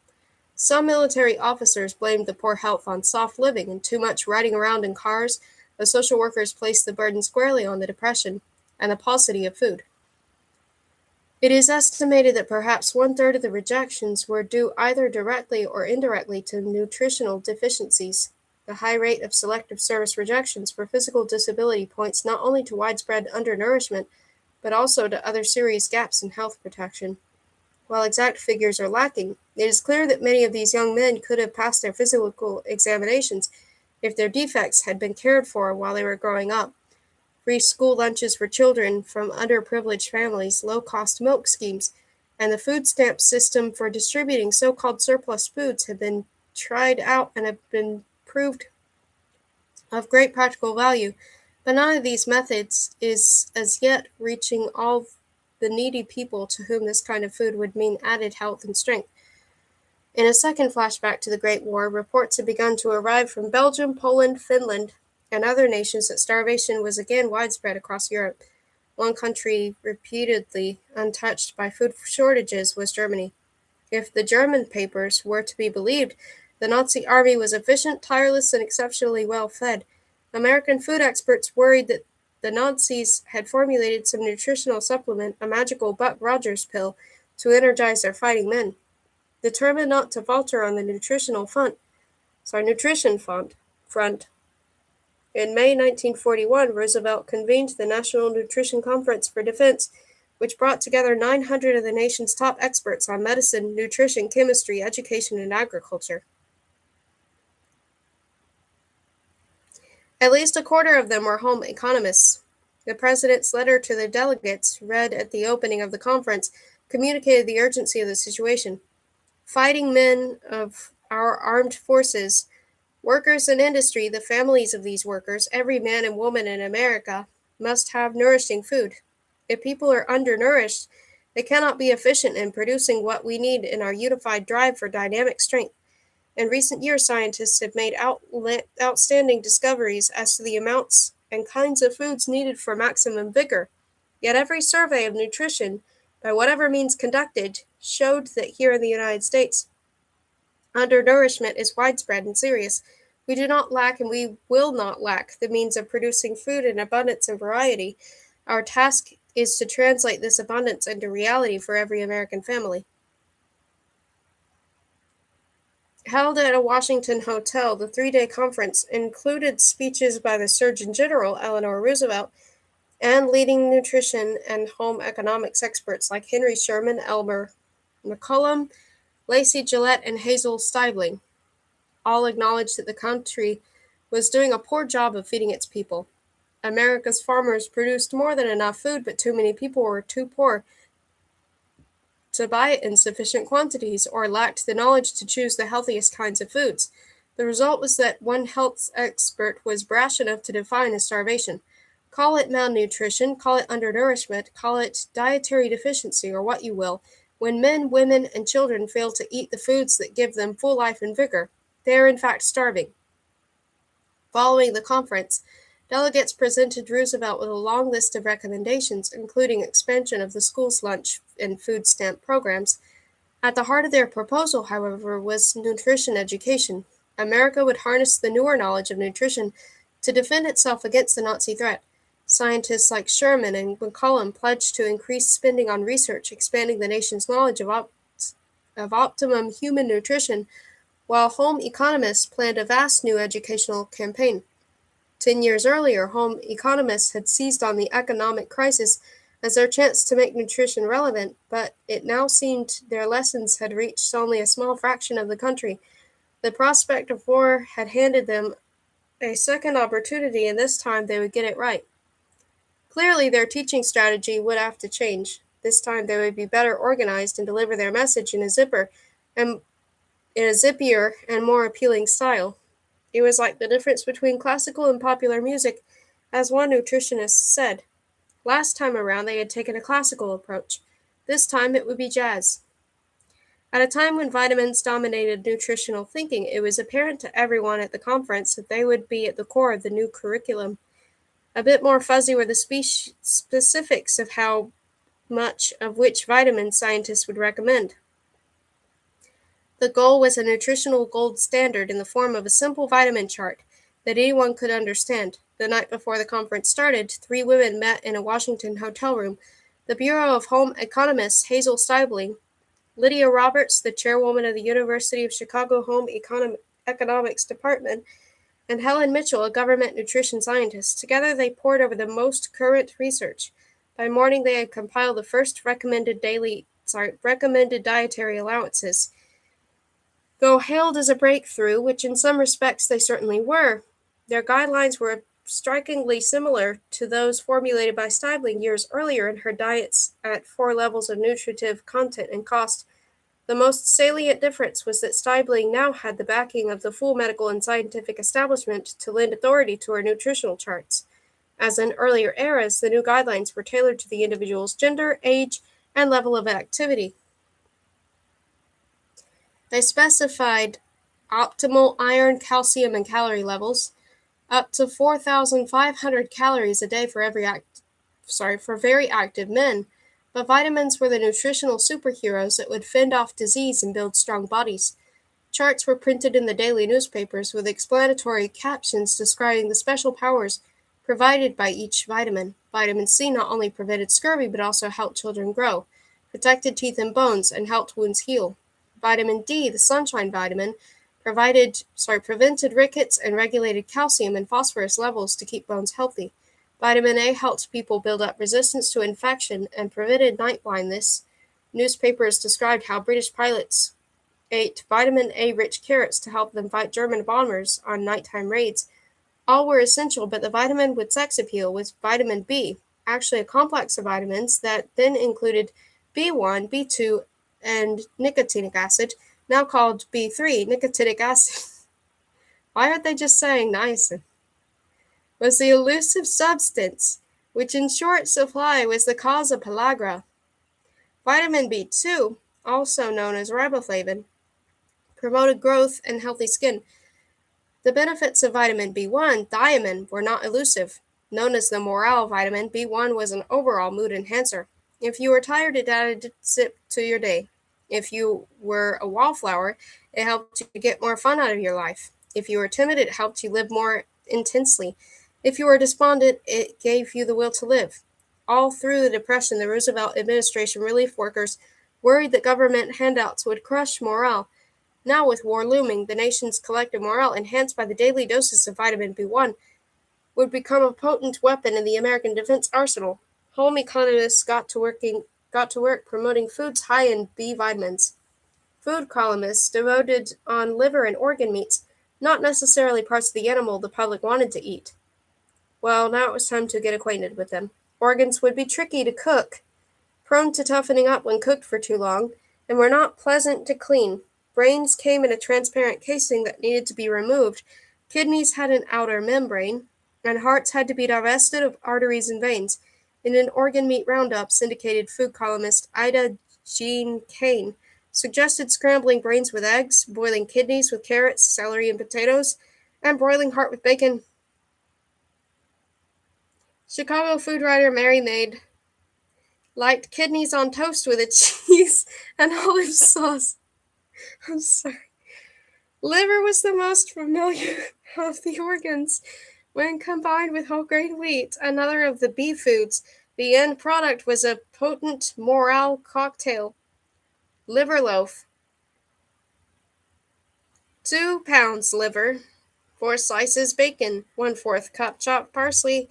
[SPEAKER 1] Some military officers blamed the poor health on soft living and too much riding around in cars. The social workers placed the burden squarely on the depression and the paucity of food. It is estimated that perhaps one-third of the rejections were due either directly or indirectly to nutritional deficiencies. The high rate of selective service rejections for physical disability points not only to widespread undernourishment, but also to other serious gaps in health protection. While exact figures are lacking, it is clear that many of these young men could have passed their physical examinations if their defects had been cared for while they were growing up. Free school lunches for children from underprivileged families, low-cost milk schemes, and the food stamp system for distributing so-called surplus foods have been tried out and have been proved of great practical value, but none of these methods is as yet reaching all the needy people to whom this kind of food would mean added health and strength. In a second flashback to the Great War, reports had begun to arrive from Belgium, Poland, Finland, and other nations that starvation was again widespread across Europe. One country repeatedly untouched by food shortages was Germany. If the German papers were to be believed, the Nazi army was efficient, tireless, and exceptionally well fed. American food experts worried that the Nazis had formulated some nutritional supplement, a magical Buck Rogers pill, to energize their fighting men. Determined not to falter on the nutrition front, in May 1941, Roosevelt convened the National Nutrition Conference for Defense, which brought together 900 of the nation's top experts on medicine, nutrition, chemistry, education, and agriculture. At least a quarter of them were home economists. The president's letter to the delegates, read at the opening of the conference, communicated the urgency of the situation. Fighting men of our armed forces, workers in industry, the families of these workers, every man and woman in America, must have nourishing food. If people are undernourished, they cannot be efficient in producing what we need in our unified drive for dynamic strength. In recent years, scientists have made outstanding discoveries as to the amounts and kinds of foods needed for maximum vigor. Yet every survey of nutrition, by whatever means conducted, showed that here in the United States, undernourishment is widespread and serious. We do not lack and we will not lack the means of producing food in abundance and variety. Our task is to translate this abundance into reality for every American family. Held at a Washington hotel, the 3-day conference included speeches by the Surgeon General, Eleanor Roosevelt, and leading nutrition and home economics experts like Henry Sherman, Elmer McCollum, Lacey Gillette, and Hazel Stibling. All acknowledged that the country was doing a poor job of feeding its people. America's farmers produced more than enough food, but too many people were too poor to buy it in sufficient quantities or lacked the knowledge to choose the healthiest kinds of foods. The result was that one health expert was brash enough to define as starvation. Call it malnutrition, call it undernourishment, call it dietary deficiency, or what you will. When men, women, and children fail to eat the foods that give them full life and vigor, they are in fact starving. Following the conference, delegates presented Roosevelt with a long list of recommendations, including expansion of the school's lunch and food stamp programs. At the heart of their proposal, however, was nutrition education. America would harness the newer knowledge of nutrition to defend itself against the Nazi threat. Scientists like Sherman and McCollum pledged to increase spending on research, expanding the nation's knowledge of optimum human nutrition, while home economists planned a vast new educational campaign. 10 years earlier, home economists had seized on the economic crisis as their chance to make nutrition relevant, but it now seemed their lessons had reached only a small fraction of the country. The prospect of war had handed them a second opportunity, and this time they would get it right. Clearly, their teaching strategy would have to change. This time they would be better organized and deliver their message in a zippier and more appealing style. It was like the difference between classical and popular music, as one nutritionist said. Last time around they had taken a classical approach. This time it would be jazz. At a time when vitamins dominated nutritional thinking, it was apparent to everyone at the conference that they would be at the core of the new curriculum. A bit more fuzzy were the specifics of how much of which vitamin scientists would recommend. The goal was a nutritional gold standard in the form of a simple vitamin chart that anyone could understand. The night before the conference started, 3 women met in a Washington hotel room: the Bureau of Home Economists, Hazel Stibling, Lydia Roberts, the chairwoman of the University of Chicago Home Economics Department, and Helen Mitchell, a government nutrition scientist. Together they pored over the most current research. By morning they had compiled the first recommended dietary allowances. Though hailed as a breakthrough, which in some respects they certainly were, their guidelines were strikingly similar to those formulated by Stibling years earlier in her diets at 4 levels of nutritive content and cost. The most salient difference was that Stibling now had the backing of the full medical and scientific establishment to lend authority to her nutritional charts. As in earlier eras, the new guidelines were tailored to the individual's gender, age, and level of activity. They specified optimal iron, calcium, and calorie levels, up to 4,500 calories a day for very active men. But vitamins were the nutritional superheroes that would fend off disease and build strong bodies. Charts were printed in the daily newspapers with explanatory captions describing the special powers provided by each vitamin. Vitamin C not only prevented scurvy but also helped children grow, protected teeth and bones, and helped wounds heal. Vitamin D, the sunshine vitamin, prevented rickets and regulated calcium and phosphorus levels to keep bones healthy. Vitamin A helped people build up resistance to infection and prevented night blindness. Newspapers described how British pilots ate vitamin A-rich carrots to help them fight German bombers on nighttime raids. All were essential, but the vitamin with sex appeal was vitamin B, actually a complex of vitamins that then included B1, B2, and nicotinic acid, now called B3, nicotinic acid. Why aren't they just saying niacin? Was the elusive substance, which in short supply was the cause of pellagra. Vitamin B2, also known as riboflavin, promoted growth and healthy skin. The benefits of vitamin B1, thiamine, were not elusive. Known as the morale vitamin, B1 was an overall mood enhancer. If you were tired, it added zip to your day. If you were a wallflower, it helped you get more fun out of your life. If you were timid, it helped you live more intensely. If you were despondent, it gave you the will to live. All through the Depression, the Roosevelt administration relief workers worried that government handouts would crush morale. Now, with war looming, the nation's collective morale, enhanced by the daily doses of vitamin B1, would become a potent weapon in the American defense arsenal. Home economists got to work promoting foods high in B vitamins. Food columnists devoted on liver and organ meats, not necessarily parts of the animal the public wanted to eat. Well, now it was time to get acquainted with them. Organs would be tricky to cook, prone to toughening up when cooked for too long, and were not pleasant to clean. Brains came in a transparent casing that needed to be removed. Kidneys had an outer membrane, and hearts had to be divested of arteries and veins. In an organ meat roundup, syndicated food columnist Ida Jean Kane suggested scrambling brains with eggs, boiling kidneys with carrots, celery, and potatoes, and broiling heart with bacon. Chicago food writer Mary Maid liked kidneys on toast with a cheese and olive sauce. I'm sorry. Liver was the most familiar of the organs. When combined with whole grain wheat, another of the B foods, the end product was a potent morale cocktail. Liver loaf. 2 pounds liver. 4 slices bacon. 1/4 cup chopped parsley.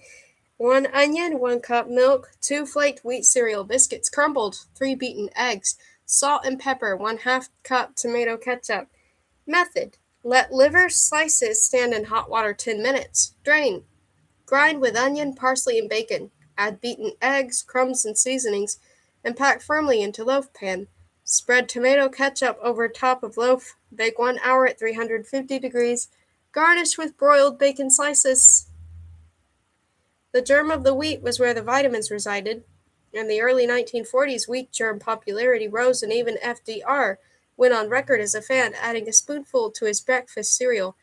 [SPEAKER 1] 1 onion. 1 cup milk. 2 flaked wheat cereal biscuits crumbled. 3 beaten eggs. Salt and pepper. 1/2 cup tomato ketchup. Method: let liver slices stand in hot water 10 minutes. Drain. Grind with onion, parsley, and bacon. Add beaten eggs, crumbs, and seasonings, and pack firmly into loaf pan. Spread tomato ketchup over top of loaf. Bake 1 hour at 350 degrees. Garnish with broiled bacon slices. The germ of the wheat was where the vitamins resided. In the early 1940s, wheat germ popularity rose, and even FDR went on record as a fan, adding a spoonful to his breakfast cereal.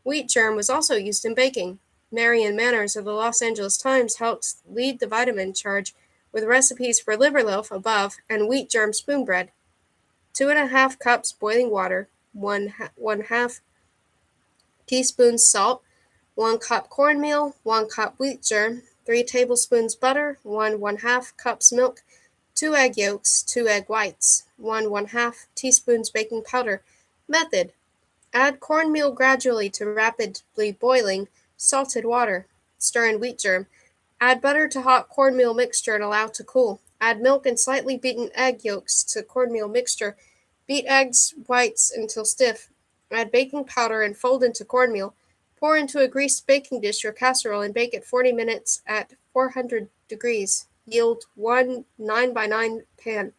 [SPEAKER 1] Wheat germ was also used in baking. Marion Manners of the Los Angeles Times helped lead the vitamin charge with recipes for liver loaf above and wheat germ spoon bread. 2.5 cups boiling water, 1/2 teaspoons salt, 1 cup cornmeal, 1 cup wheat germ, 3 tablespoons butter, 1/2 cups milk, 2 egg yolks, 2 egg whites, 1/2 teaspoons baking powder. Method: add cornmeal gradually to rapidly boiling salted water. Stir in wheat germ. Add butter to hot cornmeal mixture and allow to cool. Add milk and slightly beaten egg yolks to cornmeal mixture. Beat eggs whites until stiff. Add baking powder and fold into cornmeal. Pour into a greased baking dish or casserole and bake it 40 minutes at 400 degrees. Yield 1 9x9 pan.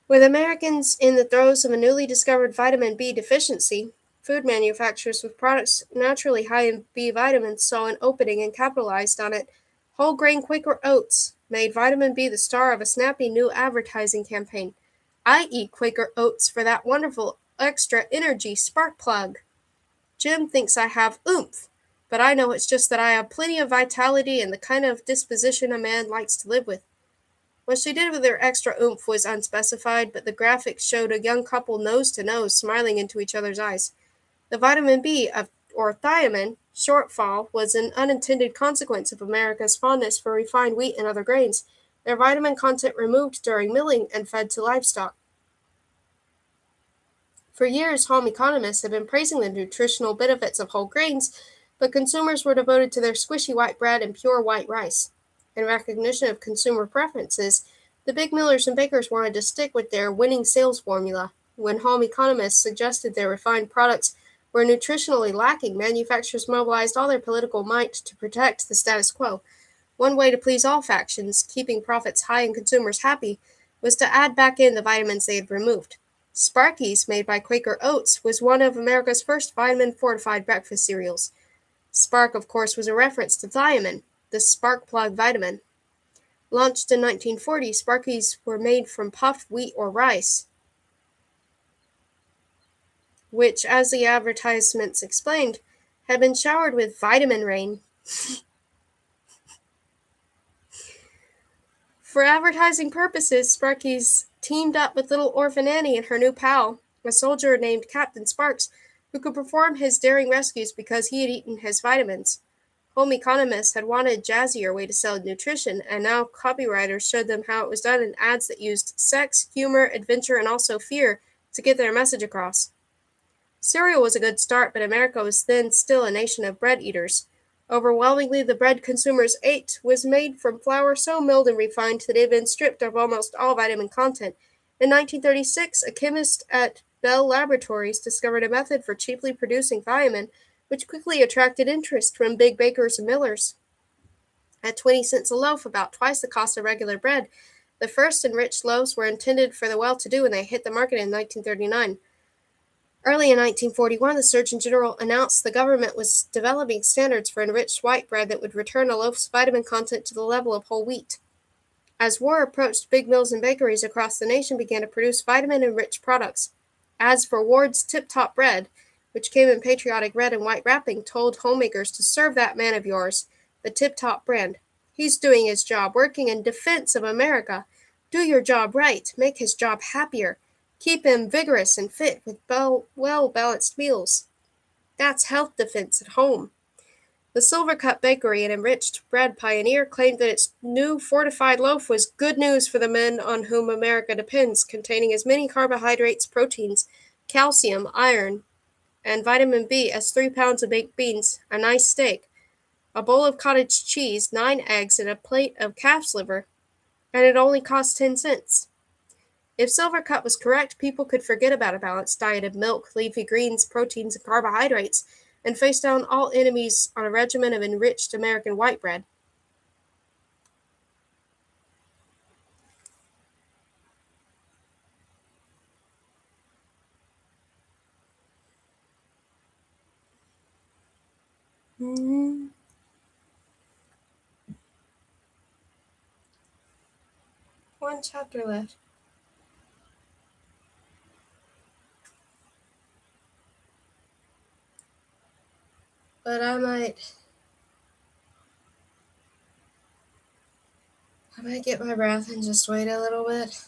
[SPEAKER 1] With Americans in the throes of a newly discovered vitamin B deficiency, food manufacturers with products naturally high in B vitamins saw an opening and capitalized on it. Whole grain Quaker Oats made vitamin B the star of a snappy new advertising campaign. I eat Quaker Oats for that wonderful extra energy spark plug. Jim thinks I have oomph, but I know it's just that I have plenty of vitality and the kind of disposition a man likes to live with. What she did with her extra oomph was unspecified, but the graphics showed a young couple nose to nose smiling into each other's eyes. The vitamin B, or thiamine, shortfall was an unintended consequence of America's fondness for refined wheat and other grains, their vitamin content removed during milling and fed to livestock. For years, home economists have been praising the nutritional benefits of whole grains, but consumers were devoted to their squishy white bread and pure white rice. In recognition of consumer preferences, the big millers and bakers wanted to stick with their winning sales formula. When home economists suggested their refined products were nutritionally lacking, manufacturers mobilized all their political might to protect the status quo. One way to please all factions, keeping profits high and consumers happy, was to add back in the vitamins they had removed. Sparky's, made by Quaker Oats, was one of America's first vitamin-fortified breakfast cereals. Spark, of course, was a reference to thiamine, the spark plug vitamin. Launched in 1940, Sparky's were made from puffed wheat or rice, which, as the advertisements explained, had been showered with vitamin rain. For advertising purposes, Sparky's teamed up with little orphan Annie and her new pal, a soldier named Captain Sparks, who could perform his daring rescues because he had eaten his vitamins. Home economists had wanted a jazzier way to sell nutrition, and now copywriters showed them how it was done in ads that used sex, humor, adventure, and also fear to get their message across. Cereal was a good start, but America was then still a nation of bread eaters. Overwhelmingly, the bread consumers ate was made from flour so milled and refined that it had been stripped of almost all vitamin content. In 1936, a chemist at Bell Laboratories discovered a method for cheaply producing thiamine, which quickly attracted interest from big bakers and millers. At 20 cents a loaf, about twice the cost of regular bread, the first enriched loaves were intended for the well-to-do when they hit the market in 1939. Early in 1941, the Surgeon General announced the government was developing standards for enriched white bread that would return a loaf's vitamin content to the level of whole wheat. As war approached, big mills and bakeries across the nation began to produce vitamin-enriched products. Ads for Ward's Tip Top Bread, which came in patriotic red and white wrapping, told homemakers to serve that man of yours, the Tip Top brand. He's doing his job, working in defense of America. Do your job right, make his job happier. Keep him vigorous and fit with well-balanced meals. That's health defense at home. The Silvercup Bakery, an enriched bread pioneer, claimed that its new fortified loaf was good news for the men on whom America depends, containing as many carbohydrates, proteins, calcium, iron, and vitamin B as 3 pounds of baked beans, a nice steak, a bowl of cottage cheese, 9 eggs, and a plate of calf's liver, and it only cost 10 cents. If Silvercup was correct, people could forget about a balanced diet of milk, leafy greens, proteins, and carbohydrates, and face down all enemies on a regimen of enriched American white bread. Mm-hmm. One chapter left. But I might get my breath and just wait a little bit.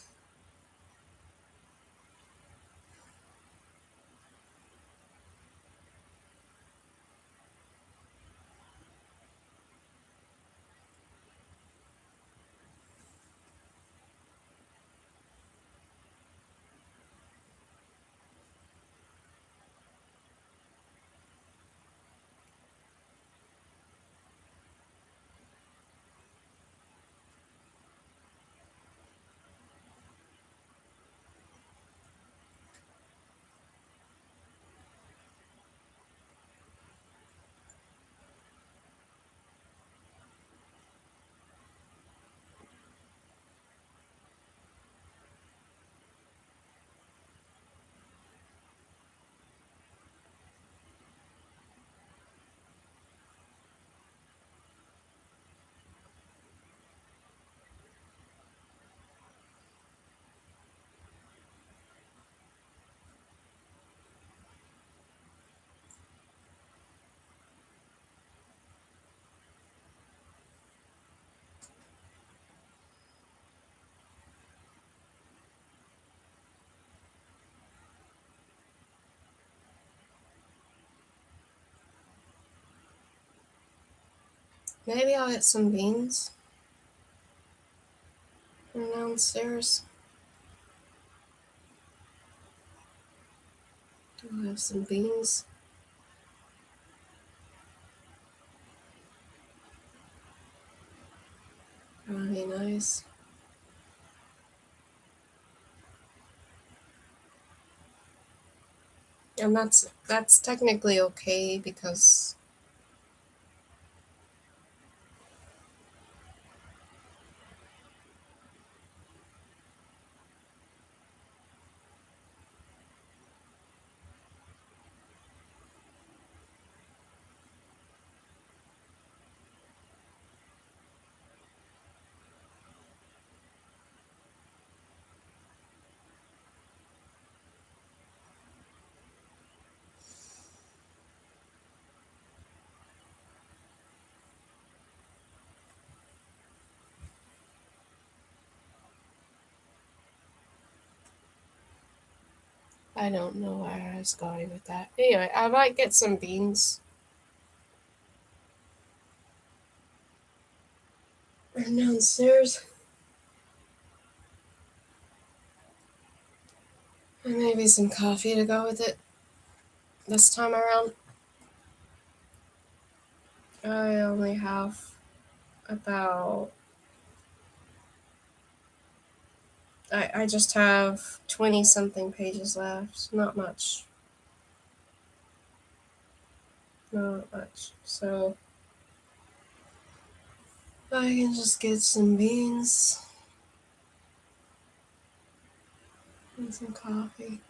[SPEAKER 1] Maybe I'll get some beans from downstairs. I'll have some beans. That'll be nice. And that's technically okay because I don't know where I was going with that. Anyway, I might get some beans. Run downstairs. And maybe some coffee to go with it this time around. I only have about. I just have 20 something pages left. Not much. Not much. So I can just get some beans and some coffee.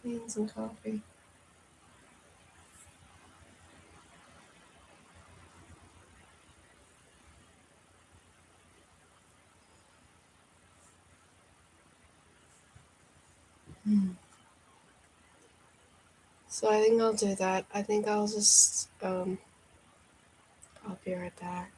[SPEAKER 1] Beans and coffee. So I think I'll do that. I think I'll just I'll be right back.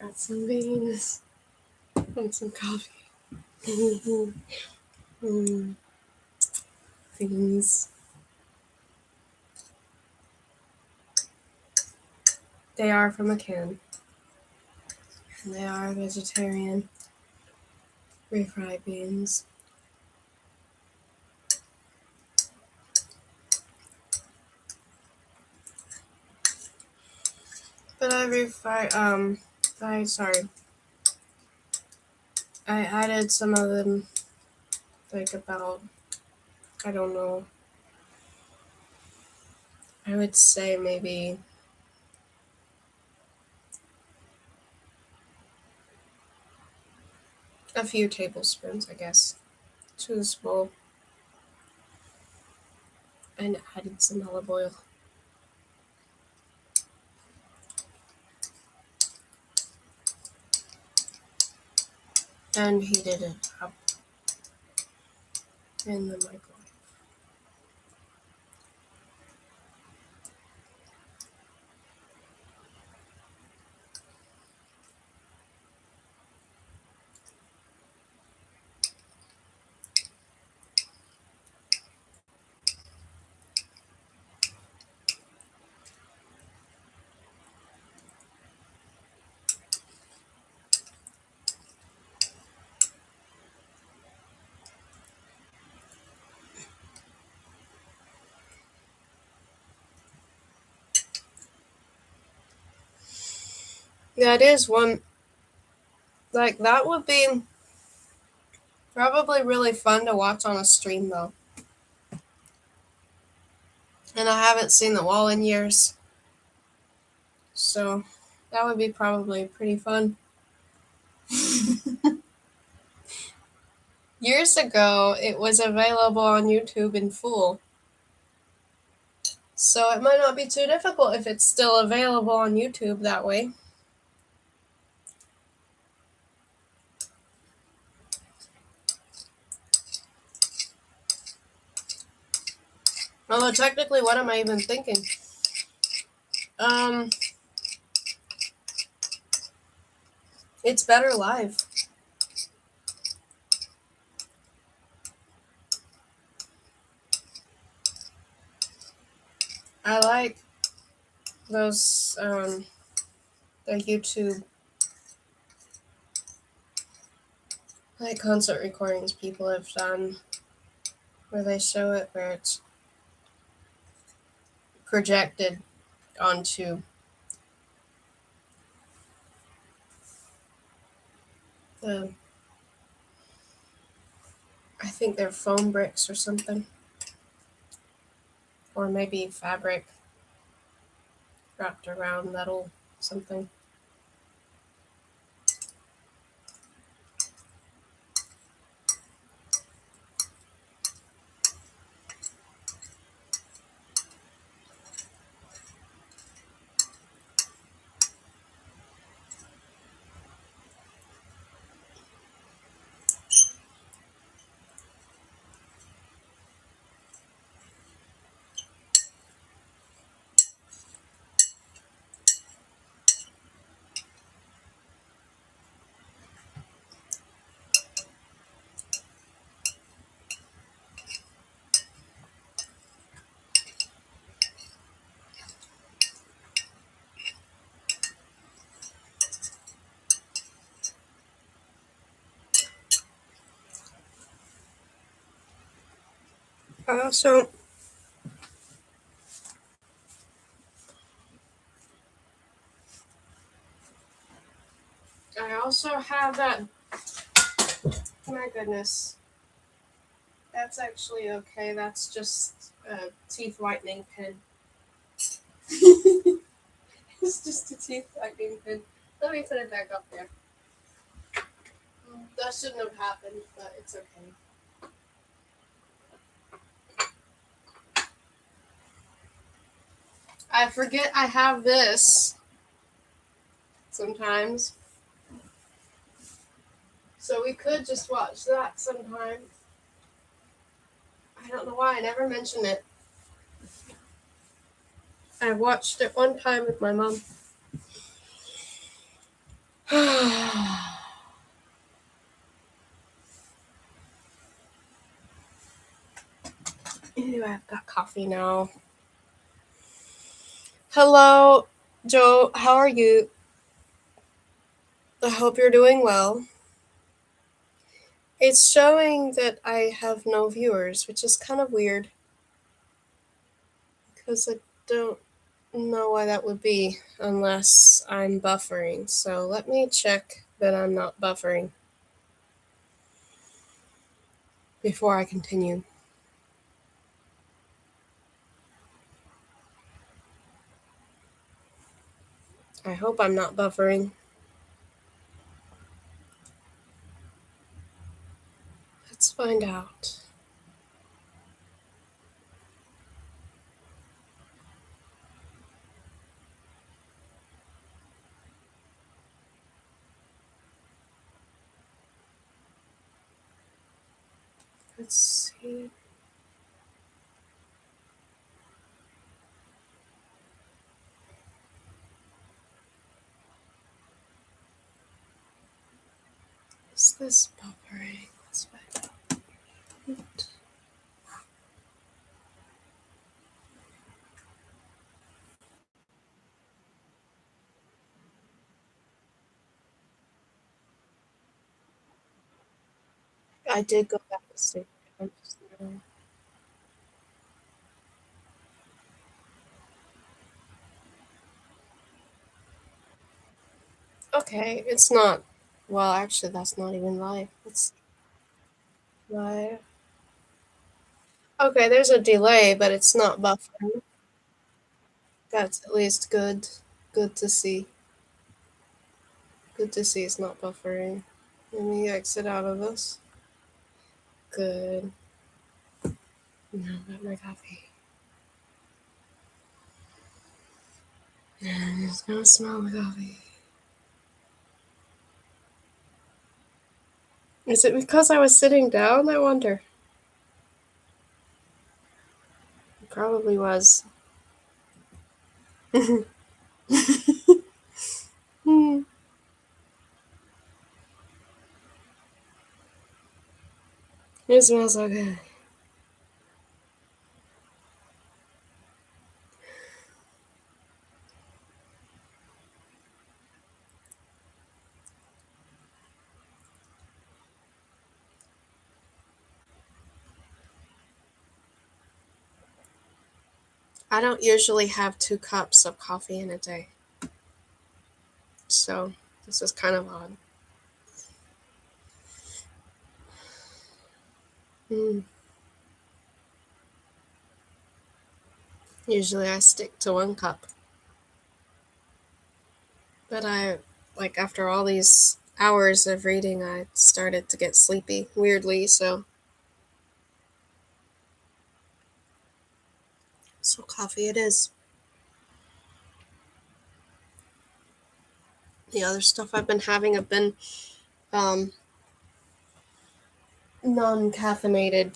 [SPEAKER 1] Got some beans and some coffee. Beans. They are from a can. And they are vegetarian refried beans. But I added some of them, like about, I don't know, I would say maybe a few tablespoons, I guess, to this bowl. And added some olive oil. And heated it up in the microwave. That is one, like, that would be probably really fun to watch on a stream, though. And I haven't seen the wall in years. So that would be probably pretty fun. Years ago, it was available on YouTube in full. So it might not be too difficult if it's still available on YouTube that way. Although technically, what am I even thinking? It's better live. I like those, the YouTube, like, concert recordings people have done where they show it where it's projected onto the, I think they're foam bricks or something. Or maybe fabric wrapped around metal something. I also have that. My goodness. That's actually okay. That's just a teeth whitening pin. It's just a teeth whitening pin. Let me put it back up there. That shouldn't have happened, but it's okay. I forget I have this sometimes. So we could just watch that sometime. I don't know why I never mention it. I watched it one time with my mom. Ew, I've got coffee now. Hello, Joe. How are you? I hope you're doing well. It's showing that I have no viewers, which is kind of weird because I don't know why that would be unless I'm buffering. So let me check that I'm not buffering before I continue. I hope I'm not buffering. Let's find out. Let's see. Is this buffering? Let's find out. I did go back to sleep. I'm just, okay, it's not. Well, actually, that's not even live. It's live. Okay, there's a delay, but it's not buffering. That's at least good. Good to see. Good to see it's not buffering. Let me exit out of this. Good. Now I've got my coffee. And there's no smell of coffee. Is it because I was sitting down? I wonder. It probably was. Hmm. It smells so good. I don't usually have 2 cups of coffee in a day. So this is kind of odd. Mm. Usually I stick to 1 cup. But after all these hours of reading, I started to get sleepy, weirdly, so coffee it is. The other stuff I've been having have been um, non caffeinated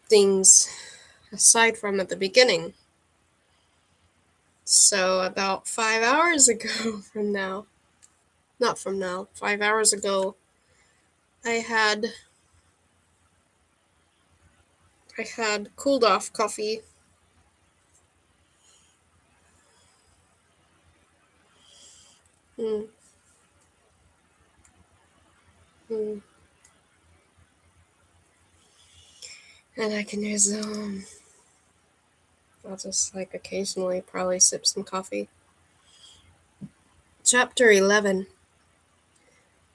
[SPEAKER 1] things, aside from at the beginning. So, about 5 hours ago from now, not from now, 5 hours ago, I had cooled off coffee. Mm, mm. And I can use I'll just occasionally probably sip some coffee. Chapter 11.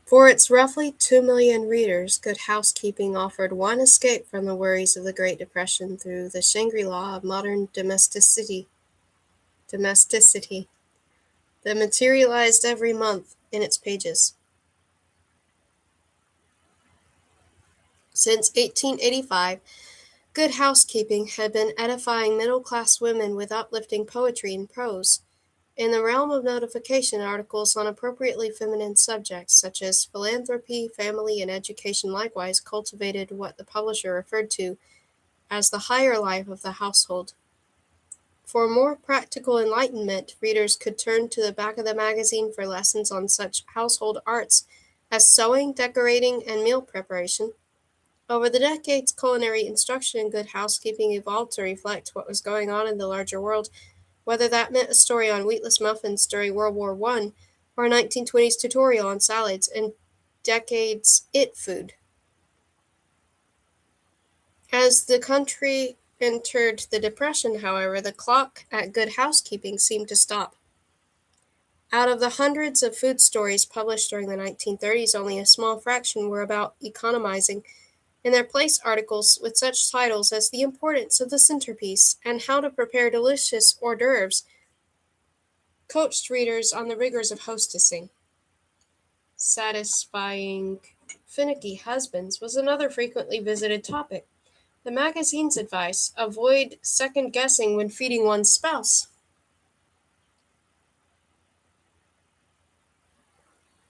[SPEAKER 1] For its roughly 2 million readers, Good Housekeeping offered one escape from the worries of the Great Depression through the Shangri-La of modern domesticity that materialized every month in its pages. Since 1885, Good Housekeeping had been edifying middle-class women with uplifting poetry and prose. In the realm of notification, articles on appropriately feminine subjects such as philanthropy, family, and education likewise cultivated what the publisher referred to as the higher life of the household. For more practical enlightenment, readers could turn to the back of the magazine for lessons on such household arts as sewing, decorating, and meal preparation. Over the decades, culinary instruction and good housekeeping evolved to reflect what was going on in the larger world, whether that meant a story on wheatless muffins during World War I or a 1920s tutorial on salads and decades it food. As the country entered the Depression, however, the clock at good housekeeping seemed to stop. Out of the hundreds of food stories published during the 1930s, only a small fraction were about economizing. In their place, articles with such titles as The Importance of the Centerpiece and How to Prepare Delicious Hors d'oeuvres coached readers on the rigors of hostessing. Satisfying finicky husbands was another frequently visited topic. The magazine's advice: avoid second guessing when feeding one's spouse.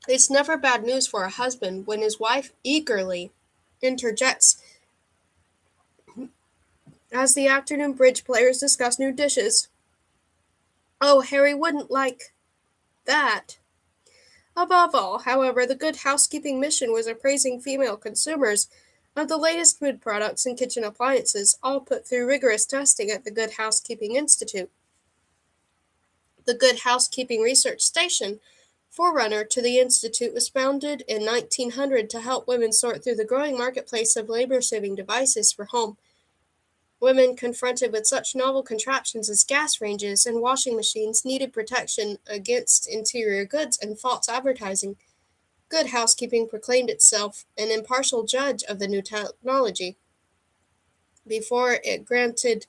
[SPEAKER 1] It's never bad news for a husband when his wife eagerly interjects as the afternoon bridge players discuss new dishes. Oh, Harry wouldn't like that. Above all, however, the Good Housekeeping mission was appraising female consumers of the latest food products and kitchen appliances, all put through rigorous testing at the Good Housekeeping Institute. The Good Housekeeping Research Station, forerunner to the Institute, was founded in 1900 to help women sort through the growing marketplace of labor-saving devices for home. Women confronted with such novel contraptions as gas ranges and washing machines needed protection against interior goods and false advertising. Good Housekeeping proclaimed itself an impartial judge of the new technology. Before it granted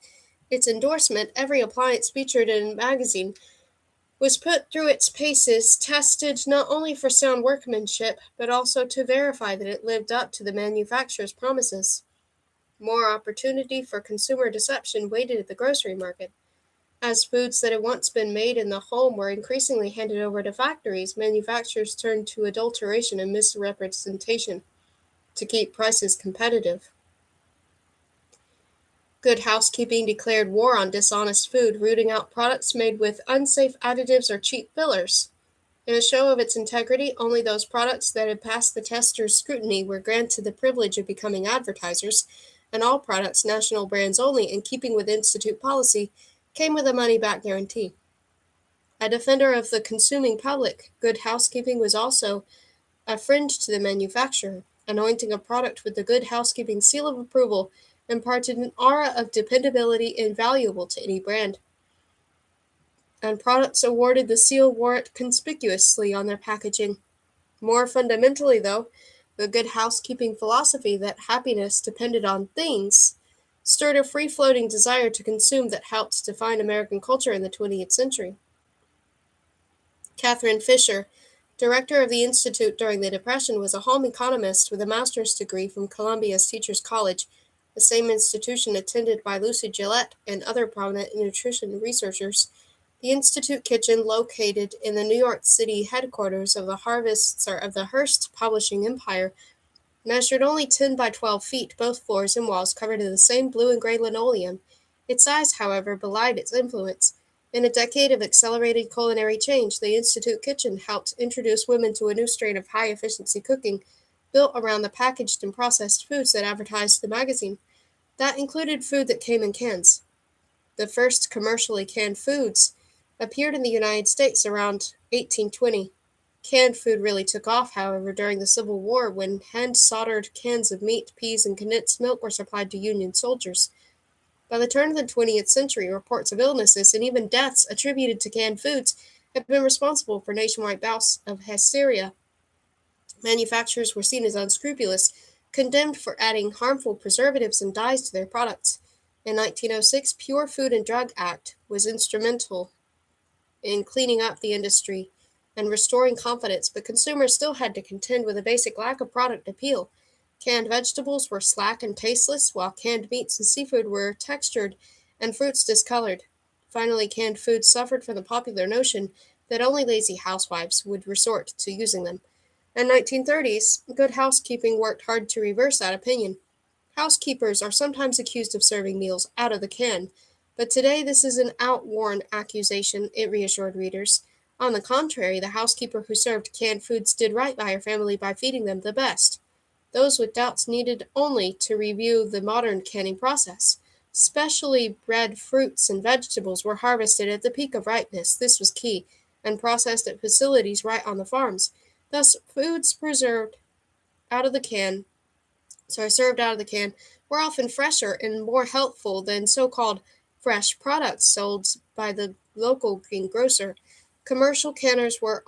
[SPEAKER 1] its endorsement, every appliance featured in a magazine was put through its paces, tested not only for sound workmanship, but also to verify that it lived up to the manufacturer's promises. More opportunity for consumer deception waited at the grocery market. As foods that had once been made in the home were increasingly handed over to factories, manufacturers turned to adulteration and misrepresentation to keep prices competitive. Good Housekeeping declared war on dishonest food, rooting out products made with unsafe additives or cheap fillers. In a show of its integrity, only those products that had passed the tester's scrutiny were granted the privilege of becoming advertisers, and all products, national brands only, in keeping with Institute policy, came with a money-back guarantee. A defender of the consuming public, Good Housekeeping was also a friend to the manufacturer. Anointing a product with the Good Housekeeping seal of approval imparted an aura of dependability invaluable to any brand, and products awarded the seal wore it conspicuously on their packaging. More fundamentally, though, the Good Housekeeping philosophy that happiness depended on things stirred a free-floating desire to consume that helped define American culture in the 20th century. Catherine Fisher, director of the Institute during the Depression, was a home economist with a master's degree from Columbia's Teachers College, the same institution attended by Lucy Gillette and other prominent nutrition researchers. The Institute kitchen, located in the New York City headquarters of the Hearst Publishing Empire, measured only 10 by 12 feet, both floors and walls covered in the same blue and gray linoleum. Its size, however, belied its influence. In a decade of accelerated culinary change, the Institute kitchen helped introduce women to a new strain of high-efficiency cooking, built around the packaged and processed foods that advertised the magazine. That included food that came in cans. The first commercially canned foods appeared in the United States around 1820. Canned food really took off, however, during the Civil War, when hand-soldered cans of meat, peas, and condensed milk were supplied to Union soldiers. By the turn of the 20th century, reports of illnesses and even deaths attributed to canned foods have been responsible for nationwide bouts of hysteria. Manufacturers were seen as unscrupulous, condemned for adding harmful preservatives and dyes to their products. In 1906, Pure Food and Drug Act was instrumental in cleaning up the industry and restoring confidence, but consumers still had to contend with a basic lack of product appeal. Canned vegetables were slack and tasteless, while canned meats and seafood were textured and fruits discolored. Finally, canned foods suffered from the popular notion that only lazy housewives would resort to using them. In the 1930s, Good Housekeeping worked hard to reverse that opinion. Housekeepers are sometimes accused of serving meals out of the can, But today this is an outworn accusation, it reassured readers. On the contrary, the housekeeper who served canned foods did right by her family by feeding them the best. Those with doubts needed only to review the modern canning process. Specially bred fruits and vegetables were harvested at the peak of ripeness, this was key, and processed at facilities right on the farms. Thus, foods preserved out of the can, served out of the can, were often fresher and more healthful than so-called fresh products sold by the local greengrocer. Commercial canners were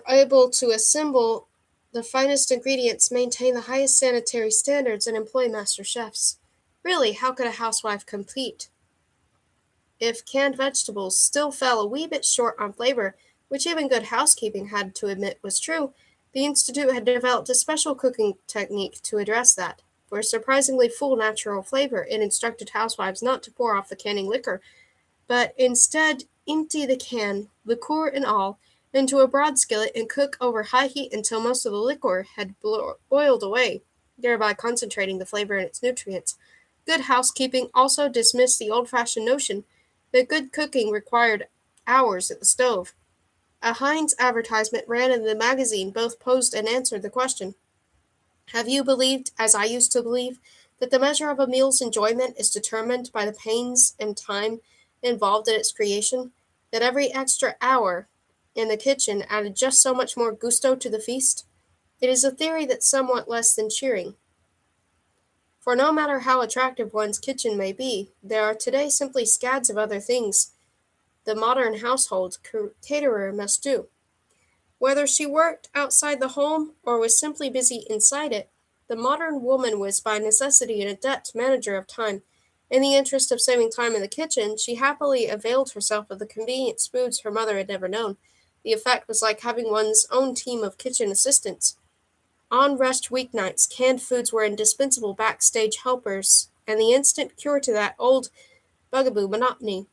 [SPEAKER 1] able to assemble the finest ingredients, maintain the highest sanitary standards, and employ master chefs. Really, how could a housewife compete if canned vegetables still fell a wee bit short on flavor, which even good housekeeping had to admit was true? The Institute had developed a special cooking technique to address that. For a surprisingly full natural flavor, it instructed housewives not to pour off the canning liquor, but instead empty the can, liqueur and all, into a broad skillet and cook over high heat until most of the liquor had boiled away, thereby concentrating the flavor in its nutrients. Good housekeeping also dismissed the old-fashioned notion that good cooking required hours at the stove. A Heinz advertisement ran in the magazine both posed and answered the question. Have you believed, as I used to believe, that the measure of a meal's enjoyment is determined by the pains and time involved in its creation? That every extra hour in the kitchen added just so much more gusto to the feast? It is a theory that's somewhat less than cheering. For no matter how attractive one's kitchen may be, there are today simply scads of other things the modern household caterer must do. Whether she worked outside the home or was simply busy inside it, the modern woman was by necessity an adept manager of time. In the interest of saving time in the kitchen, she happily availed herself of the convenient foods her mother had never known. The effect was like having one's own team of kitchen assistants. On rushed weeknights, canned foods were indispensable backstage helpers, and the instant cure to that old bugaboo monotony.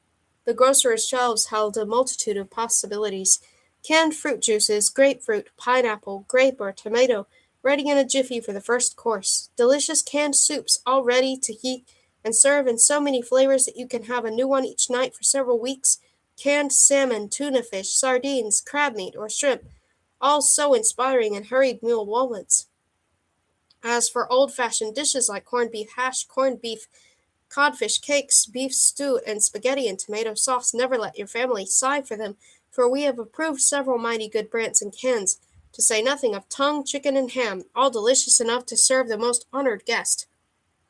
[SPEAKER 1] The grocer's shelves held a multitude of possibilities. Canned fruit juices, grapefruit, pineapple, grape, or tomato, ready in a jiffy for the first course. Delicious canned soups, all ready to heat and serve in so many flavors that you can have a new one each night for several weeks. Canned salmon, tuna fish, sardines, crab meat, or shrimp, all so inspiring in hurried meal moments. As for old-fashioned dishes like corned beef hash, corned beef codfish cakes, beef stew, and spaghetti and tomato sauce, never let your family sigh for them, for we have approved several mighty good brands in cans, to say nothing of tongue, chicken, and ham, all delicious enough to serve the most honored guest.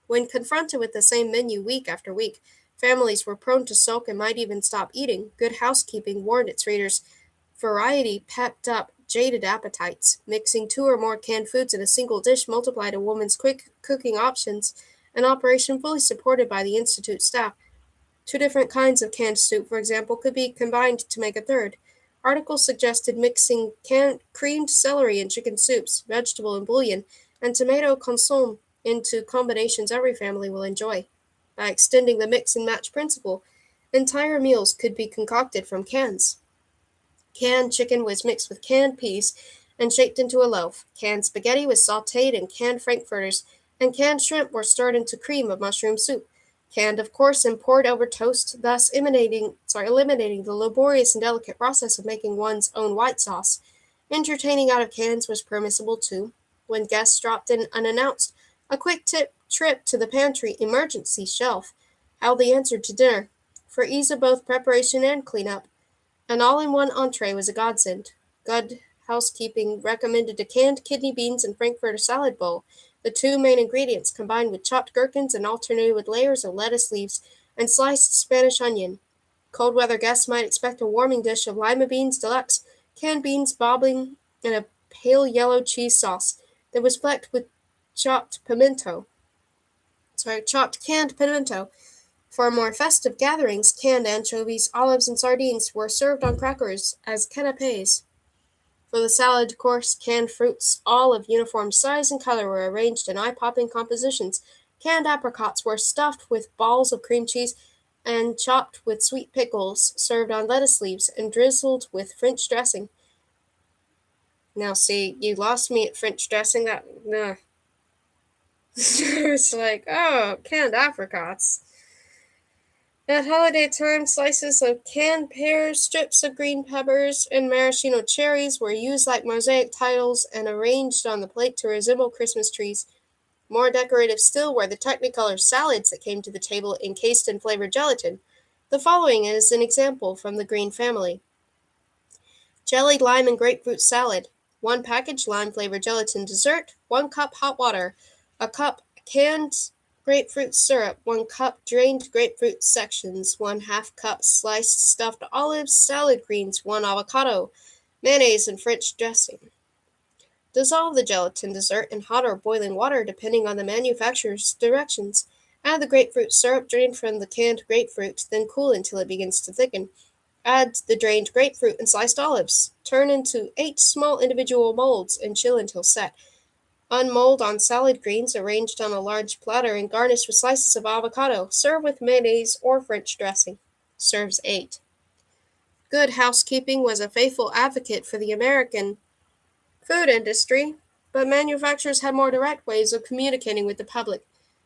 [SPEAKER 1] When confronted with the same menu week after week, families were prone to sulk and might even stop eating. Good housekeeping warned its readers. Variety pepped up jaded appetites. Mixing two or more canned foods in a single dish multiplied a woman's quick cooking options, an operation fully supported by the Institute staff. Two different kinds of canned soup, for example, could be combined to make a third. Articles suggested mixing creamed celery in chicken soups, vegetable and bouillon, and tomato consomme into combinations every family will enjoy. By extending the mix and match principle, entire meals could be concocted from cans. Canned chicken was mixed with canned peas and shaped into a loaf. Canned spaghetti was sautéed in canned frankfurters, and canned shrimp were stirred into cream of mushroom soup. Canned, of course, and poured over toast, thus eliminating the laborious and delicate process of making one's own white sauce. Entertaining out of cans was permissible, too. When guests dropped in unannounced, a quick trip to the pantry emergency shelf held the answer to dinner, for ease of both preparation and cleanup. An all-in-one entree was a godsend. Good housekeeping recommended a canned kidney beans and frankfurter salad bowl, the two main ingredients combined with chopped gherkins and alternated with layers of lettuce leaves and sliced Spanish onion. Cold weather guests might expect a warming dish of lima beans deluxe, canned beans bobbling in a pale yellow cheese sauce that was flecked with chopped canned pimento. For more festive gatherings, canned anchovies, olives, and sardines were served on crackers as canapés. For the salad course, canned fruits, all of uniform size and color, were arranged in eye-popping compositions. Canned apricots were stuffed with balls of cream cheese and chopped with sweet pickles, served on lettuce leaves, and drizzled with French dressing. Now see, you lost me at French dressing. It's like, oh, canned apricots. At holiday time, slices of canned pears, strips of green peppers, and maraschino cherries were used like mosaic tiles and arranged on the plate to resemble Christmas trees. More decorative still were the Technicolor salads that came to the table encased in flavored gelatin. The following is an example from the Green family. Jellied lime and grapefruit salad. 1 package lime-flavored gelatin dessert. 1 cup hot water. A cup canned grapefruit syrup. 1 cup drained grapefruit sections. 1/2 cup sliced stuffed olives, salad greens. 1 avocado. Mayonnaise and French dressing. Dissolve the gelatin dessert in hot or boiling water depending on the manufacturer's directions. Add the grapefruit syrup drained from the canned grapefruit, then cool until it begins to thicken. Add the drained grapefruit and sliced olives. Turn into 8 small individual molds and chill until set. Unmold on salad greens arranged on a large platter and garnish with slices of avocado. Serve with mayonnaise or French dressing. Serves 8. Good Housekeeping was a faithful advocate for the American food industry, but manufacturers had more direct ways of communicating with the public.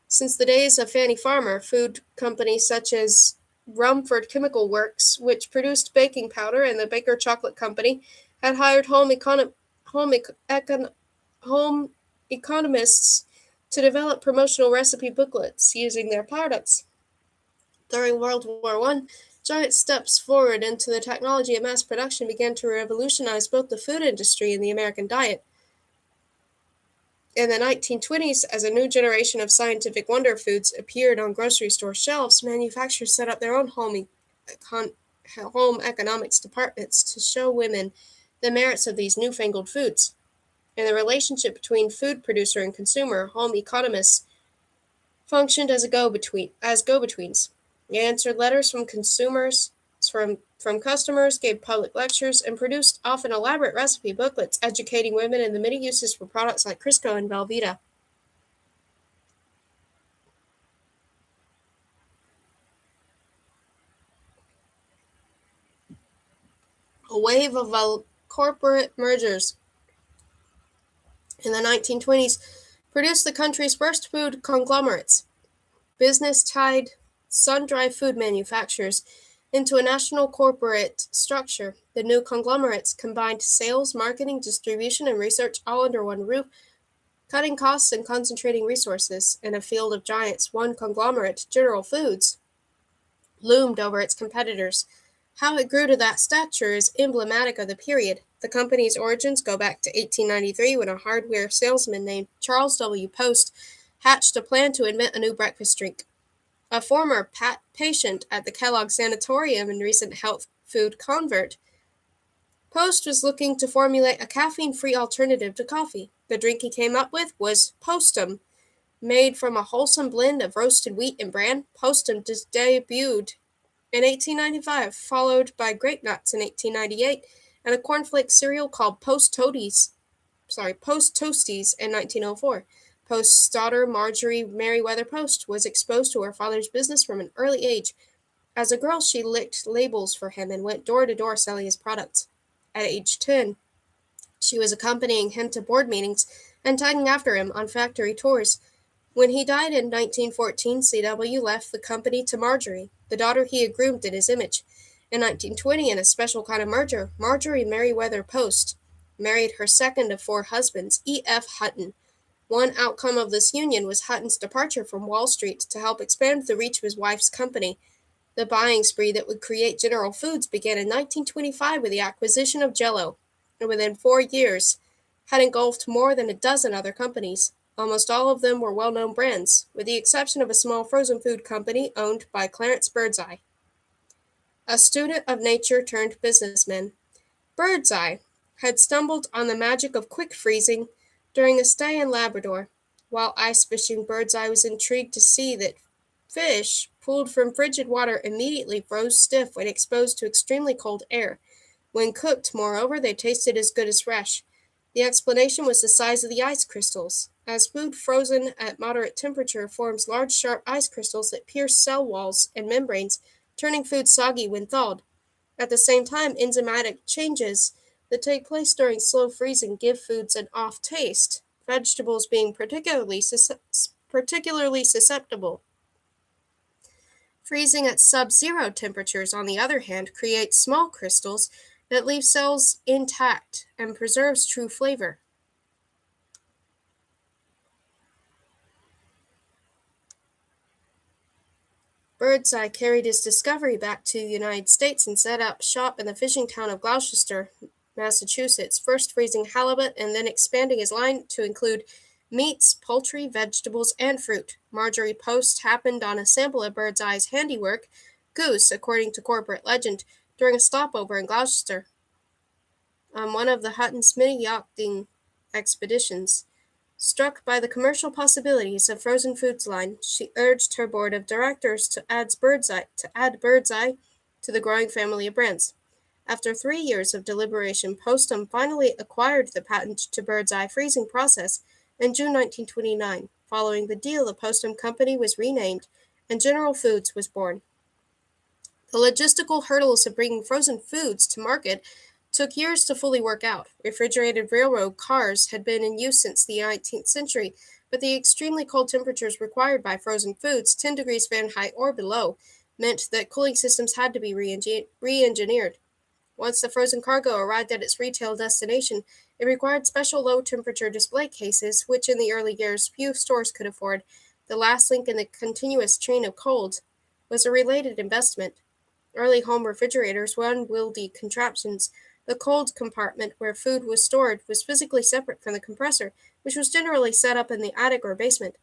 [SPEAKER 1] Since the days of Fannie Farmer, food companies such as Rumford Chemical Works, which produced baking powder, and the Baker Chocolate Company had hired home economists to develop promotional recipe booklets using their products. During World War I, giant steps forward into the technology of mass production began to revolutionize both the food industry and the American diet. In the 1920s, as a new generation of scientific wonder foods appeared on grocery store shelves, manufacturers set up their own home economics departments to show women the merits of these newfangled foods. In the relationship between food producer and consumer, home economists functioned as go-betweens. They answered letters from customers, gave public lectures, and produced often elaborate recipe booklets educating women in the many uses for products like Crisco and Velveeta. A wave of corporate mergers in the 1920s produced the country's first food conglomerates. Business tied sun-dry food manufacturers into a national corporate structure. The new conglomerates combined sales, marketing, distribution, and research all under one roof, cutting costs and concentrating resources. In a field of giants, one conglomerate, General Foods, loomed over its competitors. How it grew to that stature is emblematic of the period. The company's origins go back to 1893 when a hardware salesman named Charles W. Post hatched a plan to invent a new breakfast drink. A former patient at the Kellogg Sanatorium and recent health food convert, Post was looking to formulate a caffeine-free alternative to coffee. The drink he came up with was Postum. Made from a wholesome blend of roasted wheat and bran, Postum debuted in 1895, followed by Grape Nuts in 1898, and a cornflake cereal called Post Toasties in 1904. Post's daughter, Marjorie Merriweather Post, was exposed to her father's business from an early age. As a girl, she licked labels for him and went door to door selling his products. At age 10, she was accompanying him to board meetings and tagging after him on factory tours. When he died in 1914, C.W. left the company to Marjorie, the daughter he had groomed in his image. In 1920, in a special kind of merger, Marjorie Merriweather Post married her second of 4 husbands, E.F. Hutton. One outcome of this union was Hutton's departure from Wall Street to help expand the reach of his wife's company. The buying spree that would create General Foods began in 1925 with the acquisition of Jell-O, and within 4 years had engulfed more than a dozen other companies. Almost all of them were well-known brands, with the exception of a small frozen food company owned by Clarence Birdseye, a student of nature turned businessman. Birdseye had stumbled on the magic of quick freezing during a stay in Labrador. While ice fishing, Birdseye was intrigued to see that fish pulled from frigid water immediately froze stiff when exposed to extremely cold air. When cooked, moreover, they tasted as good as fresh. The explanation was the size of the ice crystals. As food frozen at moderate temperature forms large sharp ice crystals that pierce cell walls and membranes, turning food soggy when thawed. At the same time, enzymatic changes that take place during slow freezing give foods an off taste, vegetables being particularly particularly susceptible. Freezing at sub-zero temperatures, on the other hand, creates small crystals that leave cells intact and preserves true flavor. Birdseye carried his discovery back to the United States and set up shop in the fishing town of Gloucester, Massachusetts, first freezing halibut and then expanding his line to include meats, poultry, vegetables, and fruit. Marjorie Post happened on a sample of Birdseye's handiwork, goose, according to corporate legend, during a stopover in Gloucester on one of the Hutton's many yachting expeditions. Struck by the commercial possibilities of frozen foods line, she urged her board of directors to add Birdseye to the growing family of brands. After 3 years of deliberation, Postum finally acquired the patent to Birdseye freezing process in June 1929. Following the deal, the Postum Company was renamed, and General Foods was born. The logistical hurdles of bringing frozen foods to market took years to fully work out. Refrigerated railroad cars had been in use since the 19th century, but the extremely cold temperatures required by frozen foods, 10 degrees Fahrenheit or below, meant that cooling systems had to be re-engineered. Once the frozen cargo arrived at its retail destination, it required special low-temperature display cases, which in the early years few stores could afford. The last link in the continuous chain of cold was a related investment. Early home refrigerators were unwieldy contraptions. The cold compartment where food was stored was physically separate from the compressor, which was generally set up in the attic or basement.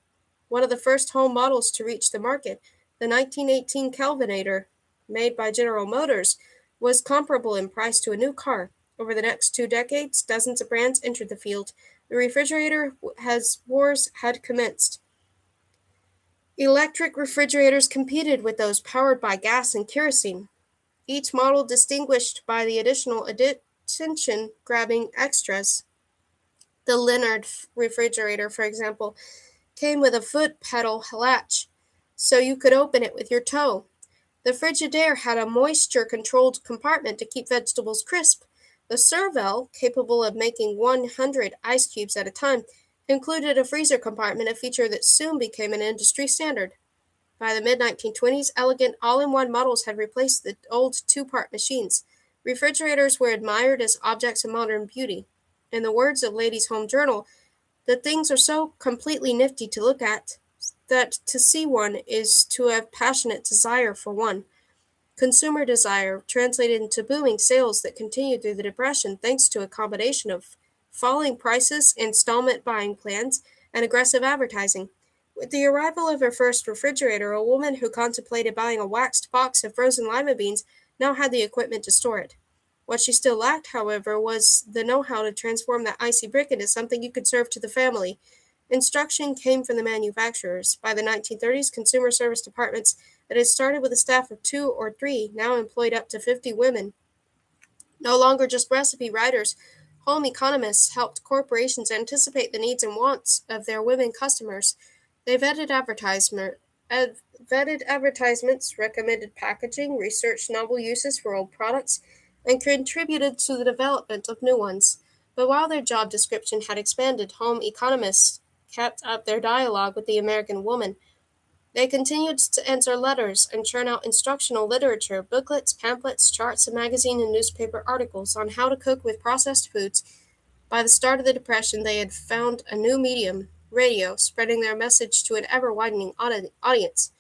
[SPEAKER 1] One of the first home models to reach the market, the 1918 Kelvinator, made by General Motors, was comparable in price to a new car. Over the next 2 decades, dozens of brands entered the field. The refrigerator wars had commenced. Electric refrigerators competed with those powered by gas and kerosene, each model distinguished by the additional attention-grabbing extras. The Leonard refrigerator, for example, came with a foot pedal latch, so you could open it with your toe. The Frigidaire had a moisture-controlled compartment to keep vegetables crisp. The Cervelle, capable of making 100 ice cubes at a time, included a freezer compartment, a feature that soon became an industry standard. By the mid-1920s, elegant all-in-one models had replaced the old two-part machines. Refrigerators were admired as objects of modern beauty. In the words of Ladies' Home Journal, the things are so completely nifty to look at that to see one is to have passionate desire for one. Consumer desire translated into booming sales that continued through the Depression thanks to a combination of falling prices, installment buying plans, and aggressive advertising. With the arrival of her first refrigerator, a woman who contemplated buying a waxed box of frozen lima beans now had the equipment to store it. What she still lacked, however, was the know-how to transform that icy brick into something you could serve to the family. Instruction came from the manufacturers. By the 1930s, consumer service departments that had started with a staff of 2 or 3 now employed up to 50 women. No longer just recipe writers, home economists helped corporations anticipate the needs and wants of their women customers. They vetted advertisements, recommended packaging, researched novel uses for old products, and contributed to the development of new ones. But while their job description had expanded, home economists kept up their dialogue with the American woman. They continued to answer letters and churn out instructional literature, booklets, pamphlets, charts, and magazine and newspaper articles on how to cook with processed foods. By the start of the Depression, they had found a new medium, radio, spreading their message to an ever-widening audience.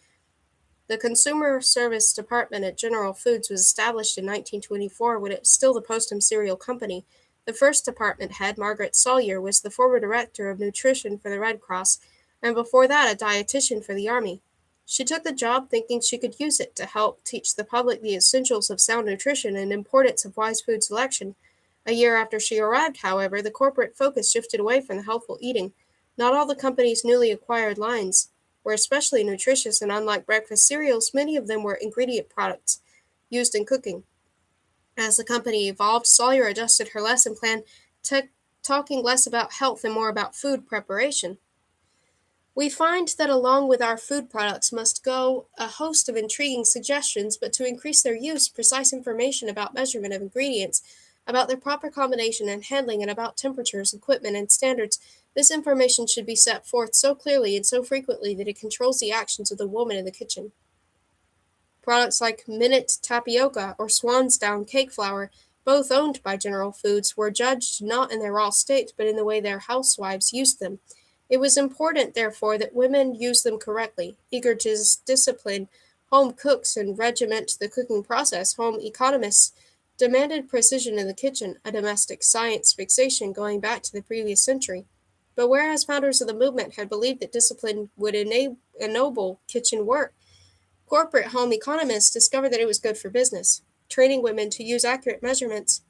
[SPEAKER 1] The Consumer Service Department at General Foods was established in 1924 when it was still the Postum Cereal Company. The first department head, Margaret Sawyer, was the former director of nutrition for the Red Cross, and before that a dietitian for the Army. She took the job thinking she could use it to help teach the public the essentials of sound nutrition and importance of wise food selection. A year after she arrived, however, the corporate focus shifted away from the healthful eating. Not all the company's newly acquired lines were especially nutritious, and unlike breakfast cereals, many of them were ingredient products used in cooking. As the company evolved, Sawyer adjusted her lesson plan, talking less about health and more about food preparation. We find that along with our food products must go a host of intriguing suggestions, but to increase their use, precise information about measurement of ingredients, about their proper combination and handling, and about temperatures, equipment, and standards This information should be set forth so clearly and so frequently that it controls the actions of the woman in the kitchen. Products like Minute Tapioca or Swansdown cake flour, both owned by General Foods, were judged not in their raw state but in the way their housewives used them. It was important, therefore, that women use them correctly. Eager to discipline home cooks and regiment the cooking process, home economists demanded precision in the kitchen, a domestic science fixation going back to the previous century. But whereas founders of the movement had believed that discipline would ennoble kitchen work, corporate home economists discovered that it was good for business. Training women to use accurate measurements,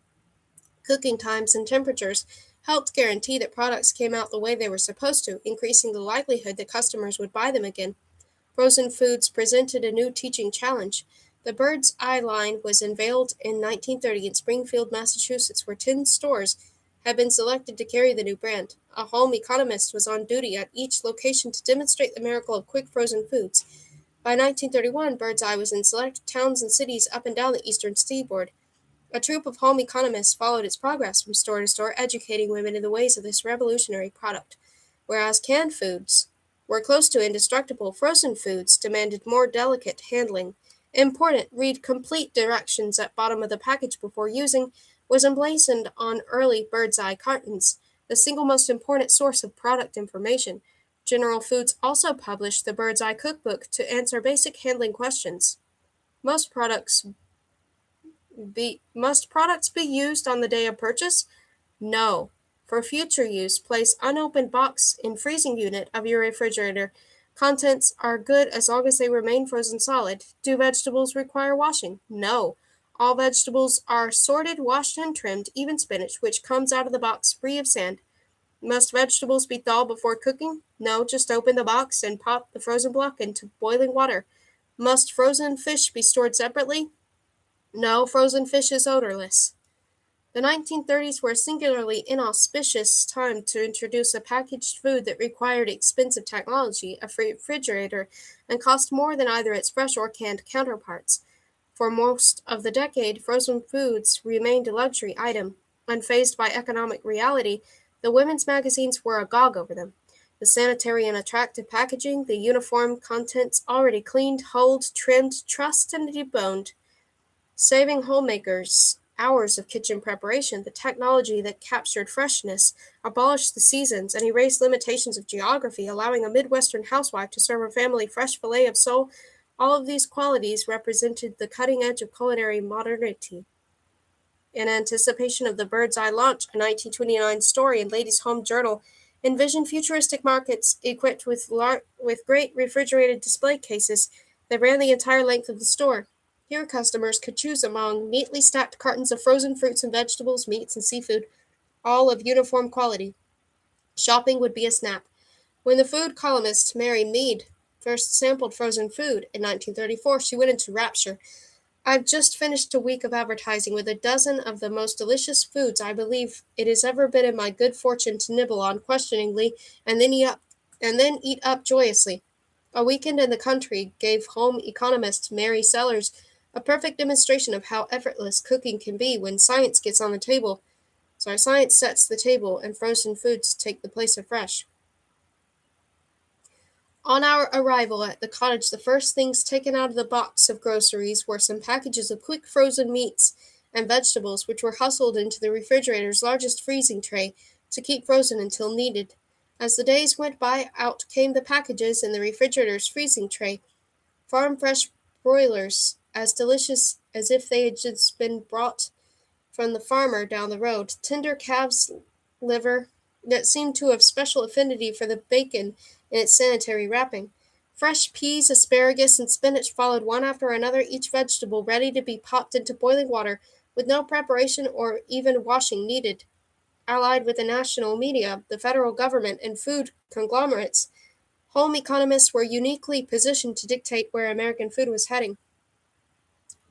[SPEAKER 1] cooking times, and temperatures helped guarantee that products came out the way they were supposed to, increasing the likelihood that customers would buy them again. Frozen foods presented a new teaching challenge. The Bird's Eye line was unveiled in 1930 in Springfield, Massachusetts, where 10 stores had been selected to carry the new brand. A home economist was on duty at each location to demonstrate the miracle of quick frozen foods. By 1931, Bird's Eye was in select towns and cities up and down the eastern seaboard. A troop of home economists followed its progress from store to store, educating women in the ways of this revolutionary product. Whereas canned foods were close to indestructible, frozen foods demanded more delicate handling. Important, read complete directions at bottom of the package before using was emblazoned on early Bird's Eye cartons, the single most important source of product information. General Foods also published the Bird's Eye Cookbook to answer basic handling questions. Must products must products be used on the day of purchase? No. For future use, place unopened box in freezing unit of your refrigerator. Contents are good as long as they remain frozen solid. Do vegetables require washing? No. All vegetables are sorted, washed, and trimmed, even spinach, which comes out of the box free of sand. Must vegetables be thawed before cooking? No, just open the box and pop the frozen block into boiling water. Must frozen fish be stored separately? No, frozen fish is odorless. The 1930s were a singularly inauspicious time to introduce a packaged food that required expensive technology, a refrigerator, and cost more than either its fresh or canned counterparts. For most of the decade, frozen foods remained a luxury item. Unfazed by economic reality, the women's magazines were agog over them. The sanitary and attractive packaging, the uniform contents already cleaned, hulled, trimmed, trussed, and deboned, saving homemakers hours of kitchen preparation. The technology that captured freshness, abolished the seasons, and erased limitations of geography, allowing a Midwestern housewife to serve her family fresh filet of sole. All of these qualities represented the cutting edge of culinary modernity. In anticipation of the Bird's Eye launch, a 1929 story in Ladies' Home Journal envisioned futuristic markets equipped with great refrigerated display cases that ran the entire length of the store. Here, customers could choose among neatly stacked cartons of frozen fruits and vegetables, meats, and seafood, all of uniform quality. Shopping would be a snap. When the food columnist Mary Mead first sampled frozen food in 1934, she went into rapture. I've just finished a week of advertising with a dozen of the most delicious foods I believe it has ever been in my good fortune to nibble on questioningly and then eat up joyously. A weekend in the country gave home economist Mary Sellers a perfect demonstration of how effortless cooking can be when science gets on the table. Science sets the table and frozen foods take the place of fresh. On our arrival at the cottage, the first things taken out of the box of groceries were some packages of quick frozen meats and vegetables, which were hustled into the refrigerator's largest freezing tray to keep frozen until needed. As the days went by, out came the packages in the refrigerator's freezing tray. Farm fresh broilers, as delicious as if they had just been brought from the farmer down the road, tender calf's liver that seemed to have special affinity for the bacon in its sanitary wrapping. Fresh peas, asparagus, and spinach followed one after another, each vegetable ready to be popped into boiling water with no preparation or even washing needed. Allied with the national media, the federal government, and food conglomerates, home economists were uniquely positioned to dictate where American food was heading.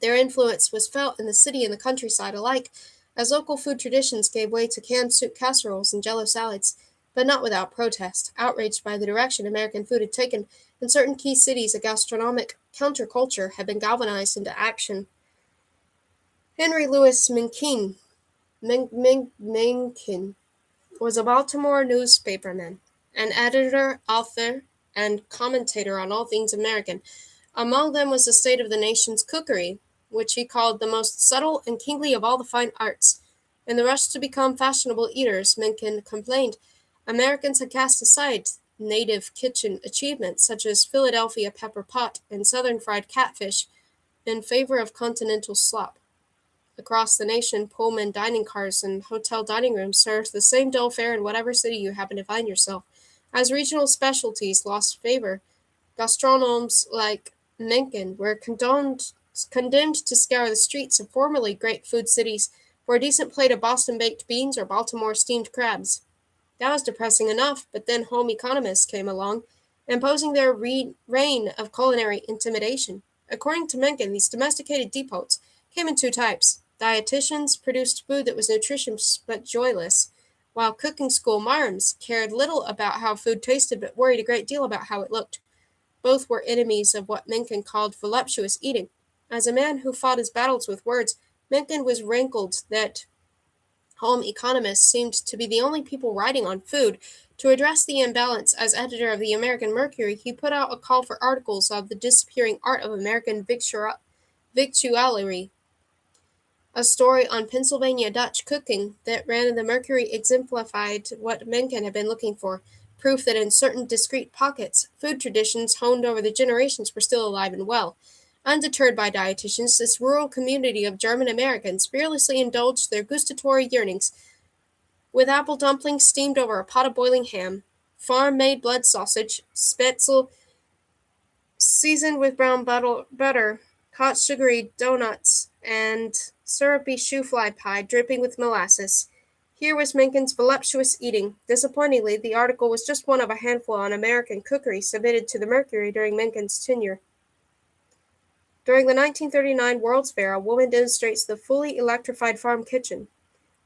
[SPEAKER 1] Their influence was felt in the city and the countryside alike, as local food traditions gave way to canned soup casseroles and jello salads, but not without protest. Outraged by the direction American food had taken, in certain key cities a gastronomic counterculture had been galvanized into action. Henry Louis Mencken was a Baltimore newspaperman, an editor, author, and commentator on all things American. Among them was the state of the nation's cookery, which he called the most subtle and kingly of all the fine arts. In the rush to become fashionable eaters, Mencken complained, Americans had cast aside native kitchen achievements such as Philadelphia pepper pot and Southern fried catfish in favor of continental slop. Across the nation, Pullman dining cars and hotel dining rooms served the same dull fare in whatever city you happen to find yourself. As regional specialties lost favor, gastronomes like Mencken were condemned to scour the streets of formerly great food cities for a decent plate of Boston baked beans or Baltimore steamed crabs. That was depressing enough, but then home economists came along, imposing their reign of culinary intimidation. According to Mencken, these domesticated depots came in two types. Dietitians produced food that was nutritious but joyless, while cooking school marms cared little about how food tasted but worried a great deal about how it looked. Both were enemies of what Mencken called voluptuous eating. As a man who fought his battles with words, Mencken was rankled that home economists seemed to be the only people writing on food. To address the imbalance, as editor of the American Mercury, he put out a call for articles of the disappearing art of American victuallery. A story on Pennsylvania Dutch cooking that ran in the Mercury exemplified what Mencken had been looking for, proof that in certain discrete pockets, food traditions honed over the generations were still alive and well. Undeterred by dietitians, this rural community of German Americans fearlessly indulged their gustatory yearnings with apple dumplings steamed over a pot of boiling ham, farm-made blood sausage, spätzle seasoned with brown butter, hot sugary doughnuts, and syrupy shoe-fly pie dripping with molasses. Here was Mencken's voluptuous eating. Disappointingly, the article was just one of a handful on American cookery submitted to the Mercury during Mencken's tenure. During the 1939 World's Fair, a woman demonstrates the fully electrified farm kitchen.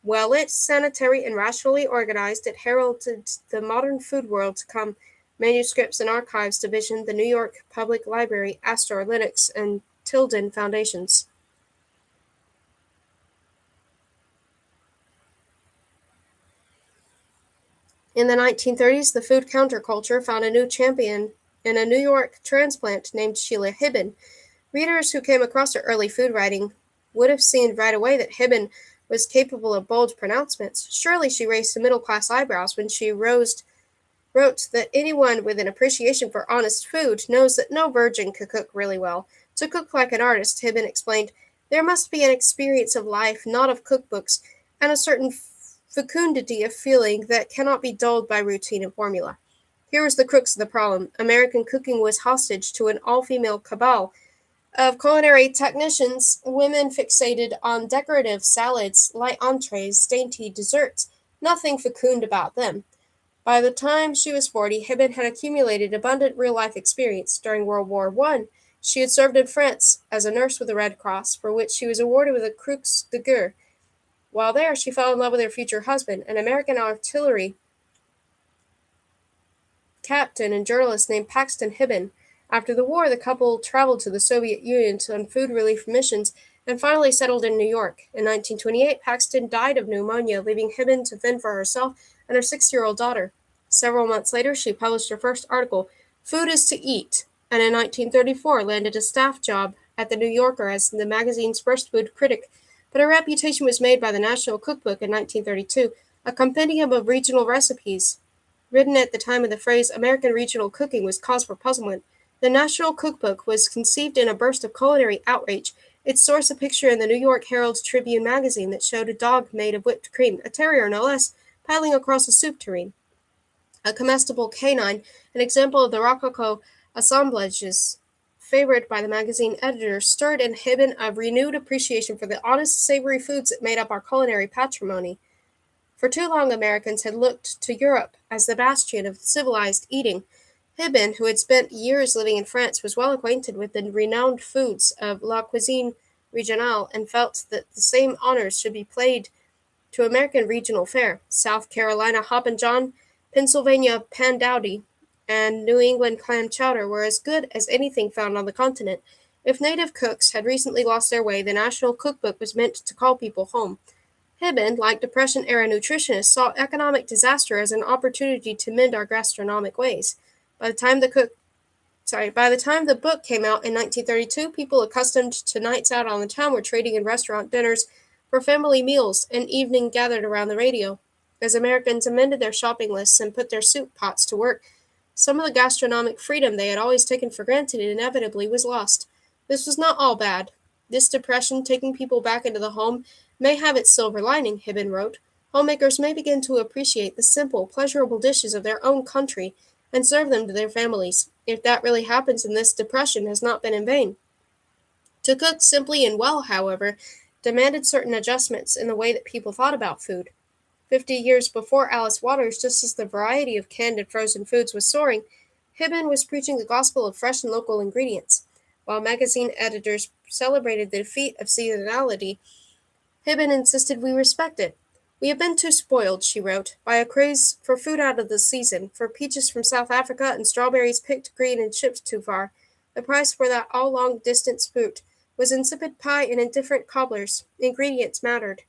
[SPEAKER 1] Well-lit, sanitary, and rationally organized, it heralded the modern food world to come. Manuscripts and Archives Division, the New York Public Library, Astor, Linux, and Tilden Foundations. In the 1930s, the food counterculture found a new champion in a New York transplant named Sheila Hibben. Readers who came across her early food writing would have seen right away that Hibben was capable of bold pronouncements. Surely she raised some middle-class eyebrows when she wrote that anyone with an appreciation for honest food knows that no virgin could cook really well. To cook like an artist, Hibben explained, there must be an experience of life, not of cookbooks, and a certain fecundity of feeling that cannot be dulled by routine and formula. Here was the crux of the problem. American cooking was hostage to an all-female cabal of culinary technicians, women fixated on decorative salads, light entrees, dainty desserts, nothing fecund about them. By the time she was 40, Hibben had accumulated abundant real-life experience. During World War I, she had served in France as a nurse with the Red Cross, for which she was awarded with a Croix de Guerre. While there, she fell in love with her future husband, an American artillery captain and journalist named Paxton Hibben. After the war, the couple traveled to the Soviet Union on food relief missions and finally settled in New York. In 1928, Paxton died of pneumonia, leaving Hibben to fend for herself and her 6-year-old daughter. Several months later, she published her first article, Food is to Eat, and in 1934 landed a staff job at the New Yorker as the magazine's first food critic. But her reputation was made by the National Cookbook in 1932, a compendium of regional recipes. Written at the time of the phrase American regional cooking was cause for puzzlement, the National Cookbook was conceived in a burst of culinary outrage. Its source a picture in the New York Herald Tribune magazine that showed a dog made of whipped cream, a terrier no less, paddling across a soup tureen. A comestible canine, an example of the Rococo assemblages favored by the magazine editor, stirred in Hibben a renewed appreciation for the honest, savory foods that made up our culinary patrimony. For too long, Americans had looked to Europe as the bastion of civilized eating. Hibben, who had spent years living in France, was well acquainted with the renowned foods of La Cuisine Régionale and felt that the same honors should be paid to American regional fare. South Carolina Hoppin' John, Pennsylvania Pandowdy, and New England clam chowder were as good as anything found on the continent. If native cooks had recently lost their way, the National Cookbook was meant to call people home. Hibben, like Depression-era nutritionists, saw economic disaster as an opportunity to mend our gastronomic ways. By the time the cook By the time the book came out in 1932, people accustomed to nights out on the town were trading in restaurant dinners for family meals and evening gathered around the radio. As Americans amended their shopping lists and put their soup pots to work, some of the gastronomic freedom they had always taken for granted inevitably was lost. This was not all bad. This depression, taking people back into the home, may have its silver lining, Hibben wrote. Homemakers may begin to appreciate the simple, pleasurable dishes of their own country and serve them to their families. If that really happens, then this depression has not been in vain. To cook simply and well, however, demanded certain adjustments in the way that people thought about food. 50 years before Alice Waters, just as the variety of canned and frozen foods was soaring, Hibben was preaching the gospel of fresh and local ingredients. While magazine editors celebrated the defeat of seasonality, Hibben insisted we respect it. We have been too spoiled, she wrote, by a craze for food out of the season, for peaches from South Africa and strawberries picked green and shipped too far. The price for that all long-distance fruit was insipid pie and indifferent cobblers. Ingredients mattered.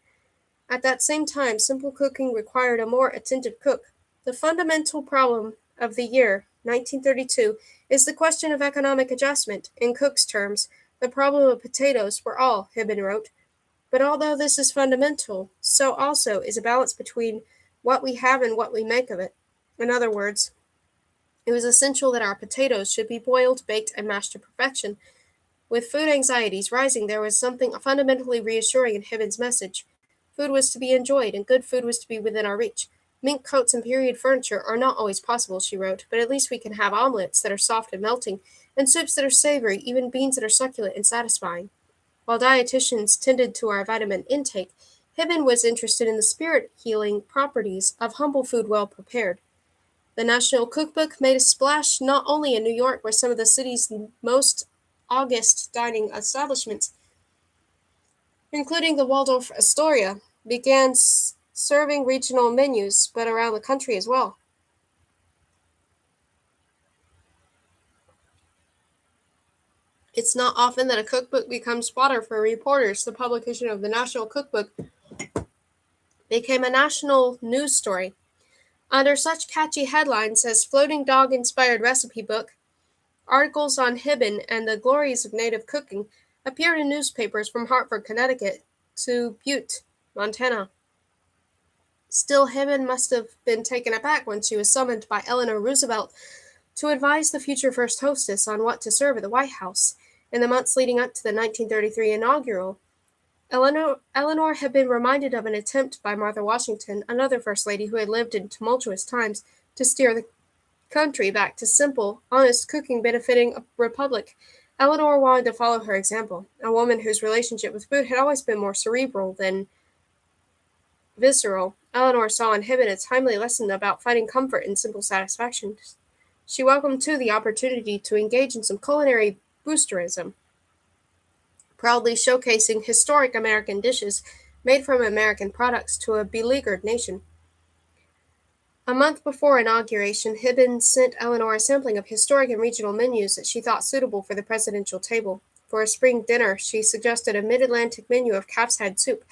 [SPEAKER 1] At that same time, simple cooking required a more attentive cook. The fundamental problem of the year 1932 is the question of economic adjustment. In Cook's terms, the problem of potatoes for all, Hibben wrote. But although this is fundamental, so also is a balance between what we have and what we make of it. In other words, it was essential that our potatoes should be boiled, baked, and mashed to perfection. With food anxieties rising, there was something fundamentally reassuring in Hibben's message. Food was to be enjoyed, and good food was to be within our reach. Mink coats and period furniture are not always possible, she wrote, but at least we can have omelets that are soft and melting, and soups that are savory, even beans that are succulent and satisfying. While dietitians tended to our vitamin intake, Hibben was interested in the spirit-healing properties of humble food well prepared. The National Cookbook made a splash not only in New York, where some of the city's most august dining establishments, including the Waldorf Astoria, began serving regional menus, but around the country as well. It's not often that a cookbook becomes fodder for reporters. The publication of the National Cookbook became a national news story. Under such catchy headlines as Floating Dog-Inspired Recipe Book, articles on Hibben and the glories of native cooking appeared in newspapers from Hartford, Connecticut to Butte, Montana. Still, Hibben must have been taken aback when she was summoned by Eleanor Roosevelt to advise the future first hostess on what to serve at the White House. In the months leading up to the 1933 inaugural, Eleanor had been reminded of an attempt by Martha Washington, another First Lady who had lived in tumultuous times, to steer the country back to simple, honest cooking benefiting a republic. Eleanor wanted to follow her example, a woman whose relationship with food had always been more cerebral than visceral. Eleanor saw in Hibben a timely lesson about finding comfort in simple satisfactions. She welcomed, too, the opportunity to engage in some culinary boosterism, proudly showcasing historic American dishes made from American products to a beleaguered nation. A month before inauguration, Hibben sent Eleanor a sampling of historic and regional menus that she thought suitable for the presidential table. For a spring dinner, she suggested a mid-Atlantic menu of calf's head soup,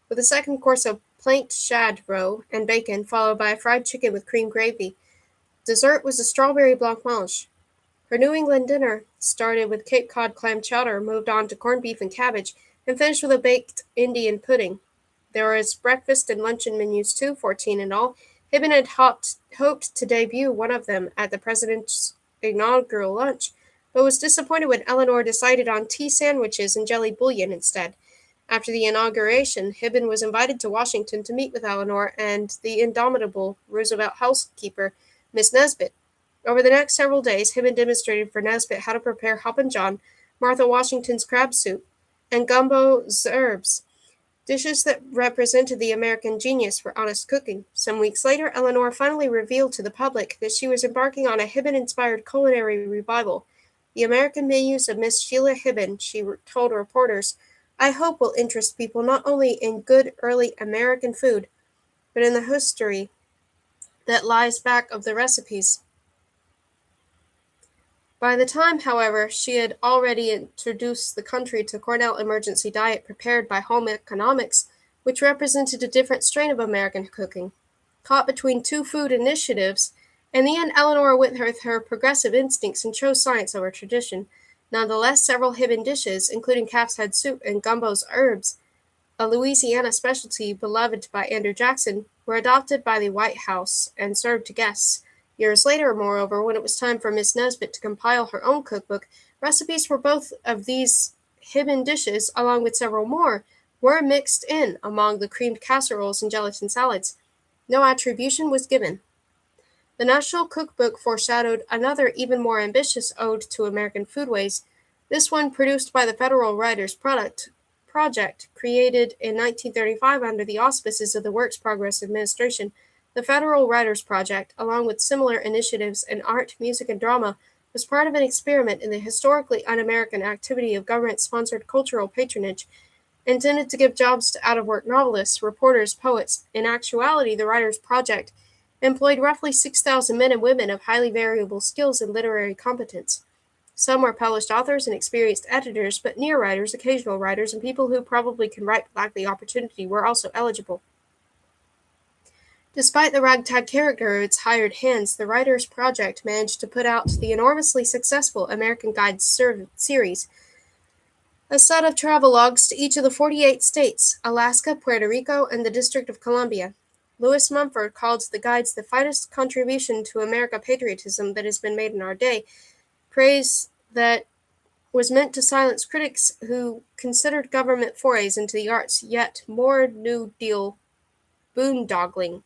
[SPEAKER 1] with a second course of planked shad roe and bacon, followed by a fried chicken with cream gravy. Dessert was a strawberry blancmange. Her New England dinner started with Cape Cod clam chowder, moved on to corned beef and cabbage, and finished with a baked Indian pudding. There was breakfast and luncheon menus too, 14 in all. Hibben had hoped to debut one of them at the president's inaugural lunch, but was disappointed when Eleanor decided on tea sandwiches and jelly bouillon instead. After the inauguration, Hibben was invited to Washington to meet with Eleanor and the indomitable Roosevelt housekeeper, Miss Nesbit. Over the next several days, Hibben demonstrated for Nesbit how to prepare Hoppin' John, Martha Washington's crab soup, and gumbo herbs, dishes that represented the American genius for honest cooking. Some weeks later, Eleanor finally revealed to the public that she was embarking on a Hibben-inspired culinary revival. The American menus of Miss Sheila Hibben, she told reporters, I hope will interest people not only in good early American food, but in the history that lies back of the recipes. By the time, however, she had already introduced the country to Cornell emergency diet prepared by home economics, which represented a different strain of American cooking. Caught between two food initiatives, in the end Eleanor went with her progressive instincts and chose science over tradition. Nonetheless, several Hibbin dishes, including calf's head soup and gumbo's herbs, a Louisiana specialty beloved by Andrew Jackson, were adopted by the White House and served to guests. Years later, moreover, when it was time for Miss Nesbit to compile her own cookbook, recipes for both of these Hibbin dishes, along with several more, were mixed in among the creamed casseroles and gelatin salads. No attribution was given. The National Cookbook foreshadowed another, even more ambitious ode to American foodways, this one produced by the Federal Writers Project, created in 1935 under the auspices of the Works Progress Administration. The Federal Writers Project, along with similar initiatives in art, music, and drama, was part of an experiment in the historically un-American activity of government-sponsored cultural patronage, intended to give jobs to out-of-work novelists, reporters, poets. In actuality, the Writers' Project employed roughly 6,000 men and women of highly variable skills and literary competence. Some were published authors and experienced editors, but near writers, occasional writers, and people who probably can write but lack the opportunity were also eligible. Despite the ragtag character of its hired hands, the Writers' Project managed to put out the enormously successful American Guide series, a set of travelogues to each of the 48 states, Alaska, Puerto Rico, and the District of Columbia. Lewis Mumford called the guides the finest contribution to American patriotism that has been made in our day, praise that was meant to silence critics who considered government forays into the arts yet more New Deal boondoggling.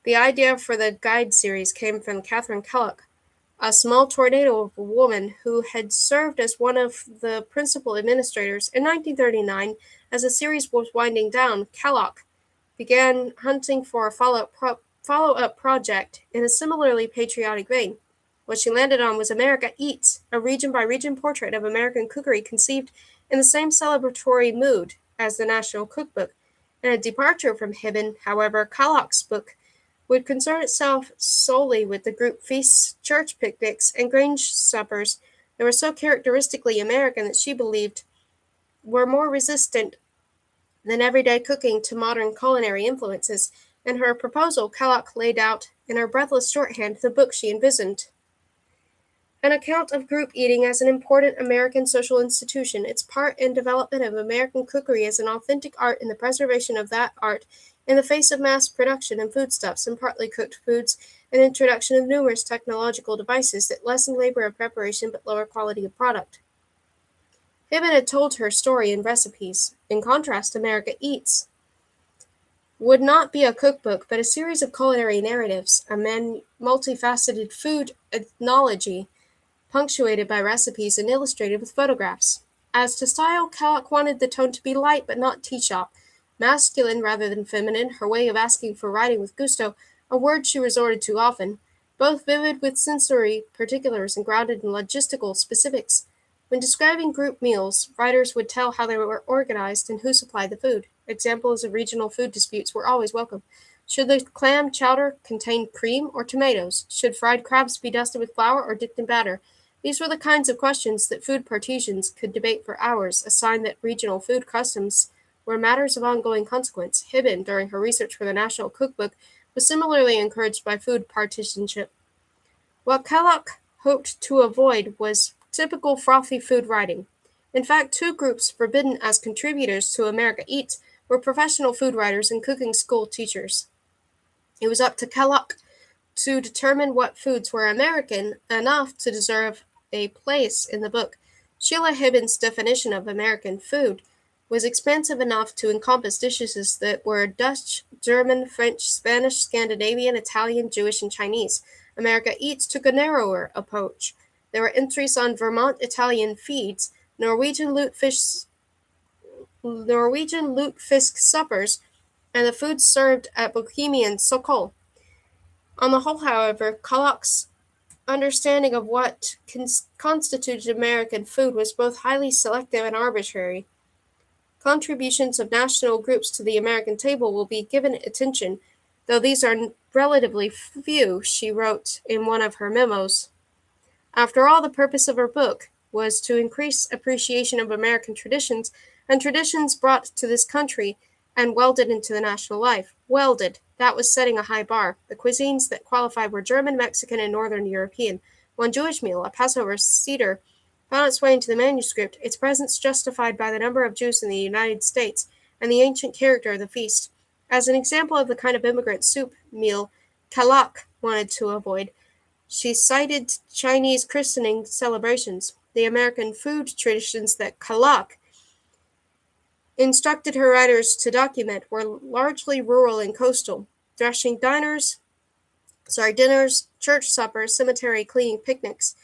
[SPEAKER 1] The idea for the guide series came from Catherine Kellogg, a small tornado of a woman who had served as one of the principal administrators. In 1939, as the series was winding down, Kellogg began hunting for a follow-up project in a similarly patriotic vein. What she landed on was America Eats, a region-by-region portrait of American cookery conceived in the same celebratory mood as the National Cookbook. In a departure from Hibbin, however, Kellogg's book would concern itself solely with the group feasts, church picnics, and grange suppers that were so characteristically American that she believed were more resistant than everyday cooking to modern culinary influences. In her proposal, Kellogg laid out, in her breathless shorthand, the book she envisioned. An account of group eating as an important American social institution, its part in development of American cookery as an authentic art and the preservation of that art in the face of mass production and foodstuffs and partly cooked foods, and introduction of numerous technological devices that lessen labor of preparation but lower quality of product. Hibbin had told her story in recipes. In contrast, America Eats would not be a cookbook, but a series of culinary narratives, a multifaceted food ethnology, punctuated by recipes and illustrated with photographs. As to style, Kellogg wanted the tone to be light but not tea-shop, masculine rather than feminine, her way of asking for writing with gusto, a word she resorted to often, both vivid with sensory particulars and grounded in logistical specifics. When describing group meals, writers would tell how they were organized and who supplied the food. Examples of regional food disputes were always welcome. Should the clam chowder contain cream or tomatoes? Should fried crabs be dusted with flour or dipped in batter? These were the kinds of questions that food partisans could debate for hours, a sign that regional food customs were matters of ongoing consequence. Hibbin, during her research for the National Cookbook, was similarly encouraged by food partisanship. What Kellogg hoped to avoid was typical frothy food writing. In fact, two groups forbidden as contributors to America Eats were professional food writers and cooking school teachers. It was up to Kellogg to determine what foods were American enough to deserve a place in the book. Sheila Hibbin's definition of American food was expansive enough to encompass dishes that were Dutch, German, French, Spanish, Scandinavian, Italian, Jewish, and Chinese. America Eats took a narrower approach. There were entries on Vermont Italian feeds, Norwegian lutefisk suppers, and the foods served at Bohemian Sokol. On the whole, however, Kellogg's understanding of what constituted American food was both highly selective and arbitrary. Contributions of national groups to the American table will be given attention, though these are relatively few, she wrote in one of her memos. After all, the purpose of her book was to increase appreciation of American traditions and traditions brought to this country and welded into the national life. Welded. That was setting a high bar. The cuisines that qualified were German, Mexican, and Northern European. One Jewish meal, a Passover Seder, found its way into the manuscript, its presence justified by the number of Jews in the United States and the ancient character of the feast. As an example of the kind of immigrant soup meal Kalak wanted to avoid, she cited Chinese christening celebrations. The American food traditions that Kalak instructed her writers to document were largely rural and coastal. Dinners, church suppers, cemetery cleaning picnics,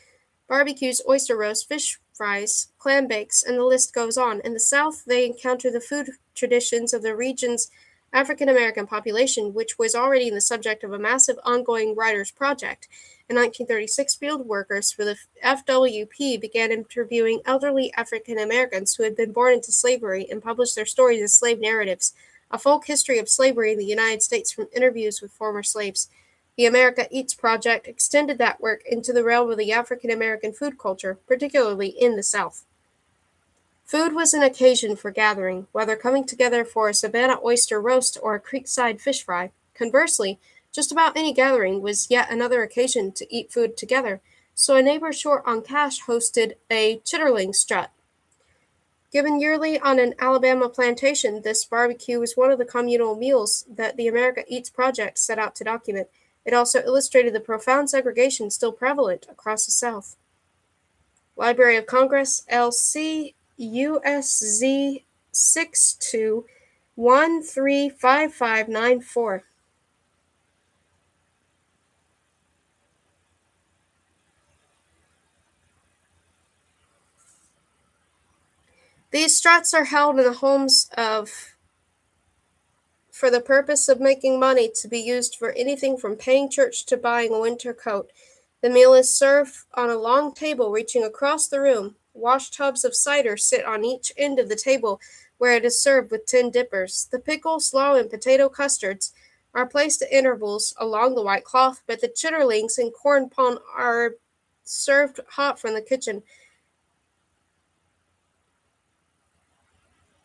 [SPEAKER 1] barbecues, oyster roasts, fish fries, clam bakes, and the list goes on. In the South, they encounter the food traditions of the region's African American population, which was already the subject of a massive ongoing writers' project. In 1936, field workers for the FWP began interviewing elderly African Americans who had been born into slavery and published their stories as slave narratives, a folk history of slavery in the United States from interviews with former slaves. The America Eats project extended that work into the realm of the African American food culture, particularly in the South. Food was an occasion for gathering, whether coming together for a Savannah oyster roast or a creekside fish fry. Conversely, just about any gathering was yet another occasion to eat food together, so a neighbor short on cash hosted a chitterling strut. Given yearly on an Alabama plantation, this barbecue was one of the communal meals that the America Eats project set out to document. It also illustrated the profound segregation still prevalent across the South. Library of Congress, LC USZ 62135594. These struts are held in the homes of for the purpose of making money to be used for anything from paying church to buying a winter coat. The meal is served on a long table reaching across the room. Wash tubs of cider sit on each end of the table where it is served with tin dippers. The pickle, slaw, and potato custards are placed at intervals along the white cloth, but the chitterlings and corn pone are served hot from the kitchen.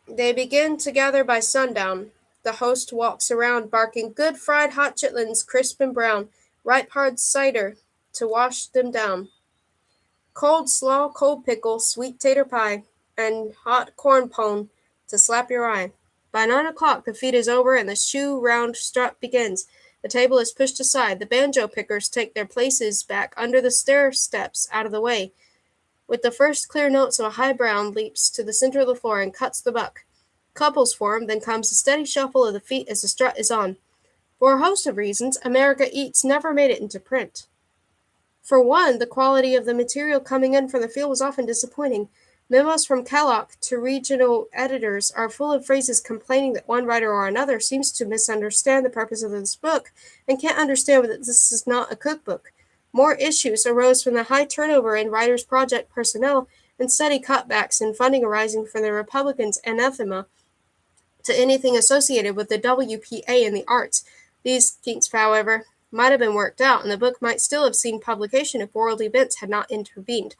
[SPEAKER 1] They begin to gather by sundown. The host walks around barking, "Good fried hot chitlins, crisp and brown, ripe hard cider to wash them down. Cold slaw, cold pickle, sweet tater pie, and hot corn pone to slap your eye." By 9 o'clock the feed is over and the shoe-round strut begins. The table is pushed aside. The banjo pickers take their places back under the stair steps out of the way. With the first clear notes of a high brown leaps to the center of the floor and cuts the buck. Couples form, then comes a steady shuffle of the feet as the strut is on. For a host of reasons, America Eats never made it into print. For one, the quality of the material coming in from the field was often disappointing. Memos from Kellogg to regional editors are full of phrases complaining that one writer or another seems to misunderstand the purpose of this book and can't understand that this is not a cookbook. More issues arose from the high turnover in writers' project personnel and steady cutbacks in funding arising from the Republicans' anathema to anything associated with the WPA and the arts. These kinks, however, might have been worked out, and the book might still have seen publication if world events had not intervened.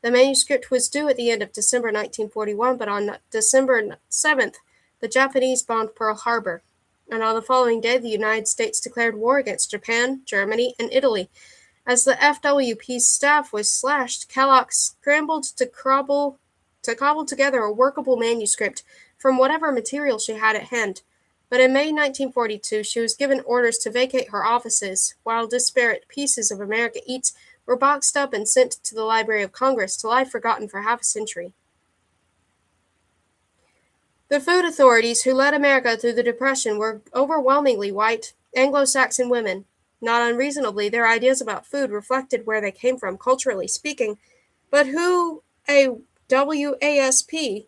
[SPEAKER 1] The manuscript was due at the end of December 1941, but on December 7th, the Japanese bombed Pearl Harbor, and on the following day, the United States declared war against Japan, Germany, and Italy. As the FWP's staff was slashed, Kellogg scrambled to cobble together a workable manuscript from whatever material she had at hand. But in May 1942, she was given orders to vacate her offices, while disparate pieces of America Eats were boxed up and sent to the Library of Congress to lie forgotten for half a century. The food authorities who led America through the Depression were overwhelmingly white, Anglo-Saxon women. Not unreasonably, their ideas about food reflected where they came from, culturally speaking, but who a WASP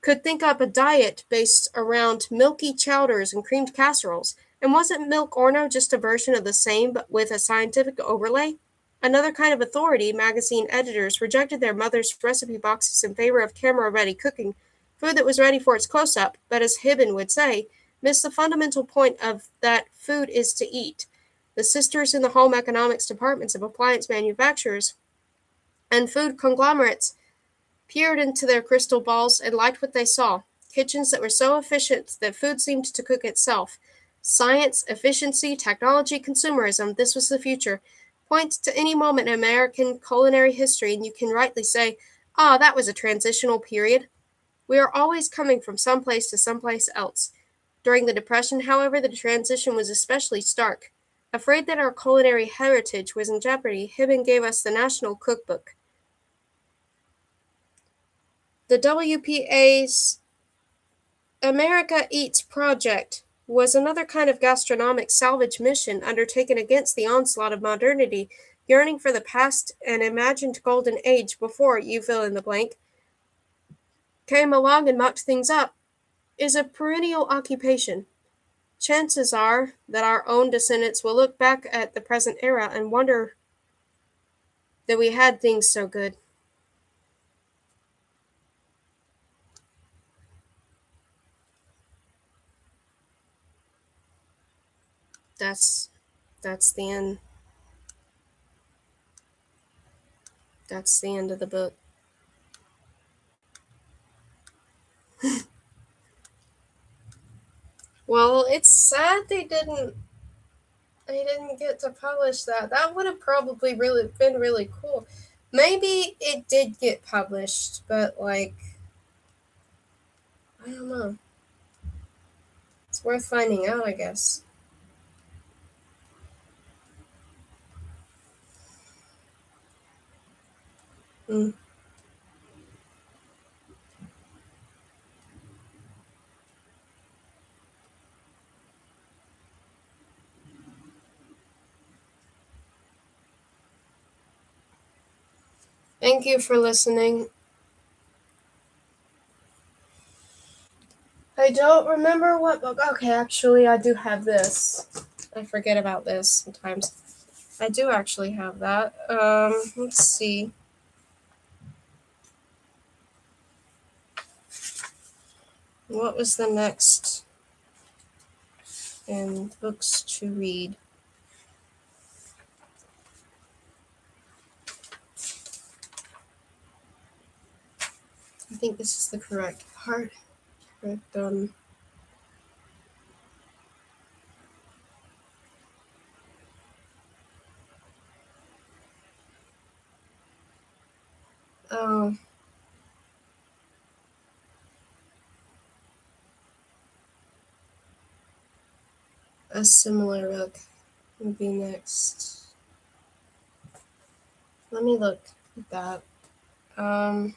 [SPEAKER 1] could think up a diet based around milky chowders and creamed casseroles? And wasn't milk orno just a version of the same, but with a scientific overlay? Another kind of authority, magazine editors rejected their mother's recipe boxes in favor of camera-ready cooking, food that was ready for its close-up, but as Hibben would say, missed the fundamental point of that food is to eat. The sisters in the home economics departments of appliance manufacturers and food conglomerates peered into their crystal balls and liked what they saw. kitchens that were so efficient that food seemed to cook itself. Science, efficiency, technology, consumerism, this was the future. Point to any moment in American culinary history and you can rightly say, ah, that was a transitional period. We are always coming from some place to someplace else. During the Depression, however, the transition was especially stark. Afraid that our culinary heritage was in jeopardy, Hibben gave us the National Cookbook. The WPA's America Eats project was another kind of gastronomic salvage mission undertaken against the onslaught of modernity, yearning for the past and imagined golden age before you fill in the blank came along and mucked things up, is a perennial occupation. Chances are that our own descendants will look back at the present era and wonder that we had things so good. That's that's the end. That's the end of the book. Well, it's sad they didn't get to publish that. That would have probably really been really cool. Maybe it did get published, but like I don't know. It's worth finding out, I guess. Mm. Thank you for listening. I don't remember what book. Okay, actually, I do have this. I forget about this sometimes. I do actually have that. Let's see. What was the next in books to read? I think this is the correct part. Correct, oh, a similar book would be next. Let me look at that. Um,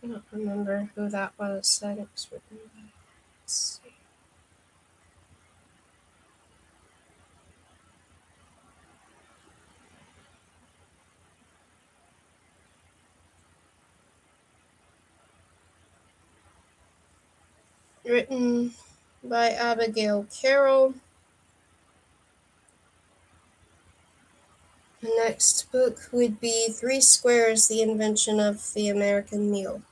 [SPEAKER 1] I don't remember who that was that it was written by. Let's see. Written by Abigail Carroll. The next book would be Three Squares, The Invention of the American Meal.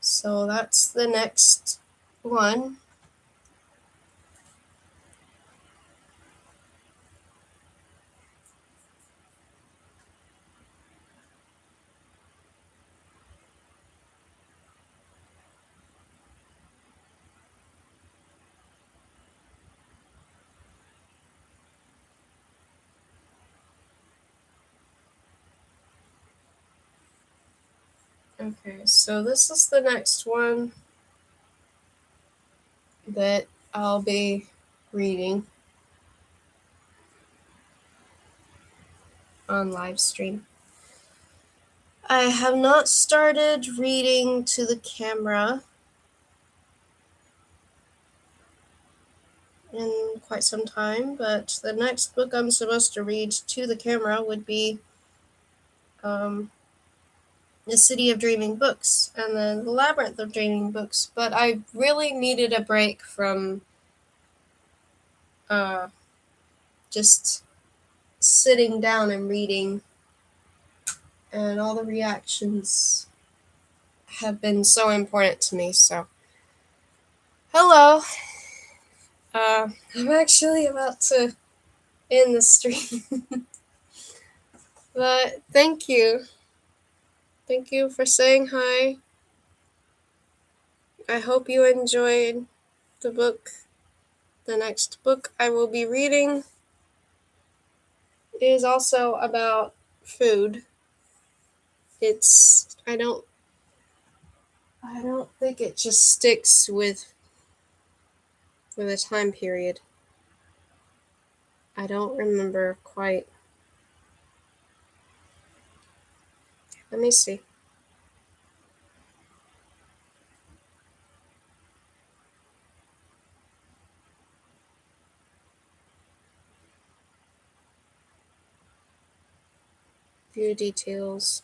[SPEAKER 1] So that's the next one. Okay, so this is the next one that I'll be reading on live stream. I have not started reading to the camera in quite some time, but the next book I'm supposed to read to the camera would be The City of Dreaming Books and then The Labyrinth of Dreaming Books. But I really needed a break from uh, just sitting down and reading, and all the reactions have been so important to me. So, hello. I'm actually about to end the stream. But thank you. Thank you for saying hi. I hope you enjoyed the book. The next book I will be reading is also about food. I don't think it just sticks with a time period. I don't remember quite. Let me see. Few details.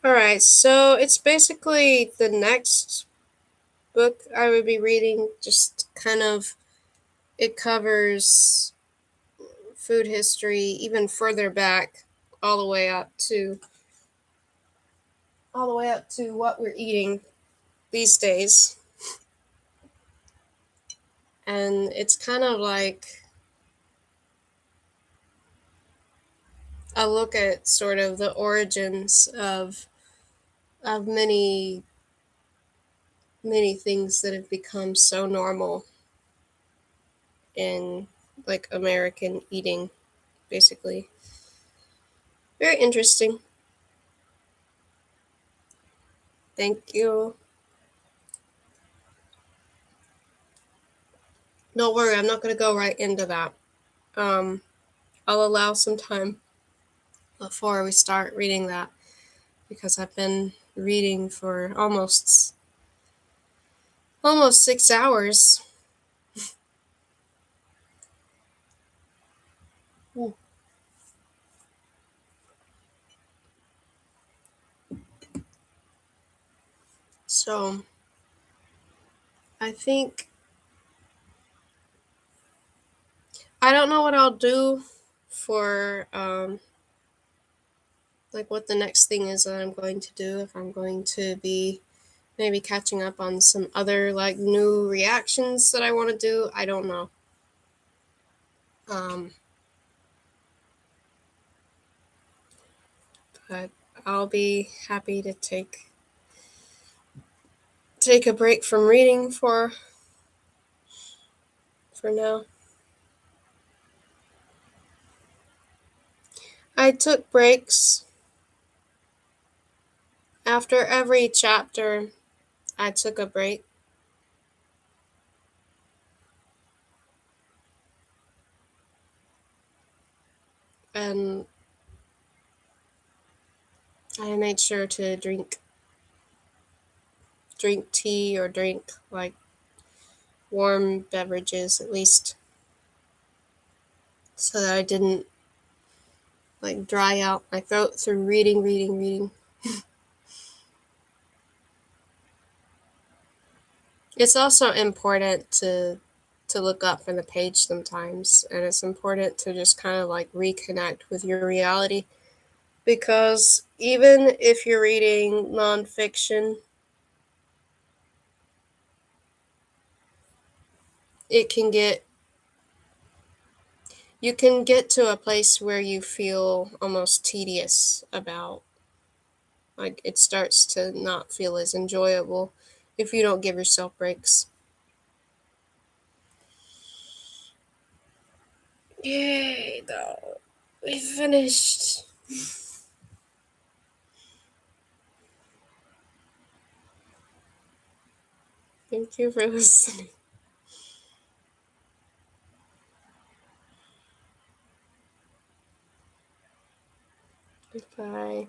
[SPEAKER 1] Alright, so it's basically the next book I would be reading. Just kind of, it covers food history even further back, all the way up to what we're eating these days. And it's kind of like a look at sort of the origins of many things that have become so normal in like American eating, basically. Very interesting. Thank you. Don't worry, I'm not going to go right into that. I'll allow some time before we start reading that, because I've been reading for almost 6 hours. So I think I don't know what I'll do for like what the next thing is that I'm going to do. If I'm going to be maybe catching up on some other like new reactions that I want to do, I don't know. But I'll be happy to take a break from reading for now. I took breaks after every chapter. I took a break. And I made sure to drink tea or drink like warm beverages at least, so that I didn't like dry out my throat through reading. It's also important to look up from the page sometimes, and it's important to just kind of like reconnect with your reality, because even if you're reading nonfiction, it can get You can get to a place where you feel almost tedious about, like, it starts to not feel as enjoyable if you don't give yourself breaks. Yay, though. We finished. Thank you for listening. Goodbye.